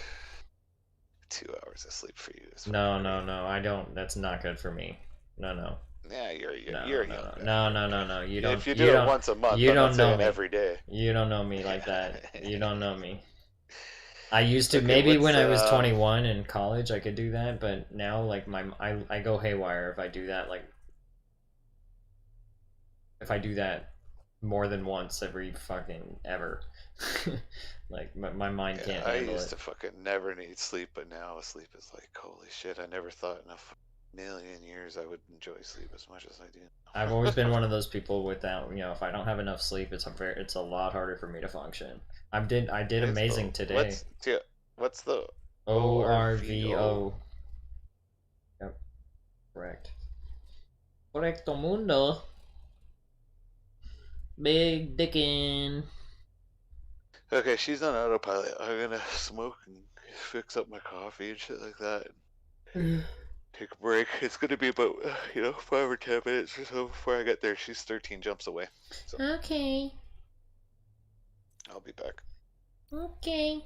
2 hours of sleep for you. Is No, fucking no, great. no. I don't. That's not good for me. No, no. Yeah, you're No, you're no, young. no, guy. no, no, no, no. You don't. If you do it don't, once a month, you I'm don't not know saying me. every day. You don't know me like that. You don't know me. I used to, Okay, maybe what's, when I was 21 in college I could do that, but now like I go haywire if I do that, like if I do that more than once every fucking ever. Like my mind Yeah, can't I handle used it. to fucking never need sleep, but now sleep is like, holy shit, I never thought in a million years I would enjoy sleep as much as I do. I've always been one of those people without, if I don't have enough sleep, it's a lot harder for me to function. I did It's amazing the- today. What's the ORVO. Yep. Correct. Correcto mundo. Big dickin'. Okay, she's on autopilot. I'm gonna smoke and fix up my coffee and shit like that. Take a break. It's gonna be about 5 or 10 minutes or so before I get there. She's 13 jumps away, so Okay. I'll be back. Okay.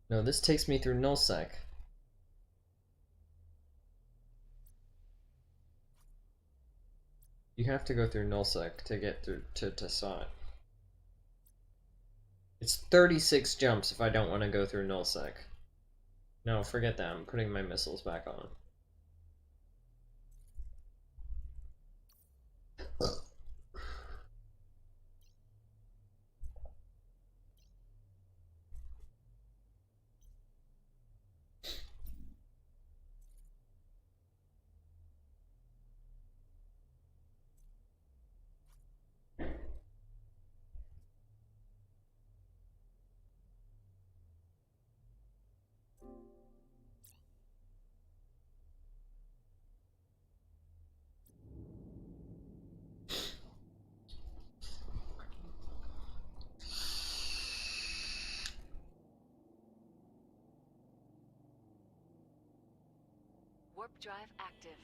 No, this takes me through nullsec. You have to go through nullsec to get through to Tassat. It's 36 jumps if I don't want to go through nullsec. No, forget that. I'm putting my missiles back on. Warp drive active.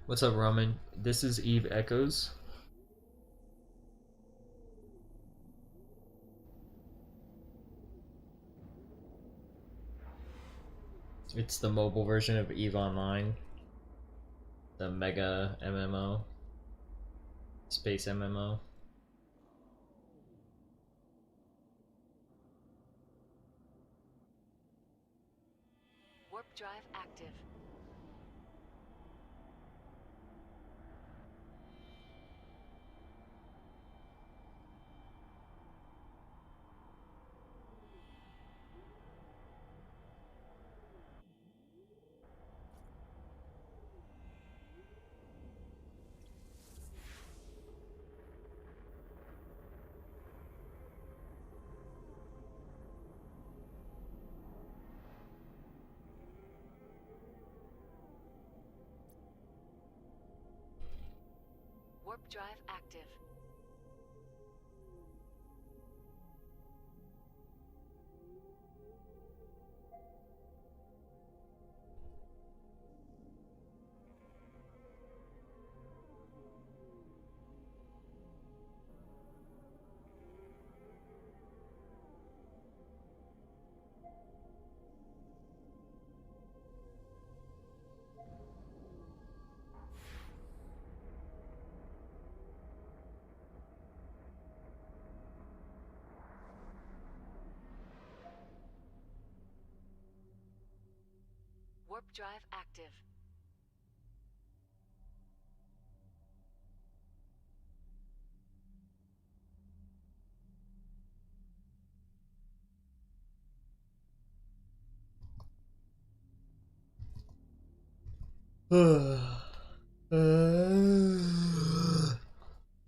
What's up, Roman? This is Eve Echoes. It's the mobile version of Eve Online, the mega MMO, space MMO. Warp drive active. Warp drive active. Warp drive active.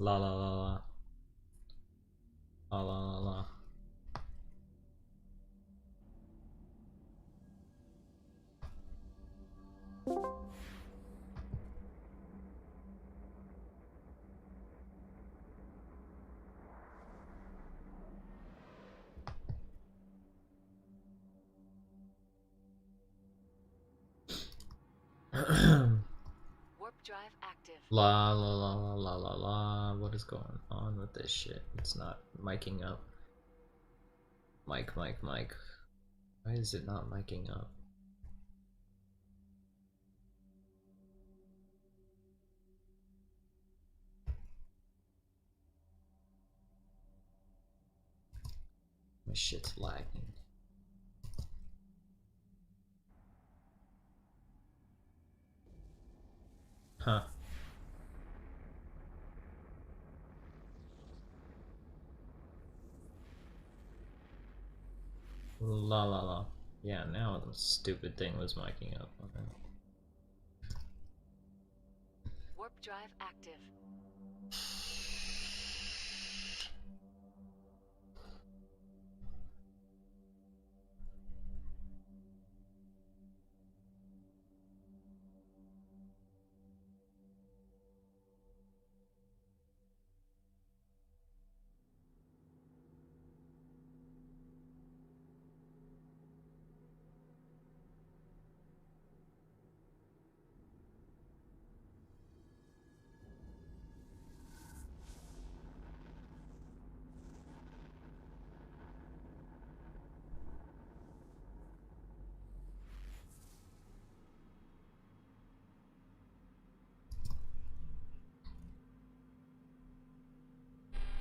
La la la la. La la la la. Warp drive active. La la la la la la la. What is going on with this shit? It's not miking up. Mic. Why is it not miking up? My shit's lagging. Huh. La la la. Yeah, now the stupid thing was miking up. Okay. Warp drive active.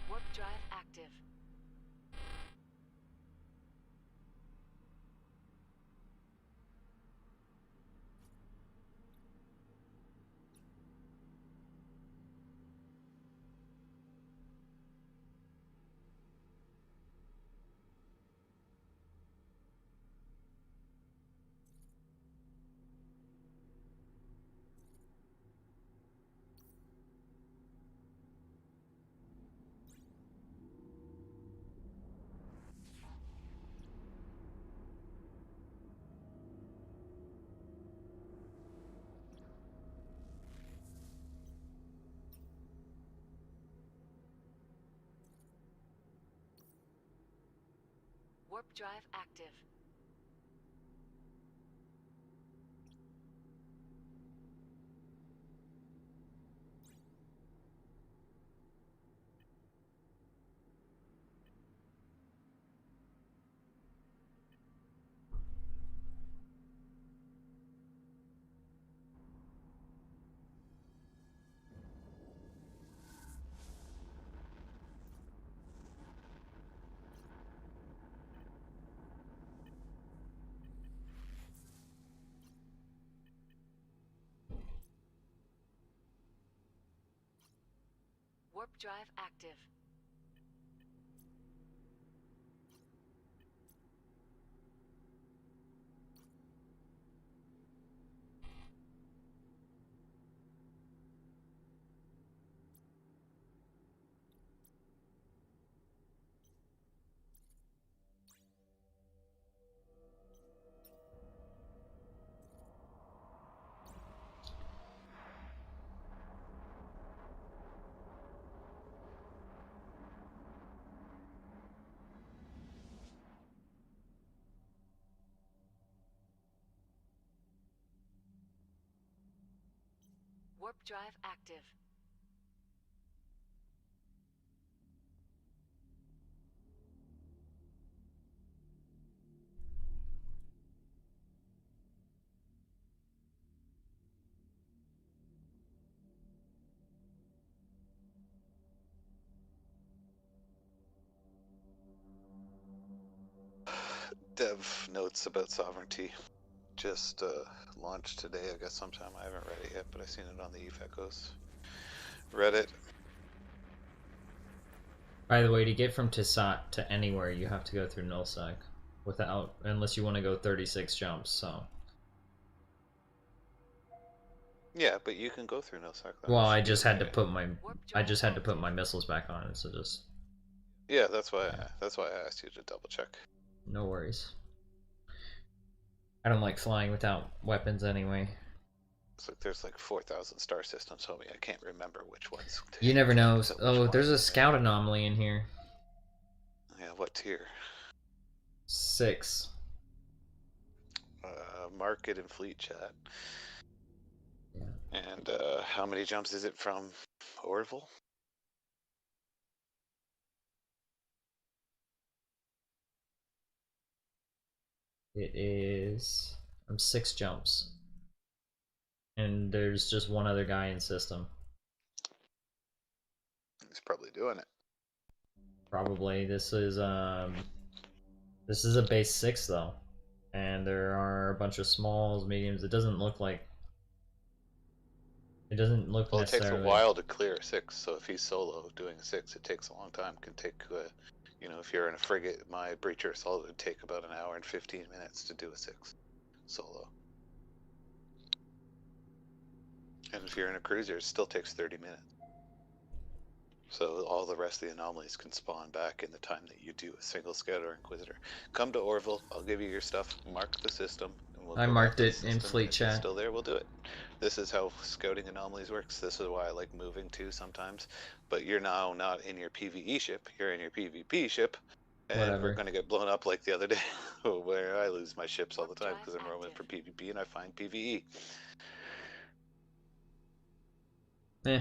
Warp drive active. Warp drive active. Warp drive active. Warp drive active. Dev notes about sovereignty just launched today, I guess sometime. I haven't read it yet, but I've seen it on the Eve Echoes. Reddit. By the way, to get from Tisat to anywhere, you have to go through Nullsec, without, unless you want to go 36 jumps. So. Yeah, but you can go through Nullsec. Well, I just had to Okay. put my, Warp I drive just had to put active. my missiles back on it. So just Yeah, that's why I asked you to double check. no worries. I don't like flying without weapons anyway. It's like there's like 4,000 star systems, homie. I can't remember which ones. You never know. So which Oh, there's a ones, scout anomaly in here. Yeah, what tier? 6. Market and fleet chat. Yeah. And how many jumps is it from Orville? It is 6 jumps. And there's just one other guy in system. He's probably doing it. Probably. This is a base 6 though. And there are a bunch of smalls, mediums. It doesn't look Well, it takes a necessarily. while to clear a 6, so if he's solo doing a 6, it takes a long time. It can take, if you're in a frigate, my breacher assault would take about an hour and 15 minutes to do a 6 solo. And if you're in a cruiser, it still takes 30 minutes. So all the rest of the anomalies can spawn back in the time that you do a single scout or inquisitor. Come to Orville, I'll give you your stuff, mark the system, and we'll I go marked back to the it in system, fleet and if it's chat. still there, we'll do it. This is how scouting anomalies works. This is why I like moving too sometimes. But you're now not in your PvE ship, you're in your PvP ship. And Whatever. we're going to get blown up like the other day, where I lose my ships all the Warp time drive because I'm roaming for active. PvP and I find PvE. Eh.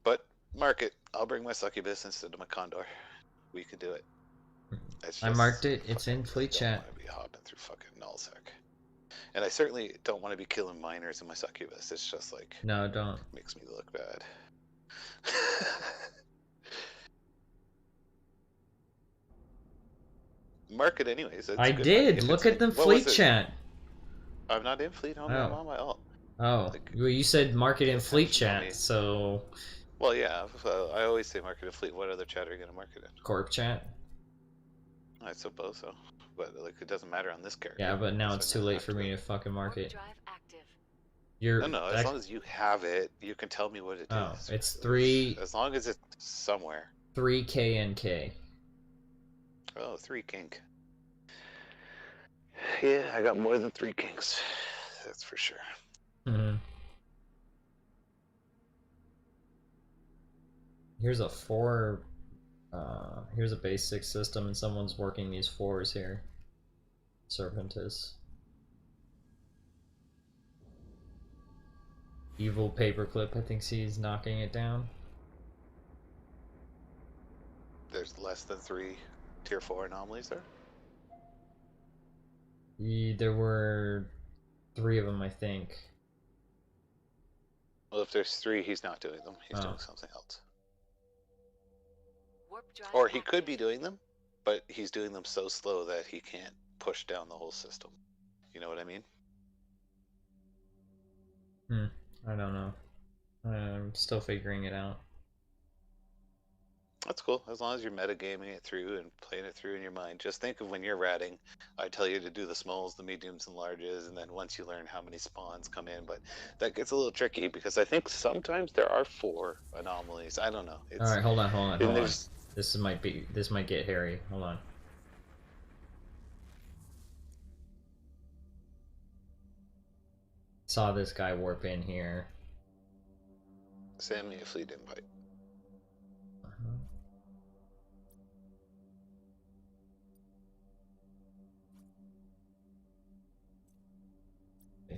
But mark it. I'll bring my succubus instead of my condor. We can do it. It's I just, marked it. It's fucking in fleet don't chat. want to be hopping through fucking nullsec. And I certainly don't want to be killing miners in my succubus. It's just like, No, don't. makes me look bad. Mark it anyways. It's I good money. did. If Look it's at like, the what was fleet it? chat. I'm not in fleet, homie. I'm Oh. on my alt. Oh, Like, well, you said mark it in pay fleet attention, chat, homie. so Well, yeah. I always say market in fleet. What other chat are you gonna market in? corp chat. I suppose so, but like it doesn't matter on this character. Yeah, but now so it's I too never late have for me to fucking mark Warp it. drive active. You're No, as long as you have it, you can tell me what it Oh, is. it's 3 As long as it's somewhere. 3KNK. Oh, 3 kink. Yeah, I got more than 3 kinks. That's for sure. Mm-hmm. Here's a 4. Here's a base 6 system, and someone's working these 4s here. Serpentis. Evil paperclip. I think he's knocking it down. There's less than 3 tier 4 anomalies there? There were 3 of them, I think. Well, if there's 3, he's not doing them. He's Oh. doing something else. Warp drive Or he could active. be doing them, but he's doing them so slow that he can't push down the whole system. You know what I mean? I don't know. I'm still figuring it out. That's cool. As long as you're metagaming it through and playing it through in your mind. Just think of when you're ratting, I tell you to do the smalls, the mediums, and larges, and then once you learn how many spawns come in, but that gets a little tricky because I think sometimes there are 4 anomalies. I don't know. All right, hold on. and there's This might get hairy. Hold on. Saw this guy warp in here. send me a fleet invite.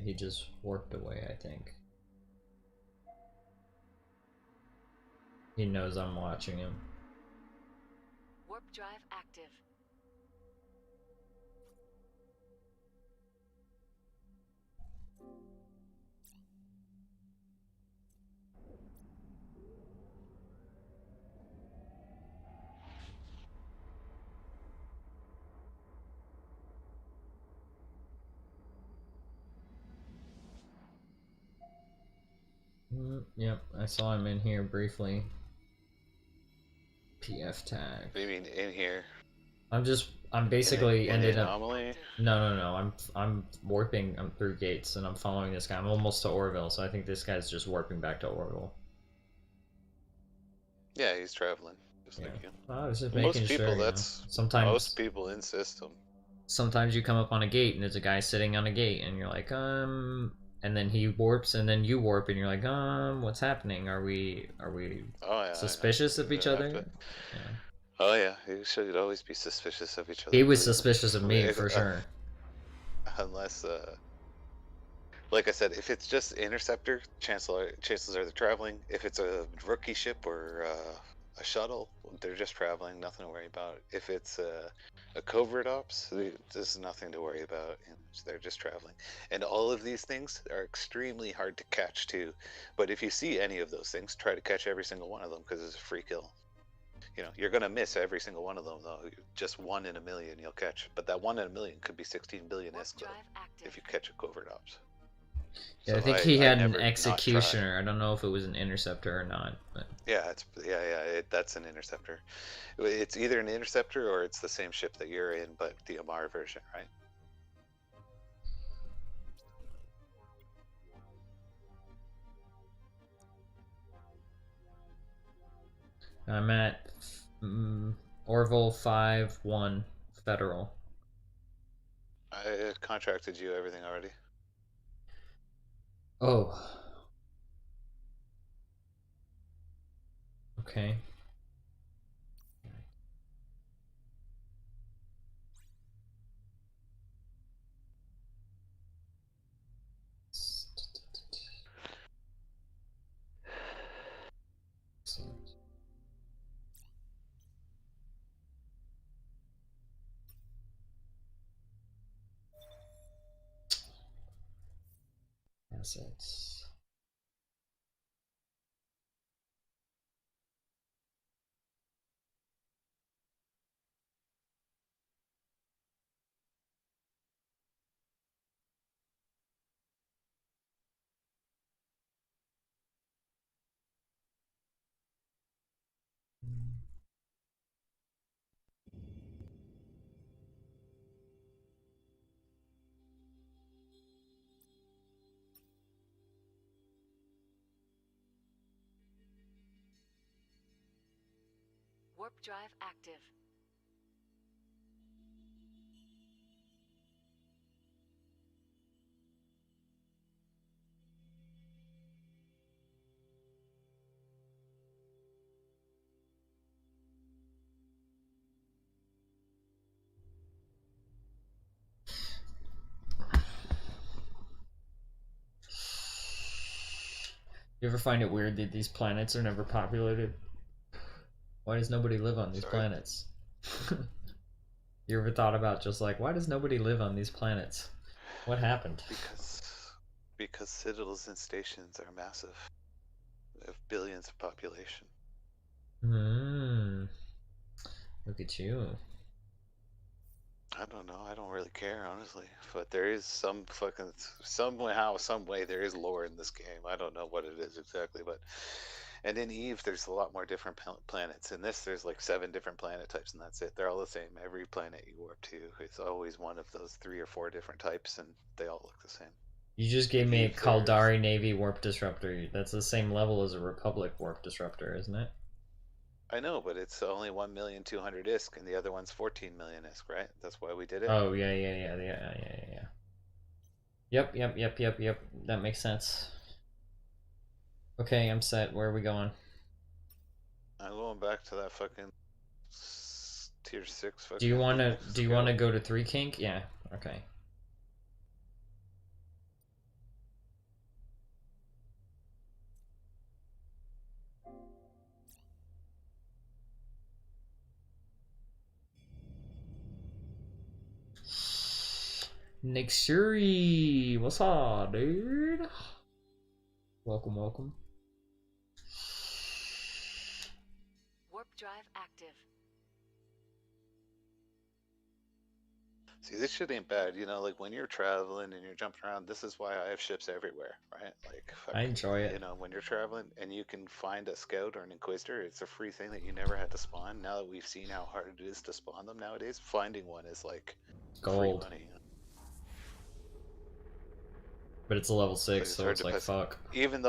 He just warped away, I think. He knows I'm watching him. Warp drive active. Yep, I saw him in here briefly. PF tag. What do you mean in here? I'm basically in the ended up. anomaly? No. I'm warping. I'm through gates, and I'm following this guy. I'm almost to Orville, so I think this guy's just warping back to Orville. Yeah, he's traveling. Just Yeah. like you. I was just Most making people, sure. that's Sometimes most people in system. sometimes you come up on a gate and there's a guy sitting on a gate and you're like, and then he warps and then you warp and you're like, what's happening? Are we Oh yeah. suspicious of each You have other? to- Yeah. Oh yeah, you should always be suspicious of each other. He was suspicious of me If- for sure. Unless, like I said, if it's just interceptor, chances are they're traveling. If it's a rookie ship or a shuttle, they're just traveling. Nothing to worry about. If it's a covert ops, there's nothing to worry about. And they're just traveling. And all of these things are extremely hard to catch too. But if you see any of those things, try to catch every single one of them because it's a free kill. You know, you're gonna miss every single one of them though. Just 1 in a million you'll catch. But that 1 in a million could be 16 billion Warp escalate drive active. if you catch a covert ops. Yeah, I So think he had an never not try. executioner. I don't know if it was an interceptor or not, but Yeah, that's an interceptor. It's either an interceptor or it's the same ship that you're in, but the Amar version, right? I'm at Orville 5-1 Federal. I contracted you everything already. Oh. Okay. Assets. Warp drive active. You ever find it weird that these planets are never populated? Why does nobody live on these Sorry? planets? You ever thought about just like, why does nobody live on these planets? What happened? Because citadels and stations are massive. They have billions of population. Look at you. I don't know. I don't really care, honestly. But there is somehow, some way, there is lore in this game. I don't know what it is exactly, but And in Eve, there's a lot more different planets. In this, there's like 7 different planet types, and that's it. They're all the same. Every planet you warp to is always one of those 3 or 4 different types, and they all look the same. You just gave me a Eve, there's- Kaldari Navy warp disruptor. That's the same level as a Republic warp disruptor, isn't it? I know, but it's only 1,200,000 ISK, and the other one's 14 million ISK, right? That's why we did it. Oh yeah. Yep. That makes sense. Okay, I'm set. Where are we going? I'm going back to that fucking tier 6. Do you wanna scout. go to 3 kink? Yeah. Okay. Nick Shuri, what's up, dude? Welcome. Warp drive active. See, this shit ain't bad. You know, like when you're traveling and you're jumping around, this is why I have ships everywhere, right? Like, I enjoy it. You know, when you're traveling and you can find a scout or an inquisitor, it's a free thing that you never had to spawn. Now that we've seen how hard it is to spawn them nowadays, finding one is like Gold. free money. But it's a level 6, It's so hard it's to like pass- fuck. Even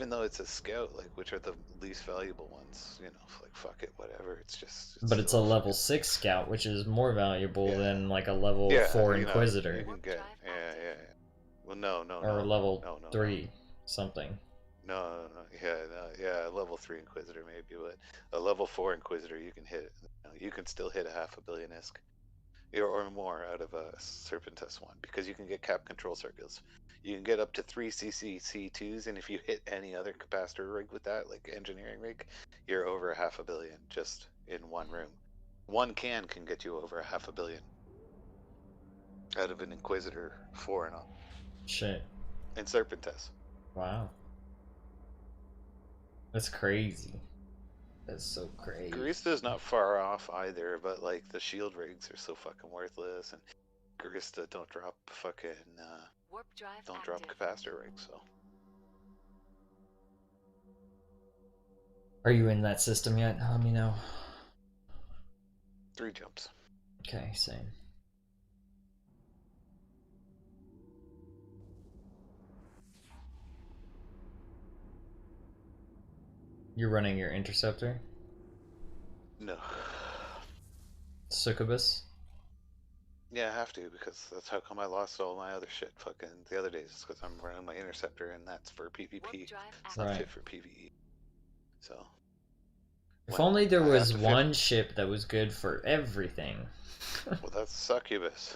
though it's a scout, like which are the least valuable ones, you know, like fuck it, whatever. It's just. But it's a still level fucking- 6 scout, which is more valuable Yeah. than like a level 4 you know, Inquisitor. you can get, yeah. Well, no. Or a level no. 3 something. No, yeah, level 3 Inquisitor maybe, but a level 4 Inquisitor you can hit. You can still hit a 500 million ISK, or more out of a Serpentis one, because you can get cap control circles. You can get up to 3 CCC2s, and if you hit any other capacitor rig with that, like engineering rig, you're over 500 million just in one room. One can get you over 500 million out of an Inquisitor 4 and up Shit. in Serpentis. Wow. That's crazy. That's so crazy. Garista's not far off either, but like the shield rigs are so fucking worthless, and Garista don't drop fucking Warp drive don't active. drop capacitor rigs. So Are you in that system yet? Let me know. 3 jumps. Okay, same. You're running your interceptor? No. Succubus? Yeah, I have to, because that's how come I lost all my other shit fucking the other days, because I'm running my interceptor, and that's for PvP. Warp drive It's active. not Right. fit for PvE. So. If when only there I have was to fit- one ship that was good for everything. Well, that's Succubus.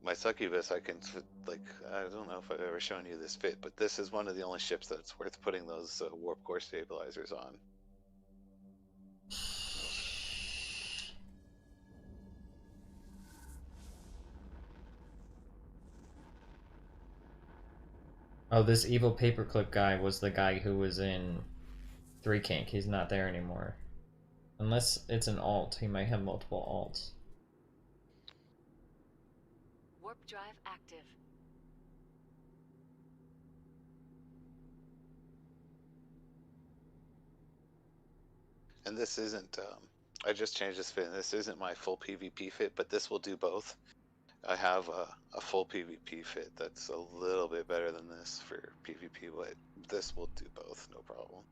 My Succubus, I can like, I don't know if I've ever shown you this fit, but this is one of the only ships that's worth putting those warp core stabilizers on. Oh, this evil paperclip guy was the guy who was in 3 Kink. He's not there anymore. Unless it's an alt, he might have multiple alts. Warp drive active. And this isn't, I just changed this fit, and this isn't my full PvP fit, but this will do both. I have a full PvP fit that's a little bit better than this for PvP, but this will do both, no problem.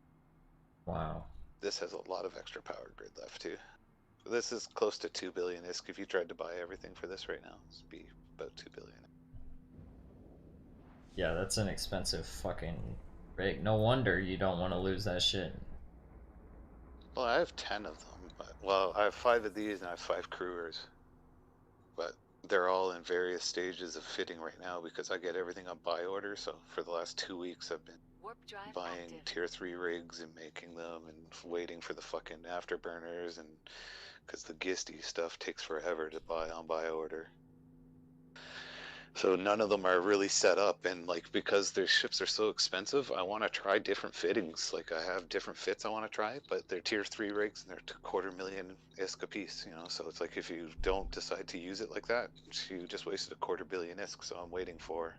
Wow. This has a lot of extra power grid left too. This is close to 2 billion ISK. If you tried to buy everything for this right now, it'd be about 2 billion. Yeah, that's an expensive fucking rig. No wonder you don't want to lose that shit. Well, I have 10 of them, but, well, I have 5 of these and I have 5 crewers. But they're all in various stages of fitting right now because I get everything on buy order. So for the last 2 weeks, I've been Warp drive buying active. tier 3 rigs and making them and waiting for the fucking afterburners, and because the Gisty stuff takes forever to buy on buy order. So none of them are really set up, and like because their ships are so expensive, I want to try different fittings. Like I have different fits I want to try, but they're tier 3 rigs and they're $250,000 ISK a piece, you know. So it's like if you don't decide to use it like that, you just wasted $250 million ISK. So I'm waiting for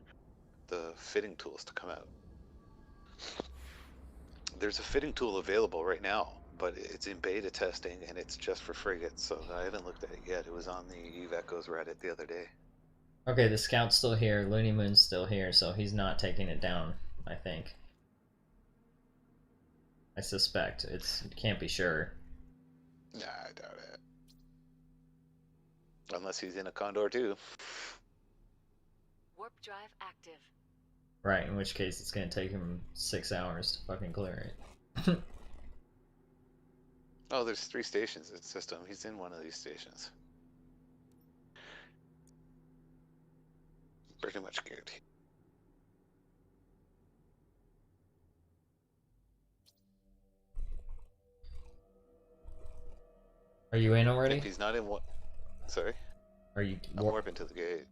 the fitting tools to come out. There's a fitting tool available right now, but it's in beta testing and it's just for frigates, so I haven't looked at it yet. It was on the Eve Echoes Reddit the other day. Okay, the scout's still here, Looney Moon's still here, so he's not taking it down, I think. I suspect. Can't be sure. Nah, I doubt it. Unless he's in a Condor too. Warp drive active. Right, in which case it's gonna take him 6 hours to fucking clear it. Oh, there's 3 stations in the system. He's in one of these stations. Pretty much guaranteed. Are you in If already? he's not in what? Sorry? Are you I'm warping to the gate.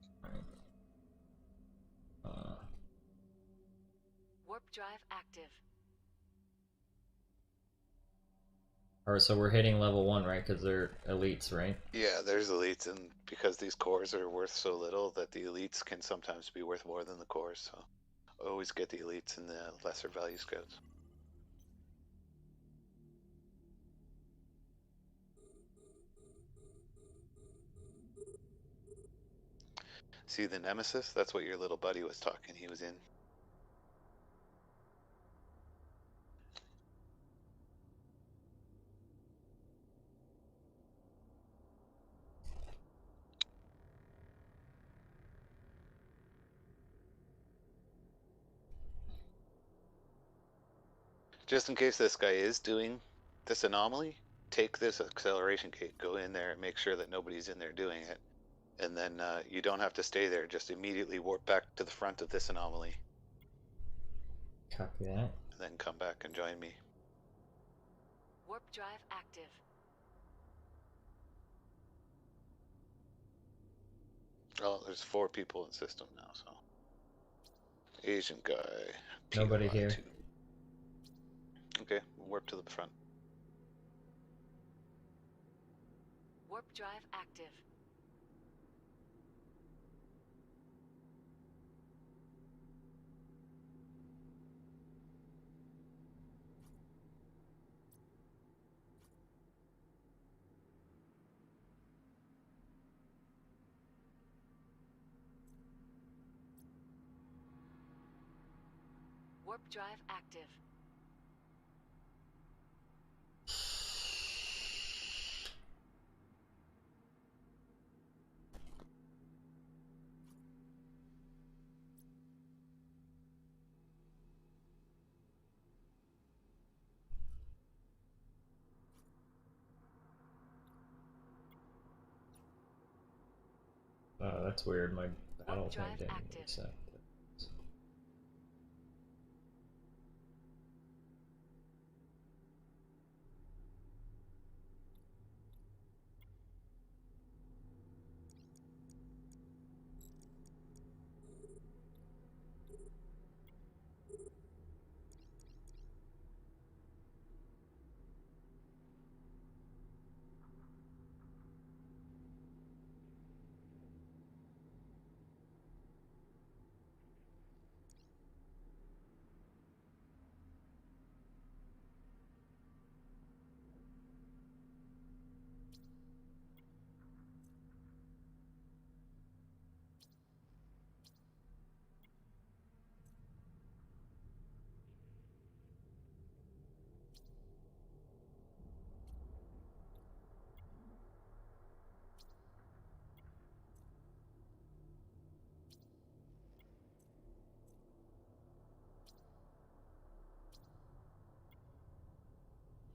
Warp drive active. Alright, so we're hitting level 1, right? Because they're elites, right? Yeah, there's elites, and because these cores are worth so little, that the elites can sometimes be worth more than the cores, so always get the elites and the lesser value scouts. See the Nemesis? That's what your little buddy was talking he was in. Just in case this guy is doing this anomaly, take this acceleration gate, go in there and make sure that nobody's in there doing it. And then you don't have to stay there, just immediately warp back to the front of this anomaly. Copy that. And then come back and join me. Warp drive active. Oh, there's 4 people in system now, so. Asian guy. Nobody POI here. 2. Okay, warp to the front. Warp drive active. Warp drive active. That's weird. My battle Warp thing drive didn't active. reset.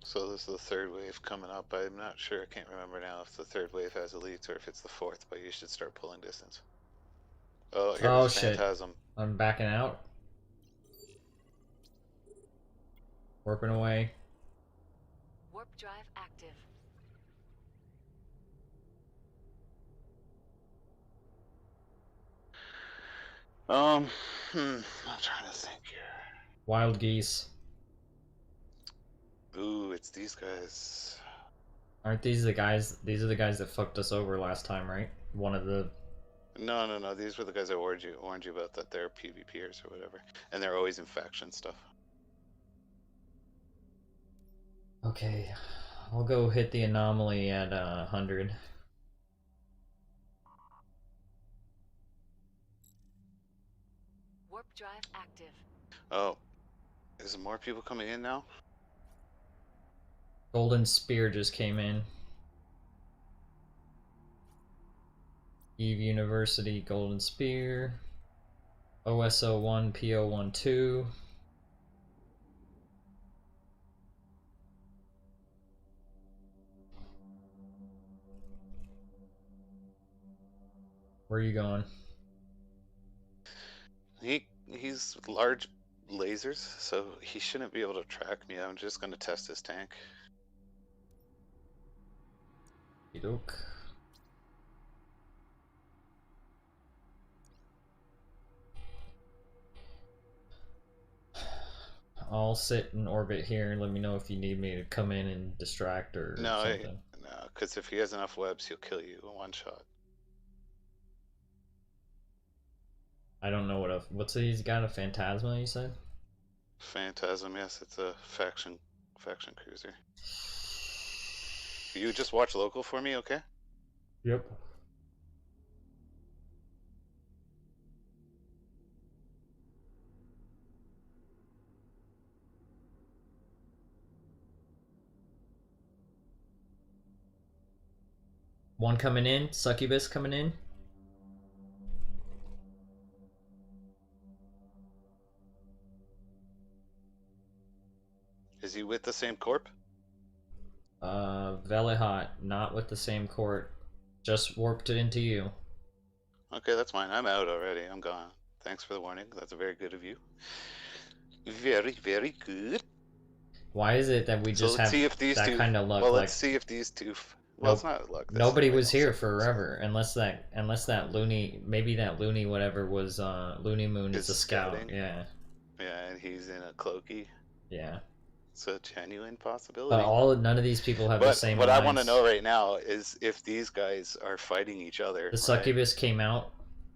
So this is the 3rd wave coming up. I'm not sure. I can't remember now if the 3rd wave has elites or if it's the 4th, but you should start pulling distance. Oh, here's Oh shit. Phantasm. I'm backing out. Warping away. Warp drive active. I'm trying to think here. Wild geese. Ooh, it's these guys. Aren't these the guys? These are the guys that fucked us over last time, right? One of the. No. These were the guys I warned you about, that they're PvPers or whatever, and they're always in faction stuff. Okay, I'll go hit the anomaly at 100. Warp drive active. Oh, is there more people coming in now? Golden Spear just came in. Eve University Golden Spear. OSO1 PO12. Where are you going? He's large lasers, so he shouldn't be able to track me. I'm just gonna test his tank. Doke. I'll sit in orbit here and let me know if you need me to come in and distract or No, something. no, because if he has enough webs, he'll kill you in one shot. I don't know what's he's got, a Phantasma, you said? Phantasm, yes, it's a faction cruiser. You just watch local for me, okay? Yep. One coming in, Succubus coming in. Is he with the same corp? Velihat, not with the same court. Just warped it into you. Okay, that's fine. I'm out already. I'm gone. Thanks for the warning. That's very good of you. Very, very good. Why is it that we So just let's have see if these that two. kind of luck? Well, Like, let's see if these two. Well, nope, it's not luck. That's nobody the was here random sequence. forever, unless that loony, maybe that loony whatever was Looney Moon is Is a scout. scouting. Yeah, Yeah, and he's in a cloaky. yeah. It's a genuine possibility. But none of these people have the But same what I want to lines. know right now is if these guys are fighting each other. The Succubus came out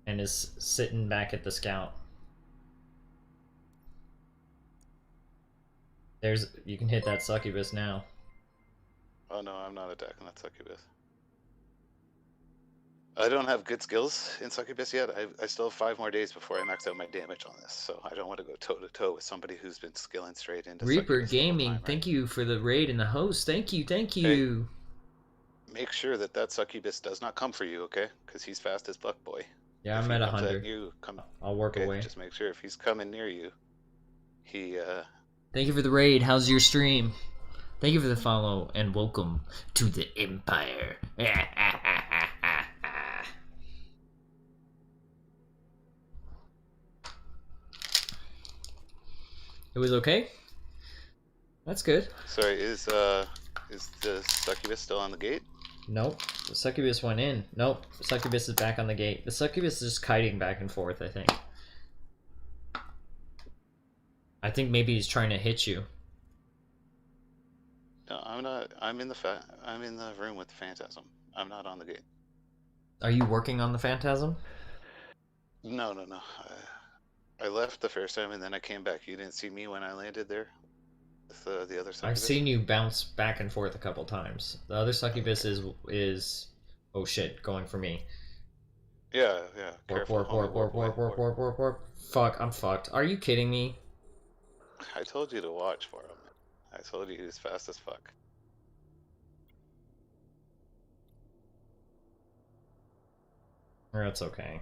and is sitting back at the scout. You can hit that Succubus now. Oh no, I'm not attacking that Succubus. I don't have good skills in Succubus yet. I still have 5 more days before I max out my damage on this, so I don't want to go toe to toe with somebody who's been skilling straight into Reaper Succubus the whole Gaming, time, thank right? you for the raid and the host. Thank you. Make sure that Succubus does not come for you, okay? Because he's fast as fuck, boy. Yeah, If I'm he at comes 100. at you, come. I'll warp Okay, away. just make sure if he's coming near you, he Thank you for the raid. How's your stream? Thank you for the follow and welcome to the Empire. It was okay? That's good. Sorry, is the Succubus still on the gate? Nope. The Succubus went in. Nope. The Succubus is back on the gate. The Succubus is just kiting back and forth, I think. I think maybe he's trying to hit you. No, I'm not. I'm in the room with the Phantasm. I'm not on the gate. Are you working on the Phantasm? No. I left the first time and then I came back. You didn't see me when I landed there with the other Succubus? I've seen you bounce back and forth a couple times. The other Succubus is oh shit, going for me. Yeah. Warp, Careful. warp. Fuck, I'm fucked. Are you kidding me? I told you to watch for him. I told you he was fast as fuck. That's okay.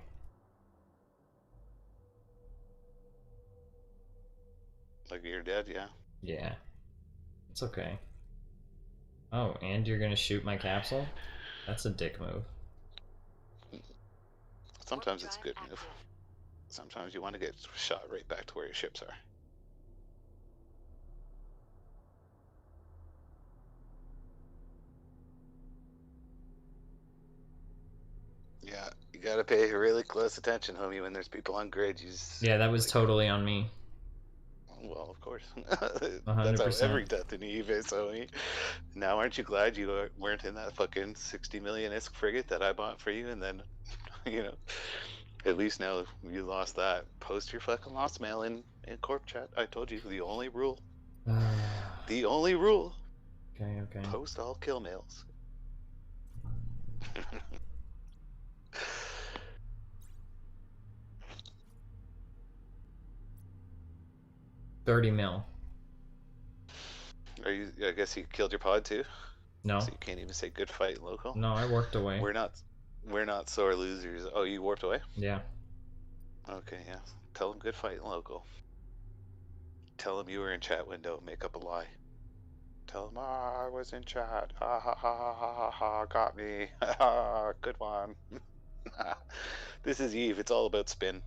Like you're dead, yeah. Yeah. It's okay. Oh, and you're gonna shoot my capsule? That's a dick move. Sometimes it's a good move. Sometimes you want to get shot right back to where your ships are. Yeah, you gotta pay really close attention, homie, when there's people on grid. Yeah, that was totally on me. Well, of course. 100%. That's how every death in Eve is, homie. Now, aren't you glad you weren't in that fucking 60 million ISK frigate that I bought for you? And then, at least now you lost that. Post your fucking lost mail in Corp chat. I told you the only rule. The only rule Okay. Post all kill mails. 30 mil. Are you? I guess you killed your pod too. No. So you can't even say good fight local. No, I worked away. We're not sore losers. Oh, you warped away? Yeah. Okay, yeah. Tell him good fight local. Tell him you were in chat window. Make up a lie. Tell him, I was in chat. Ha ha ha ha ha ha ha. Got me. Ha ha. Good one. This is Eve. It's all about spin.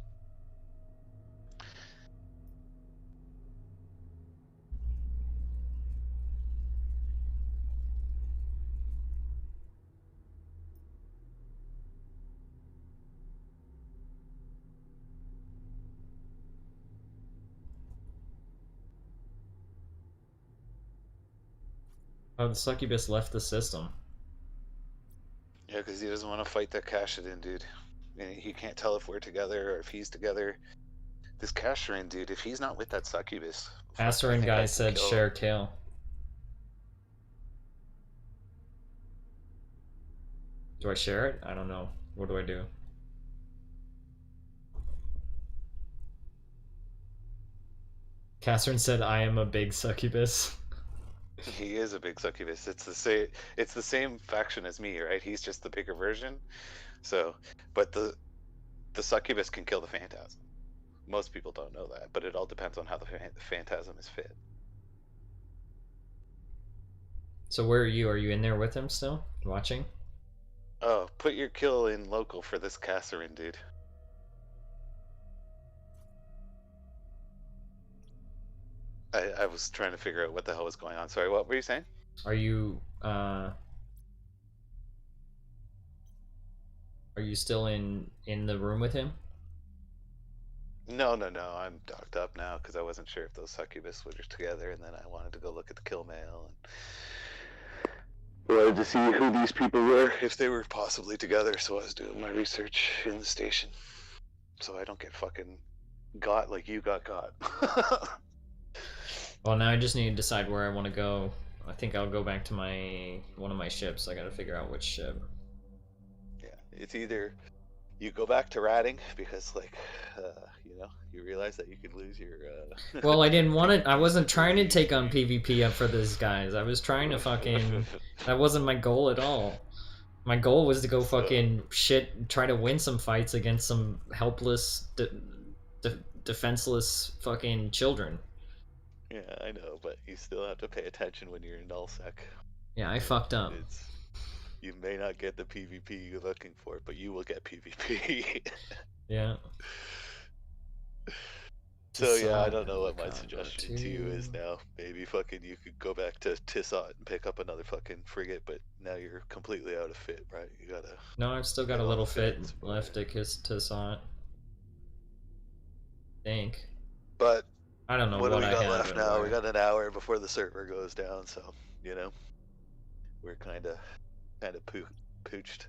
Oh, the succubus left the system. Yeah, because he doesn't want to fight that Kassadin dude. And he can't tell if we're together or if he's together. This Kassadin dude, if he's not with that succubus. fuck, I Asterin think I guy can said kill him. share kill. Do I share it? I don't know. What do I do? Catherine said I am a big succubus. He is a big succubus. It's the same faction as me, right? He's just the bigger version. So, but the succubus can kill the phantasm. Most people don't know that, but it all depends on how the phantasm is fit. So where are you? Are you in there with him still? Watching? Oh, put your kill in local for this Kassadin dude. I was trying to figure out what the hell was going on. Sorry, what were you saying? Are you still in the room with him? No. I'm docked up now because I wasn't sure if those succubus were together, and then I wanted to go look at the kill mail and wanted to see who these people were, if they were possibly together. So I was doing my research in the station, so I don't get fucking got like you got. Well, now I just need to decide where I want to go. I think I'll go back to one of my ships. I gotta figure out which ship. Yeah, it's either you go back to ratting because, like, you realize that you could lose your. Well, I didn't want it. I wasn't trying to take on PvP up for these guys. I was trying to fucking. That wasn't my goal at all. My goal was to go fucking try to win some fights against some helpless, defenseless fucking children. Yeah, I know, but you still have to pay attention when you're in nullsec. Yeah, I fucked up. You may not get the PvP you're looking for, but you will get PvP. Yeah. So yeah, I don't know what my suggestion to you is now. Maybe fucking you could go back to Tissot and pick up another fucking frigate, but now you're completely out of fit, right? You gotta. No, I've still got a little fit left to Tissot. Think. But I don't know what do we I got have left now? We got an hour before the server goes down, so we're kind of pooched.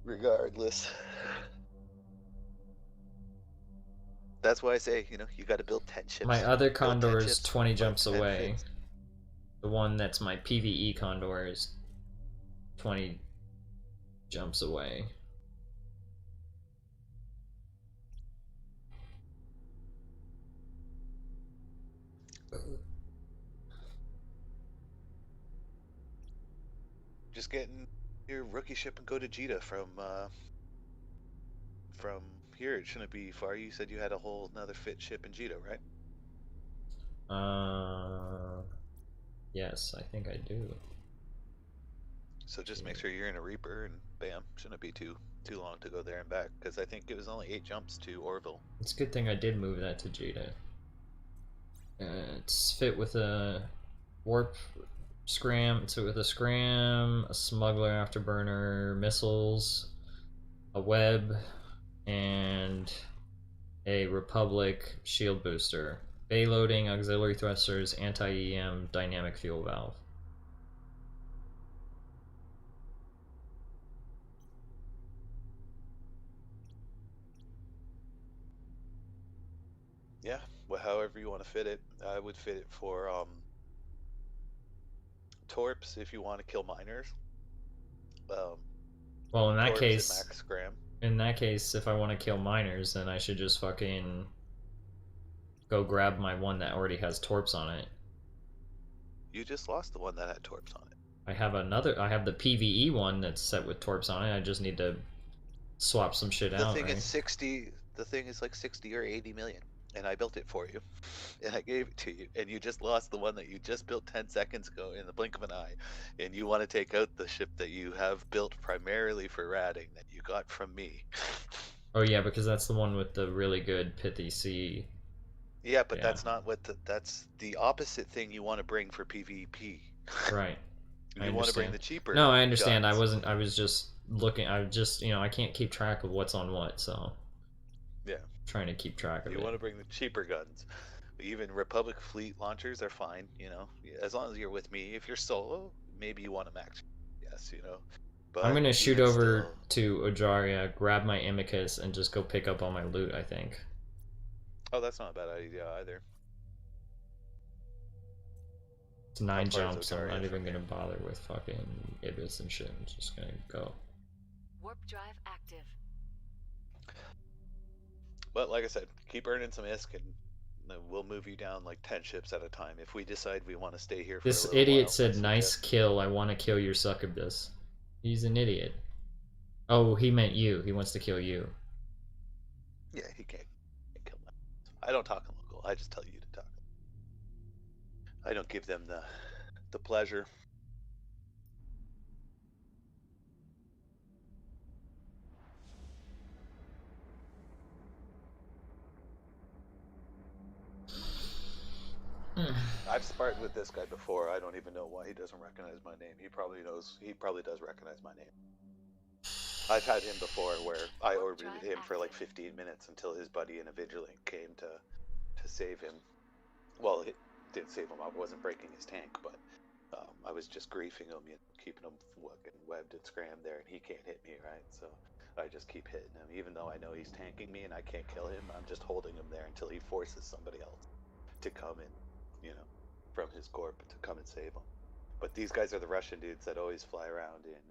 Regardless, that's why I say you got to build 10 ships. My other Condor is 20 jumps away. The one that's my PvE Condor is 20 jumps away. Just get in your rookie ship and go to Jita from here. It shouldn't be far. You said you had a whole another fit ship in Jita, right? Yes, I think I do. So just make sure you're in a Reaper, and bam, shouldn't be too long to go there and back. Because I think it was only 8 jumps to Orville. It's a good thing I did move that to Jita. It's fit with a warp scram. It's fit with a scram, a smuggler afterburner, missiles, a web, and a Republic shield booster. Bay loading, auxiliary thrusters, anti-EM, dynamic fuel valve. Yeah, well, however you want to fit it. I would fit it for torps if you want to kill miners. Well, in that Torps case, and max scram. in that case, if I want to kill miners, then I should just fucking go grab my one that already has torps on it. You just lost the one that had torps on it. I have the PvE one that's set with torps on it. I just need to swap some shit The out, thing right? is 60. The thing is like 60 or 80 million, and I built it for you, and I gave it to you, and you just lost the one that you just built 10 seconds ago in the blink of an eye, and you want to take out the ship that you have built primarily for ratting that you got from me. Oh yeah, because that's the one with the really good pithy sea. Yeah, but Yeah. that's not what that's the opposite thing you want to bring for PvP. Right. I You want to bring understand. the cheaper. No, I understand. guns. I was just looking. I just, I can't keep track of what's on what, so. Yeah. Trying to keep track of You it. want to bring the cheaper guns. Even Republic fleet launchers are fine, as long as you're with me. If you're solo, maybe you want to max. Yes, But I'm gonna shoot even over still- to Ojaria, grab my Amicus, and just go pick up all my loot, I think. Oh, that's not a bad idea either. It's 9 How far is jumps, I'm Ojaria not even from gonna here? bother with fucking Ibis and shit. I'm just gonna go. Warp drive active. But like I said, keep earning some ISK, and then we'll move you down like 10 ships at a time if we decide we want to stay here for This a little idiot while. said, I nice suggest- kill, I want to kill your succubus. He's an idiot. Oh, he meant you. He wants to kill you. Yeah, he can't kill them. I don't talk in local. I just tell you to talk. I don't give them the pleasure. I've sparred with this guy before. I don't even know why he doesn't recognize my name. He probably knows. He probably does recognize my name. I've had him before where I orbited him for like 15 minutes until his buddy in a vigilant came to save him. Well, it didn't save him. I wasn't breaking his tank, but I was just griefing him, keeping him fucking webbed and scrammed there, and he can't hit me, right? So I just keep hitting him, even though I know he's tanking me and I can't kill him. I'm just holding him there until he forces somebody else to come in, from his corp to come and save him. But these guys are the Russian dudes that always fly around in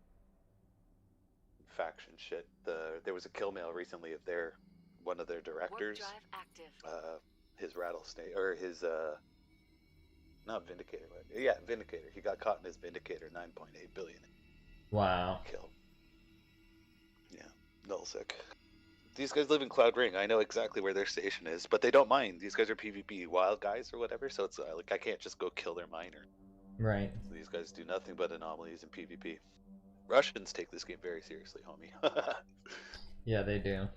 faction shit. There was a kill mail recently of one of their Warp directors, drive active. his rattlesnake, or his not Vindicator, but yeah, Vindicator. He got caught in his Vindicator, 9.8 billion Wow. kill. Yeah, nullsec. These guys live in Cloud Ring. I know exactly where their station is, but they don't mind. These guys are PvP wild guys or whatever, so it's like I can't just go kill their miner. Right. So these guys do nothing but anomalies in PvP. Russians take this game very seriously, homie. Yeah, they do.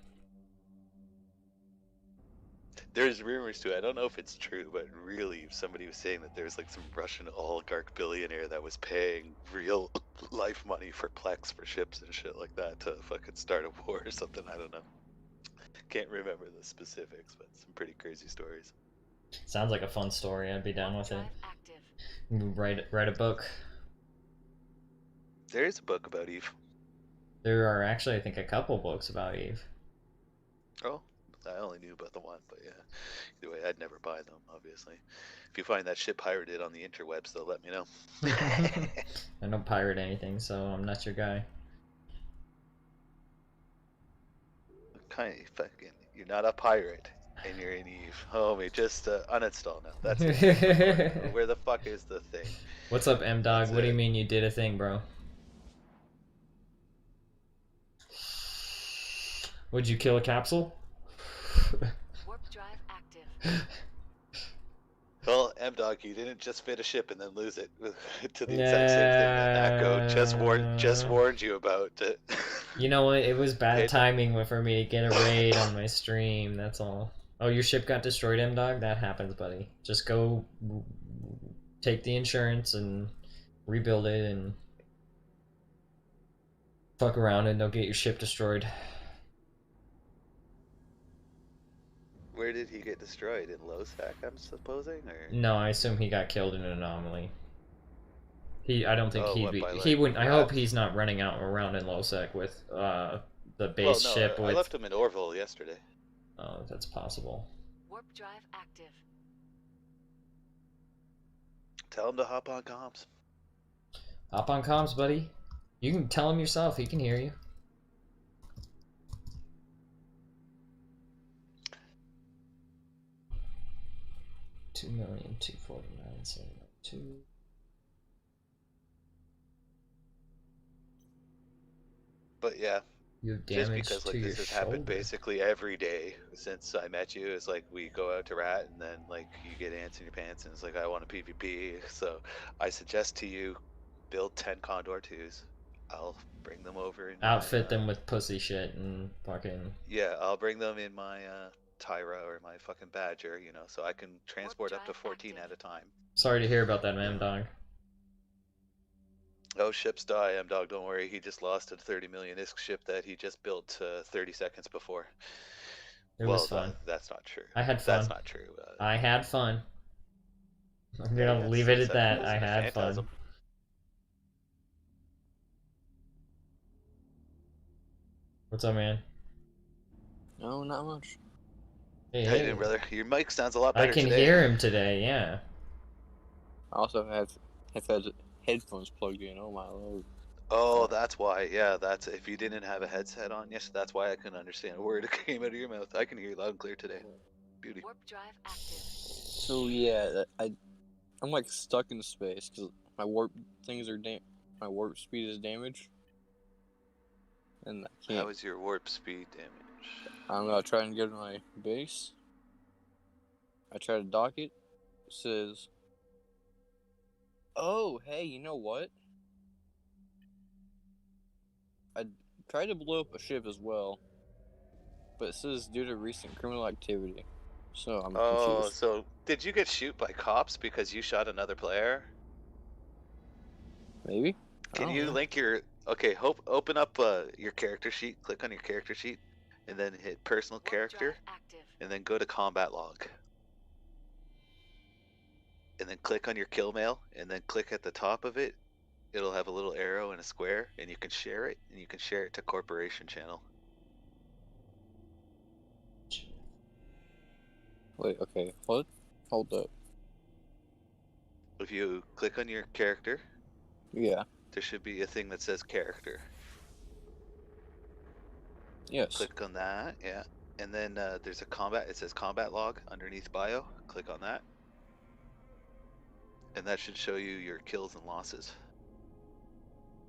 There's rumors too. I don't know if it's true, but really, somebody was saying that there's like some Russian oligarch billionaire that was paying real life money for Plex for ships and shit like that to fucking start a war or something. I don't know. Can't remember the specifics, but some pretty crazy stories. Sounds like a fun story. I'd be down Warp with it. drive active. Write a book. There is a book about Eve. There are actually, I think, a couple books about Eve. Oh, I only knew about the one, but yeah. Either way, I'd never buy them, obviously. If you find that shit pirated on the interwebs, though, let me know. I don't pirate anything, so I'm not your guy. Kind of fucking, you're not a pirate, and you're in Eve. Homie, just uninstall now. That's it. Where the fuck is the thing? What's up, M Dog? That's What do you it. mean you did a thing, bro? Would you kill a capsule? Warp drive active. Well, M-Dog, you didn't just fit a ship and then lose it to the exact same thing that Echo just warned you about. You know what? It was bad It- timing for me to get a raid on my stream, that's all. Oh, your ship got destroyed, M Dog? That happens, buddy. Just go take the insurance and rebuild it and fuck around and they'll get your ship destroyed. Where did he get destroyed? In Losec, I'm supposing, or No, I assume he got killed in an anomaly. I don't think Oh, he'd what, be. by, He like, wouldn't. I hope rats? he's not running out around in Losec with the well, base no, ship I with. left him in Orville yesterday. Oh, that's possible. Warp drive active. Tell him to hop on comms. Hop on comms, buddy. You can tell him yourself. He can hear you. $2,249,702. But yeah, You have just damage because to like your this has happened shoulder. basically every day since I met you. It's like we go out to rat and then like you get ants in your pants and it's like I want a PvP. So I suggest to you build 10 Condor 2s. I'll bring them over in Outfit my, them with pussy shit and fucking. yeah, I'll bring them in my Tyra or my fucking Badger, you know, so I can transport up to drive 14 active. at a time. Sorry to hear about that, man, dog. Oh, ships die, M-Dog, don't worry. He just lost a 30 million ISK ship that he just built 30 seconds before. It Well, was fun. that's not true. I had fun. That's not true. I had fun. I'm Yeah, gonna leave it at 7 that. kills I and a had fun. Phantasm. What's up, man? No, not much. Hey, How you doing, brother? Your mic sounds a lot better I can today. hear him today, yeah. I also have headphones plugged in. Oh my lord. Oh, that's why. Yeah, that's if you didn't have a headset on. Yes, that's why I couldn't understand a word that came out of your mouth. I can hear you loud and clear today. Beauty. Warp drive active. So yeah, I'm like stuck in space because my warp things are my warp speed is damaged, and I can't. How is your warp speed damage? I'm gonna try and get to my base. I try to dock it. It says, "Oh, hey, you know what? I tried to blow up a ship as well, but it says due to recent criminal activity." So I'm Oh, confused. so did you get shoot by cops because you shot another player? Maybe. I Can don't you know. link your open up your character sheet, click on your character sheet, and then hit personal Warp character, drive active. and then go to combat log. And then click on your kill mail, and then click at the top of it. It'll have a little arrow and a square, and you can share it, and you can share it to corporation channel. Wait. Okay. What? Hold up. If you click on your character, Yeah. there should be a thing that says character. Yes. Click on that, yeah. And then there's a combat, it says combat log underneath bio. Click on that. And that should show you your kills and losses.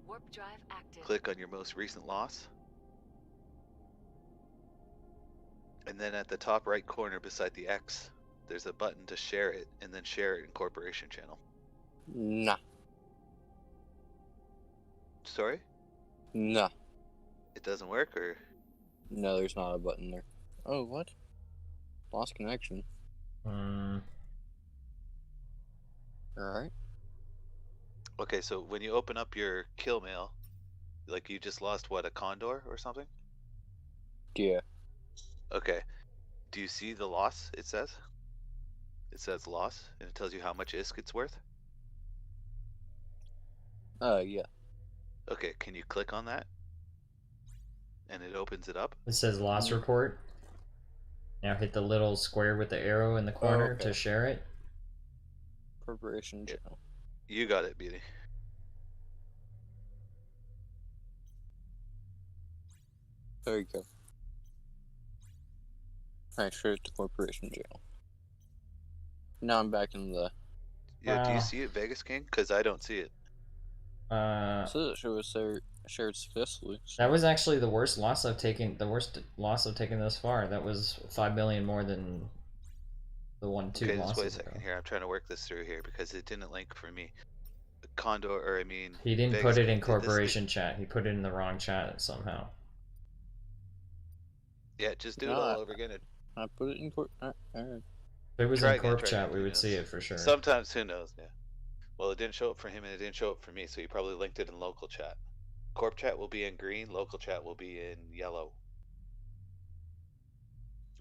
Warp drive active. Click on your most recent loss. And then at the top right corner beside the X, there's a button to share it, and then share it in corporation channel. Nah. Sorry? Nah. It doesn't work, or? No, there's not a button there. Oh, what? Lost connection. Alright. Okay, so when you open up your kill mail, like you just lost what, a condor or something? Yeah. Okay. Do you see the loss it says? It says loss, and it tells you how much ISK it's worth. Yeah. Okay, can you click on that? And it opens it up. It says loss report. Now hit the little square with the arrow in the corner okay. to share it. Corporation channel. You got it, Beauty. There you go. I shared it to corporation channel. Now I'm back in the. Yeah, do you Wow. see it, Vegas King? Because I don't see it. So it was shared successfully. So. That was actually the worst loss I've taken. The worst loss I've taken thus far. That was 5 million more than the 1-2 Okay, just losses wait a ago. second here. I'm trying to work this through here because it didn't link for me. Condor, or I mean, He didn't Vegas put it King, in did this corporation chat. He put it in the wrong chat somehow. Yeah, just do it No, all over again. I put it in court. Alright. If it was Try in again, corp try chat, again, we who would see knows? it for sure. Sometimes, who knows? Yeah. Well, it didn't show up for him, and it didn't show up for me, so he probably linked it in local chat. Corp chat will be in green. Local chat will be in yellow.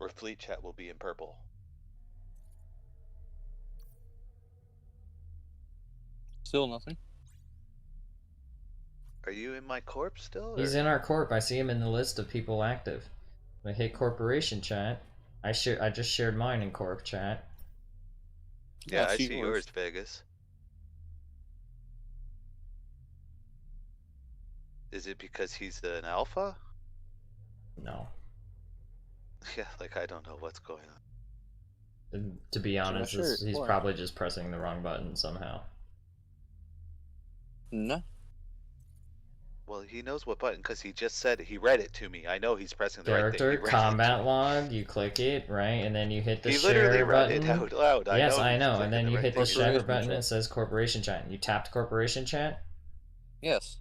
Or fleet chat will be in purple. Still nothing. Are you in my corp still? He's or- in our corp. I see him in the list of people active. I hit corporation chat. I just shared mine in corp chat. Yeah, I see yours, Vegas. Is it because he's an alpha? No. Yeah, like I don't know what's going on. And to be not honest, sure he's why. probably just pressing the wrong button somehow. No. Well, he knows what button because he just said he read it to me. I know he's pressing the right thing. Character, He read it to combat me. log, you click it, right? And then you hit the He literally share read button. it out loud. Yes, I he's know. And clicking then the you right hit the thing. share Corporation button, chat. it says corporation chat. You tapped corporation chat? Yes.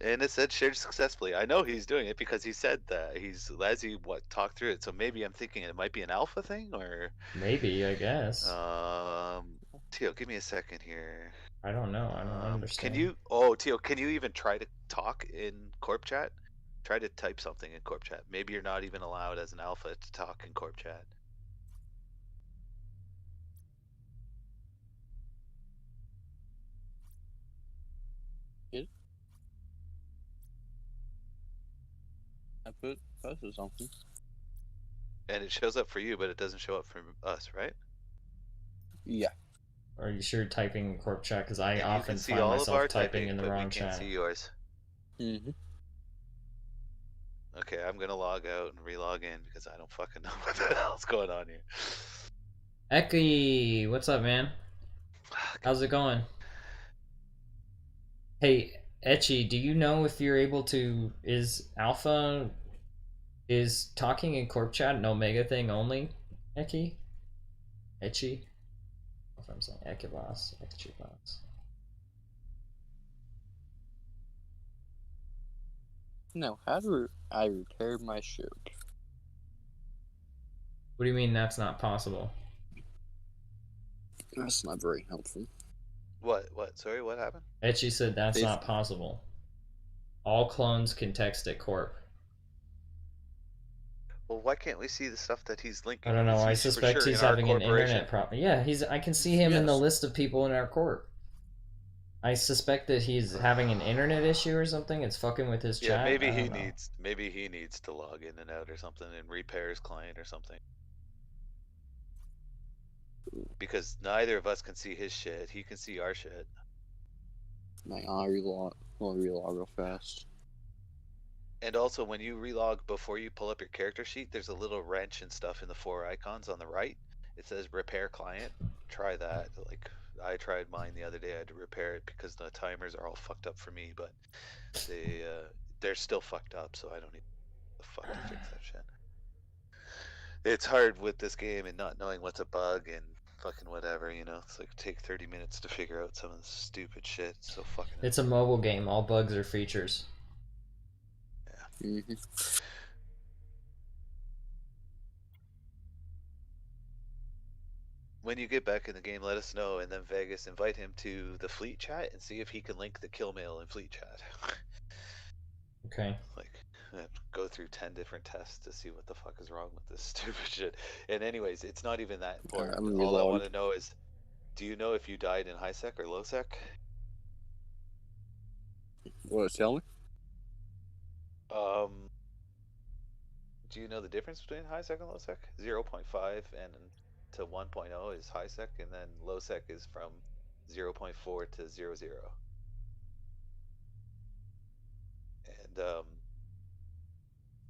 And it said shared successfully. I know he's doing it because he said that. He's as he talked through it. So maybe I'm thinking it might be an alpha thing or Maybe, I guess. Tio, give me a second here. I don't know. I don't understand. Can you Tio, can you even try to talk in Corp chat? Try to type something in Corp chat. Maybe you're not even allowed as an alpha to talk in Corp chat. I posted something. And it shows up for you, but it doesn't show up for us, right? Yeah. Are you sure typing in corp chat? Because I And you often can see find all of myself our typing in the but wrong we can't chat. see yours. Mm-hmm. Okay, I'm gonna log out and re-log in because I don't fucking know what the hell's going on here. Eki, what's up, man? How's it going? Hey, Echi, do you know if you're able to... Is talking in corp chat an Omega thing only? Eki? Echi? If I'm saying Ekibas, Ekibas. Now, how do I repair my shirt? What do you mean that's not possible? That's not very helpful. What? Sorry, what happened? Echi said that's If- not possible. All clones can text at corp. Well, why can't we see the stuff that he's linking? I don't know. Is I he for suspect sure he's in our having an corporation? internet problem. Yeah, I can see him in the Yes. list of people in our court. I suspect that he's having an internet issue or something. It's fucking with his Yeah, chat. maybe I he don't know. needs to log in and out or something and repair his client or something. Because neither of us can see his shit. He can see our shit. I'll relog real fast. And also, when you relog before you pull up your character sheet, there's a little wrench and stuff in the 4 icons on the right. It says repair client. Try that. Like, I tried mine the other day. I had to repair it because the timers are all fucked up for me, but they're still fucked up, so I don't need the fuck to fix that shit. It's hard with this game and not knowing what's a bug and fucking whatever, you know? It's like take 30 minutes to figure out some of the stupid shit. It's so fucking It's a mobile game. All bugs are features. Mm-hmm. When you get back in the game, let us know, and then Vegas, invite him to the fleet chat and see if he can link the kill mail in fleet chat. Okay. Like, go through 10 different tests to see what the fuck is wrong with this stupid shit. And anyways, it's not even that important. I'm gonna All I reload. want to know is, do you know if you died in high sec or low sec? What, tell me? Do you know the difference between high sec and low sec? 0.5 and to 1.0 is high sec, and then low sec is from 0.4 to 0.0. And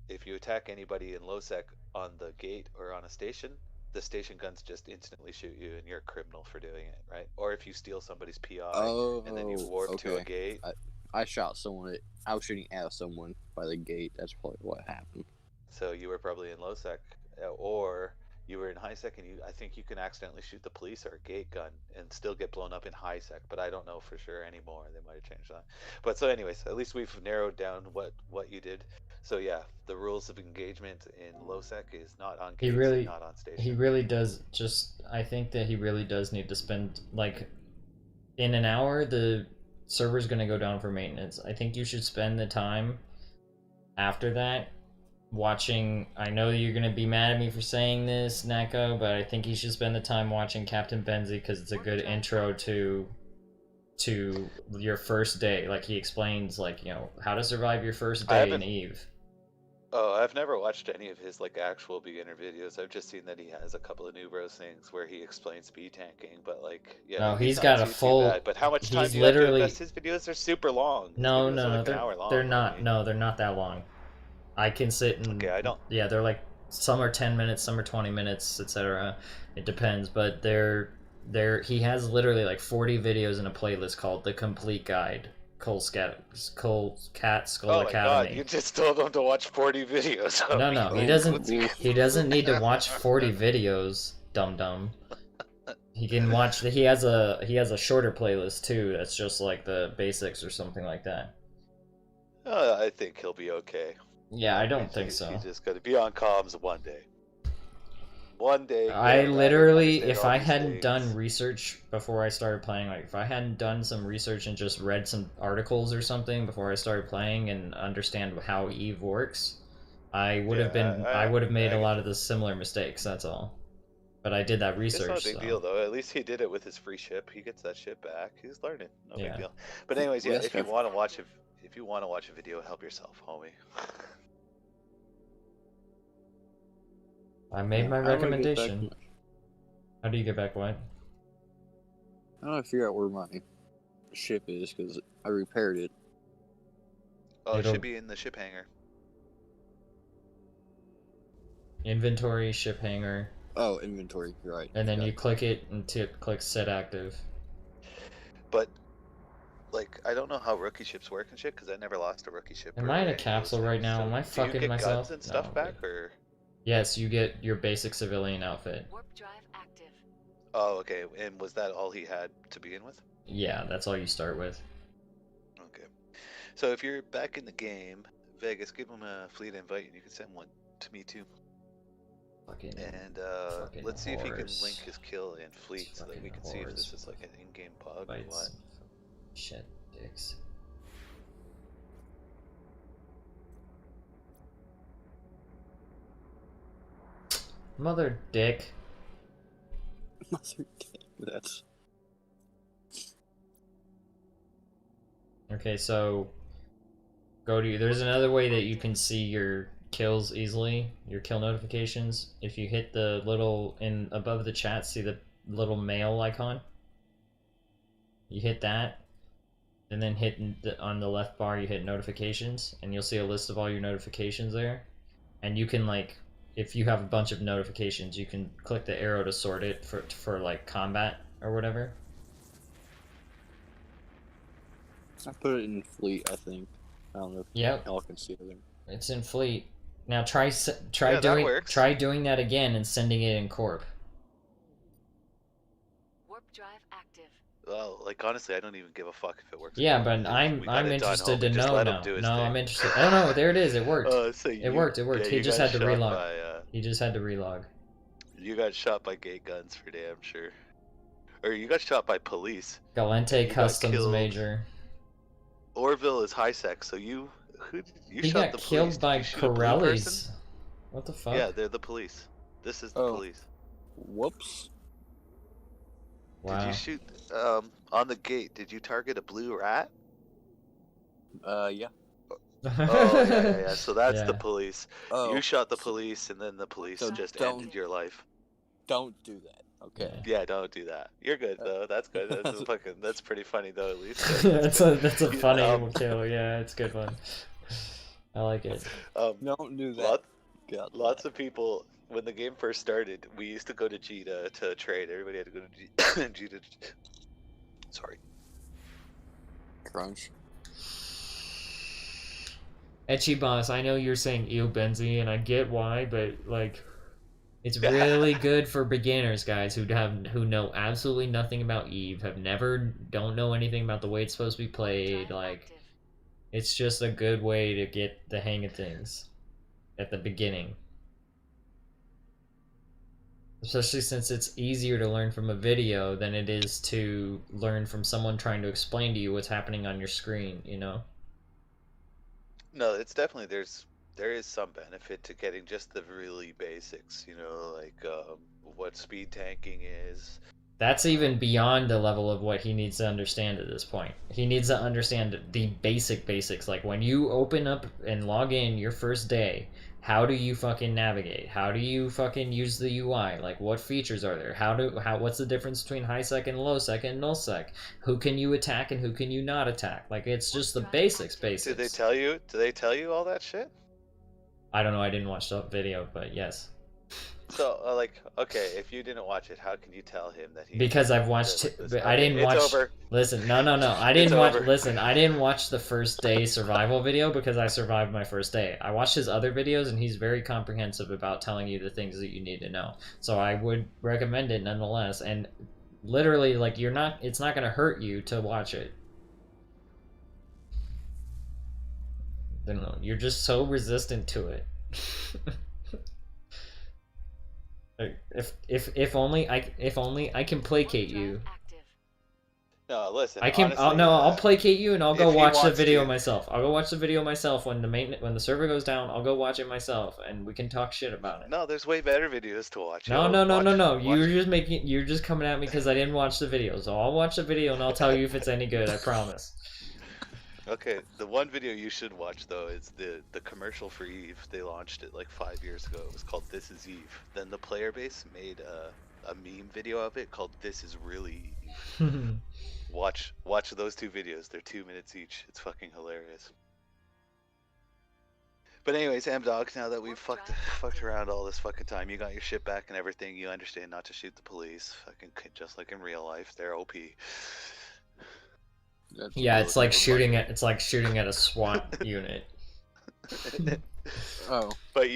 if you attack anybody in low sec on the gate or on a station, the station guns just instantly shoot you, and you're a criminal for doing it, right? Or if you steal somebody's PI and then you warp to a gate. I shot someone. I was shooting at someone by the gate. That's probably what happened. So you were probably in low sec, or you were in high sec, and I think you can accidentally shoot the police or a gate gun and still get blown up in high sec, but I don't know for sure anymore. They might have changed that. But so anyways, at least we've narrowed down what you did. So yeah, the rules of engagement in low sec is not on gates and not on station. He really does I think that he really does need to spend, like, in an hour, the server's gonna go down for maintenance. I think you should spend the time after that watching. I know you're gonna be mad at me for saying this, Neko, but I think you should spend the time watching Captain Benzie because it's a good intro to your first day. Like, he explains, like, you know, how to survive your first day in Eve. Oh, I've never watched any of his like actual beginner videos. I've just seen that he has a couple of New Bros things where he explains speed tanking, but like, No, yeah, he's he's not got a too bad. full. But how much time He's do you have to invest? literally. His videos are super long. His No, videos no, are no. like an hour They're long, not. homie. No, they're not that long. I can sit and Okay, I don't. yeah, they're like some are 10 minutes, some are 20 minutes, etc. It depends, but they're he has literally like 40 videos in a playlist called The Complete Guide. Cole Cat Skull Oh my god, Academy. you just told him to watch 40 videos. No, Homie. no, he Oh, doesn't. oof. He doesn't need to watch 40 videos, dum dum. He can watch. He has a shorter playlist too. That's just like the basics or something like that. I think he'll be okay. Yeah, I don't He's think just, so. He's just gonna be on comms one day. One day. get I around and literally, understand if all I these hadn't things. done research before I started playing, like if I hadn't done some research and just read some articles or something before I started playing and understand how Eve works, I would have Yeah, been, I would have made I a get lot you. of the similar mistakes. That's all. But I did that It's research. not a big So. deal though. At least he did it with his free ship. He gets that ship back. He's learning. No Yeah. big deal. But anyways, yeah. Well, that's If you good. want to watch if you want to watch a video, help yourself, homie. I made my How do I get back recommendation. my- How do you get back what? I don't know, figure out where my ship is because I repaired it. Oh, it It'll- should be in the ship hangar. Inventory, ship hangar, Oh, inventory. You're right. and then Got you it. click it and click set active. But like, I don't know how rookie ships work and shit because I never lost a rookie ship. Am or I in a any of those capsule right things. now? So Am I do you fucking get myself? guns and stuff No, back, or? Yes, you get your basic civilian outfit. Warp drive active. Oh, okay. And was that all he had to begin with? Yeah, that's all you start with. Okay. So if you're back in the game, Vegas, give him a fleet invite, and you can send one to me too. Fucking. And Fucking let's see if he can whores. link his kill and fleet so that we Fucking can see if this whores. is like an in-game bug or Bites. what. Shit, dicks. Mother dick. That's Okay, so go to. There's another way that you can see your kills easily, your kill notifications. If you hit the little in above the chat, see the little mail icon. You hit that, and then on the left bar you hit notifications, and you'll see a list of all your notifications there. And you can like, if you have a bunch of notifications, you can click the arrow to sort it for like combat or whatever. I put it in fleet. I think. I don't know if Yep. y'all can see it. It's in fleet. Now try Yeah, that works. doing that again and sending it in corp. Warp drive active. Well, like honestly, I don't even give a fuck if it works. or Yeah, not. but We I'm got it done, interested to homie. Just know let him now. do his No, thing. I'm interested. Oh no, there it is. It worked. So It worked. It worked. Yeah, He you just got had to shot relog. by, He just had to relog. you got shot by gay guns for damn sure. Or you got shot by police. Galente got Customs killed. Major. Orville is high sec, so you He shot got the killed police. Did by you shoot a blue person? Corellis. What the fuck? Yeah, they're the police. This is the Oh. police. Whoops. Wow. Did you shoot on the gate? Did you target a blue rat? Yeah. Oh yeah. So that's the Yeah. police. Oh. You shot the police, and then the police So just don't- ended your life. Don't do that. Okay. Yeah, don't do that. You're good though. That's good. That's pretty funny though, at least. that's a funny Um, kill. Yeah, it's good one. I like it. Don't do that. God. Lots of people, when the game first started, we used to go to G to trade. Everybody had to go to G to. Sorry. Crunch. Etchy Boss, I know you're saying ew Benzie, and I get why, but like, it's really good for beginners, guys, who know absolutely nothing about Eve, don't know anything about the way it's supposed to be played. Drive Like, active. it's just a good way to get the hang of things at the beginning. Especially since it's easier to learn from a video than it is to learn from someone trying to explain to you what's happening on your screen, you know? No, it's definitely there is some benefit to getting just the really basics, like what speed tanking is, That's even beyond the level of what he needs to understand at this point. He needs to understand the basics. Like when you open up and log in your first day, how do you fucking navigate? How do you fucking use the UI? Like what features are there? What's the difference between high sec and low sec and null sec? Who can you attack and who can you not attack? Like it's just the basics. Did they tell you? Did they tell you all that shit? I don't know, I didn't watch the video, but yes. So, like, okay, if you didn't watch it, how can you tell him that he? Because I've watched. I didn't watch. It's over. Listen, no. I didn't It's watch. over. Listen, I didn't watch the first day survival video because I survived my first day. I watched his other videos and he's very comprehensive about telling you the things that you need to know. So I would recommend it nonetheless. And literally, like, you're not. It's not gonna hurt you to watch it. I don't know. You're just so resistant to it. If only I can placate you. No, listen. I can. Honestly, I'll placate you, and I'll go if he watch the wants video to. myself. I'll go watch the video myself when the server goes down. I'll go watch it myself, and we can talk shit about it. No, there's way better videos to watch. No. Watch You're just coming at me because I didn't watch the video. So I'll watch the video and I'll tell you if it's any good. I promise. Okay, the one video you should watch though is the commercial for Eve. They launched it like 5 years ago. It was called "This Is Eve." Then the player base made a meme video of it called "This Is Really Eve." Watch those two videos. They're 2 minutes each. It's fucking hilarious. But anyways, M-Dog, now that we've fucked around all this fucking time, you got your shit back and everything. You understand not to shoot the police. Fucking just like in real life, they're OP. Yeah, it's like shooting at a SWAT unit. Oh. But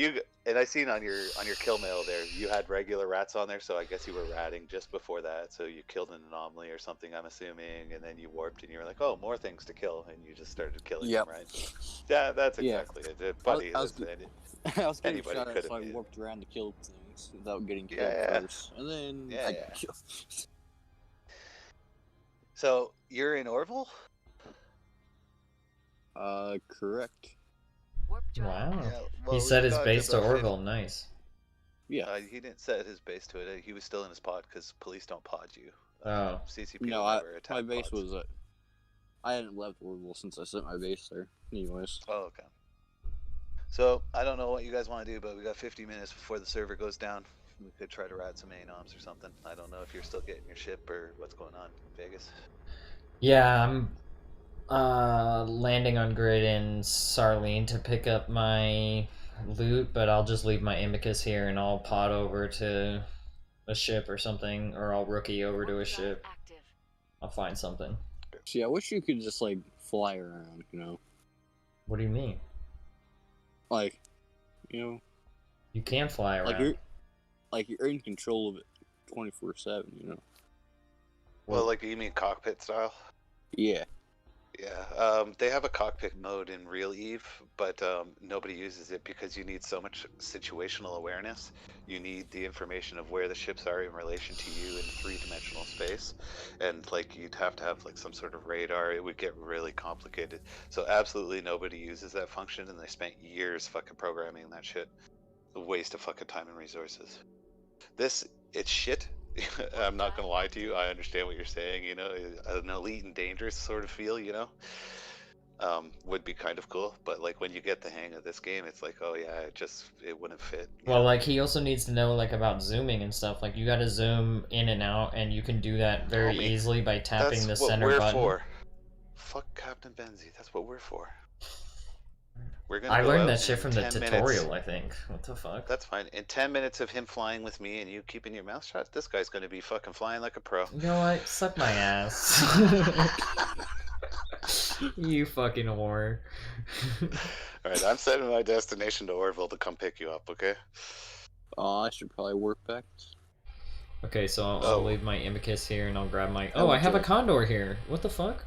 I seen on your kill mail there, you had regular rats on there, so I guess you were ratting just before that. So you killed an anomaly or something, I'm assuming, and then you warped and you were like, oh, more things to kill, and you just started killing Yep. them, right? Yeah, that's exactly it. Buddy, I was getting Anybody shot at, could've so I made it. warped around to kill things without getting killed Yeah. first, and then Yeah, I yeah. killed. So you're in Orville? Correct. Warp drive Wow. active. well, He set we his got base to about 50 Orville. Nice. Yeah. He didn't set his base to it. He was still in his pod because police don't pod you. Oh. CCP No, will never attack my base pods. was I hadn't left Orville since I set my base there. Anyways. Oh, okay. So I don't know what you guys want to do, but we got 50 minutes before the server goes down. We could try to ride some ANOMs or something. I don't know if you're still getting your ship or what's going on in Vegas. Yeah, I'm landing on grid in Sarlene to pick up my loot, but I'll just leave my Imicus here and I'll pod over to a ship or something, or I'll rookie over to a Warp drive ship. active. I'll find something. See, I wish you could just like fly around, you know, What do you mean? like, you know, You can fly around. like you're in control of it 24/7, you know. Well, like you mean cockpit style? Yeah. Yeah, they have a cockpit mode in Real Eve, but nobody uses it because you need so much situational awareness. You need the information of where the ships are in relation to you in three-dimensional space, and like you'd have to have like some sort of radar. It would get really complicated. So absolutely nobody uses that function, and they spent years fucking programming that shit. A waste of fucking time and resources. It's shit. I'm not gonna lie to you. I understand what you're saying. You know, an elite and dangerous sort of feel. You know, would be kind of cool. But like when you get the hang of this game, it's like, oh yeah, it wouldn't fit. Well, like he also needs to know like about zooming and stuff. Like you got to zoom in and out, and you can do that very Homie, easily by tapping that's the what center we're button. for. Fuck Captain Benzie. That's what we're for. We're gonna. I go learned out that shit in from the 10 tutorial, minutes. I think. What the fuck? That's fine. In 10 minutes of him flying with me and you keeping your mouth shut, this guy's gonna be fucking flying like a pro. You know what? Suck my ass. You fucking whore. Alright, I'm setting my destination to Orville to come pick you up, okay? I should probably work back. Okay, so I'll Oh. leave my Imicus here and I'll grab my. Oh, Oh, I have a okay. condor here. What the fuck?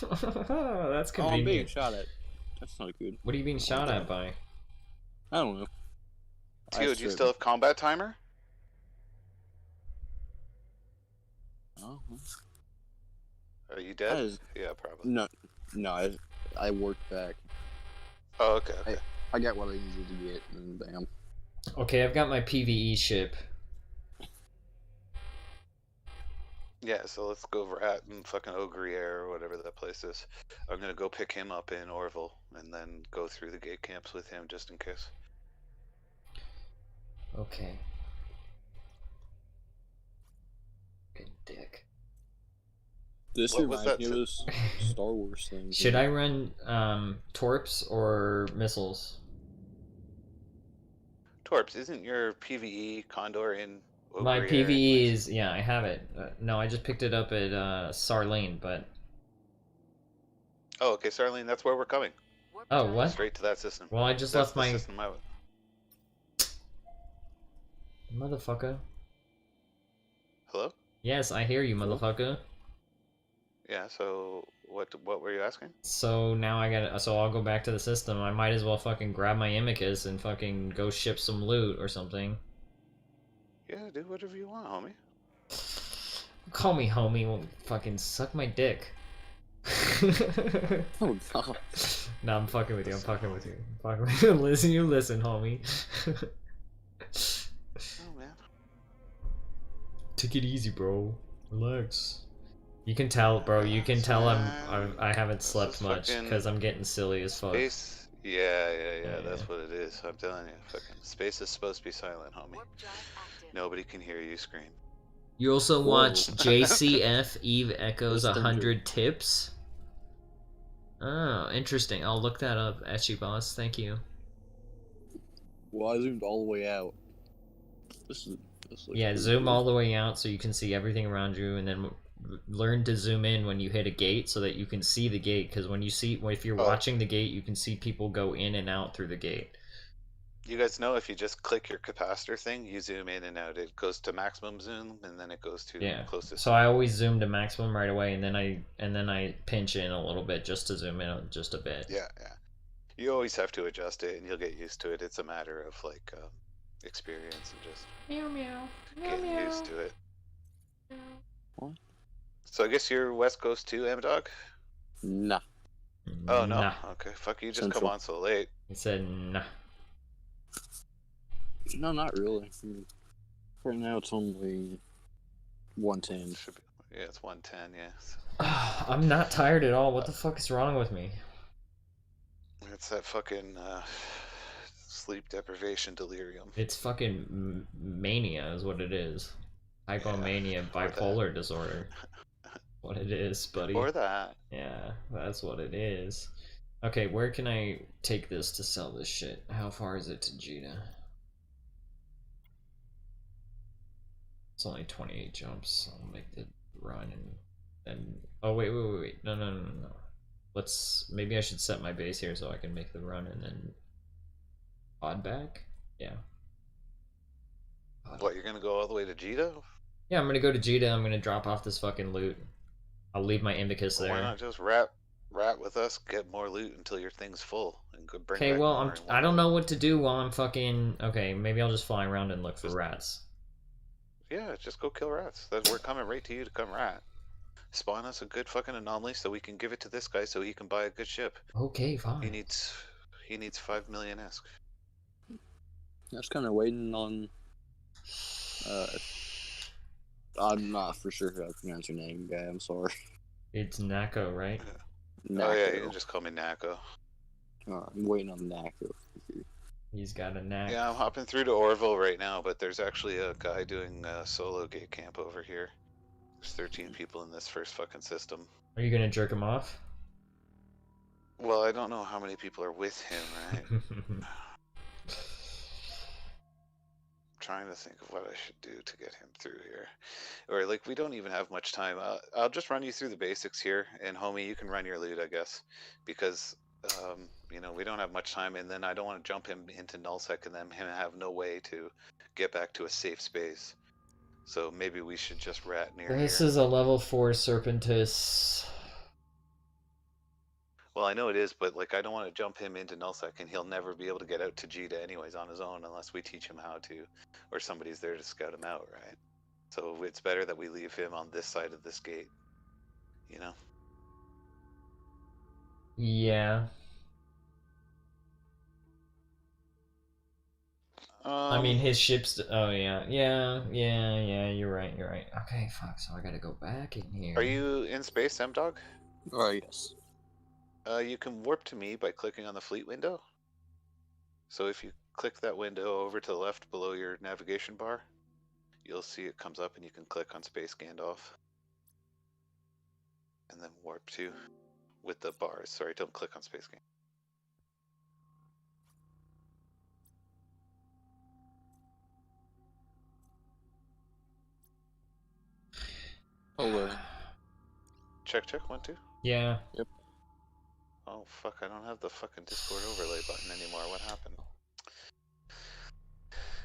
That's Oh, I'm being convenient. shot at. That's not good. What are you being shot at by? I don't know. I Tio, do you should- still have combat timer? Oh, Are you that dead? is Yeah, probably. no. I worked back. Oh, okay, okay. I got what I needed to get, and bam. Okay, I've got my PVE ship. Yeah, so let's go rat and fucking Ogrier or whatever that place is. I'm gonna go pick him up in Orville and then go through the gate camps with him just in case. Okay. Good dick. This What was reminds that me of this Star Wars thing. Should I run torps or missiles? Torps, isn't your PVE Condor in My Ogrier PVE anyways? is, yeah, I have it. No, I just picked it up at Sarlene, but Oh, okay, Starling, that's where we're coming. Warp Oh, drive what? Straight to that system. well, I just That's left the my system I would. motherfucker. Hello? Yes, I hear you, Hello? motherfucker. Yeah, so what were you asking? So now so I'll go back to the system. I might as well fucking grab my Imicus and fucking go ship some loot or something. Yeah, do whatever you want, homie. Call me homie, won't fucking suck my dick. Oh god. No, I'm fucking with you. I'm fucking with you. I'm fucking with you. Listen, you listen, homie. Oh man. Take it easy, bro. Relax. You can tell, bro. You can Relax, tell man. I haven't This slept is much fucking because I'm getting silly as fuck. Space. Yeah, Yeah. that's what it is. I'm telling you, fucking space is supposed to be silent, homie. warp drive active. Nobody can hear you scream. You also Whoa. watch JCF Eve Echoes That's 100 Tips. Oh, interesting. I'll look that up, Etchy Boss. Thank you. Well, I zoomed all the way out. This looks Yeah, pretty zoom cool. all the way out so you can see everything around you, and then learn to zoom in when you hit a gate so that you can see the gate. Because if you're Oh. watching the gate, you can see people go in and out through the gate. You guys know if you just click your capacitor thing, you zoom in and out. It goes to maximum zoom, and then it goes to Yeah. closest. So I always zoom to maximum right away, and then I pinch in a little bit just to zoom in just a bit. Yeah. You always have to adjust it, and you'll get used to it. It's a matter of like experience and just Meow meow. getting used to it. What? So I guess you're West Coast too, M-Dog? Nah. Oh no. Nah. Okay. Fuck you. Just Central. come on so late. He said nah. No, not really. Right now it's only 110. Should be, yeah, it's 110. Yeah. So I'm not tired at all. What the fuck is wrong with me? it's that fucking sleep deprivation delirium. It's fucking mania is what it is. Hypomania, or that. bipolar disorder. What it is, buddy. Or that. Yeah, that's what it is. Okay, where can I take this to sell this shit? How far is it to Jita? It's only 28 jumps. I'll make the run and then. Oh wait. No. Maybe I should set my base here so I can make the run and then pod back. Yeah. What, you're gonna go all the way to Jita? Yeah, I'm gonna go to Jita. I'm gonna drop off this fucking loot. I'll leave my Invicus Well, there. why not just rat with us, get more loot until your thing's full, and go bring Okay, back well, more and I don't more. know what to do while I'm fucking. Okay, maybe I'll just fly around and look for Just- rats. Yeah, just go kill rats. We're coming right to you to come rat. Spawn us a good fucking anomaly so we can give it to this guy so he can buy a good ship. Okay, He fine. needs 5 million esque. I was kind of waiting on. I'm not for sure how to pronounce your name, guy. I'm sorry. It's Nako, right? Oh yeah, you Nako. can just call me Nako. I'm waiting on Nako. He's got a knack. Yeah, I'm hopping through to Orville right now, but there's actually a guy doing a solo gate camp over here. There's 13 people in this first fucking system. Are you gonna jerk him off? Well, I don't know how many people are with him, right? Trying to think of what I should do to get him through here. Or, like, we don't even have much time. I'll just run you through the basics here, and homie, you can run your loot, I guess. Because, you know, we don't have much time, and then I don't want to jump him into nullsec and then him have no way to get back to a safe space. So maybe we should just rat near This here. is a level 4 Serpentis. Well, I know it is, but, like, I don't want to jump him into nullsec, and he'll never be able to get out to Jita anyways on his own unless we teach him how to, or somebody's there to scout him out, right? So it's better that we leave him on this side of this gate, you know? Yeah. I mean, his ships. Oh yeah, yeah. You're right. Okay, fuck. So I gotta go back in here. Are you in space, M-Dog? Oh yes. You can warp to me by clicking on the fleet window. So if you click that window over to the left below your navigation bar, you'll see it comes up and you can click on Space Gandalf. And then warp to with the bars. Sorry, don't click on Space Gandalf. Hello. Check, 1, 2. Yeah. Yep. Oh fuck, I don't have the fucking Discord overlay button anymore. What happened?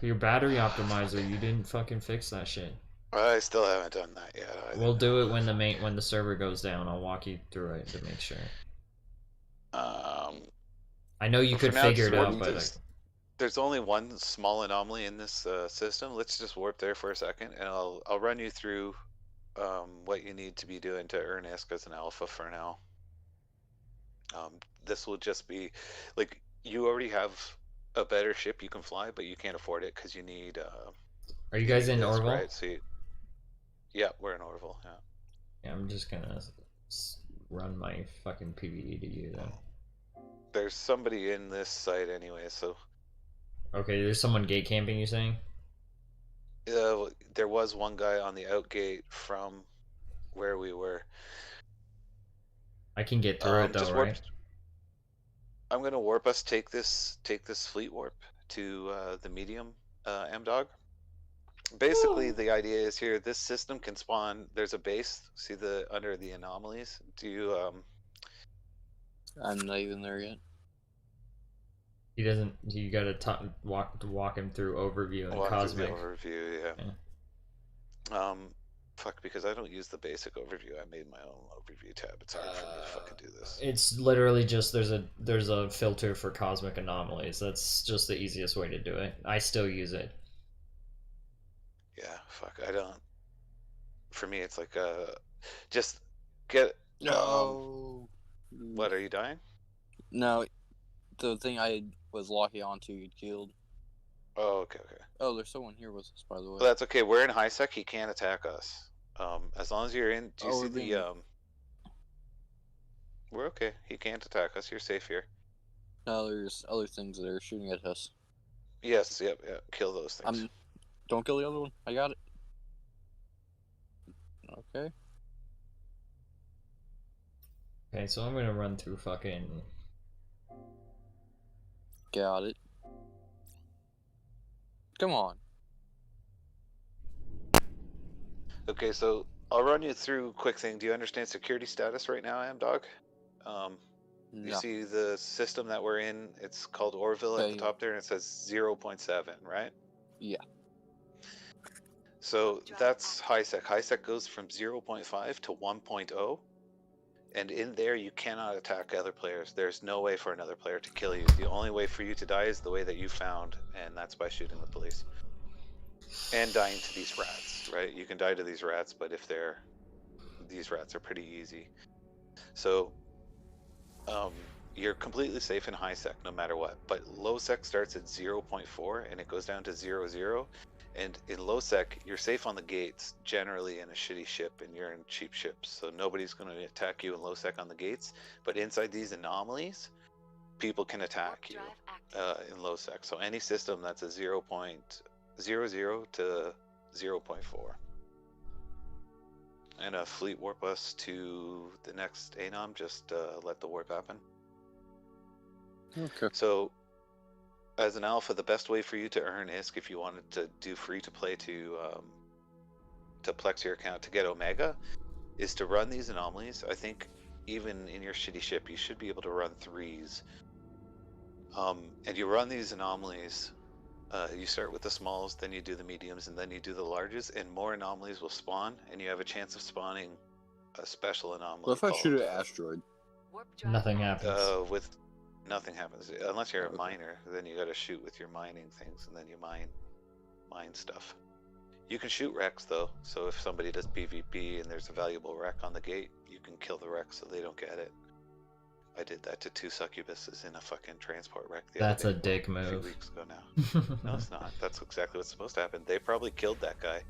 Your battery optimizer. You didn't fucking fix that shit. I still haven't done that yet. We'll do it when the server goes down. I'll walk you through it to make sure. I know you for could now, figure just it warp out, but this. There's only one small anomaly in this system. Let's just warp there for a second, and I'll run you through what you need to be doing to earn ISK as an alpha for now. This will just be like you already have a better ship you can fly, but you can't afford it because you need. are you guys in ISK, Orville? right? So yeah, we're in Orville. Yeah. Yeah, I'm just gonna run my fucking PvE to you then. There's somebody in this site anyway, so. Okay, there's someone gate camping. You saying? There was one guy on the outgate from where we were. I can get through it though, Just right? I'm gonna warp us. Take this fleet warp to the medium M-Dog. Basically, the idea is here. This system can spawn. There's a base. See the under the anomalies. Do you I'm not even there yet. He doesn't. You gotta walk him through overview and walk through cosmic. the overview? Yeah. Fuck, because I don't use the basic overview. I made my own overview tab. It's hard for me to fucking do this. It's literally just there's a filter for cosmic anomalies. That's just the easiest way to do it. I still use it. Yeah, fuck. I don't. For me, it's like just get. No. What, are you dying? No, the thing I was locking onto you killed. Oh, okay. Oh, there's someone here with us, by the way. Well, that's okay. We're in high sec. He can't attack us. As long as you're in. Do you see we're the being- We're okay. He can't attack us. You're safe here. No, there's other things that are shooting at us. Yes. Yep. Kill those things. Don't kill the other one. I got it. Okay. Okay, so I'm gonna run through fucking. Got it. Come on. Okay, so I'll run you through a quick thing. Do you understand security status right now, M-Dog? You No. see the system that we're in? It's called Orville at the Yeah. top there, and it says 0.7, right? Yeah. So that's high sec. High sec goes from 0.5 to 1.0, and in there you cannot attack other players. There's no way for another player to kill you. The only way for you to die is the way that you found, and that's by shooting the police. And dying to these rats, right? You can die to these rats, but if these rats are pretty easy. So you're completely safe in high sec no matter what. But low sec starts at 0.4 and it goes down to 0.0. And in low sec, you're safe on the gates, generally in a shitty ship, and you're in cheap ships. So nobody's going to attack you in low sec on the gates. But inside these anomalies, people can attack you in low sec. So any system that's a 0.00 to 0.4. And a fleet warp us to the next Anom, just let the warp happen. Okay. So, as an alpha, the best way for you to earn ISK if you wanted to do free to play to plex your account to get Omega is to run these anomalies. I think even in your shitty ship, you should be able to run 3s. And you run these anomalies. You start with the smalls, then you do the mediums, and then you do the larges, and more anomalies will spawn, and you have a chance of spawning a special anomaly. What if I called, shoot an asteroid? Nothing happens. with nothing happens unless you're a Okay. miner. Then you got to shoot with your mining things, and then you mine stuff. You can shoot wrecks though, so if somebody does PvP and there's a valuable wreck on the gate, you can kill the wreck so they don't get it. I did that to 2 succubuses in a fucking transport wreck the That's other a day. dick A few move. weeks ago now. No, it's not. That's exactly what's supposed to happen. They probably killed that guy,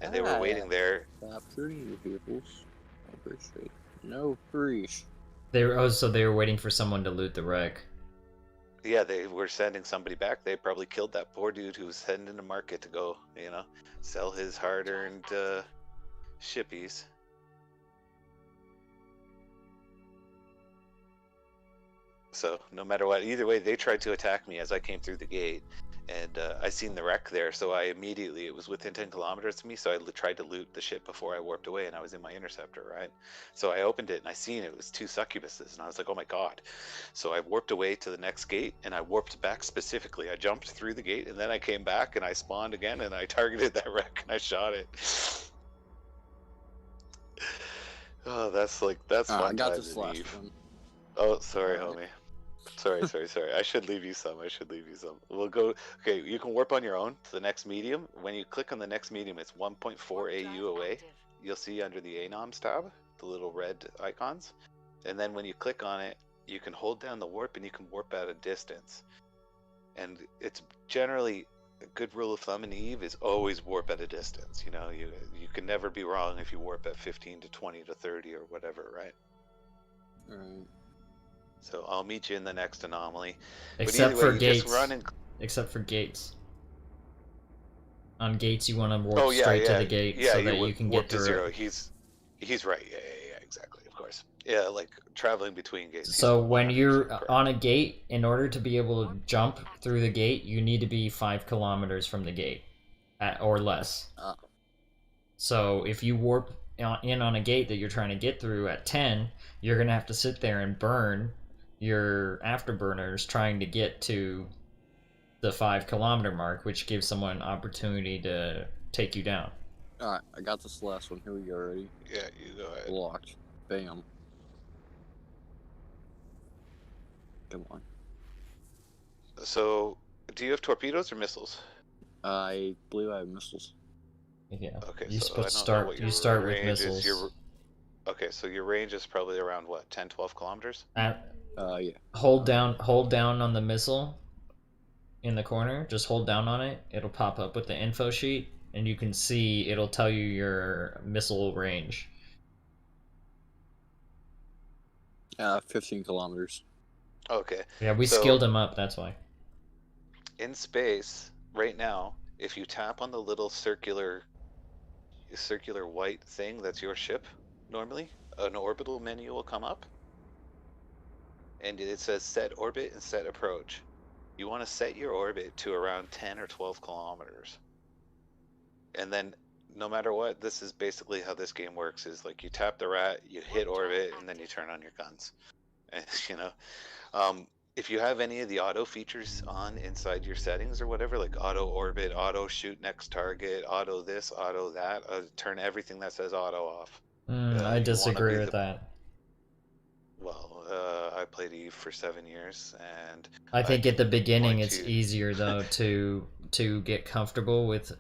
and they were waiting there. Stop shooting the peoples. I appreciate. No freeze. So they were waiting for someone to loot the wreck. Yeah, they were sending somebody back. They probably killed that poor dude who was heading into market to go, sell his hard-earned shippies. So no matter what, either way, they tried to attack me as I came through the gate, and I seen the wreck there. So I immediately, it was within 10 kilometers of me, so I tried to loot the ship before I warped away, and I was in my interceptor, right? So I opened it and I seen it was 2 succubuses, and I was like, oh my god. So I warped away to the next gate, and I warped back specifically. I jumped through the gate, and then I came back and I spawned again, and I targeted that wreck and I shot it. Oh, that's fun I got times this in last Eve. one. Oh, sorry, Alright. homie. Sorry. I should leave you some. We'll go. Okay, you can warp on your own to the next medium. When you click on the next medium, it's 1.4 Warp drive AU away. active. You'll see under the ANOMS tab, the little red icons. And then when you click on it, you can hold down the warp and you can warp at a distance. And it's generally a good rule of thumb in Eve is always warp at a distance. You can never be wrong if you warp at 15 to 20 to 30 or whatever, right? Alright. So I'll meet you in the next anomaly. Except but either for way, you gates. just run and Except for gates. On gates, you want to warp oh yeah, straight yeah, to the gate yeah. so that you can warp get to through zero. it. He's right. Yeah, exactly. Of course. Yeah, like traveling between gates. he's So when 100% you're correct. on a gate, in order to be able to jump through the gate, you need to be 5 kilometers from the gate, or less. Ah. So if you warp in on a gate that you're trying to get through at 10, you're gonna have to sit there and burn your afterburners trying to get to the 5 kilometer mark, which gives someone an opportunity to take you down. Alright, I got this last one. Here we go, ready? Yeah, you go ahead. Locked. Bam. Come on. So, do you have torpedoes or missiles? I believe I have missiles. Yeah. Okay, You so I don't know start. what You your start with range is. missiles. Okay, so your range is probably around what, 10, 12 kilometers? Yeah. Hold down on the missile in the corner. Just hold down on it. It'll pop up with the info sheet, and you can see it'll tell you your missile range. 15 kilometers. Okay. Yeah, we So- skilled him up. That's why. In space, right now, if you tap on the little circular white thing that's your ship, normally, an orbital menu will come up. And it says set orbit and set approach. You want to set your orbit to around 10 or 12 kilometers. And then, no matter what, this is basically how this game works, is like you tap the rat, you hit orbit, and then you turn on your guns. And, if you have any of the auto features on inside your settings or whatever, like auto orbit, auto shoot next target, auto this, auto that, turn everything that says auto off. I you disagree wanna be with that. Well, I played Eve for 7 years, and I think at the beginning point it's to- easier though to get comfortable with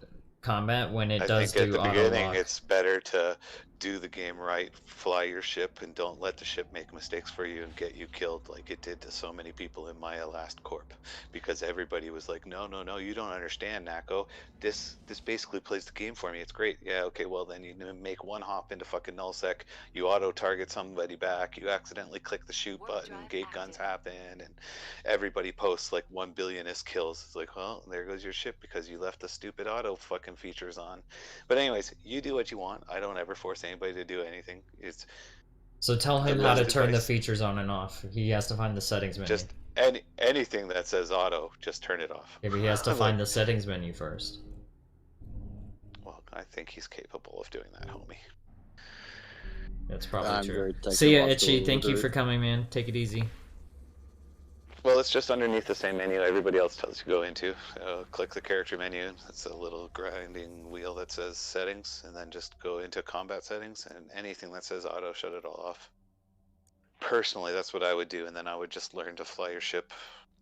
combat when it I does think at do the auto beginning lock. it's better to do the game right, fly your ship, and don't let the ship make mistakes for you and get you killed like it did to so many people in my last corp, because everybody was like, no, you don't understand, Nako. This basically plays the game for me. It's great. Yeah, okay, well then you make one hop into fucking nullsec, you auto target somebody back, you accidentally click the shoot Warp button, drive gate guns active. happen, and everybody posts like 1 billionist kills. It's like, well, there goes your ship because you left the stupid auto fucking features on. But anyways, you do what you want. I don't ever force anybody to do anything. It's So tell the him how to best turn the advice. features on and off. He has to find the settings menu. Just anything that says auto, just turn it off. Yeah, but he has to Like, find the settings menu first. Well, I think he's capable of doing that, homie. That's probably I'm true. very See ya, technological Itchy. Thank you illiterate. for coming, man. Take it easy. Well, it's just underneath the same menu everybody else tells you to go into. Click the character menu. It's a little grinding wheel that says settings, and then just go into combat settings, and anything that says auto, shut it all off. Personally, that's what I would do, and then I would just learn to fly your ship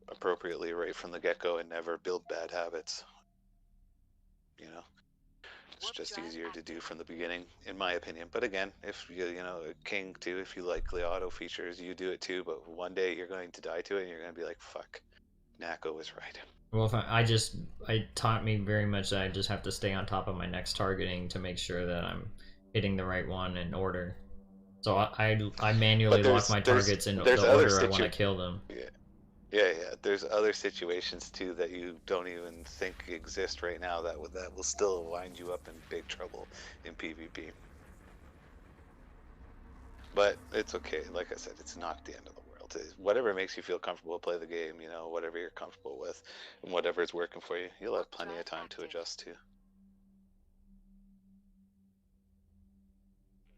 appropriately right from the get-go and never build bad habits. Warp just drive easier to do active. from the beginning, in my opinion. But again, if you know, King too, if you like the auto features, you do it too. But one day you're going to die to it, and you're going to be like, "Fuck, Nako was right." Well, if I taught me very much that I just have to stay on top of my next targeting to make sure that I'm hitting the right one in order. So I manually But lock my targets in there's the other order I want to kill them. yeah. There's other situations too that you don't even think exist right now that will still wind you up in big trouble in PvP. But it's okay. Like I said, it's not the end of the world. Whatever makes you feel comfortable, play the game. You know, whatever you're comfortable with, and whatever's working for you, you'll have Warp plenty of drive time to active. adjust to.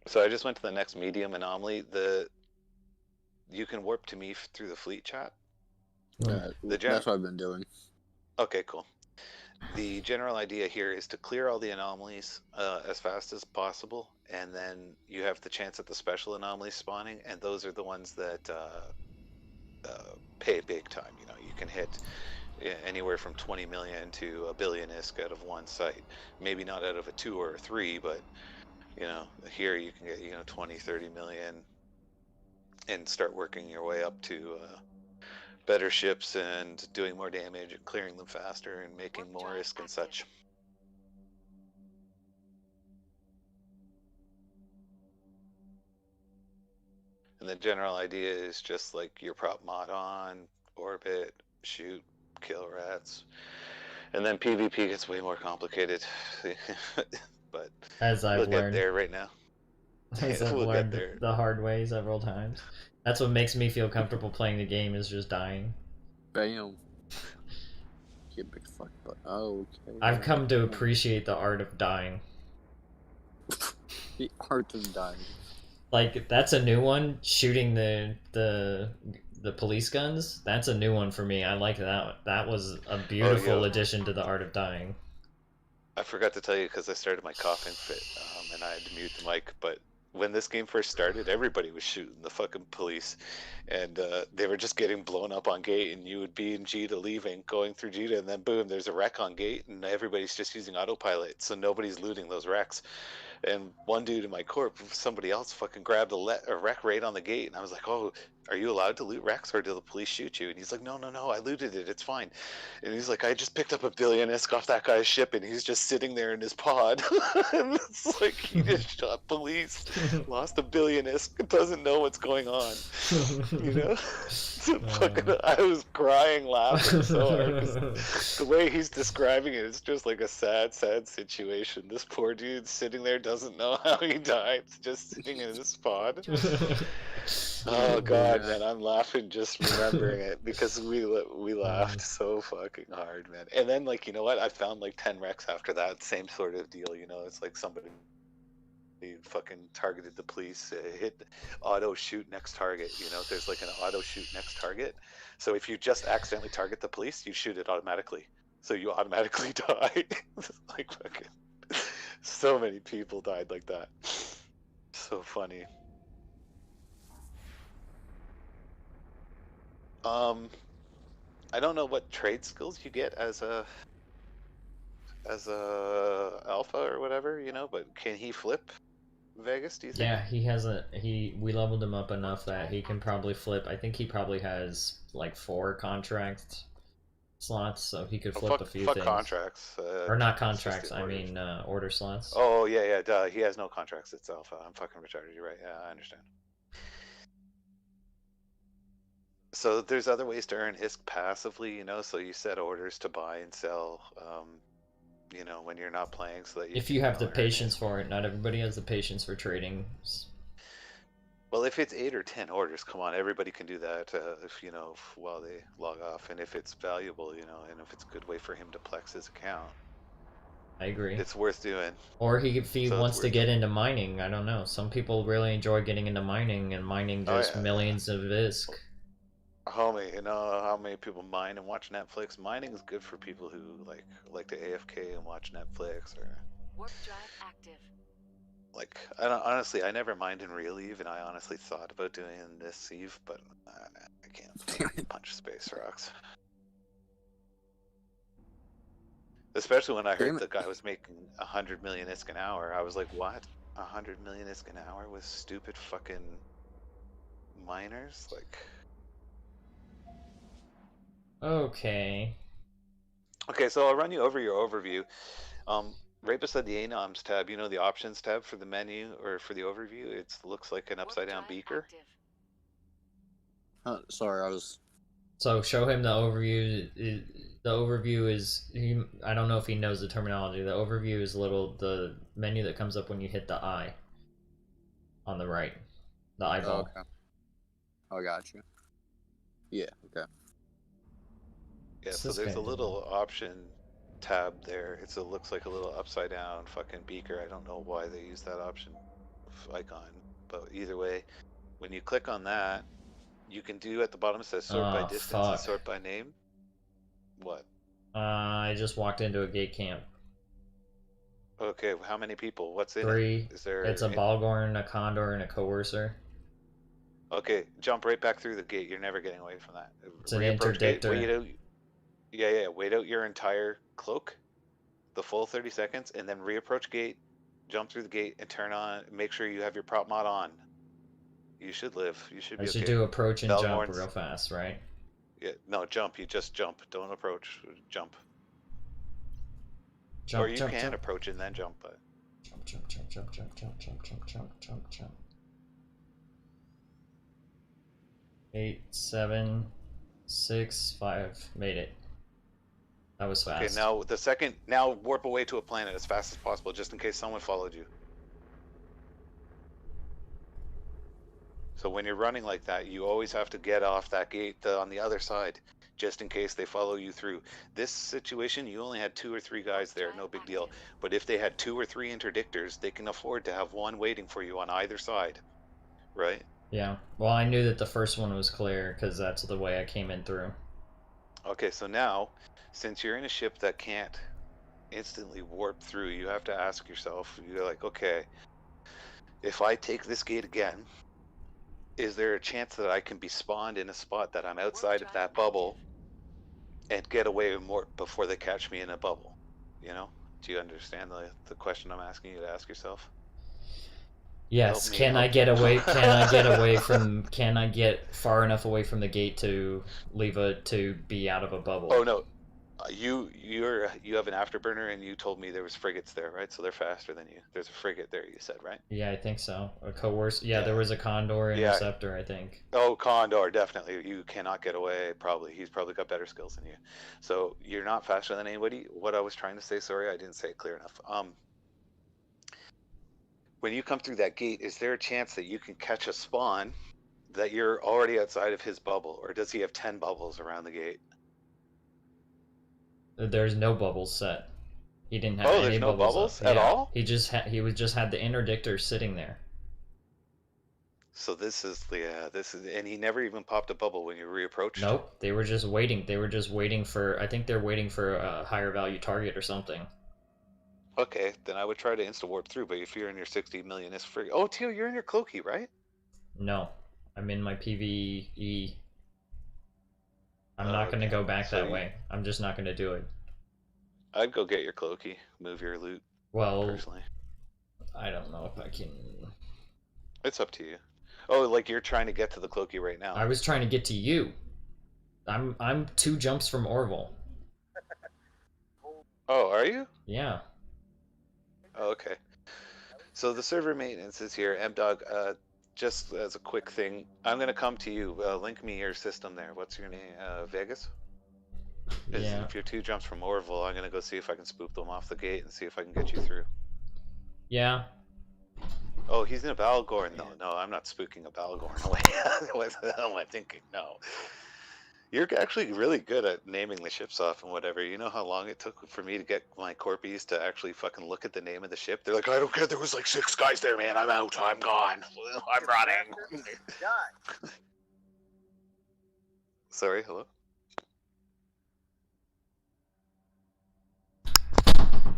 So I just went to the next medium anomaly. You can warp to me through the fleet chat. That's what I've been doing. Okay, cool. The general idea here is to clear all the anomalies as fast as possible, and then you have the chance at the special anomalies spawning, and those are the ones that pay big time. You know, you can hit anywhere from 20 million to $1 billion ISK out of one site. Maybe not out of a 2 or a 3, but you know, here you can get 20, 30 million, and start working your way up to better ships and doing more damage and clearing them faster and making Warp more drive ISK and active. such. And the general idea is just like your prop mod on, orbit, shoot, kill rats. And then PvP gets way more complicated. But As we'll I've get learned, there right now. as I've We'll get learned there. the hard way several times. That's what makes me feel comfortable playing the game is just dying. Bam. Get big fuck butt. Oh, okay. I've come to appreciate the art of dying. The art of dying. Like that's a new one. Shooting the police guns. That's a new one for me. I like that. That was a beautiful yo. addition to the art of dying. I forgot to tell you because I started my coughing fit and I had to mute the mic. But when this game first started, everybody was shooting the fucking police, and they were just getting blown up on gate. And you would be in Jita leaving, going through Jita, and then boom, there's a wreck on gate, and everybody's just using autopilot, so nobody's looting those wrecks. And one dude in my corp, somebody else fucking grabbed a wreck right on the gate, and I was like, "Oh, are you allowed to loot wrecks, or do the police shoot you?" And he's like, "No, I looted it. It's fine." And he's like, "I just picked up $1 billion ISK off that guy's ship, and he's just sitting there in his pod." And it's like he just shot police, lost $1 billion ISK, doesn't know what's going on. You know, I was crying, laughing so hard 'cause the way he's describing it, it's just like a sad situation. This poor dude sitting there doesn't know how he died, just sitting in his pod. Oh god, man, I'm laughing just remembering it because we laughed so fucking hard, man. And then like, you know what? I found like 10 wrecks after that, same sort of deal. You know, it's like somebody fucking targeted the police, hit auto shoot next target. You know, there's like an auto shoot next target. So if you just accidentally target the police, you shoot it automatically. So you automatically die. Like fucking, so many people died like that. So funny. I don't know what trade skills you get as a alpha or whatever, you know, but can he flip Vegas, do you think? Yeah, he has we leveled him up enough that he can probably flip. I think he probably has like 4 contract slots, so he could flip a few fuck things. Contracts. Or not contracts, I mean order slots. Oh, yeah, duh. He has no contracts. It's alpha. I'm fucking retarded. You're right. Yeah, I understand. So there's other ways to earn ISK passively, you know, so you set orders to buy and sell, you know, when you're not playing so that if you have the patience for it. Not everybody has the patience for trading. Well, if it's 8 or 10 orders, come on, everybody can do that. If you know, while they log off, and if it's valuable, you know, and if it's a good way for him to flex his account, I agree. it's worth doing. Or if he wants to get into mining, I don't know. Some people really enjoy getting into mining, and mining just millions of ISK. Homie, you know how many people mine and watch Netflix? Mining is good for people who like to AFK and watch Netflix or. Warp drive active. Like, I never mined in real Eve, and I honestly thought about doing it in this Eve, but I can't punch space rocks. Especially when I Damn heard it. the guy was making 100 million ISK an hour. I was like, what? 100 million ISK an hour with stupid fucking miners? Like, Okay. okay, so I'll run you over your overview. Right beside the ANOMS tab, you know the options tab for the menu or for the overview? It looks like an Warp upside down drive beaker. active. Sorry, I was. So show him the overview. The overview is I don't know if he knows the terminology. The overview is the menu that comes up when you hit the eye on the right, the eyeball. Okay. I got you. Yeah. Okay. Yeah, What's so this there's guy a doing? little option tab there. It looks like a little upside down fucking beaker. I don't know why they use that option icon, but either way, when you click on that, you can do at the bottom it says sort by Oh, distance and fuck. sort by name. What? I just walked into a gate camp. Okay, how many people? What's in 3. it? Is there? It's a Balgorn, a Condor, and a Coercer. Okay, jump right back through the gate. You're never getting away from that. It's an Reapproach gate. interdictor. Wait out. Yeah. Wait out your entire cloak, the full 30 seconds, and then reapproach gate. Jump through the gate and turn on. Make sure you have your prop mod on. You should live. You should I be should okay. do approach and jump Balgorn's- real fast, right? Yeah, no, jump. You just jump. Don't approach. Jump. Jump, Or you jump, can jump. approach and then jump, but Jump, jump, jump, jump, jump, jump, jump, jump, jump, jump, jump. 8, 7, 6, 5. Made it. That was fast. okay. Now the second. Now warp away to a planet as fast as possible, just in case someone followed you. So when you're running like that, you always have to get off that gate on the other side, just in case they follow you through. This situation, you only had 2 or 3 guys there, no big deal. But if they had 2 or 3 interdictors, they can afford to have one waiting for you on either side, right? Yeah. Well, I knew that the first one was clear because that's the way I came in through. Okay, so now, since you're in a ship that can't instantly warp through, you have to ask yourself, you're like, okay, if I take this gate again, is there a chance that I can be spawned in a spot that I'm outside of that bubble and get away more before they catch me in a bubble? You know? Do you understand the question I'm asking you to ask yourself? Yes. Help me Can I help get you. away? Can I get away from? Can I get far enough away from the gate to to be out of a bubble? Oh no, you have an afterburner, and you told me there was frigates there, right? So they're faster than you. There's a frigate there, you said, right? Yeah, I think so. A Coercer. Yeah, Yeah. there was a Condor Yeah. Interceptor, I think. Oh, Condor, definitely. You cannot get away. Probably, he's probably got better skills than you. So you're not faster than anybody. What I was trying to say, sorry, I didn't say it clear enough. When you come through that gate, is there a chance that you can catch a spawn that you're already outside of his bubble, or does he have 10 bubbles around the gate? There's no bubbles set. He didn't have Oh, any there's no bubbles bubbles up. at Yeah. all? He just had the interdictor sitting there. So this is, and he never even popped a bubble when you reapproached. Nope. They were just waiting. They were just waiting for. I think they're waiting for a higher value target or something. Okay, then I would try to insta warp through. But if you're in your 60 million is free. Oh, Teal, you're in your cloaky, right? No, I'm in my PVE. I'm Oh, not gonna okay. go back So that you- way. I'm just not gonna do it. I'd go get your cloaky, move your loot. Well, Personally, I don't know if I can. it's up to you. Oh, like you're trying to get to the cloaky right now. I was trying to get to you. I'm 2 jumps from Orville. Oh, are you? Yeah. Oh, okay. So the server maintenance is here. MDog, just as a quick thing, I'm gonna come to you. Link me your system there. What's your name? Vegas? 'Cause Yeah. if you're 2 jumps from Orville, I'm gonna go see if I can spook them off the gate and see if I can get you through. Yeah. Oh, he's in a Balgorn. No, I'm not spooking a Balgorn away. What the hell am I thinking? No. You're actually really good at naming the ships off and whatever. You know how long it took for me to get my corpies to actually fucking look at the name of the ship? They're like, I don't care. There was like 6 guys there, man. I'm out. I'm gone. I'm running. Sorry, hello?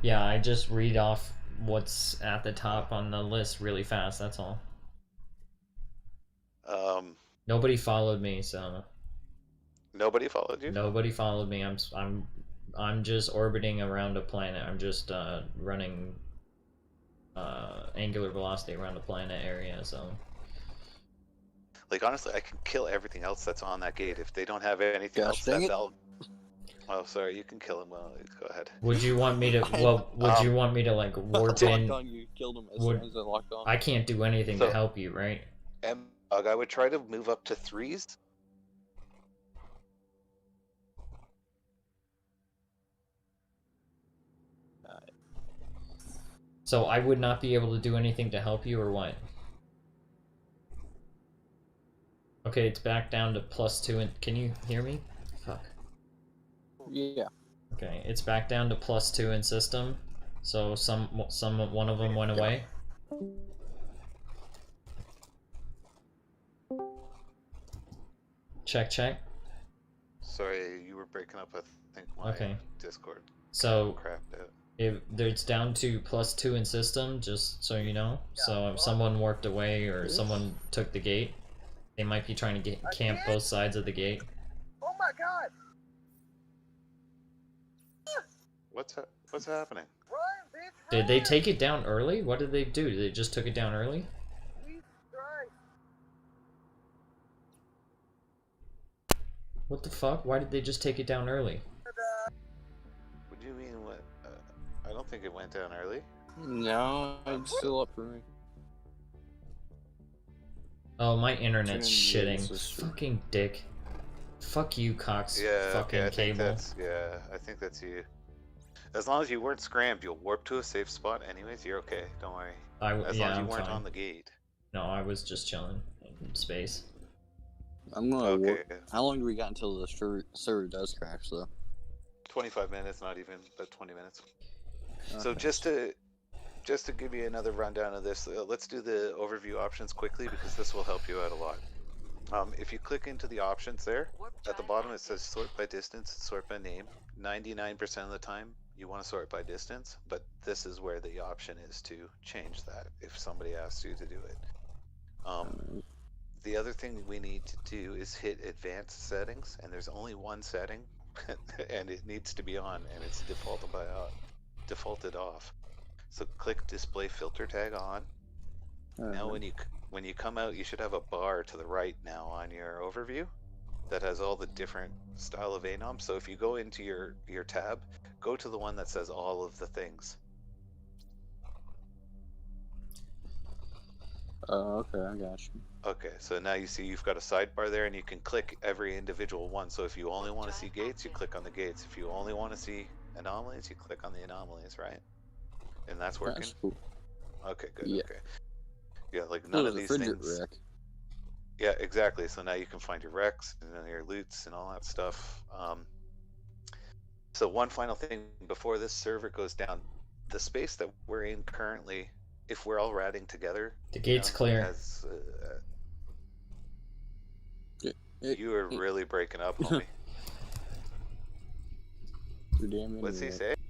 Yeah, I just read off what's at the top on the list really fast, that's all. Um, Nobody followed me, so nobody followed you? nobody followed me. I'm I'm just orbiting around a planet. I'm just running angular velocity around the planet area. So Like honestly, I can kill everything else that's on that gate if they don't have anything Gosh, else. dang That it. valve. Oh, sorry. You can kill him. Well, go ahead. would you want me to? Well, would you want me to like warp Locked in? on you, killed him as Would- soon as I locked on. I can't do anything So- to help you, right? I would try to move up to 3s. So I would not be able to do anything to help you, or what? Okay, it's back down to +2, and can you hear me? Fuck. Yeah. Okay, it's back down to +2 in system. So one of them went away. Check, check. Sorry, you were breaking up. I think my Okay. Discord So crapped out. it's down to +2 in system, just so you know. So if someone warped away or someone took the gate, they might be trying to camp both sides of the gate. Oh my god! What's happening? Run, bitch! Did they run! take it down early? What did they do? They just took it down early? Jesus Christ. What the fuck? Why did they just take it down early? What do you mean? What? I don't think it went down early. No, it's still up for me. Oh, my internet's Tune in, shitting. sister. Fucking dick. Fuck you, Cox. Yeah. Fucking Okay. I think cable. that's. Yeah. I think that's you. As long as you weren't scrammed, you'll warp to a safe spot. Anyways, you're okay. Don't worry. As long as you I'm weren't fine. on the gate. No, I was just chilling in space. I'm gonna Okay. warp. How long do we got until the server does crash, though? 25 minutes, not even, but 20 minutes. So Okay. just to give you another rundown of this, let's do the overview options quickly because this will help you out a lot. If you click into the options there, Warp at the drive bottom it active. says sort by distance, sort by name. 99% of the time you want to sort by distance, but this is where the option is to change that if somebody asks you to do it. The other thing we need to do is hit advanced settings, and there's only one setting, and it needs to be on, and it's defaulted off. So click display filter tag on. Now when you come out, you should have a bar to the right now on your overview that has all the different style of ANOM. So if you go into your tab, go to the one that says all of the things. Oh, okay, I got you. Okay, so now you see you've got a sidebar there, and you can click every individual one. So if you only want to see gates, you click on the gates. If you only want to see anomalies, you click on the anomalies, right? And that's working? That's cool. Okay, good, Yeah. okay. Yeah, like none Oh, of the these frigate things... wreck. Yeah, exactly. So now you can find your wrecks and then your loots and all that stuff. So one final thing before this server goes down, the space that we're in currently, if we're all ratting together, The gate's clear. has, It- you are really breaking up, homie. Your damn What's he internet. say?